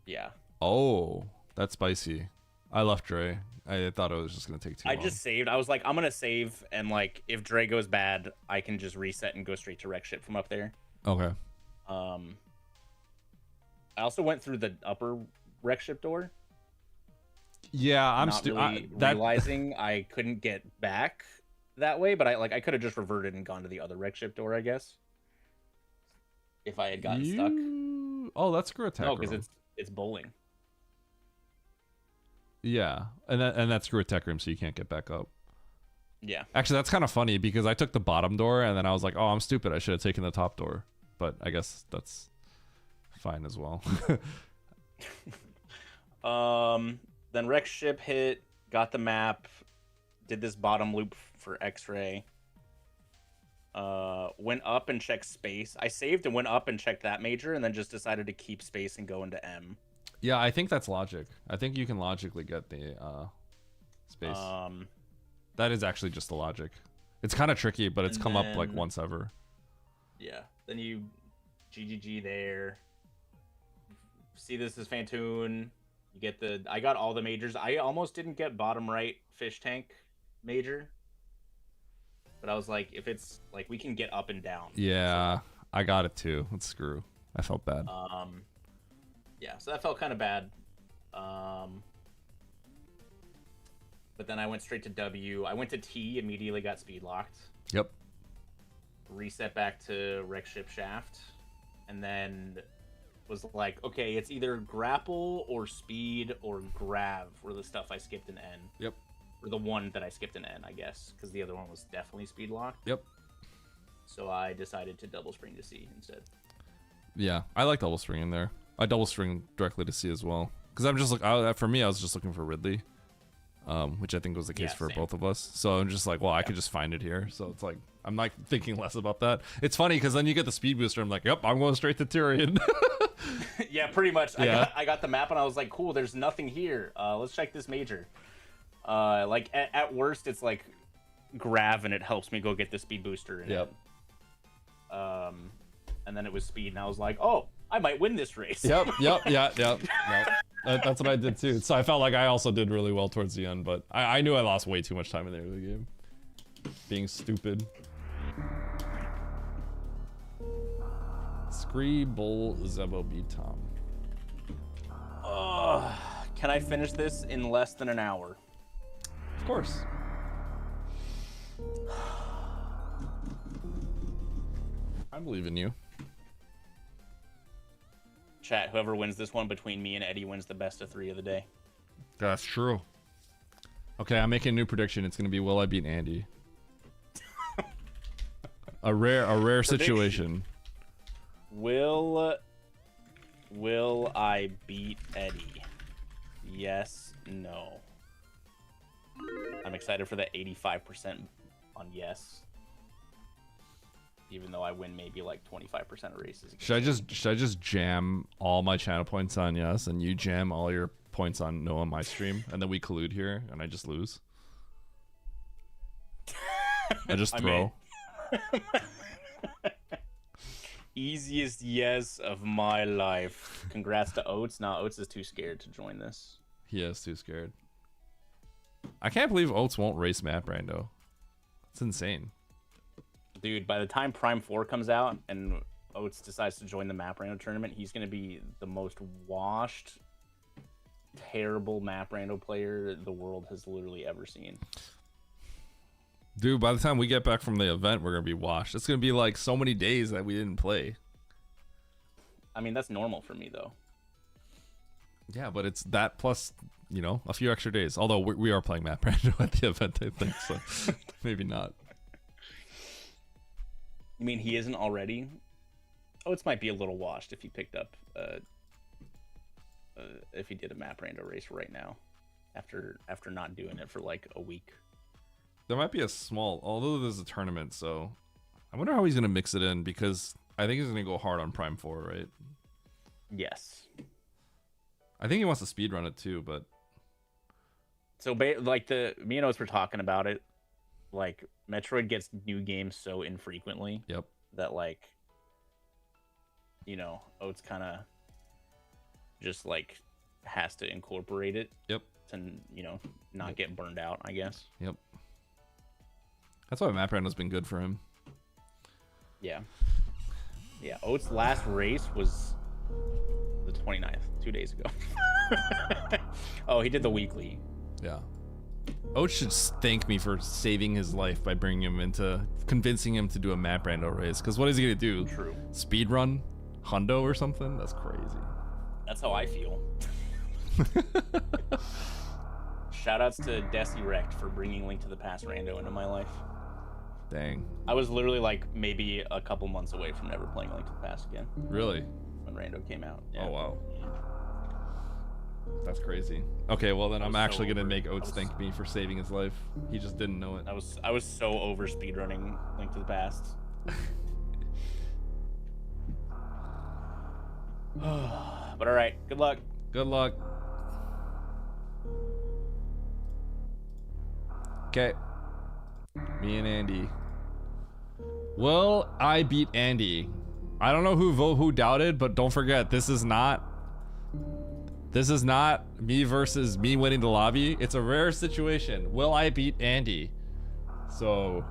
E: Yeah.
A: Oh, that's spicy. I left Dre. I thought it was just gonna take too
E: I
A: long.
E: just saved. I was like, I'm gonna save, and like, if Dre goes bad, I can just reset and go straight to wreck ship from up there.
A: Okay.
E: I also went through the upper wreck ship door.
A: Yeah, I'm
E: not really realizing I couldn't get back that way, but I could have just reverted and gone to the other wreck ship door, I guess. If I had gotten stuck.
A: Oh, that's screw attack.
E: No, because it's bowling.
A: Yeah, and that's screw attack room, so you can't get back up.
E: Yeah.
A: Actually, that's kind of funny because I took the bottom door and then I was like, oh, I'm stupid. I should have taken the top door. But I guess that's fine as well.
E: Then wreck ship hit, got the map, did this bottom loop for X-ray. Went up and checked space. I saved and went up and checked that major, and then just decided to keep space and go into M.
A: Yeah, I think that's logic. I think you can logically get the space. That is actually just the logic. It's kind of tricky, but it's come up like once ever.
E: Yeah. Then you GGG there. See, this is Fantoon. You get the. I got all the majors. I almost didn't get bottom right fish tank major. But I was like, if it's like we can get up and down.
A: Yeah,
E: so,
A: I got it too. Let's screw. I felt bad.
E: Yeah, so that felt kind of bad. But then I went straight to W. I went to T, immediately got speed locked.
A: Yep.
E: Reset back to wreck ship shaft, and then was like, okay, it's either grapple or speed or grav were the stuff I skipped in N.
A: Yep.
E: Or the one that I skipped in N, I guess, because the other one was definitely speed locked.
A: Yep.
E: So I decided to double spring to C instead.
A: Yeah, I like double string in there. I double string directly to C as well. Because I'm just like, for me, I was just looking for Ridley, which I think was the case for
E: same.
A: both of us. So I'm just like, well, I could just find it here. So it's like, I'm like thinking less about that. It's funny because then you get the speed booster. I'm like, yep, I'm going straight to Tyrion.
E: Yeah, pretty much.
A: Yeah.
E: I got the map and I was like, cool, there's nothing here. Let's check this major. Like at worst, it's like grav and it helps me go get the speed booster.
A: Yep.
E: And then it was speed, and I was like, oh, I might win this race.
A: Yep. That's what I did too. So I felt like I also did really well towards the end, but I knew I lost way too much time in the early game. Being stupid. Scree Bull Zebo B Tom.
E: Can I finish this in less than an hour?
A: Of course. I believe in you.
E: Chat, whoever wins this one between me and Eddie wins the best of 3 of the day.
A: That's true. Okay, I'm making a new prediction. It's gonna be will I beat Andy? a rare situation.
E: Will I beat Eddie? Yes, no. I'm excited for the 85% on yes. Even though I win maybe like 25% of races.
A: Should I just jam all my channel points on yes, and you jam all your points on no on my stream, and then we collude here, and I just lose? I just throw.
E: Easiest yes of my life. Congrats to Oates. Now Oates is too scared to join this.
A: He is too scared. I can't believe Oates won't race Map Rando. It's insane.
E: Dude, by the time Prime 4 comes out and Oates decides to join the Map Rando tournament, he's going to be the most washed, terrible Map Rando player the world has literally ever seen.
A: Dude, by the time we get back from the event, we're going to be washed. It's going to be like so many days that we didn't play.
E: I mean, that's normal for me, though.
A: Yeah, but it's that plus, you know, a few extra days. Although we are playing Map Rando at the event, I think, so maybe not.
E: You mean he isn't already? Oates might be a little washed if he picked up, if he did a Map Rando race right now, after not doing it for like a week.
A: There might be a small, although there's a tournament, so I wonder how he's going to mix it in, because I think he's going to go hard on Prime 4, right?
E: Yes.
A: I think he wants to speedrun it too, but...
E: So, like, me and Oates were talking about it. Like, Metroid gets new games so infrequently.
A: Yep.
E: That, like, you know, Oates kind of just, like, has to incorporate it.
A: Yep.
E: To, you know, not get burned out, I guess.
A: Yep. That's why map random's been good for him.
E: Yeah. Yeah, Oates' last race was the 29th, 2 days ago. Oh, he did the weekly.
A: Yeah. Oates should thank me for saving his life by bringing him into, convincing him to do a map rando race. Because what is he gonna do?
E: True.
A: Speed run, hundo or something? That's crazy.
E: That's how I feel. Shoutouts to Desi Rect for bringing Link to the Past rando into my life.
A: Dang.
E: I was literally like maybe a couple months away from never playing Link to the Past again.
A: Really?
E: When rando came out. Yeah.
A: Oh wow. That's crazy. Okay, well then I'm actually gonna make Oates thank me for saving his life. He just didn't know it.
E: I was so over speedrunning Link to the Past. But all right, good luck.
A: Good luck. Okay. Me and Andy. Will I beat Andy? I don't know who doubted, but don't forget, this is not me versus me winning the lobby. It's a rare situation. Will I beat Andy? So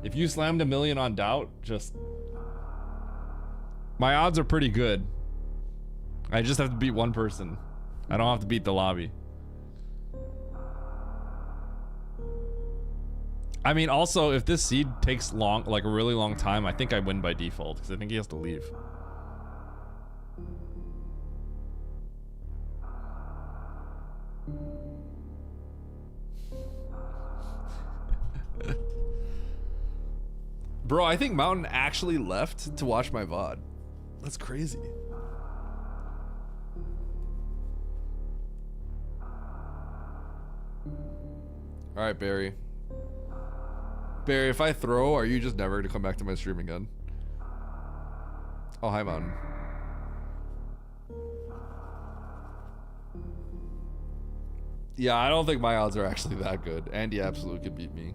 A: if you slammed 1,000,000 on doubt, just my odds are pretty good. I just have to beat one person. I don't have to beat the lobby. I mean, also, if this seed takes like a really long time, I think I win by default because I think he has to leave. Bro, I think Mountain actually left to watch my VOD. That's crazy. All right, Barry. Barry, if I throw, are you just never gonna come back to my stream again? Oh, hi, Mountain. Yeah, I don't think my odds are actually that good. Andy absolutely could beat me.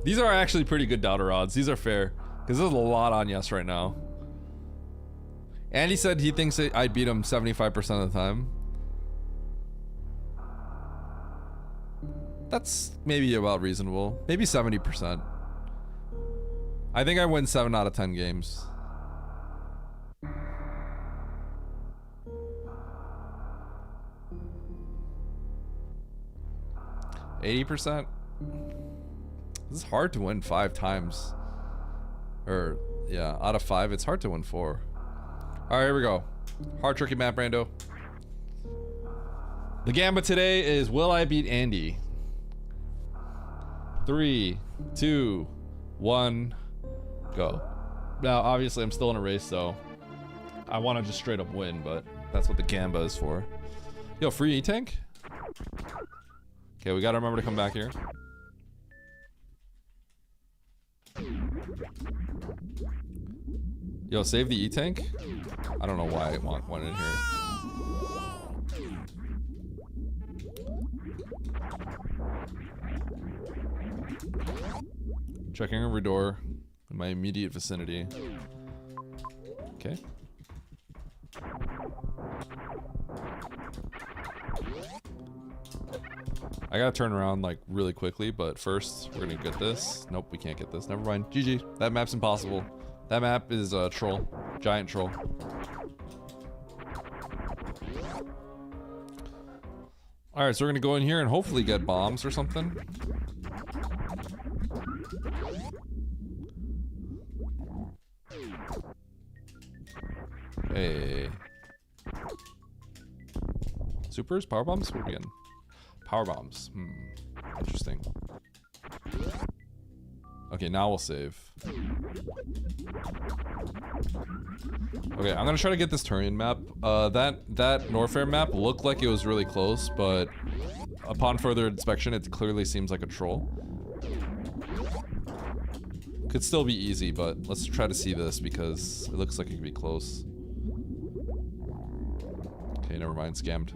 A: These are actually pretty good doubter odds. These are fair. Because there's a lot on yes right now. Andy said he thinks I'd beat him 75% of the time. That's maybe about reasonable. Maybe 70%. I think I win 7 out of 10 games. %? This is hard to win 5 times. Or, yeah, out of 5, it's hard to win 4. Alright, here we go. Hard tricky map, rando. The gamba today is, will I beat Andy? 3, 2, 1, go. Now, obviously, I'm still in a race, so I want to just straight up win, but that's what the gamba is for. Yo, free E-Tank? Okay, we gotta remember to come back here. Yo, save the E-Tank? I don't know why I want one in here. Checking every door in my immediate vicinity. Okay. I gotta turn around like really quickly, but first we're gonna get this. Nope, we can't get this. Never mind. GG. That map's impossible. That map is a troll. Giant troll. Alright, so we're gonna go in here and hopefully get bombs or something. Hey. Supers? Power bombs? What are we getting? Power bombs. Interesting. Okay, now we'll save. Okay, I'm gonna try to get this Turian map. That Norfair map looked like it was really close, but upon further inspection, it clearly seems like a troll. Could still be easy, but let's try to see this because it looks like it could be close. Okay, never mind. Scammed.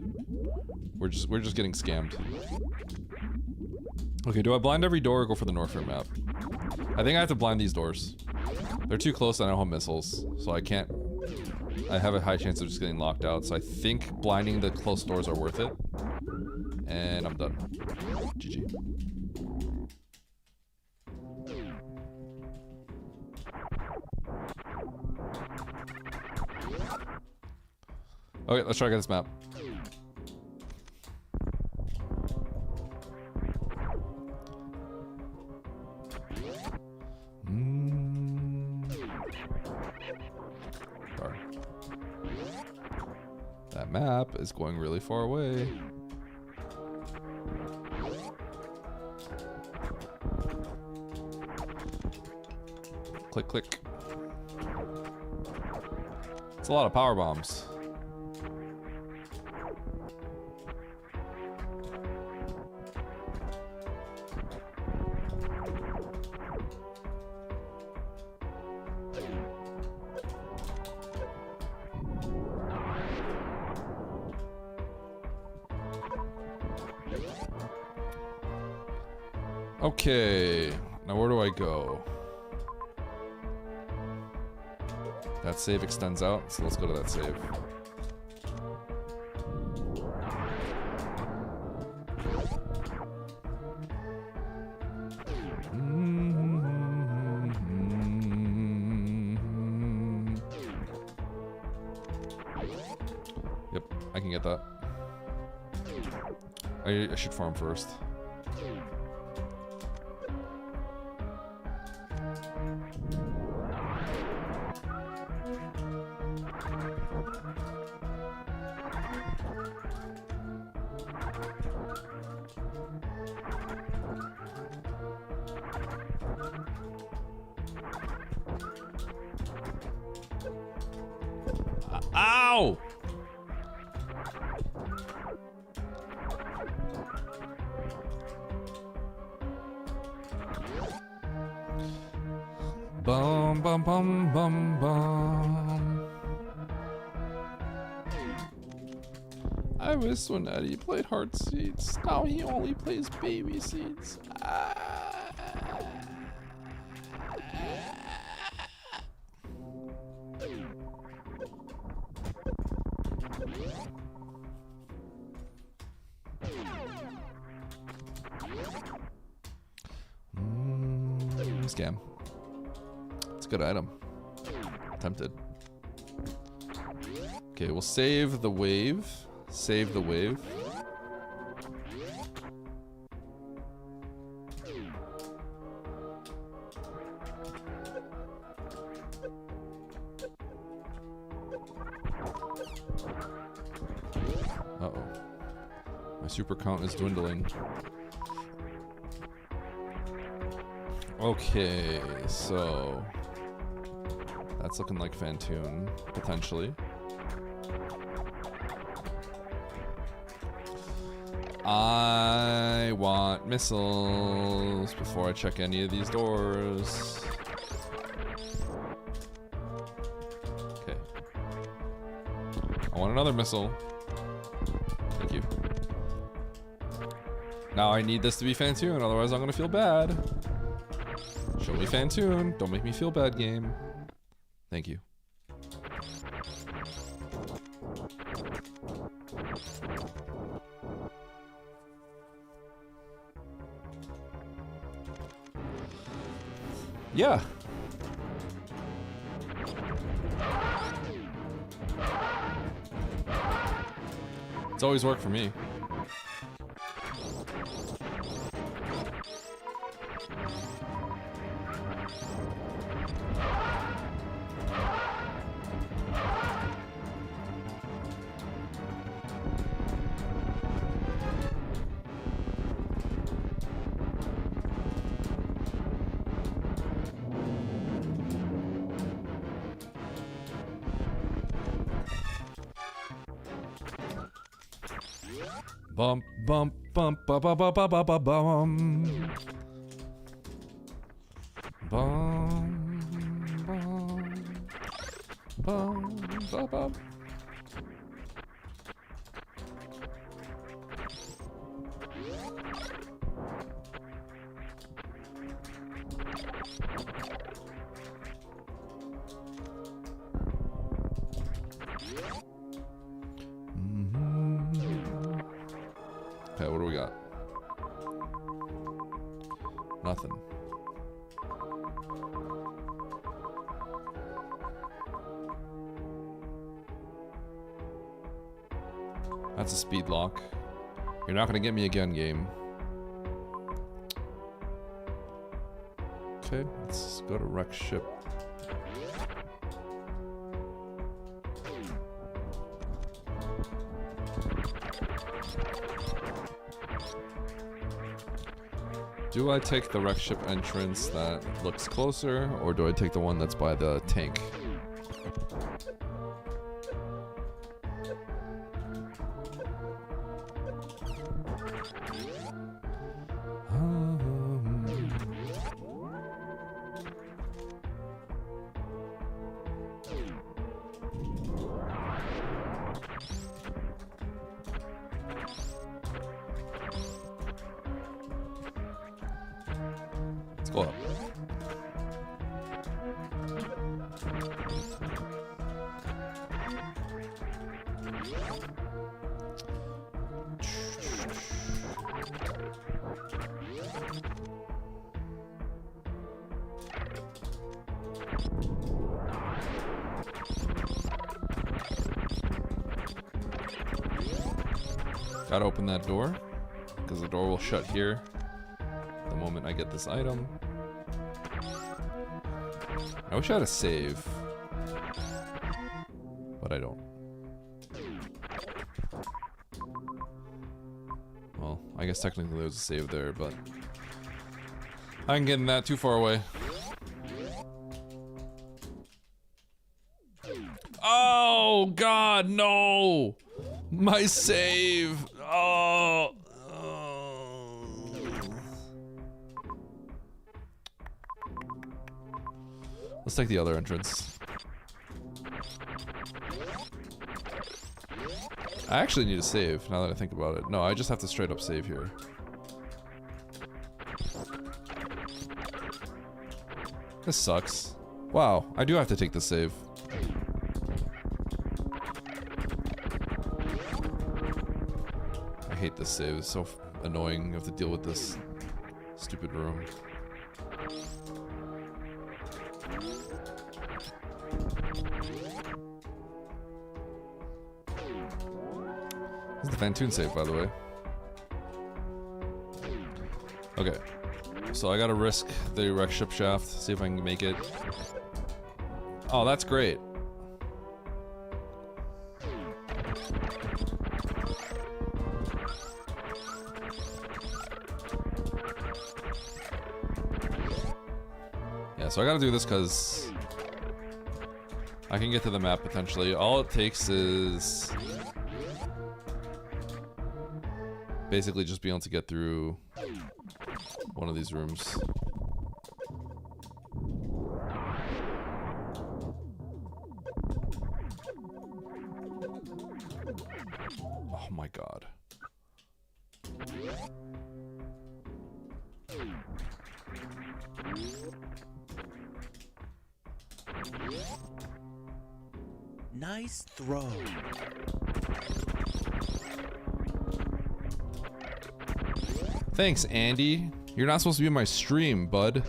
A: We're just getting scammed. Okay, do I blind every door or go for the Norfair map? I think I have to blind these doors. They're too close and I don't have missiles, so I can't I have a high chance of just getting locked out, so I think blinding the closed doors are worth it. And I'm done. GG. Okay, let's try to get this map. Darn. That map is going really far away. Click, click. It's a lot of power bombs. Okay, now where do I go? That save extends out, so let's go to that save. Yep, I can get that. I should farm first. Ow! Bum bum bum bum bum. I wish when Eddie played hard seats. Now he only plays baby seats. Scam. It's a good item. Tempted. Okay, we'll save the wave. Save the wave. Uh-oh. My super count is dwindling. Okay, so that's looking like Fantoon, potentially. I want missiles before I check any of these doors. Okay. I want another missile. Thank you. Now I need this to be Fantoon, otherwise I'm gonna feel bad. Show me Fantoon. Don't make me feel bad, game. Thank you. Yeah. It's always worked for me. Bump, bump, bump, bump, bump, bump, bump, bump, bum. Bum, bum, bum, bum, bum. That's a speed lock. You're not gonna get me again, game. Okay, let's go to wreck ship. Do I take the wreck ship entrance that looks closer, or do I take the one that's by the tank? Let's go up. Gotta open that door, because the door will shut here the moment I get this item. I wish I had a save, but I don't. Well, I guess technically there's a save there, but I ain't getting that too far away. Oh God, no! My save! Oh! Let's take the other entrance. I actually need a save, now that I think about it. No, I just have to straight up save here. This sucks. Wow, I do have to take the save. I hate this save, it's so annoying. You have to deal with this stupid room. This is the Fantoon save, by the way. Okay. So I gotta risk the wreck ship shaft, see if I can make it. Oh, that's great. Yeah, so I gotta do this because I can get to the map potentially. All it takes is basically just being able to get through one of these rooms. Oh my God.
C: Nice throw.
A: Thanks, Andy. You're not supposed to be in my stream, bud.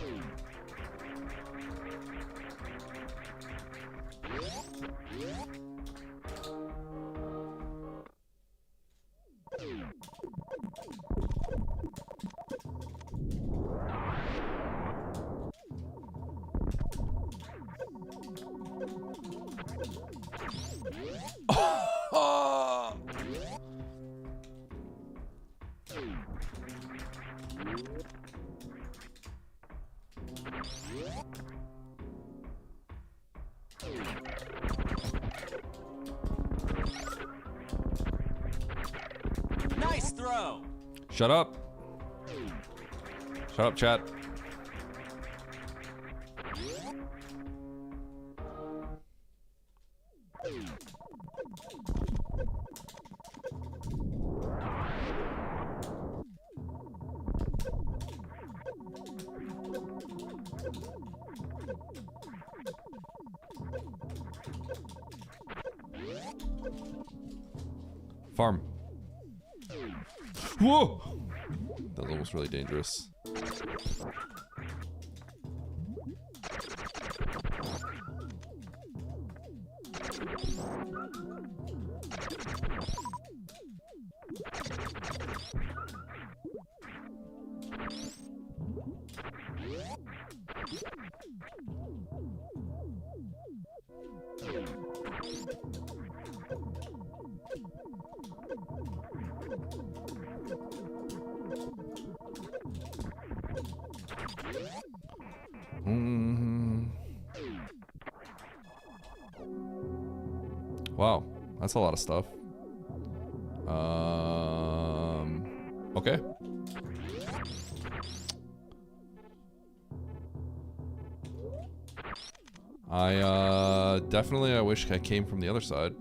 C: Nice throw.
A: Shut up. Shut up, chat. Farm. Whoa! That was almost really dangerous. Wow, that's a lot of stuff. Okay. Definitely I wish I came from the other side.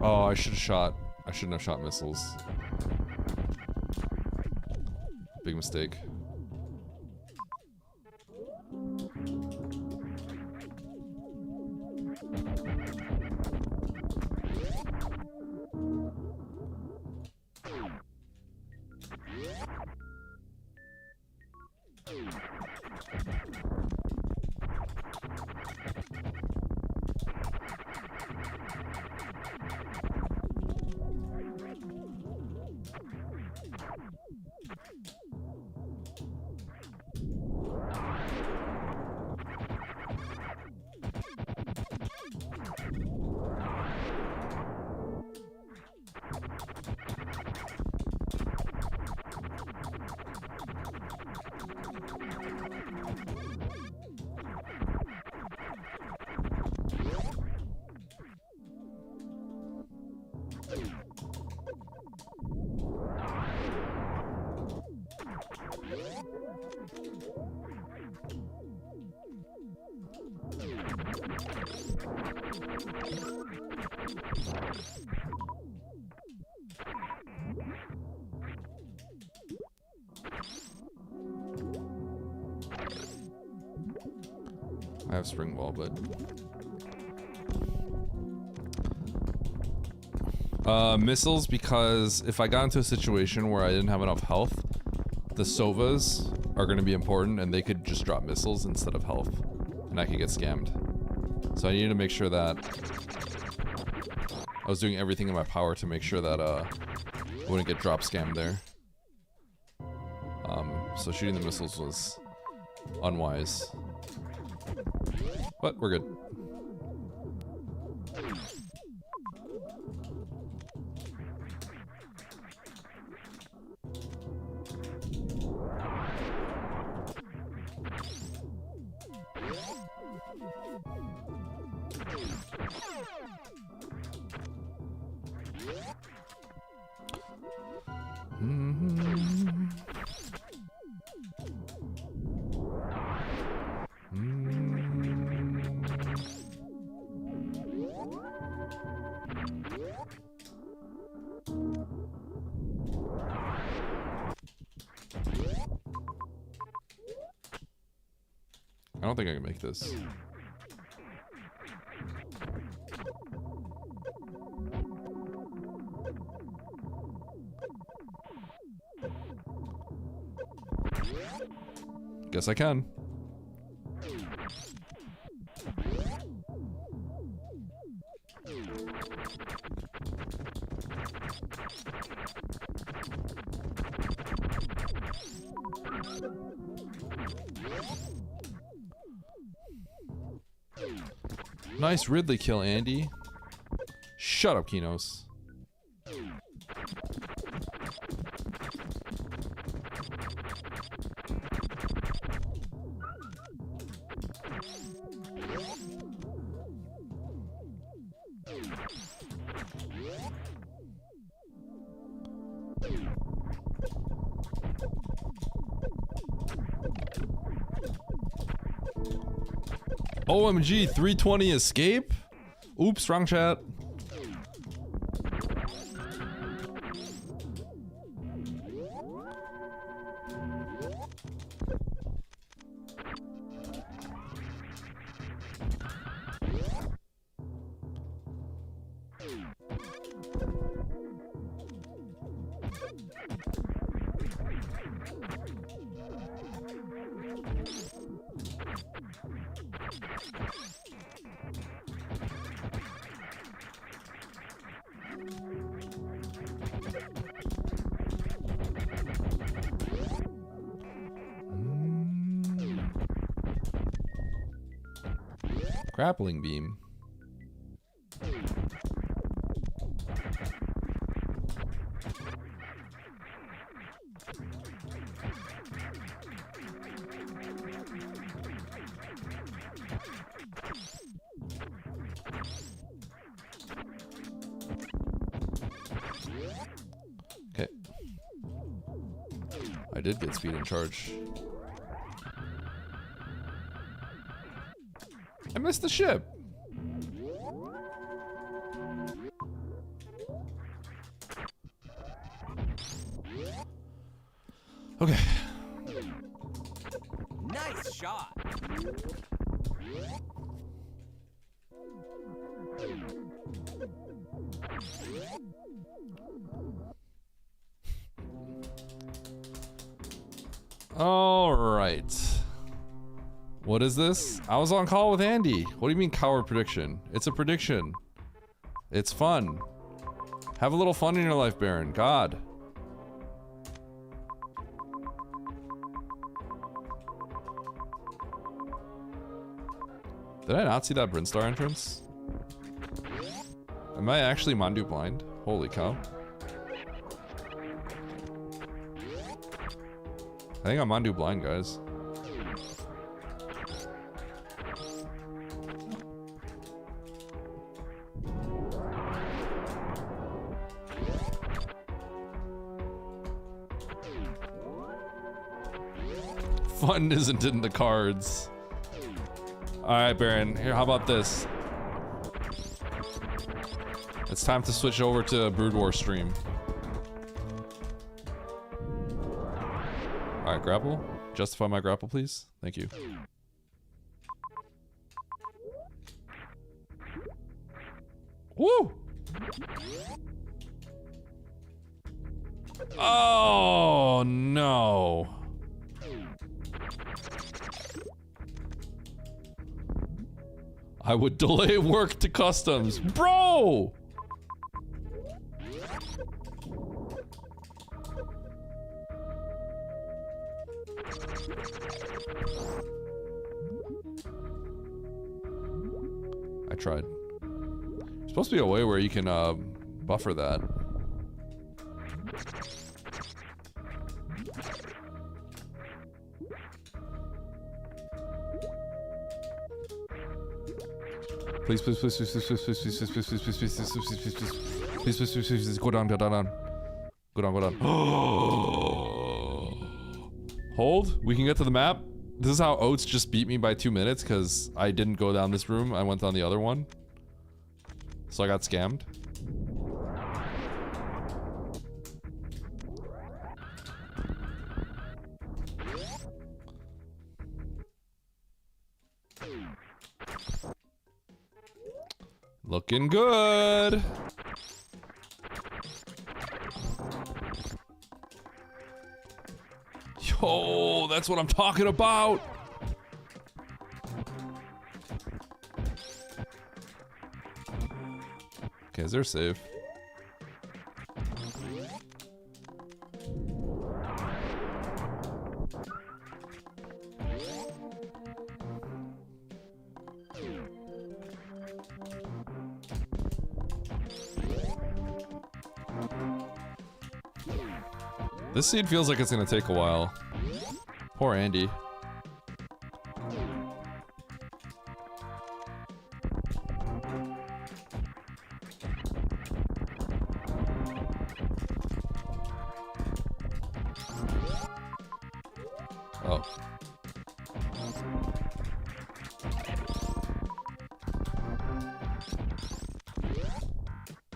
A: Oh, I shouldn't have shot missiles. Big mistake. I have spring ball, but missiles, because if I got into a situation where I didn't have enough health, the Sovas are going to be important, and they could just drop missiles instead of health, and I could get scammed. So I needed to make sure that I was doing everything in my power to make sure that I wouldn't get drop scammed there. So shooting the missiles was unwise. But we're good. I don't think I can make this. Guess I can. Nice Ridley kill, Andy. Shut up, Kinos. OMG, 320 escape? Oops, wrong chat. Grappling beam. Okay. I did get speed and charge. I missed the ship. Okay.
C: Nice shot.
A: All right. What is this? I was on call with Andy. What do you mean coward prediction? It's a prediction. It's fun. Have a little fun in your life, Baron. God. Did I not see that Brinstar entrance? Am I actually Mandu blind? Holy cow. I think I'm Mandu blind, guys. Fun isn't in the cards. Alright, Baron. Here, how about this? It's time to switch over to a Brood War stream. Alright, grapple. Justify my grapple, please. Thank you. Woo! Oh, no. I would delay work to customs. Bro! I tried. There's supposed to be a way where you can buffer that. Please, please, please, please, please, please, please, please, please, please, please, please, please, please, please, please, please, please, go down, go down, go down, go down. Hold. We can get to the map. This is how Oates just beat me by 2 minutes because I didn't go down this room. I went down the other one. So I got scammed. Looking good. Yo, that's what I'm talking about. Okay, is there a save? This seed feels like it's gonna take a while. Poor Andy. Oh.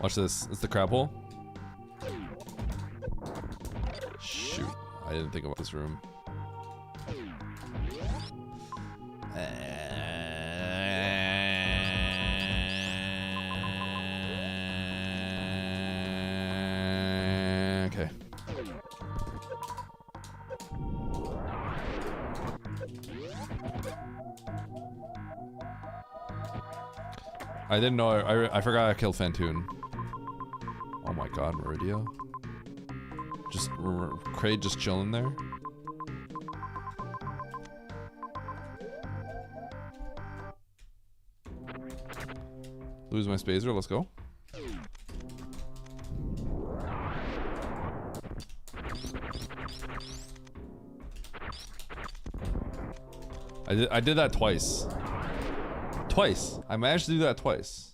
A: Watch this. It's the crab hole. Shoot. I didn't think about this room. Okay. I didn't know. I forgot I killed Fantoon. Oh my god, Meridio. Just Kraid just chilling there. Lose my Spazer, let's go. I did that twice. Twice. I managed to do that twice.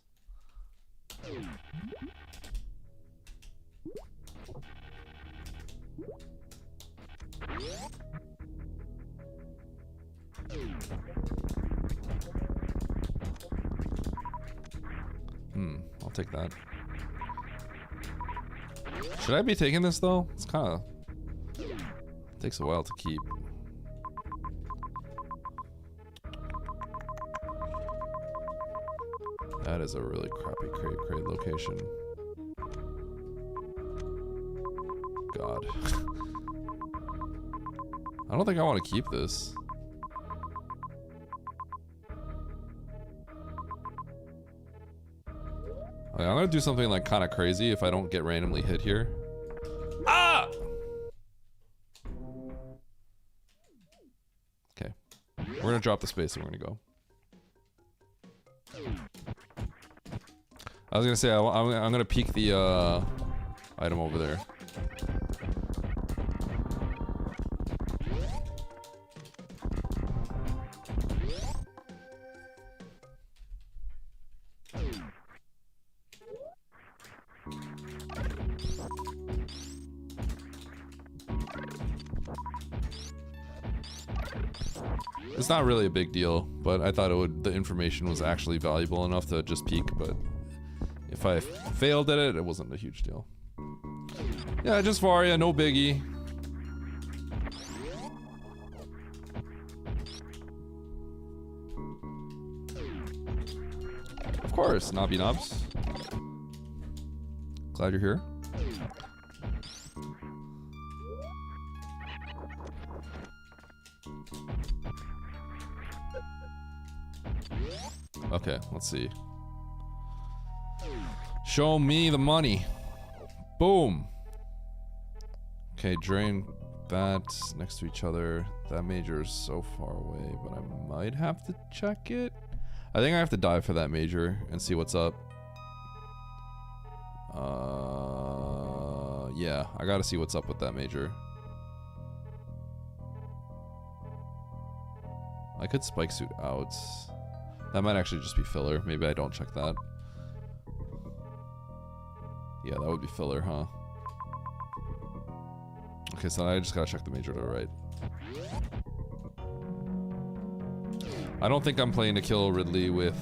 A: I'll take that. Should I be taking this though? It's kind of takes a while to keep. That is a really crappy crate location. God. I don't think I want to keep this. Okay, I'm gonna do something like kind of crazy if I don't get randomly hit here. Ah! Okay. We're gonna drop the space and we're gonna go. I was gonna say I'm gonna peek the item over there. It's not really a big deal, but I thought the information was actually valuable enough to just peek, but if I failed at it, it wasn't a huge deal. Yeah, just Varia, no biggie. Of course, Nobby Knobs. Glad you're here. Okay, let's see. Show me the money. Boom. Okay, drain that next to each other. That major is so far away, but I might have to check it. I think I have to dive for that major and see what's up. Yeah, I gotta see what's up with that major. I could spike suit out. That might actually just be filler. Maybe I don't check that. Yeah, that would be filler, huh? Okay, so I just gotta check the major to the right. I don't think I'm playing to kill Ridley with,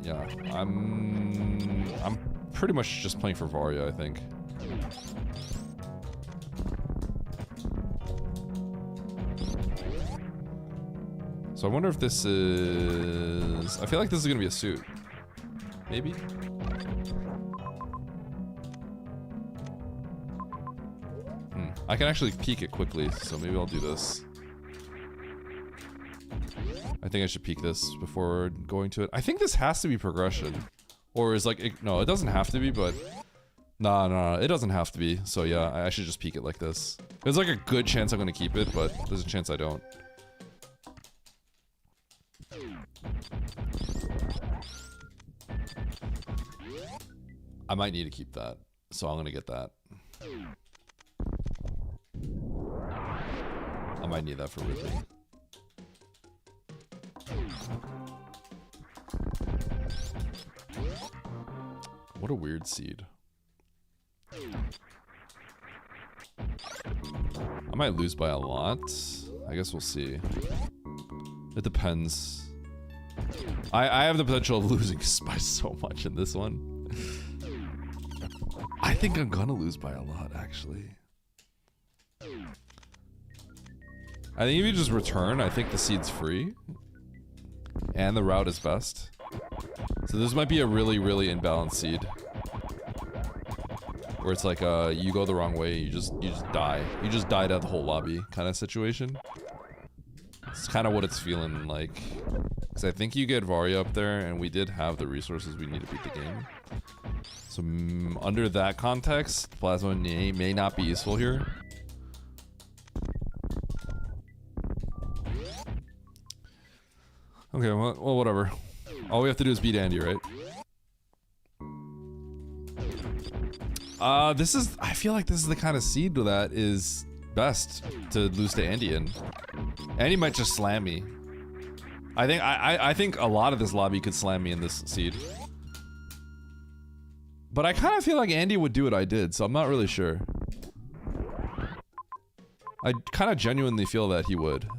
A: yeah, I'm pretty much just playing for Varia, I think. So I wonder if this is... I feel like this is gonna be a suit. Maybe? I can actually peek it quickly, so maybe I'll do this. I think I should peek this before going to it. I think this has to be progression. Or is like... no, it doesn't have to be, but... No, it doesn't have to be. So yeah, I should just peek it like this. There's like a good chance I'm gonna keep it, but there's a chance I don't. I might need to keep that, so I'm gonna get that. I might need that for Ridley. What a weird seed. I might lose by a lot. I guess we'll see. It depends. I have the potential of losing by so much in this one. I think I'm gonna lose by a lot, actually. I think if you just return, I think the seed's free. And the route is best. So this might be a really, really imbalanced seed. Where it's like, you go the wrong way, you just die. You just died out the whole lobby kind of situation. It's kind of what it's feeling like. Because I think you get Varia up there, and we did have the resources we need to beat the game. So under that context, Plasma may not be useful here. Okay, well, whatever. All we have to do is beat Andy, right? This is... I feel like this is the kind of seed that is best to lose to Andy in. Andy might just slam me. I think a lot of this lobby could slam me in this seed. But I kind of feel like Andy would do what I did, so I'm not really sure. I kind of genuinely feel that he would.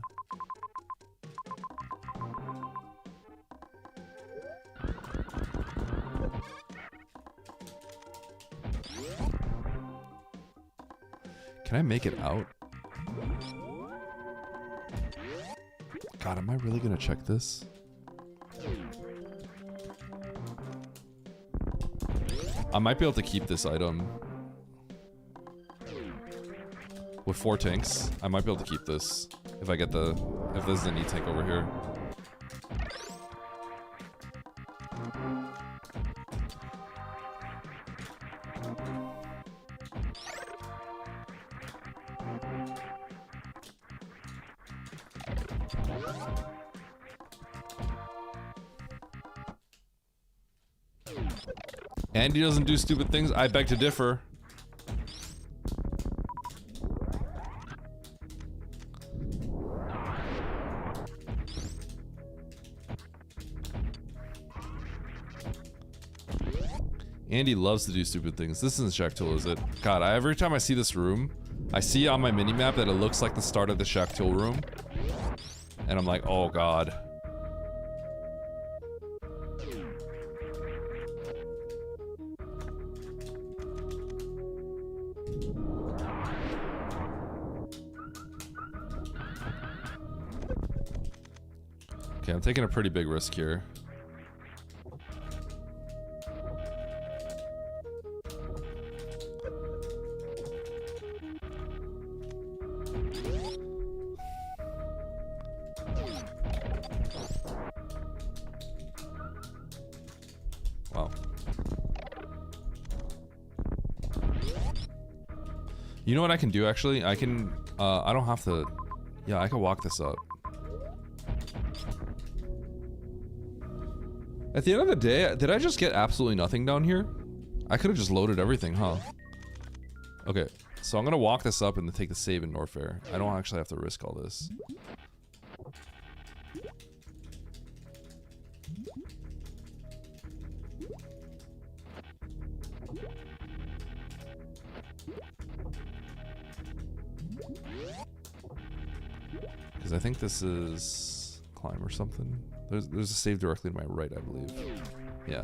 A: Can I make it out? God, am I really gonna check this? I might be able to keep this item. With 4 tanks, I might be able to keep this. If I get the... If there's an E-tank over here. Andy doesn't do stupid things. I beg to differ. Andy loves to do stupid things. This isn't Shaktil, is it? God, every time I see this room, I see on my minimap that it looks like the start of the Shaktil room. And I'm like, oh god. Okay, I'm taking a pretty big risk here. Wow. You know what I can do actually? I can, I don't have to, yeah, I can walk this up. At the end of the day, did I just get absolutely nothing down here? I could have just loaded everything, huh? Okay, so I'm gonna walk this up and then take the save in Norfair. I don't actually have to risk all this. Because I think this is climb or something. There's a save directly to my right, I believe. Yeah.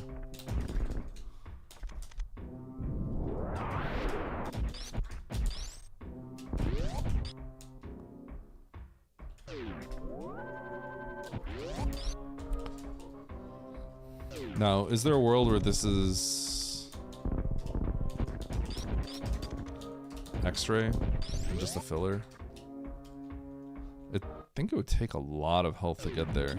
A: Now, is there a world where this is X-ray and just a filler? I think it would take a lot of health to get there.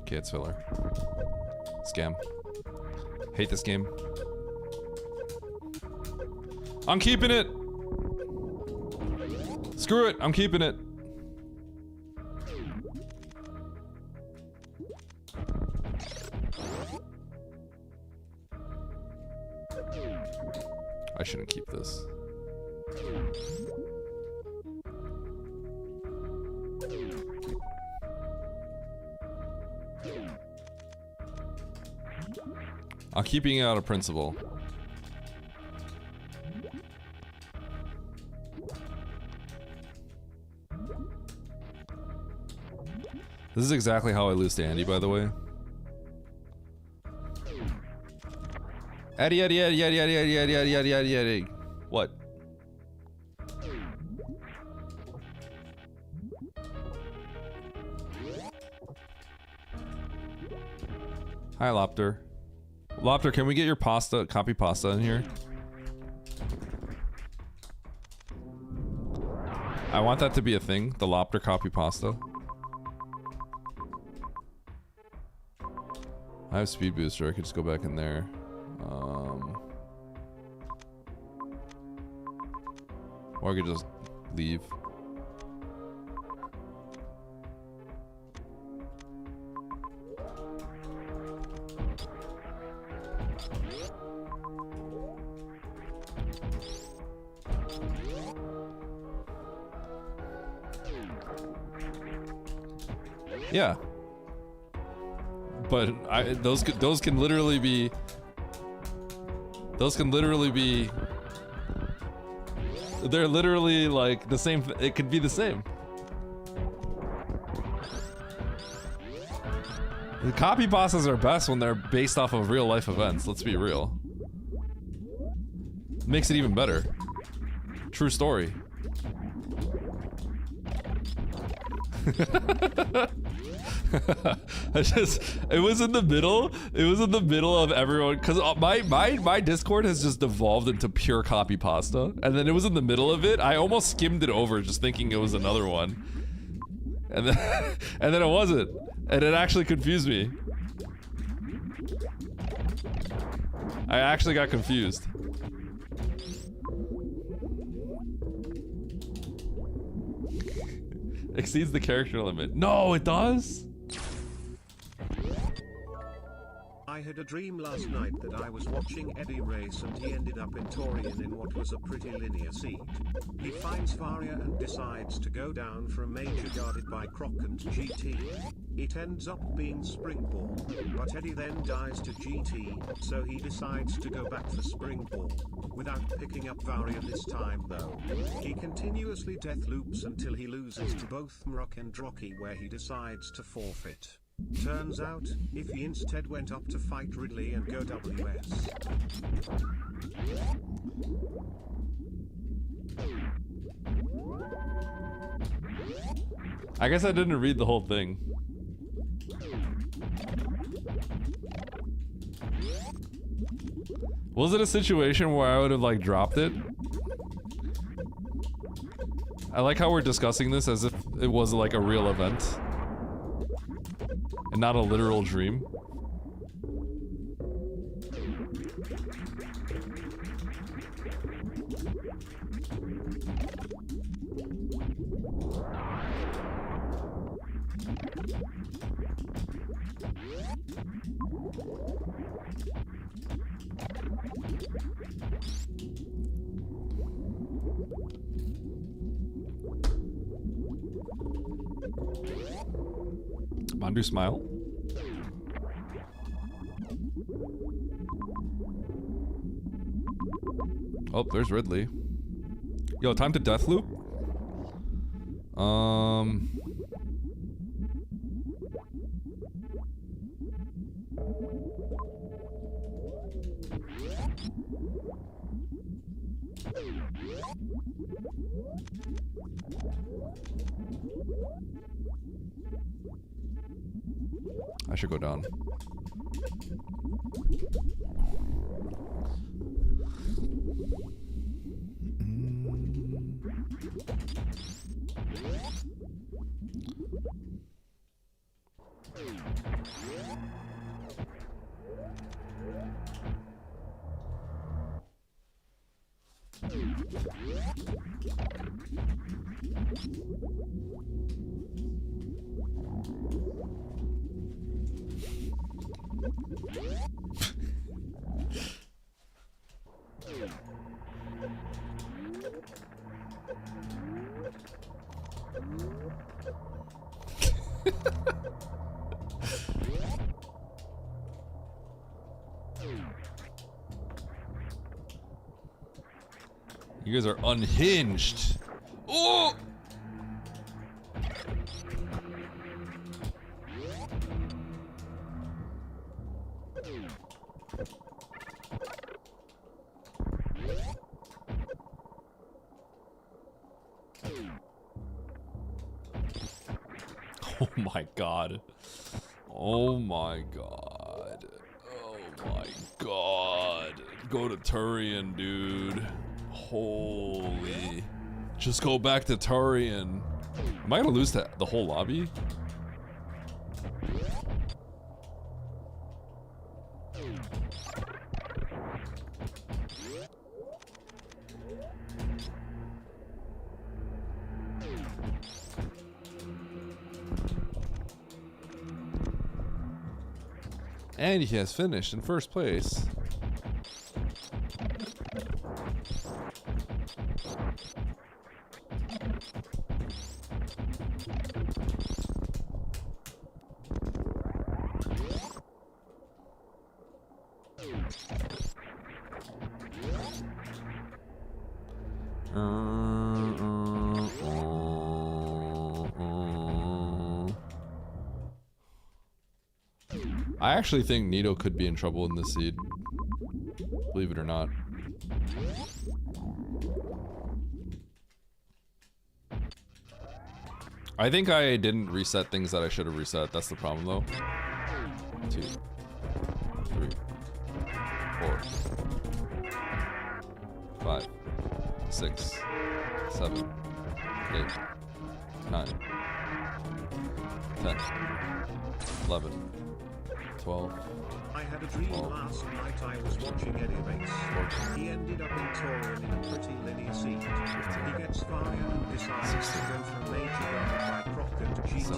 A: Okay, it's filler. Scam. Hate this game. I'm keeping it! Screw it, I'm keeping it. I shouldn't keep this. I'm keeping it out of principle. This is exactly how I lose to Andy, by the way. Eddie. What? Hi, Lopter. Lopter, can we get your pasta, copy pasta in here? I want that to be a thing, the Lopter copy pasta. I have speed booster, I could just go back in there. Or I could just leave. Yeah. But those can literally be they're literally like the same. It could be the same. The copy pastas are best when they're based off of real life events. Let's be real. Makes it even better. True story. It was in the middle of everyone, because my Discord has just devolved into pure copy pasta, and then it was in the middle of it. I almost skimmed it over just thinking it was another one, and then it wasn't, and it actually confused me. I actually got confused. Exceeds the character limit. No, it does?
B: I had a dream last night that I was watching Eddie race and he ended up in Torian in what was a pretty linear seed. He finds Varia and decides to go down for a major guarded by Croc and GT. It ends up being Springball, but Eddie then dies to GT, so he decides to go back for Springball. Without picking up Varia this time though. He continuously death loops until he loses to both Mrock and Rocky, where he decides to forfeit. Turns out, if he instead went up to fight Ridley and go WS.
A: I guess I didn't read the whole thing. Was it a situation where I would have like dropped it? I like how we're discussing this as if it was like a real event and not a literal dream. Mandu smile. Oh, there's Ridley. Yo, time to death loop. I should go down. You guys are unhinged. Oh! Oh my god. Oh my god. Oh my god. Go to Turian, dude. Holy. Just go back to Turian. Am I gonna lose the whole lobby? And he has finished in first place. I actually think Nito could be in trouble in this seed. Believe it or not. I think I didn't reset things that I should have reset. That's the problem though. 2, 3, 4, 5, 6, 7, 8, 9, 10, 11, 12.
B: I had a dream last night I was watching Eddie race. He ended up in Torian in a pretty linear seat. He gets Varia and decides to go for a major run by Crockett to GT.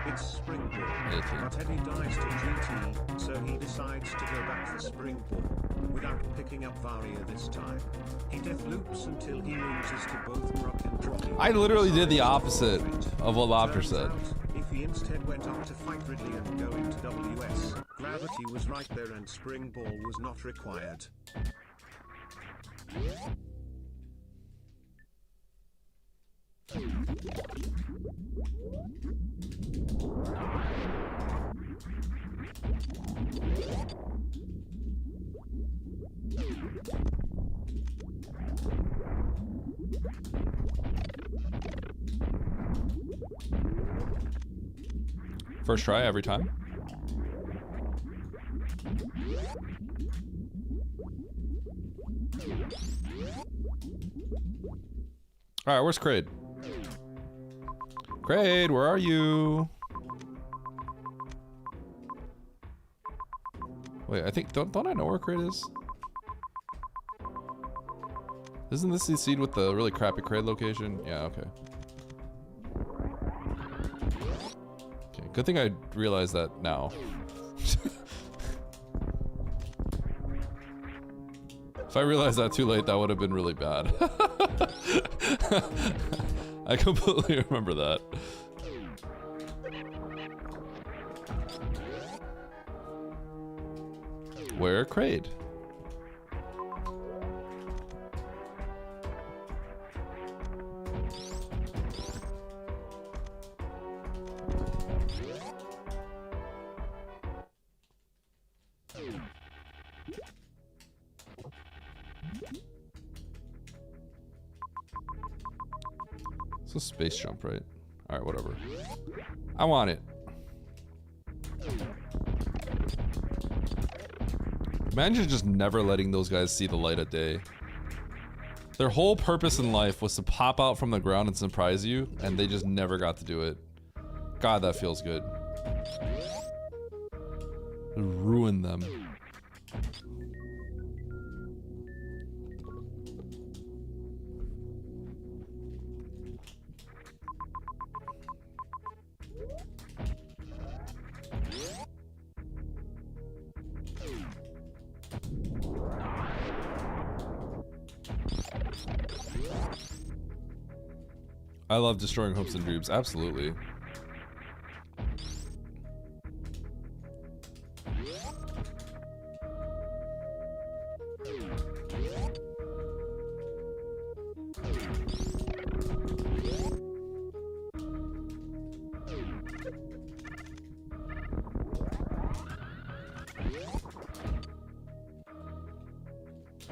B: It's Springboard, but Eddie dies to GT, so he decides to go back for Springboard, without picking up Varia this time. He death loops until he loses to both Brock and Droppy.
A: I literally did the opposite of what Lobster said.
B: If he instead went up to fight Ridley and go into WS, gravity was right there and Springball was not required.
A: First try every time. All right, where's Kraid? Kraid, where are you? Wait, I think don't I know where Kraid is? Isn't this the seed with the really crappy Kraid location? Yeah, okay. Okay, good thing I realized that now. If I realized that too late, that would have been really bad. I completely remember that. Where Kraid? It's a space jump, right? Alright, whatever. I want it. Imagine just never letting those guys see the light of day. Their whole purpose in life was to pop out from the ground and surprise you, and they just never got to do it. God, that feels good. Ruin them. I love destroying hopes and dreams, absolutely.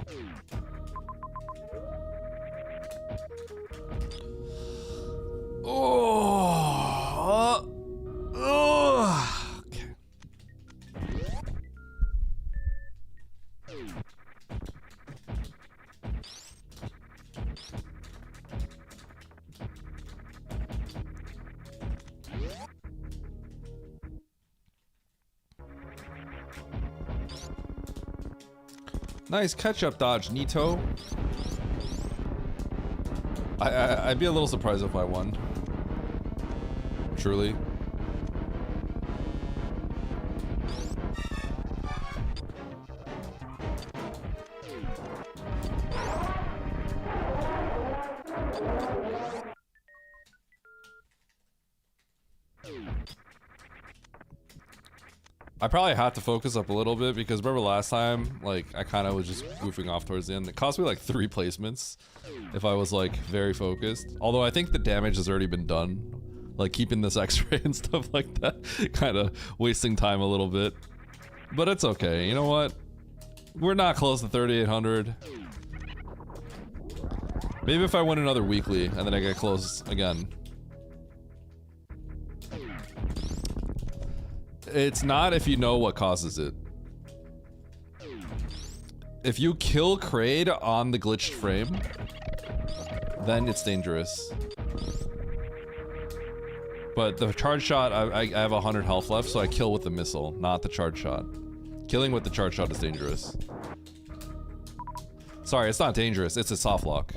A: Okay. Nice catch-up dodge, Nito. I'd be a little surprised if I won. Truly. I probably have to focus up a little bit because remember last time, like, I kind of was just goofing off towards the end. It cost me like 3 placements if I was like very focused. Although I think the damage has already been done. Like keeping this X-ray and stuff like that. Kind of wasting time a little bit. But it's okay. You know what? We're not close to 3,800. Maybe if I win another weekly and then I get close again. It's not if you know what causes it. If you kill Kraid on the glitched frame, then it's dangerous. But the charge shot, I have 100 health left, so I kill with the missile, not the charge shot. Killing with the charge shot is dangerous. Sorry, it's not dangerous, it's a soft lock.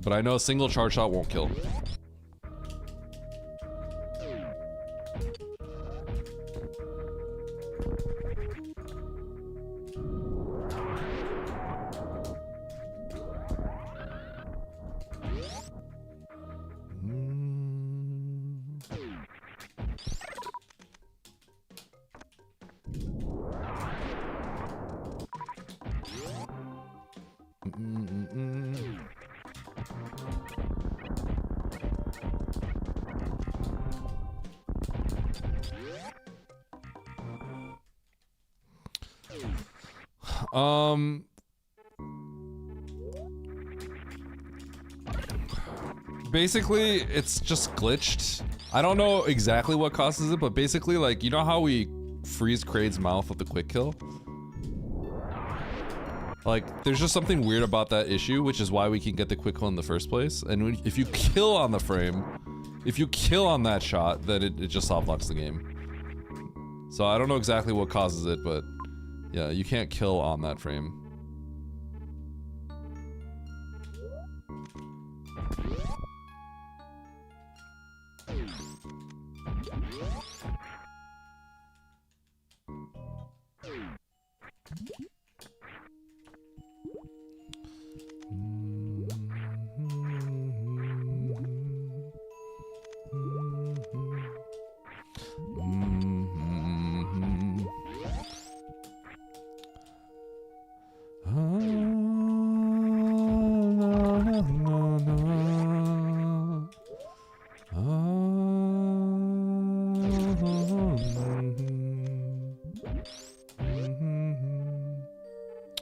A: But I know a single charge shot won't kill. Basically, it's just glitched. I don't know exactly what causes it, but basically, like, you know how we freeze Kraid's mouth with the quick kill? Like, there's just something weird about that issue, which is why we can get the quick kill in the first place. And if you kill on the frame, if you kill on that shot, then it just soft locks the game. So I don't know exactly what causes it, but yeah, you can't kill on that frame.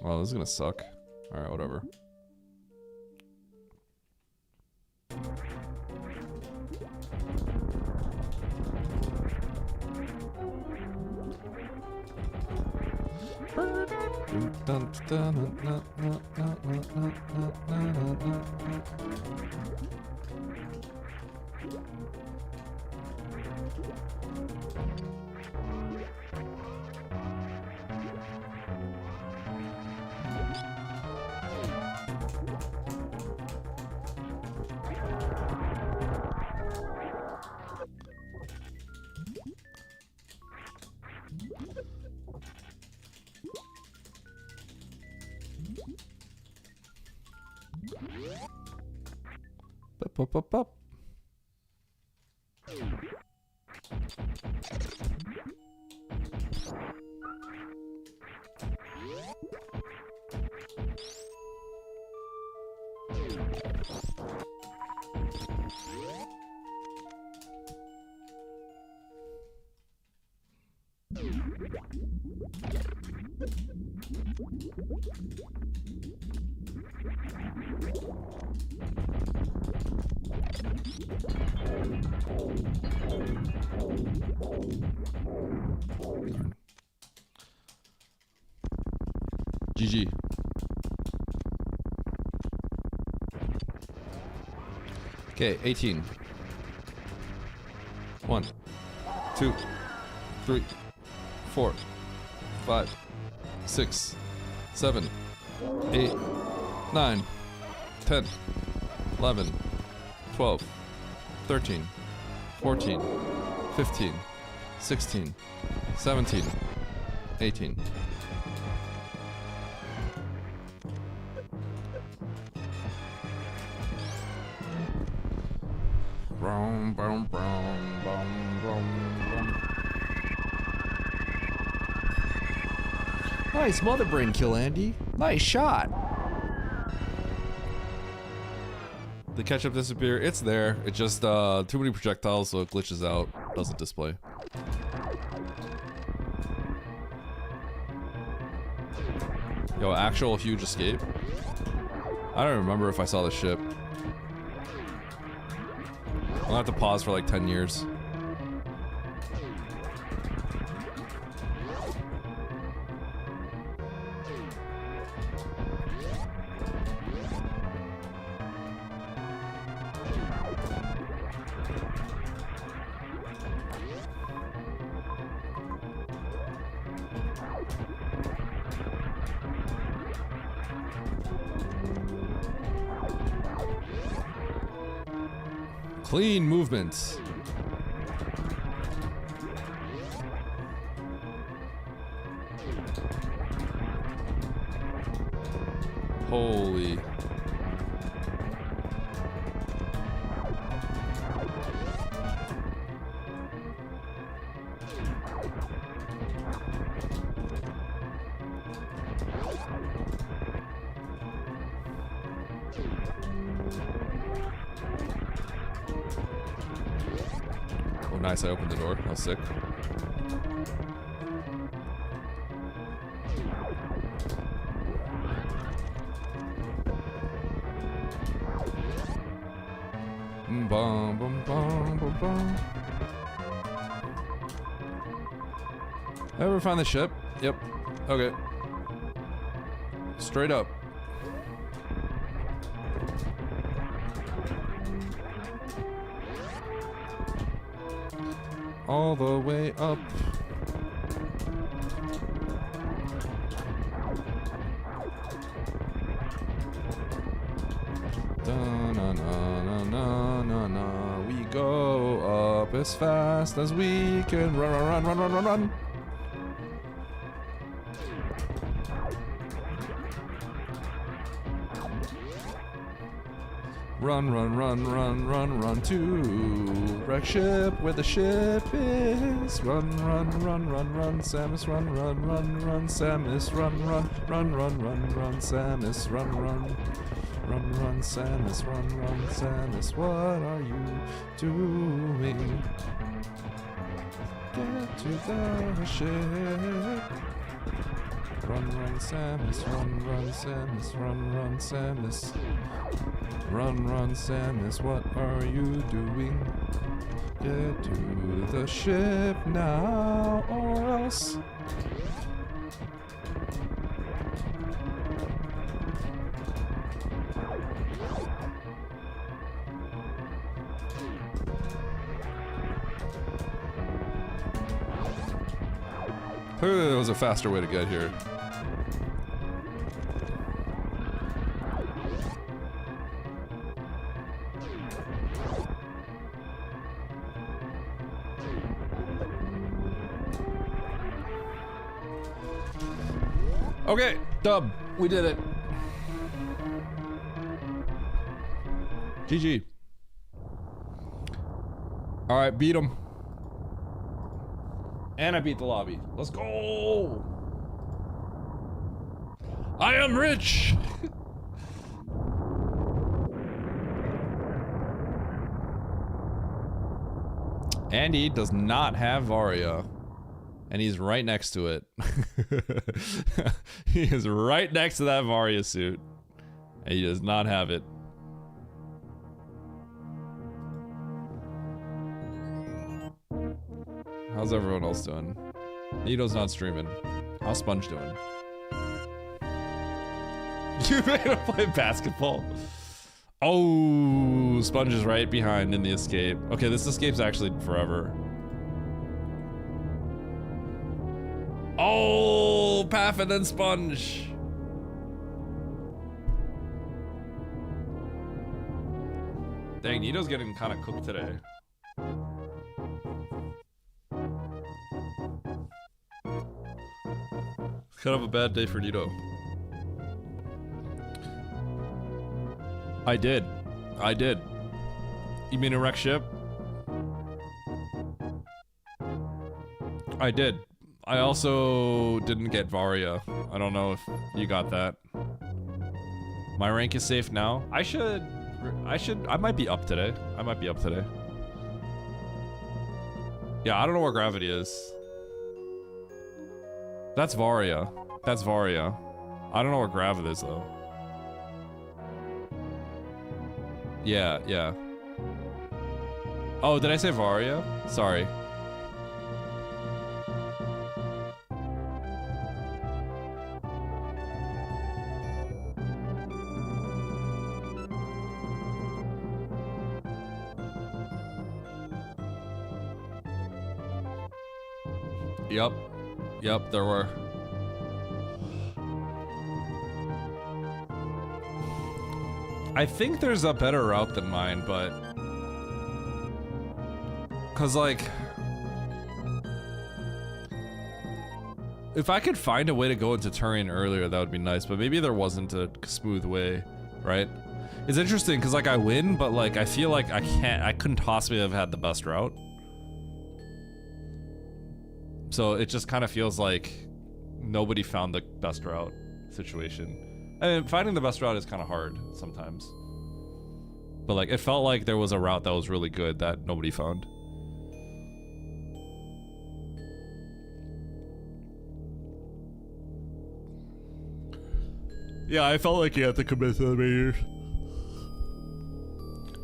A: Oh, this is gonna suck. Alright, whatever. Up. GG. Okay, 18. 1, 2, 3, 4, 5, 6, 7, 8, 9, 10, 11, 12, 13, 14, 15, 16, 17, 18. Brown, brown, brown, brown, brown, brown. Nice mother brain kill, Andy. Nice shot. The ketchup disappear. It's there. It just too many projectiles, so it glitches out. Doesn't display. Yo, actual huge escape. I don't remember if I saw the ship. I'll have to pause for like 10 years. Clean movements. Holy. Oh, nice. I opened the door. That was sick. Bum, bum, bum, bum, bum. Ever find the ship? Yep. Okay. Straight up. All the way up. Da-na-na-na-na-na-na. We go up as fast as we can. Run, run, run, run, run, run. Run, run, run, run, run, run to wreck ship where the ship is. Run, run, run, run, run, Samus, run, run, run, run, Samus, run, run, run, run, run, run, Samus, run, run, run, run, Samus, run, run, Samus. What are you doing? Get to the ship. Run, run, Samus, run, run, Samus, run, run, Samus. Run, run, Samus, what are you doing? Get to the ship now, or else. Clearly there was a faster way to get here. Okay, dub. We did it. GG. All right, beat him. And I beat the lobby. Let's go. I am rich. Andy does not have Varia. And he's right next to it. He is right next to that Varia suit. And he does not have it. How's everyone else doing? Nito's not streaming. How's Sponge doing? You made him play basketball. Oh, Sponge is right behind in the escape. Okay, this escape's actually forever. Oh, Path and then Sponge. Dang, Nito's getting kind of cooked today. It's kind of a bad day for Nito. I did. You mean a wreck ship? I did. I also didn't get Varia. I don't know if you got that. My rank is safe now. I might be up today. Yeah, I don't know where Gravity is. That's Varia. I don't know where Gravity is though. Yeah. Oh, did I say Varia? Sorry. Yep, there were. I think there's a better route than mine, but... Cause like... If I could find a way to go into Turian earlier, that would be nice, but maybe there wasn't a smooth way, right? It's interesting, cause like I win, but like I feel like I couldn't possibly have had the best route. So it just kind of feels like nobody found the best route situation. I mean, finding the best route is kind of hard sometimes. But like, it felt like there was a route that was really good that nobody found. Yeah, I felt like you had to commit to the majors.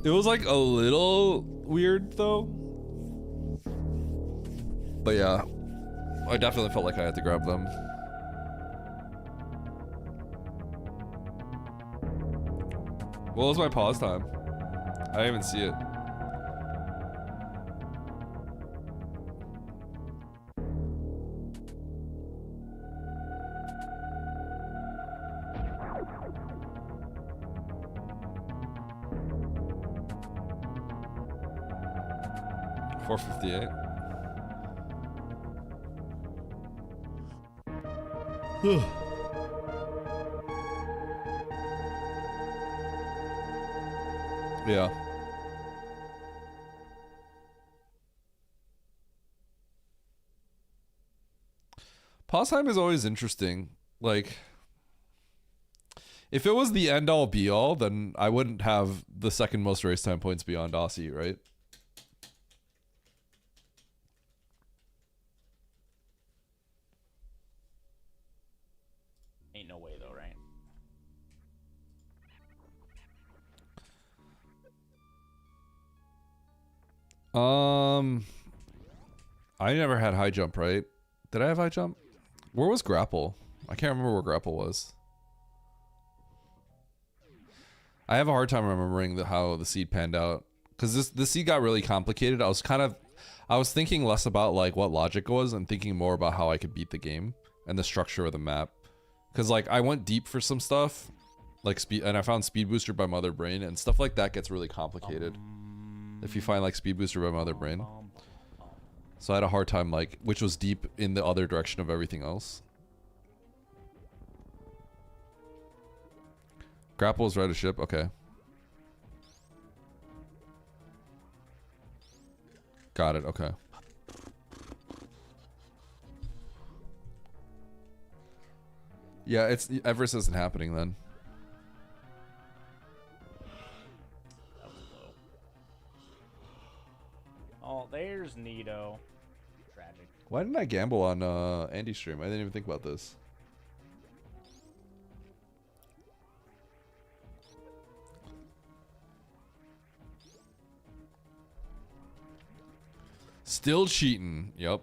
A: It was like a little weird though. But yeah. I definitely felt like I had to grab them. What was my pause time? I didn't even see it. $4.58. Yeah. Pause time is always interesting. Like, if it was the end all be all, then I wouldn't have the second most race time points beyond Aussie, right?
E: Ain't no way though, right?
A: I never had high jump, right? Did I have high jump? Where was grapple? I can't remember where grapple was. I have a hard time remembering how the seed panned out, because this seed got really complicated. I was thinking less about like what logic was and thinking more about how I could beat the game and the structure of the map. Because like I went deep for some stuff, like speed, and I found Speed Booster by Mother Brain, and stuff like that gets really complicated if you find like Speed Booster by Mother Brain. So I had a hard time, like, which was deep in the other direction of everything else. Grapple is right a ship, okay. Got it, okay. Yeah, it's Everest isn't happening then.
E: Oh, there's Nito. Tragic.
A: Why didn't I gamble on Andy's stream? I didn't even think about this. Still cheating. Yep.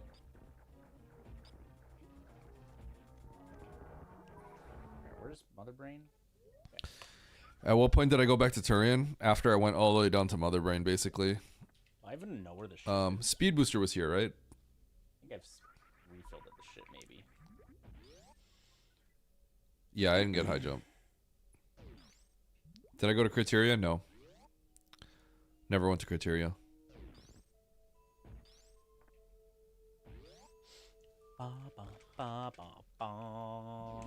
E: Where's Mother Brain?
A: At what point did I go back to Turian? After I went all the way down to Mother Brain, basically.
E: I even know where the shit is.
A: Speed Booster was here, right?
E: I think I've refilled it. The shit, maybe.
A: Yeah, I didn't get high jump. Did I go to Criteria? No. Never went to Criteria.
E: Ba, ba, ba, ba, ba.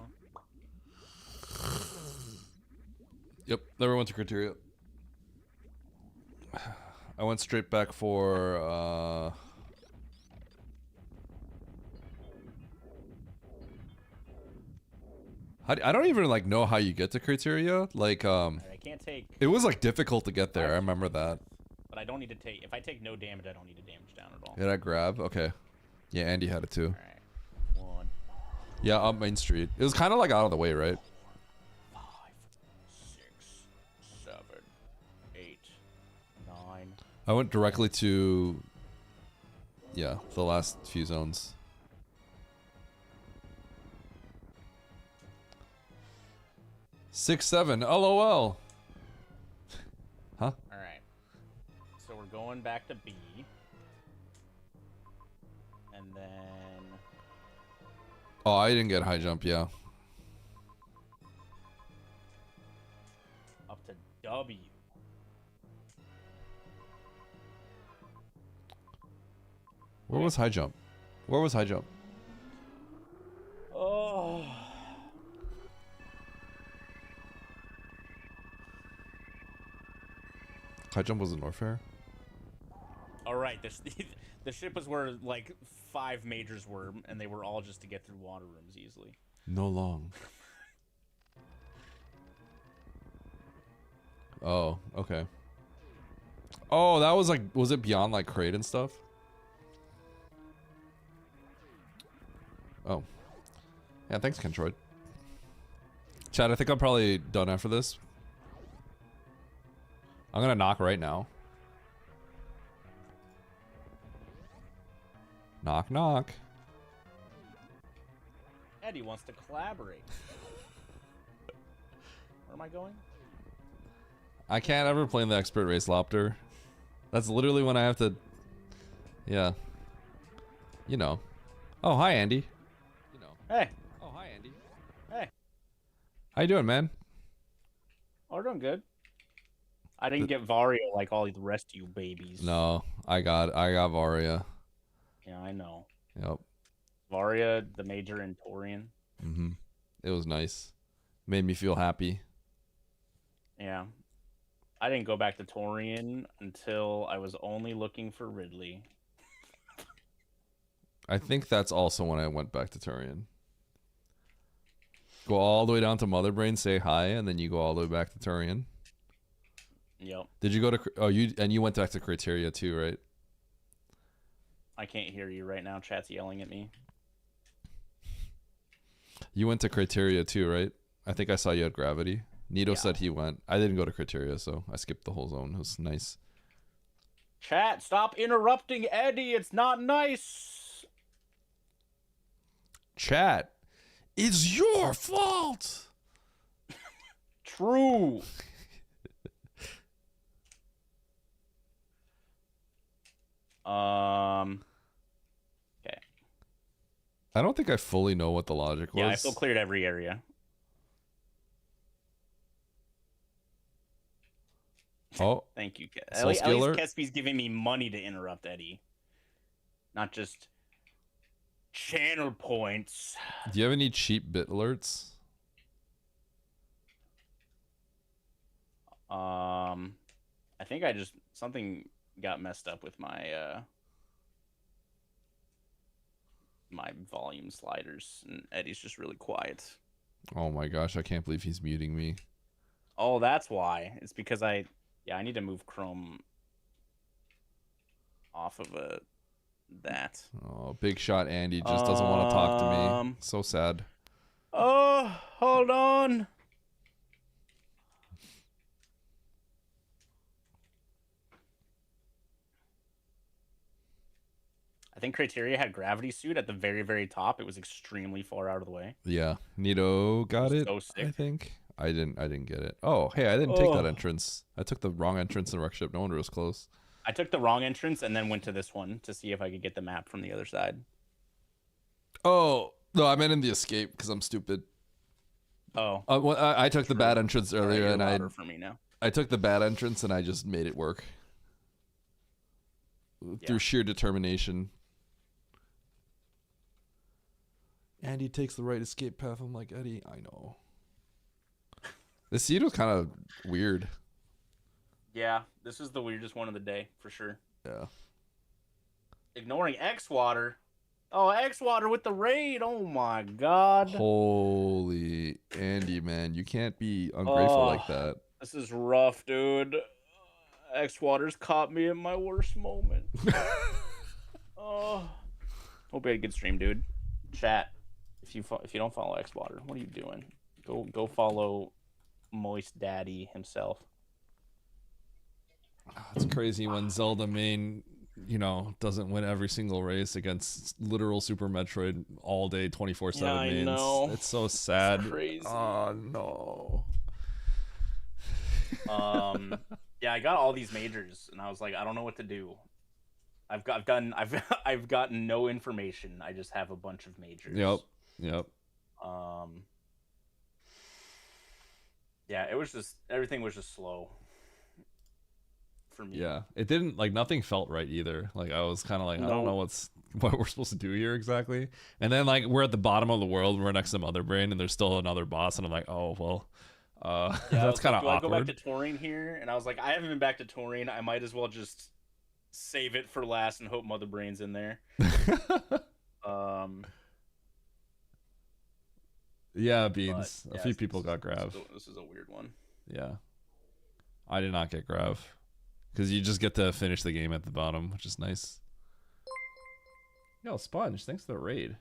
A: Yep, never went to Criteria. I went straight back for I don't even like know how you get to Criteria. Like
E: I can't take,
A: it was like difficult to get there. I remember that.
E: but I don't need to take. If I take no damage, I don't need to damage down at all.
A: Did I grab? Okay. Yeah, Andy had it too.
E: All right. 1,
A: Yeah, up Main Street. It was kind of like out of the way, right?
E: 5, 6, 7, 8, 9.
A: I went directly to yeah, the last few zones. Six, 7. LOL. Huh?
E: All right. So we're going back to B, and then
A: Oh, I didn't get high jump. Yeah.
E: up to W.
A: Where was high jump? Where was high jump?
E: Oh.
A: High jump was in Norfair.
E: All right. The ship was where like 5 majors were, and they were all just to get through water rooms easily.
A: No long. Oh, okay. Oh, that was like, was it beyond like crate and stuff? Oh. Yeah, thanks, Kentroid. Chad, I think I'm probably done after this. I'm gonna knock right now. Knock, knock.
E: Eddie wants to collaborate. Where am I going?
A: I can't ever play in the expert race lobster. That's literally when I have to. Yeah. You know. Oh, hi, Andy. You know.
E: Hey.
A: Oh, hi, Andy.
E: Hey.
A: How you doing, man?
E: Oh, we're doing good. I didn't get Vario like all the rest of you babies.
A: No, I got Varia.
E: Yeah, I know.
A: Yep.
E: Varia, the major, and Torian.
A: Mm-hmm. It was nice. Made me feel happy.
E: Yeah. I didn't go back to Torian until I was only looking for Ridley.
A: I think that's also when I went back to Turian. Go all the way down to Mother Brain, say hi, and then you go all the way back to Turian.
E: Yep.
A: Did you go to? Oh, you went back to Criteria too, right?
E: I can't hear you right now. Chat's yelling at me.
A: You went to Criteria too, right? I think I saw you at Gravity. Nito said he went. I didn't go to Criteria, so I skipped the whole zone. It was nice.
E: Chat, stop interrupting Eddie. It's not nice.
A: Chat, it's your fault.
E: True. Okay.
A: I don't think I fully know what the logic was.
E: Yeah, I still cleared every area.
A: Oh,
E: Thank you, Kes.
A: Soul
E: At least
A: Skiller?
E: Kespi's giving me money to interrupt Eddie. Not just channel points.
A: do you have any cheap bit alerts?
E: I think I just something got messed up with my my volume sliders, and Eddie's just really quiet.
A: Oh my gosh, I can't believe he's muting me.
E: Oh, that's why. It's because I need to move Chrome off of a that.
A: Oh, big shot Andy just doesn't want to talk to me. So sad.
E: Oh, hold on. I think Criteria had Gravity Suit at the very, very top. It was extremely far out of the way.
A: Yeah, Nito got it.
E: So sick.
A: I think I didn't get it. Oh, hey, I didn't take that entrance. I took the wrong entrance in Wreck Ship. No wonder it was close.
E: I took the wrong entrance and then went to this one to see if I could get the map from the other side.
A: Oh no, I meant in the escape because I'm stupid.
E: Oh,
A: Well, I took the bad entrance earlier,
E: you're
A: and
E: louder for me now.
A: I took the bad entrance and I just made it work through sheer determination. Andy takes the right escape path. I'm like, Eddie, I know. The seed was kind of weird.
E: Yeah, this is the weirdest one of the day for sure.
A: Yeah.
E: Ignoring X Water. Oh, X Water with the raid. Oh my god.
A: Holy Andy, man, you can't be ungrateful like that.
E: This is rough, dude. X Water's caught me in my worst moment. Oh. Hope you had a good stream, dude. Chat. If you don't follow X Water, what are you doing? Go follow Moist Daddy himself.
A: It's crazy when Zelda main, doesn't win every single race against literal Super Metroid all day 24/7 mains.
E: I know.
A: It's so sad.
E: It's crazy.
A: Oh no.
E: Yeah, I got all these majors and I was like, I don't know what to do. I've gotten no information. I just have a bunch of majors.
A: Yep.
E: Yeah, everything was just slow for me.
A: Yeah, it didn't nothing felt right either. Like I was kind of like, I don't know what we're supposed to do here exactly. And then we're at the bottom of the world, and we're next to Mother Brain, and there's still another boss, and I'm like, oh well, that's kind of awkward.
E: I go back to Taurine here, and I was like, I haven't been back to Taurine. I might as well just save it for last and hope Mother Brain's in there.
A: Yeah, Beans. A few people got Grav.
E: This is a weird one.
A: Yeah. I did not get Grav. Because you just get to finish the game at the bottom, which is nice. Yo, Sponge, thanks for the raid.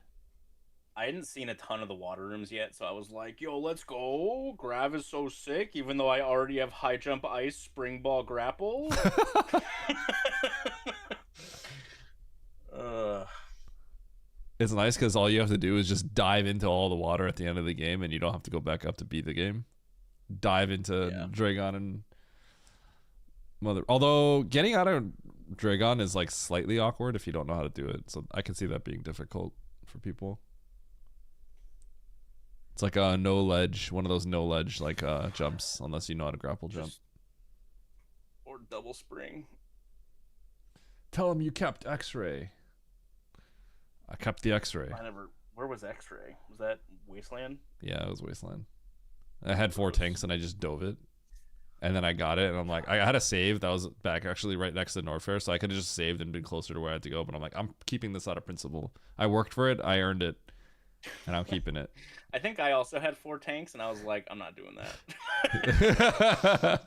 E: I hadn't seen a ton of the water rooms yet, so I was like, yo, let's go. Grav is so sick, even though I already have high jump ice, spring ball grapple.
A: It's nice because all you have to do is just dive into all the water at the end of the game, and you don't have to go back up to beat the game. Dive into Dragon and Mother. Although getting out of Dragon is slightly awkward if you don't know how to do it, so I can see that being difficult for people. It's like a no ledge, one of those no ledge jumps, unless you know how to grapple jump.
E: Or double spring.
A: Tell him you kept X-ray. I kept the X-ray.
E: Where was X-ray? Was that Wasteland?
A: Yeah, it was Wasteland. I had 4 tanks and I just dove it. And then I got it, and I'm like, I had a save that was back actually right next to Norfair, so I could have just saved and been closer to where I had to go. But I'm like, I'm keeping this out of principle. I worked for it, I earned it, and I'm keeping it.
E: I think I also had 4 tanks, and I was like, I'm not doing that.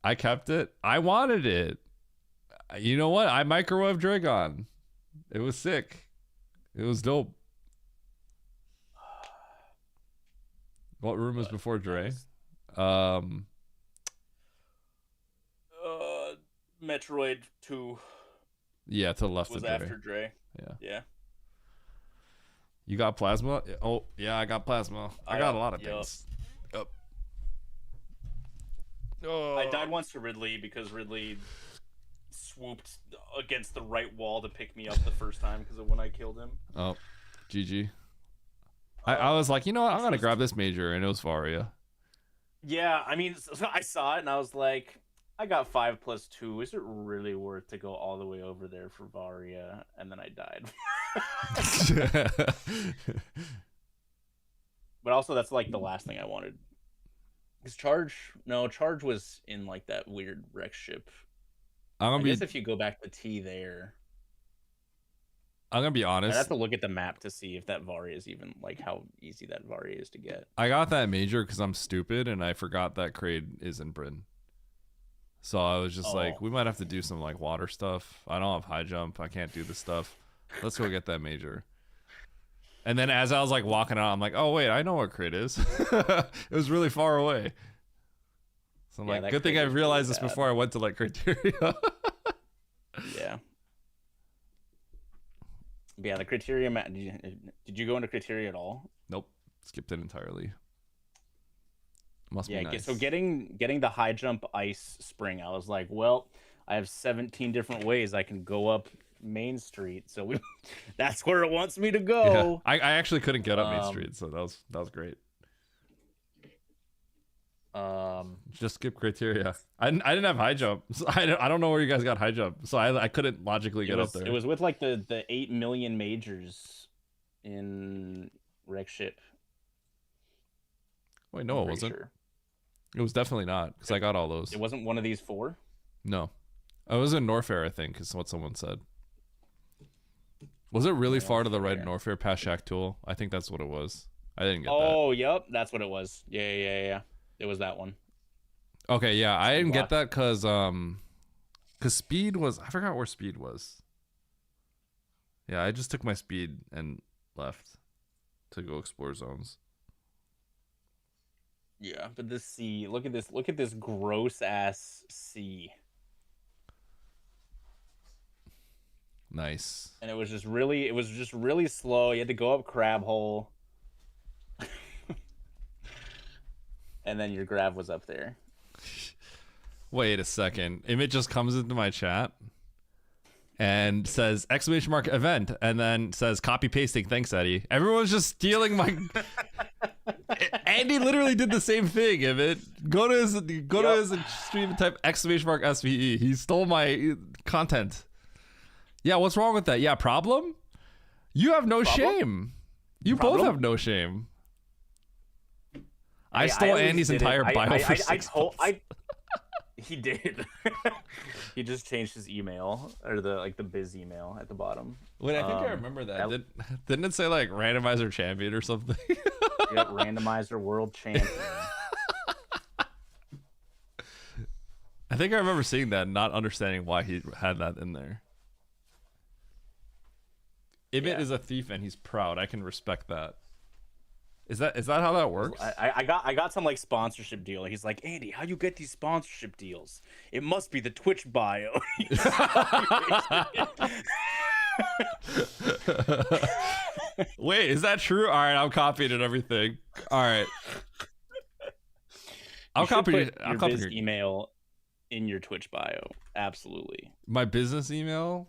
A: I kept it. I wanted it. You know what? I microwaved Dragon. It was sick. It was dope. What room was before Dre?
E: Metroid 2.
A: Yeah, to the left
E: was
A: of Dre.
E: after Dre.
A: Yeah. You got plasma? Oh, yeah, I got plasma. I got a lot of things. Yep. Oh.
E: I died once to Ridley because Ridley swooped against the right wall to pick me up the first time because of when I killed him.
A: Oh, GG. I was like, you know what? I'm going to grab this major, and it was Varia.
E: Yeah, I mean, so I saw it, and I was like, I got 5+2. Is it really worth to go all the way over there for Varia? And then I died. But also, that's the last thing I wanted. Because Charge was in that weird wreck ship. I guess if you go back to T there.
A: I'm going to be honest.
E: I'd have to look at the map to see if that Varia is even, how easy that Varia is to get.
A: I got that major because I'm stupid, and I forgot that Kraid is in Bryn. So I was just like,
E: Oh.
A: we might have to do some like water stuff. I don't have high jump. I can't do this stuff. Let's go get that major. And then as I was like walking out, I'm like, oh wait, I know what crit is. It was really far away. So I'm
E: Yeah,
A: like,
E: that
A: good thing
E: crit
A: I
E: is
A: realized
E: really
A: this
E: bad.
A: before I went to like criteria.
E: Yeah. But yeah, the criteria. Did you go into criteria at all?
A: Nope, skipped it entirely. Must
E: Yeah.
A: be nice.
E: So getting the high jump ice spring, I was like, well, I have 17 different ways I can go up Main Street. So that's where it wants me to
A: Yeah.
E: go.
A: I actually couldn't get up Main
E: Um,
A: Street, so that was great.
E: Um.
A: Just skip criteria. I didn't have high jump. So I don't know where you guys got high jump. So I couldn't logically get up there.
E: It was with like the 8 million majors in Rec Ship.
A: Wait, no, it
E: Pretty
A: wasn't.
E: sure.
A: It was definitely not because I got all those.
E: It wasn't one of these 4.
A: No, I was in Norfair, I think, is what someone said. Was it really far to the right, Norfair past Shack Tool? I think that's what it was. I didn't get that.
E: Oh, yep, that's what it was. Yeah. It was that one.
A: Okay, yeah, I didn't get
E: Block.
A: that because speed was. I forgot where speed was. Yeah, I just took my speed and left to go explore zones.
E: Yeah, but this sea, look at this gross ass sea.
A: Nice.
E: And it was just really slow. You had to go up crab hole. And then your grav was up there.
A: Wait a second. Image just comes into my chat and says exclamation mark event and then says copy pasting. Thanks, Eddie. Everyone's just stealing my. Andy literally did the same thing. Go to his stream and type exclamation mark SVE. He stole my content. Yeah, what's wrong with that? Yeah, problem? You have no shame. You both have no shame. I stole
E: always
A: Andy's
E: did it.
A: entire bio for
E: I
A: 6
E: told
A: months.
E: he did. He just changed his email or the biz email at the bottom.
A: Wait, I think I remember that. Didn't it say like randomizer champion or something?
E: Yep, randomizer world champion.
A: I think I remember seeing that and not understanding why he had that in there. Ibit
E: Yeah.
A: is a thief and he's proud. I can respect that. Is that how that works?
E: I got some like sponsorship deal. He's like, Andy, how you get these sponsorship deals? It must be the Twitch bio.
A: Wait, is that true? All right, I'm copying and everything. All right. I'll copy
E: your biz email in your Twitch bio. Absolutely.
A: my business email.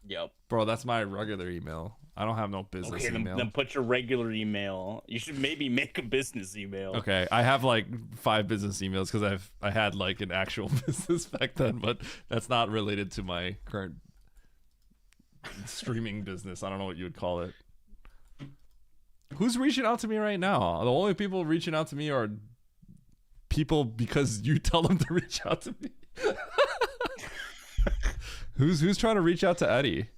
E: Yep.
A: Bro, that's my regular email. I don't have no business
E: Okay,
A: email.
E: then put your regular email. You should maybe make a business email.
A: Okay, I have like 5 business emails because I had like an actual business back then, but that's not related to my current streaming business. I don't know what you would call it. Who's reaching out to me right now? The only people reaching out to me are people because you tell them to reach out to me. Who's trying to reach out to Eddie?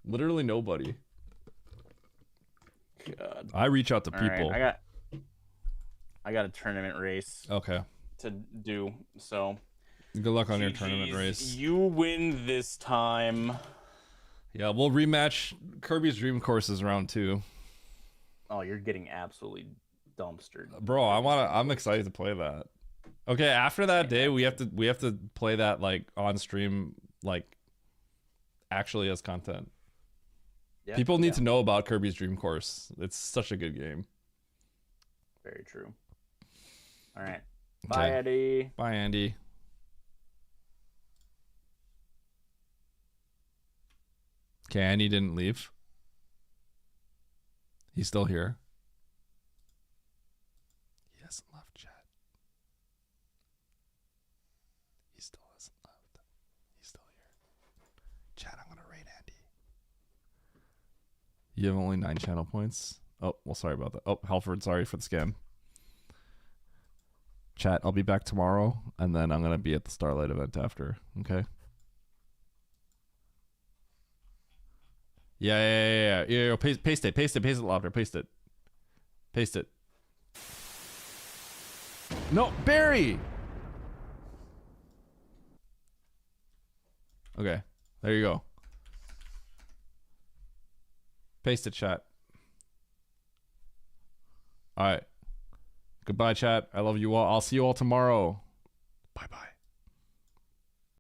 A: Literally nobody.
E: God.
A: I reach out to
E: All
A: people.
E: right, I got a tournament race
A: Okay.
E: to do. So
A: Good luck on your tournament
E: GGs.
A: race.
E: You win this time.
A: Yeah, we'll rematch Kirby's Dream Courses round 2.
E: Oh, you're getting absolutely dumpstered.
A: Bro, I'm excited to play that. Okay, after that day we have to play that like on stream, like actually as content.
E: Yeah,
A: People need to know about Kirby's Dream Course. It's such a good game.
E: Very true. All right. Bye,
A: Okay.
E: Eddie.
A: Bye, Andy. Okay, Andy didn't leave. He's still here. He hasn't left, chat. He still hasn't left. He's still here. Chat, I'm gonna raid Andy. You have only 9 channel points. Oh, well, sorry about that. Oh, Halford, sorry for the scam. Chat, I'll be back tomorrow, and then I'm gonna be at the Starlight event after. Okay. Yeah. Paste it louder. Paste it. No, Barry. Okay, there you go. Paste it, chat. All right. Goodbye, chat. I love you all. I'll see you all tomorrow. Bye-bye.